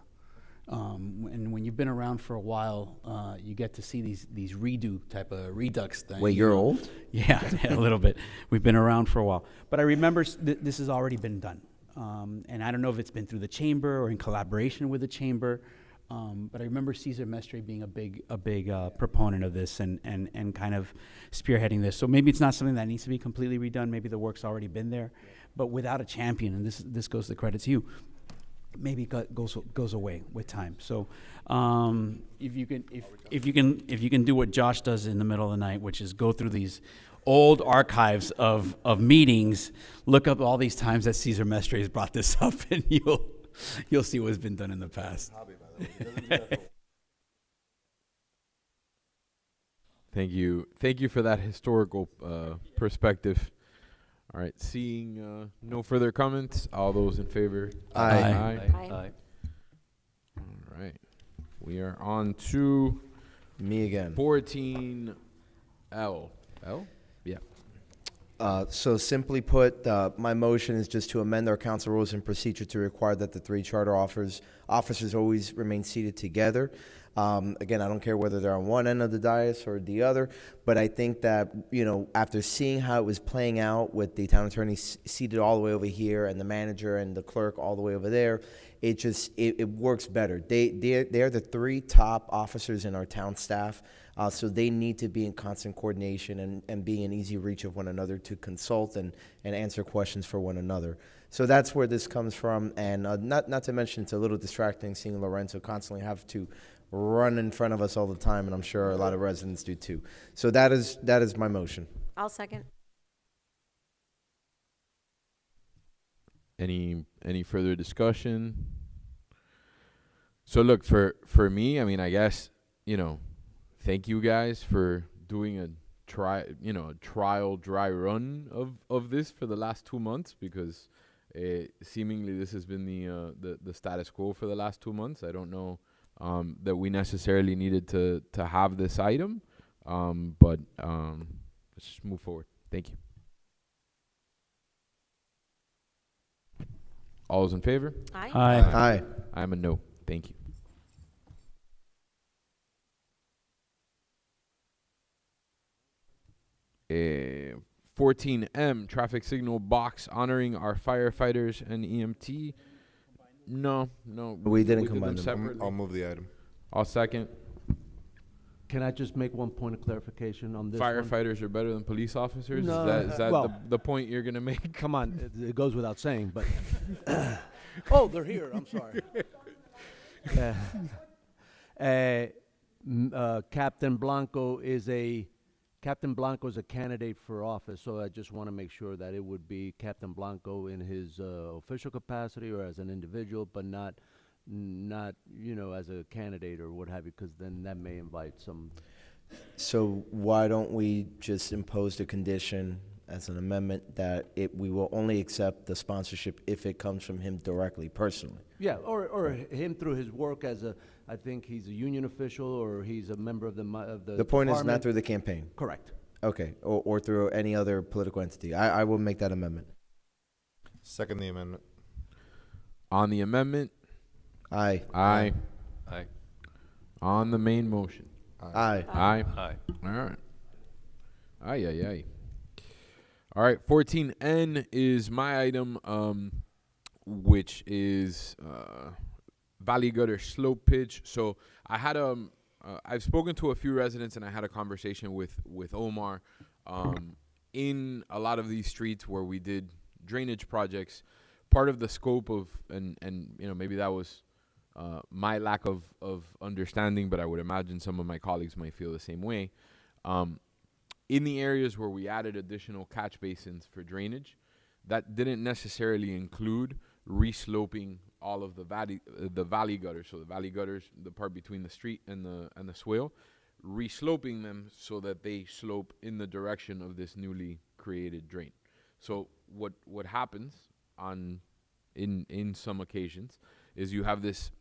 And when you've been around for a while, you get to see these redo type of redux things. Wait, you're old? Yeah, a little bit. We've been around for a while, but I remember this has already been done. And I don't know if it's been through the chamber or in collaboration with the chamber. But I remember Cesar Mestre being a big proponent of this and kind of spearheading this. So maybe it's not something that needs to be completely redone. Maybe the work's already been there, but without a champion, and this goes the credit to you, maybe it goes away with time. So if you can do what Josh does in the middle of the night, which is go through these old archives of meetings, look up all these times that Cesar Mestre has brought this up, and you'll see what's been done in the past. Thank you for that historical perspective. All right, seeing no further comments, all those in favor? Aye. Aye. All right, we are on to me again. 14L. L? Yeah. So simply put, my motion is just to amend our council rules and procedure to require that the three charter officers always remain seated together. Again, I don't care whether they're on one end of the dais or the other, but I think that, you know, after seeing how it was playing out with the town attorney seated all the way over here and the manager and the clerk all the way over there, it works better. They're the three top officers in our town staff. So they need to be in constant coordination and be in easy reach of one another to consult and answer questions for one another. So that's where this comes from. And not to mention, it's a little distracting seeing Lorenzo constantly have to run in front of us all the time, and I'm sure a lot of residents do too. So that is my motion. I'll second. Any further discussion? So look, for me, I mean, I guess, you know, thank you guys for doing a trial dry run of this for the last 2 months, because seemingly this has been the status quo for the last 2 months. I don't know that we necessarily needed to have this item, but let's just move forward. Thank you. All those in favor? Aye. Aye. I'm a no. Thank you. Uh, 14M, traffic signal box honoring our firefighters and EMT. No. We didn't did combine them. separately. I'll move the item. I'll second. Can I just make one point of clarification on this one? Firefighters are better than police officers? No, Is that well, the point you're going to make? Come on, it goes without saying, but oh, they're here. I'm sorry. Captain Blanco is a candidate for office, so I just want to make sure that it would be Captain Blanco in his official capacity or as an individual, but not as a candidate or what have you, because then that may invite some. So why don't we just impose the condition as an amendment that we will only accept the sponsorship if it comes from him directly, personally? Yeah, or him through his work as I think he's a union official or he's a member of the The point is not department. through the campaign. Correct. Okay, or through any other political entity. I will make that amendment. Second the amendment. On the amendment? Aye. Aye. Aye. On the main motion? Aye. Aye. Aye. All right. Aye. All right, 14N is my item, which is Valley Gutter Slope Pitch. So I had I've spoken to a few residents, and I had a conversation with Omar in a lot of these streets where we did drainage projects. Part of the scope of and maybe that was my lack of understanding, but I would imagine some of my colleagues might feel the same way. in the areas where we added additional catch basins for drainage, that didn't necessarily include resloping all of the valley gutters. So the valley gutters, the part between the street and the swale, resloping them so that they slope in the direction of this newly created drain. So what happens in some occasions is you have this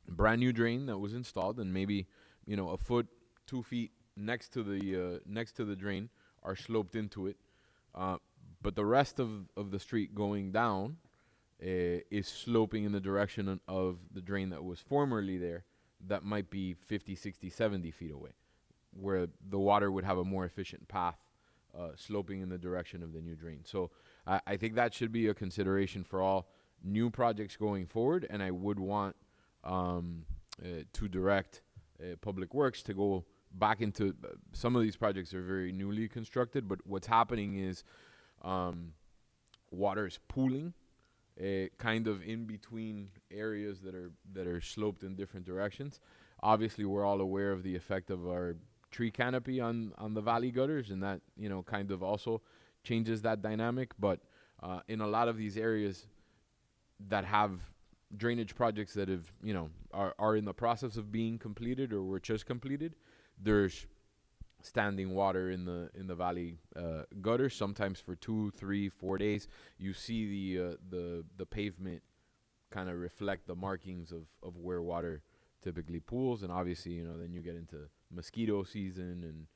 brand new drain that was installed, and maybe, you know, a foot, 2 feet next to the drain are sloped into it, but the rest of the street going down is sloping in the direction of the drain that was formerly there, that might be 50, 60, 70 feet away, where the water would have a more efficient path sloping in the direction of the new drain. So I think that should be a consideration for all new projects going forward, and I would want to direct Public Works to go back into some of these projects are very newly constructed, but what's happening is water is pooling kind of in between areas that are sloped in different directions. Obviously, we're all aware of the effect of our tree canopy on the valley gutters, and that, you know, kind of also changes that dynamic. But in a lot of these areas that have drainage projects that have, you know, are in the process of being completed or were just completed, there's standing water in the valley gutters, sometimes for 2, 3, 4 days. You see the pavement kind of reflect the markings of where water typically pools, and obviously, you know, then you get into mosquito season,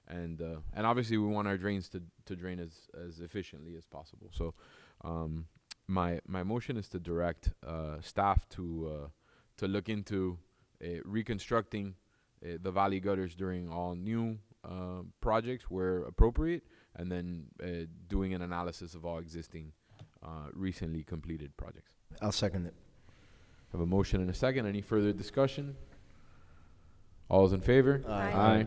and obviously we want our drains to drain as efficiently as possible. So my motion is to direct staff to look into reconstructing the valley gutters during all new projects where appropriate, and then doing an analysis of all existing recently completed projects. I'll second it. Have a motion and a second. Any further discussion? All's in favor? Aye.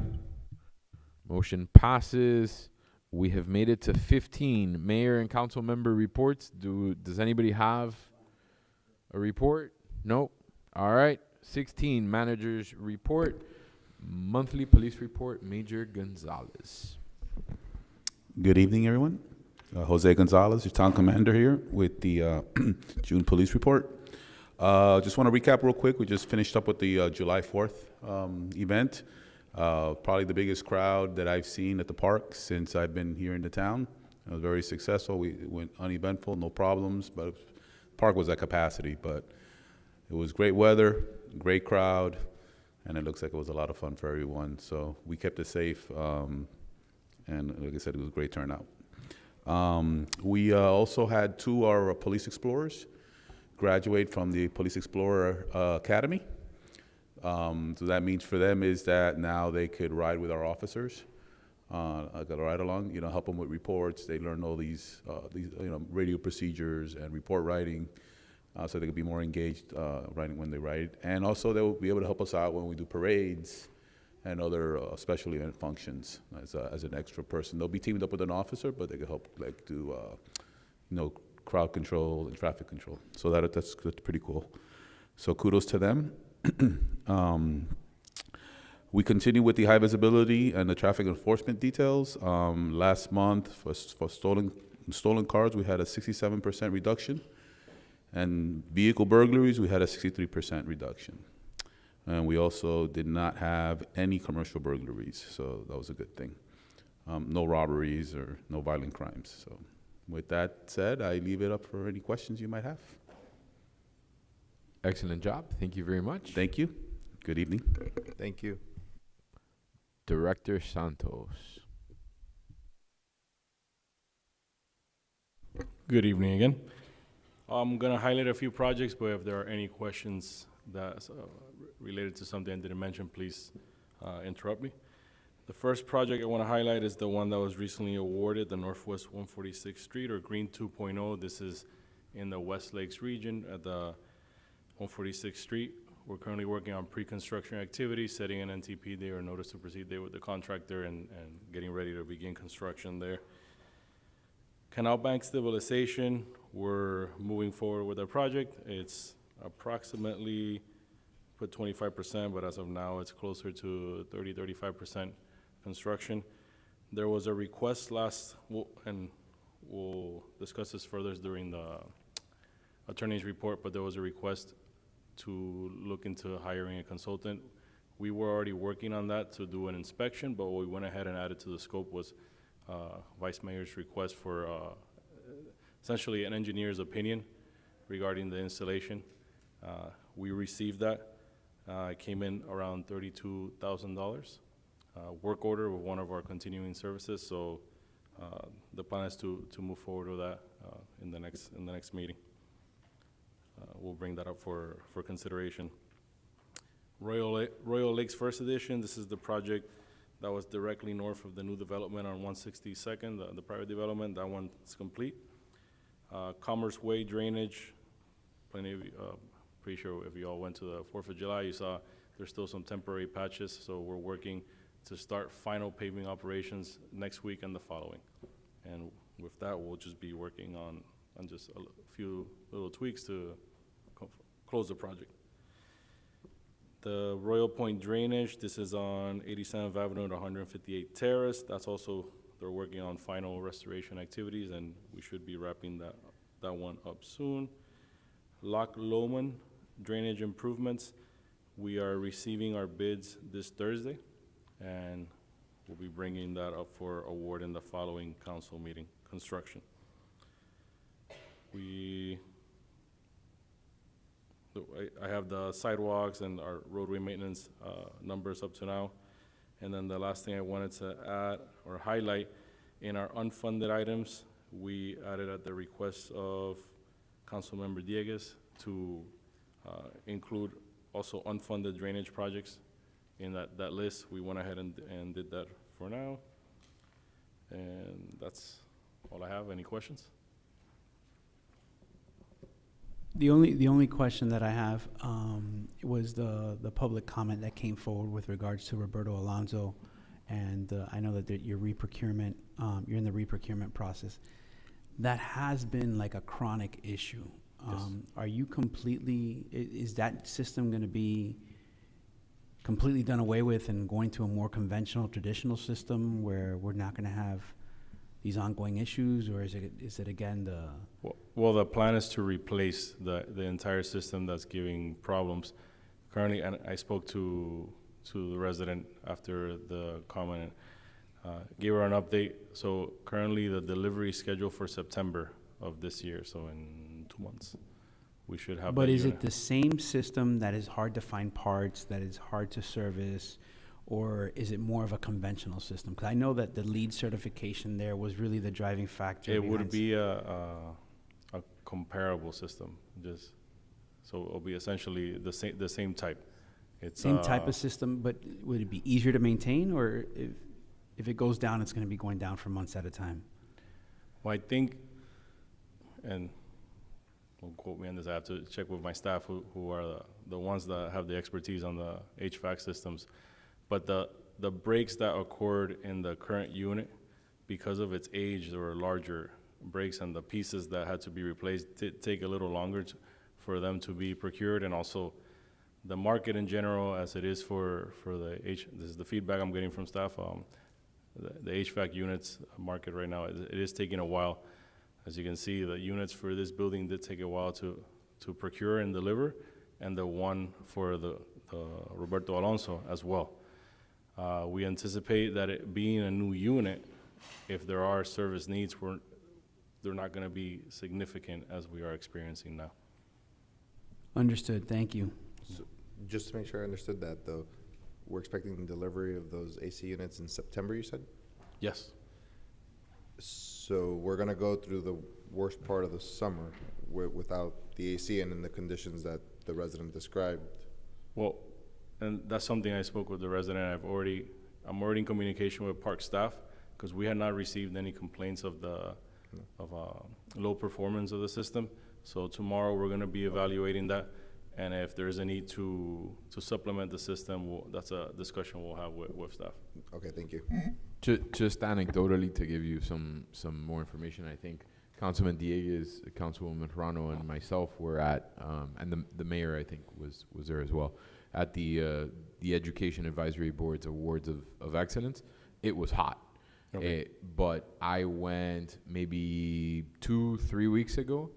Motion passes. We have made it to 15 mayor and council member reports. Does anybody have a report? Nope. All right. 16 managers report. Monthly police report, Major Gonzalez. Good evening, everyone. Jose Gonzalez, your town commander here with the June police report. Just want to recap real quick. We just finished up with the July 4th event. Probably the biggest crowd that I've seen at the park since I've been here in the town. It was very successful. We went uneventful, no problems, but the park was at capacity. But it was great weather, great crowd, and it looks like it was a lot of fun for everyone. So we kept it safe, and like I said, it was a great turnout. We also had 2 of our police explorers graduate from the Police Explorer Academy. So that means for them is that now they could ride with our officers. I got to ride along, you know, help them with reports. They learn all these you know, radio procedures and report writing, so they could be more engaged writing when they write. And also they will be able to help us out when we do parades and other special event functions as an extra person. They'll be teamed up with an officer, but they can help like do you know, crowd control and traffic control. So that's pretty cool. So kudos to them. We continue with the high visibility and the traffic enforcement details. Last month for stolen cars, we had a 67% reduction, and vehicle burglaries, we had a 63% reduction. And we also did not have any commercial burglaries, so that was a good thing. No robberies or no violent crimes. So with that said, I leave it up for any questions you might have. Excellent job. Thank you very much. Thank you. Good evening. Thank you. Director Santos. Good evening again. I'm going to highlight a few projects, but if there are any questions that related to something I didn't mention, please interrupt me. The first project I want to highlight is the one that was recently awarded, the Northwest 146th Street, or Green 2.0. This is in the West Lakes region at the 146th Street. We're currently working on pre-construction activities, setting an NTP day or notice to proceed day with the contractor, and getting ready to begin construction there. Canal bank stabilization, we're moving forward with our project. It's approximately put 25%, but as of now, it's closer to 30, 35% construction. There was a request and we'll discuss this further during the attorney's report, but there was a request to look into hiring a consultant. We were already working on that to do an inspection, but what we went ahead and added to the scope was Vice Mayor's request for essentially an engineer's opinion regarding the installation. We received that. It came in around $32,000. Work order with one of our continuing services, so the plan is to move forward with that in the next meeting. We'll bring that up for consideration. Royal Lakes First Edition, this is the project that was directly north of the new development on 162nd, the private development. That one's complete. Commerce Way drainage, plenty of, pretty sure if you all went to the 4th of July, you saw there's still some temporary patches, so we're working to start final paving operations next week and the following. And with that, we'll just be working on just a few little tweaks to close the project. The Royal Point drainage, this is on 87th Avenue to 158 Terrace. That's also, they're working on final restoration activities, and we should be wrapping that one up soon. Loch Lomond drainage improvements, we are receiving our bids this Thursday, and we'll be bringing that up for award in the following council meeting. Construction. I have the sidewalks and our roadway maintenance numbers up to now. And then the last thing I wanted to add or highlight, in our unfunded items, we added at the request of Councilmember Dieguez to include also unfunded drainage projects in that list. We went ahead and did that for now. And that's all I have. Any questions? The only question that I have was the public comment that came forward with regards to Roberto Alonso, and I know that your reprocurement, you're in the reprocurement process. That has been like a chronic issue. Yes. Are you completely? Is that system going to be completely done away with and going to a more conventional, traditional system where we're not going to have these ongoing issues, or is it again the? Well, the plan is to replace the entire system that's giving problems. Currently, and I spoke to the resident after the comment, gave her an update. So currently, the delivery schedule for September of this year, so in 2 months, we should have. But that is unit. it the same system that is hard to find parts, that is hard to service? Or is it more of a conventional system? Because I know that the LEED certification there was really the driving factor. It would be a comparable system, just so it'll be essentially the same type. It's same type of system, but would it be easier to maintain, or if it goes down, it's going to be going down for months at a time? Well, I think, and don't quote me on this, I have to check with my staff who are the ones that have the expertise on the HVAC systems. But the breaks that occurred in the current unit, because of its age, there were larger breaks, and the pieces that had to be replaced did take a little longer for them to be procured. And also, the market in general, as it is for this is the feedback I'm getting from staff, the HVAC units market right now, it is taking a while. As you can see, the units for this building did take a while to procure and deliver, and the one for the Roberto Alonso as well. We anticipate that it being a new unit, if there are service needs, they're not going to be significant as we are experiencing now. Understood. Thank you. So just to make sure I understood that, though, we're expecting delivery of those AC units in September, you said? Yes. So we're going to go through the worst part of the summer without the AC and in the conditions that the resident described. Well, and that's something I spoke with the resident. I'm already in communication with park staff, because we had not received any complaints of low performance of the system. So tomorrow we're going to be evaluating that, and if there's a need to supplement the system, that's a discussion we'll have with staff. Okay, thank you. Just anecdotally, to give you some more information, I think Councilman Dieguez, Councilwoman Rano, and myself were at, and the mayor, I think, was there as well, at the Education Advisory Board's Awards of Excellence. It was hot. Okay. But I went maybe 2-3 weeks ago,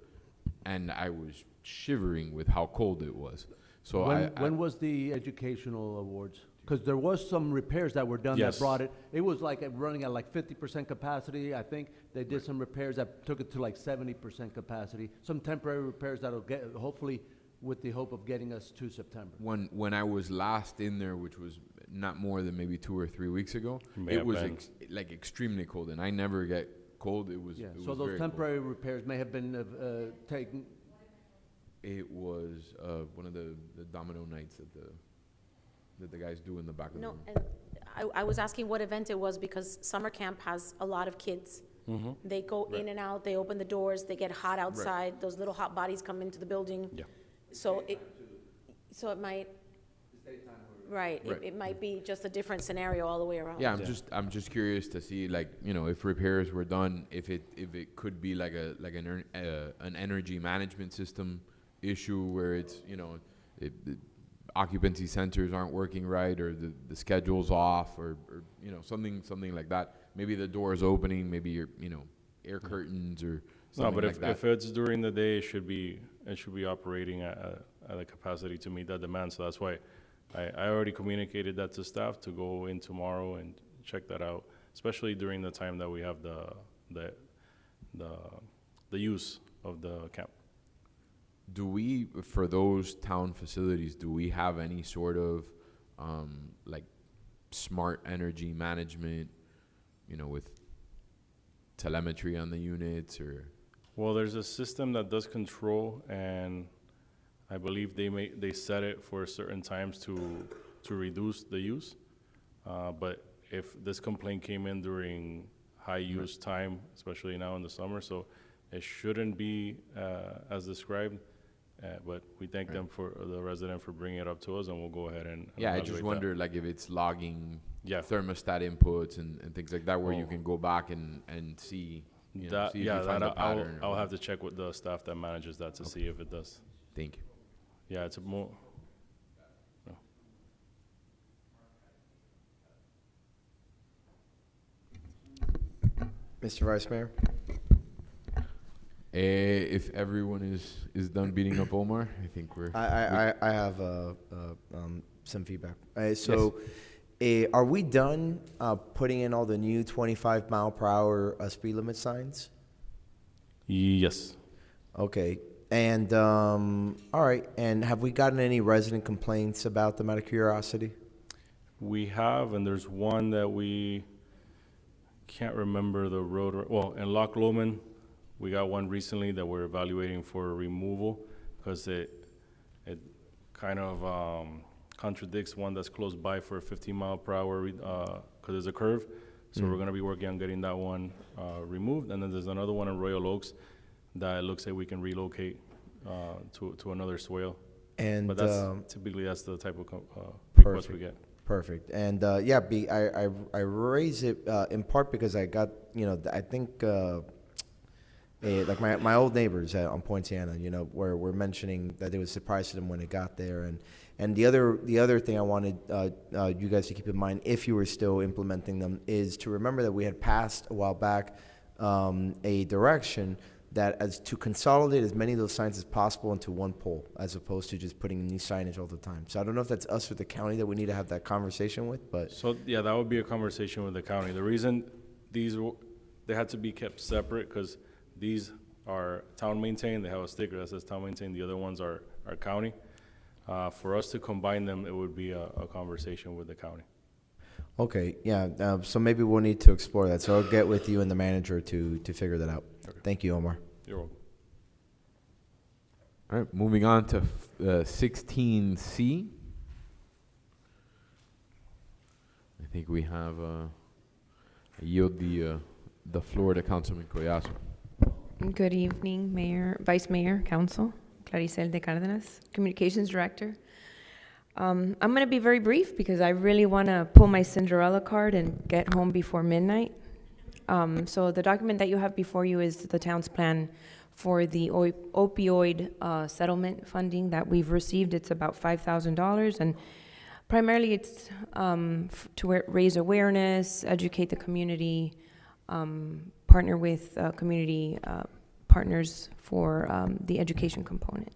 and I was shivering with how cold it was. So When was the educational awards? Because there was some repairs that were done Yes. that brought it. It was like running at like 50% capacity. I think they did some repairs that took it to like 70% capacity. Some temporary repairs that'll get, hopefully, with the hope of getting us to September. when I was last in there, which was not more than maybe 2 or 3 weeks ago, May it have was been. like extremely cold, and I never get cold. It was Yeah, it so was those very temporary repairs may have been taken. cold. It was one of the domino nights that the guys do in the back of the No, room. and I was asking what event it was because summer camp has a lot of kids. Mm-hmm. They go in and out, they open the doors, they get hot outside, those little hot bodies come into the building. Yeah. So it might, right, Right. it might be just a different scenario all the way around. Yeah, I'm just curious to see, like, you know, if repairs were done, if it could be like an energy management system issue where it's, you know, the occupancy centers aren't working right, or the schedule's off, or you know, something like that. Maybe the door is opening, maybe you're, you know, air curtains or No, something but like that. if it's during the day, it should be operating at a capacity to meet that demand. So that's why I already communicated that to staff to go in tomorrow and check that out, especially during the time that we have the use of the camp. Do we, for those town facilities, do we have any sort of like smart energy management, you know, with telemetry on the units, or? Well, there's a system that does control, and I believe they set it for certain times to reduce the use. But if this complaint came in during high use time, especially now in the summer, so it shouldn't be as described. But we thank them the resident for bringing it up to us, and we'll go ahead and Yeah, I evaluate just that. wonder, like, if it's logging Yeah. thermostat inputs and things like that, where you Oh. can go back and see, you know, That, see if yeah, you find that a pattern. I'll have to check with the staff that manages that to see if it does. Thank you. Yeah, it's a more. No. Mr. Vice Mayor? If everyone is done beating up Omar, I think we're. I have some feedback. Are we done putting in all the new 25 mile per hour speed limit signs? Yes. Okay. And all right. And have we gotten any resident complaints about them out of curiosity? We have, and there's one that we can't remember the road. Well, in Loch Lomond, we got one recently that we're evaluating for removal because it kind of contradicts one that's close by for a 15 mile per hour because there's a curve. So we're going to be working on getting that one removed. And then there's another one in Royal Oaks that it looks like we can relocate to another swale. And but typically that's the type of request we get. Perfect. And I raise it in part because I got, you know, I think like my old neighbors on Poinciana, you know, were mentioning that it was a surprise to them when it got there. And the other thing I wanted you guys to keep in mind, if you were still implementing them, is to remember that we had passed a while back a direction that as to consolidate as many of those signs as possible into one pole, as opposed to just putting new signage all the time. So I don't know if that's us or the county that we need to have that conversation with, but. So, yeah, that would be a conversation with the county. The reason they had to be kept separate because these are town maintained. They have a sticker that says town maintained. The other ones are county. For us to combine them, it would be a conversation with the county. Okay, yeah, so maybe we'll need to explore that. So I'll get with you and the manager to figure that out. Okay. Thank you, Omar. You're welcome. All right, moving on to 16C. I think we have I yield the floor to Councilman Collazo. Good evening, Mayor, Vice Mayor, Council. Claricel de Cárdenas, Communications Director. I'm going to be very brief because I really want to pull my Cinderella card and get home before midnight. So the document that you have before you is the town's plan for the opioid settlement funding that we've received. It's about $5,000, and primarily it's to raise awareness, educate the community partner with community partners for the education component.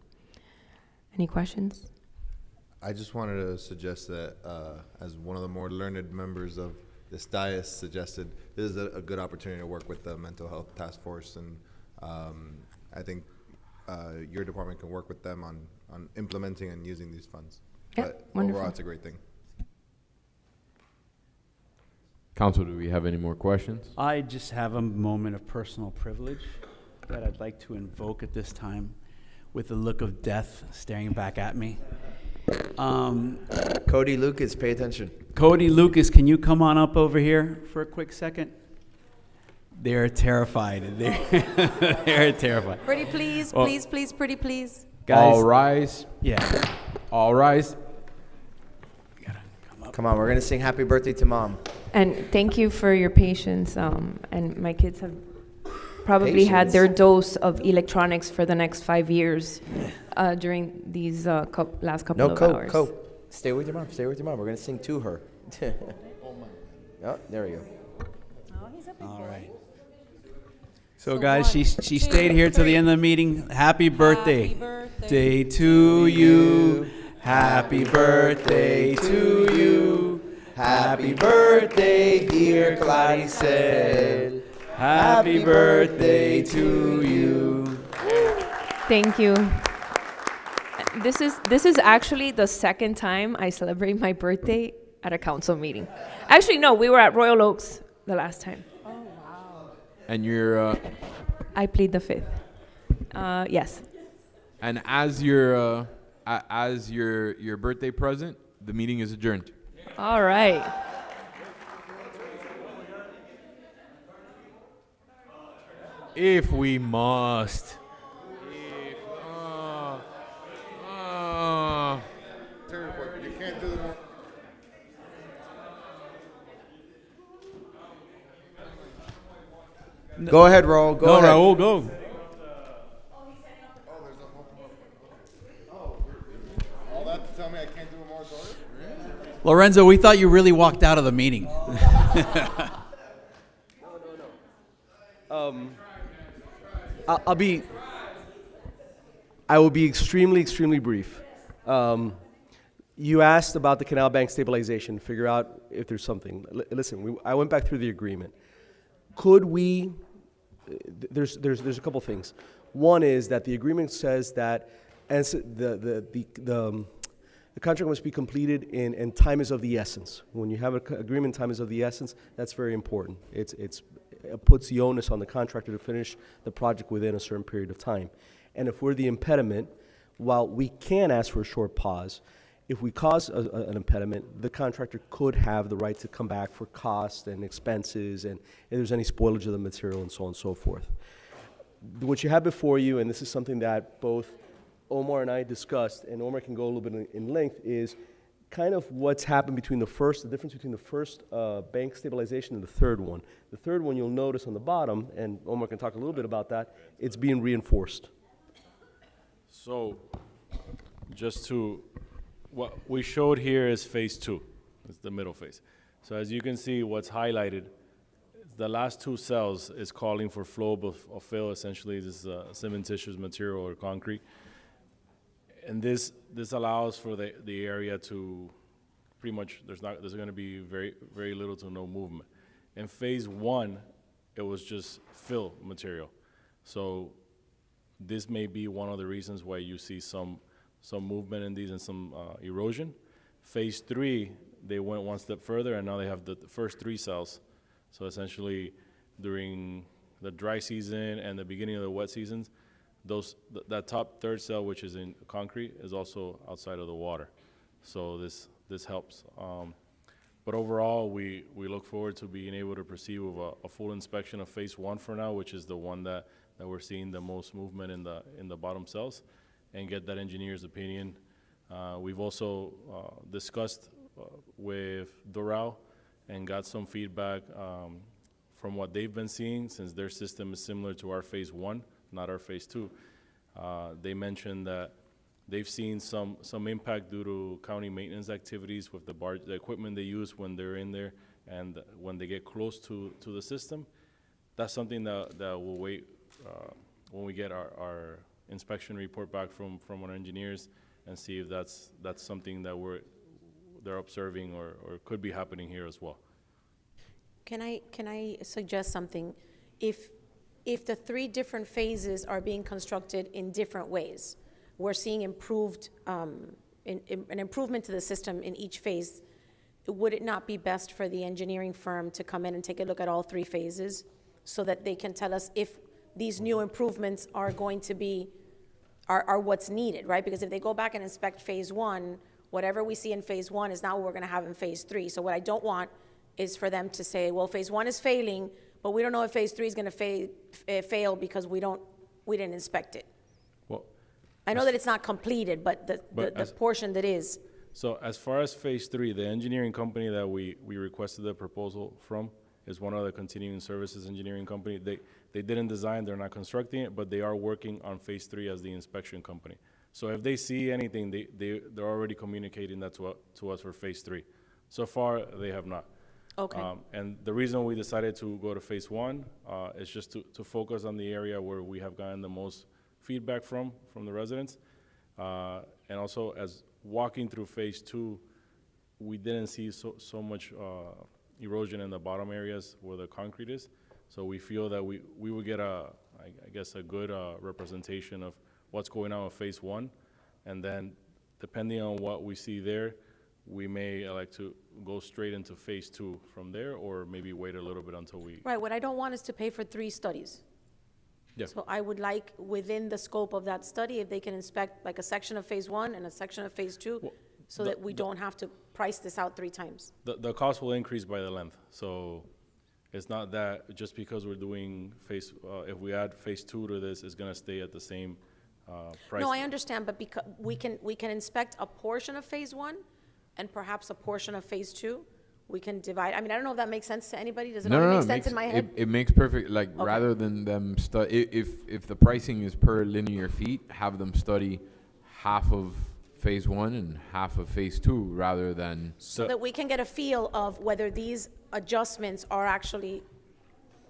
Any questions? I just wanted to suggest that, as one of the more learned members of this dais suggested, this is a good opportunity to work with the mental health task force, and I think your department can work with them on implementing and using these funds. Yeah, But wonderful. overall, it's a great thing. Council, do we have any more questions? I just have a moment of personal privilege that I'd like to invoke at this time with a look of death staring back at me. Cody Lucas, pay attention. Cody Lucas, can you come on up over here for a quick second? They're terrified. They're terrified. Pretty please, Well, please, please, pretty please. Guys, All rise. yeah. All rise. Come on, we're gonna sing happy birthday to mom. And thank you for your patience. And my kids have probably had Patience? their dose of electronics for the next 5 years during these last couple No, of Cope, hours. Cope. Stay with your mom, stay with your mom. We're gonna sing to her. Oh, there we go. All right. So guys, she stayed here till the end of the meeting. Happy birthday. Day to you. Happy birthday to you. Happy birthday, dear Claricel. Happy birthday to you. Thank you. This is actually the second time I celebrate my birthday at a council meeting. Actually, no, we were at Royal Oaks the last time. And you're, I plead the fifth. Yes. and as your birthday present, the meeting is adjourned. All right. If we must. You can't do the more. Go ahead, Raul. Go ahead. Raul, go. All that to tell me I can't do a moratorium? Lorenzo, we thought you really walked out of the meeting. I will be extremely brief. You asked about the canal bank stabilization, figure out if there's something. Listen, I went back through the agreement. Could we, there's a couple things. One is that the agreement says that the contract must be completed and time is of the essence. When you have an agreement, time is of the essence, that's very important. It puts the onus on the contractor to finish the project within a certain period of time. And if we're the impediment, while we can ask for a short pause, if we cause an impediment, the contractor could have the right to come back for cost and expenses and if there's any spoilage of the material and so on and so forth. What you have before you, and this is something that both Omar and I discussed, and Omar can go a little bit in length, is kind of what's happened between the difference between the first bank stabilization and the third one. The third one you'll notice on the bottom, and Omar can talk a little bit about that, it's being reinforced. So, what we showed here is phase 2. It's the middle phase. So as you can see, what's highlighted, the last 2 cells is calling for flow of fill. Essentially, this is cementitious material or concrete. And this allows for the area to pretty much, there's going to be very little to no movement. In phase 1, it was just fill material. So this may be one of the reasons why you see some movement in these and some erosion. Phase 3, they went one step further, and now they have the first 3 cells. So essentially, during the dry season and the beginning of the wet seasons, that top third cell, which is in concrete, is also outside of the water. So this helps. But overall, we look forward to being able to proceed with a full inspection of phase 1 for now, which is the one that we're seeing the most movement in the bottom cells, and get that engineer's opinion. We've also discussed with Doral and got some feedback from what they've been seeing, since their system is similar to our phase 1, not our phase 2. They mentioned that they've seen some impact due to county maintenance activities with the equipment they use when they're in there and when they get close to the system. that's something that we'll wait when we get our inspection report back from our engineers and see if that's something that they're observing or could be happening here as well. Can I suggest something? If the 3 different phases are being constructed in different ways, we're seeing improved, an improvement to the system in each phase, would it not be best for the engineering firm to come in and take a look at all 3 phases so that they can tell us if these new improvements are going to be, are what's needed, right? Because if they go back and inspect phase 1, whatever we see in phase 1 is now what we're gonna have in phase 3. So what I don't want is for them to say, well, phase 1 is failing, but we don't know if phase 3 is gonna fail because we didn't inspect it. Well, I know that it's not completed, but the portion that is. So as far as phase 3, the engineering company that we requested the proposal from is one of the continuing services engineering company. They didn't design, they're not constructing it, but they are working on phase 3 as the inspection company. So if they see anything, they're already communicating that to us for phase 3. So far, they have not. Okay. And the reason we decided to go to phase 1 is just to focus on the area where we have gotten the most feedback from the residents. And also, as walking through phase 2, we didn't see so much erosion in the bottom areas where the concrete is. So we feel that we would get I guess a good representation of what's going on with phase 1. And then depending on what we see there, we may like to go straight into phase 2 from there, or maybe wait a little bit until we. Right, what I don't want is to pay for 3 studies. Yeah. So I would like, within the scope of that study, if they can inspect like a section of phase 1 and a section of phase 2, so that we don't have to price this out 3 times. The cost will increase by the length. So it's not that just because we're doing phase, if we add phase 2 to this, it's gonna stay at the same price. No, I understand, but because we can inspect a portion of phase 1 and perhaps a portion of phase 2. We can divide. I mean, I don't know if that makes sense to anybody. Does it only make sense in my head? It makes perfect, like, Okay. rather than them if the pricing is per linear feet, have them study half of phase 1 and half of phase 2 rather than. So that we can get a feel of whether these adjustments are actually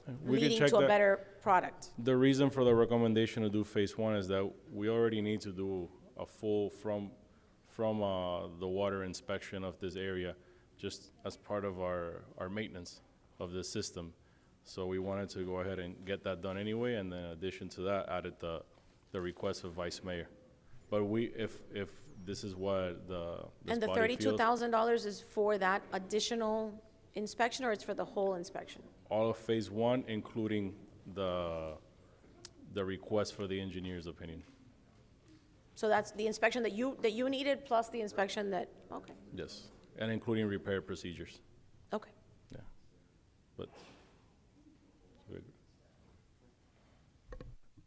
We can leading check to a that. better product. The reason for the recommendation to do phase 1 is that we already need to do a full from the water inspection of this area, just as part of our maintenance of the system. So we wanted to go ahead and get that done anyway, and then in addition to that, added the request of Vice Mayor. But if this is what this And the body feels, $32,000 is for that additional inspection, or it's for the whole inspection? all of phase 1, including the request for the engineer's opinion. So that's the inspection that you needed plus the inspection that, okay, Yes, and including repair procedures. okay. Yeah, but.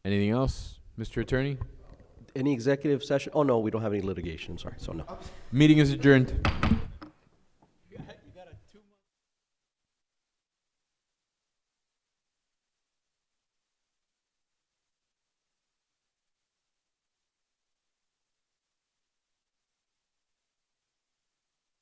Anything else, Mr. Attorney? Any executive session? Oh, no, we don't have any litigation, sorry, so no. Meeting is adjourned.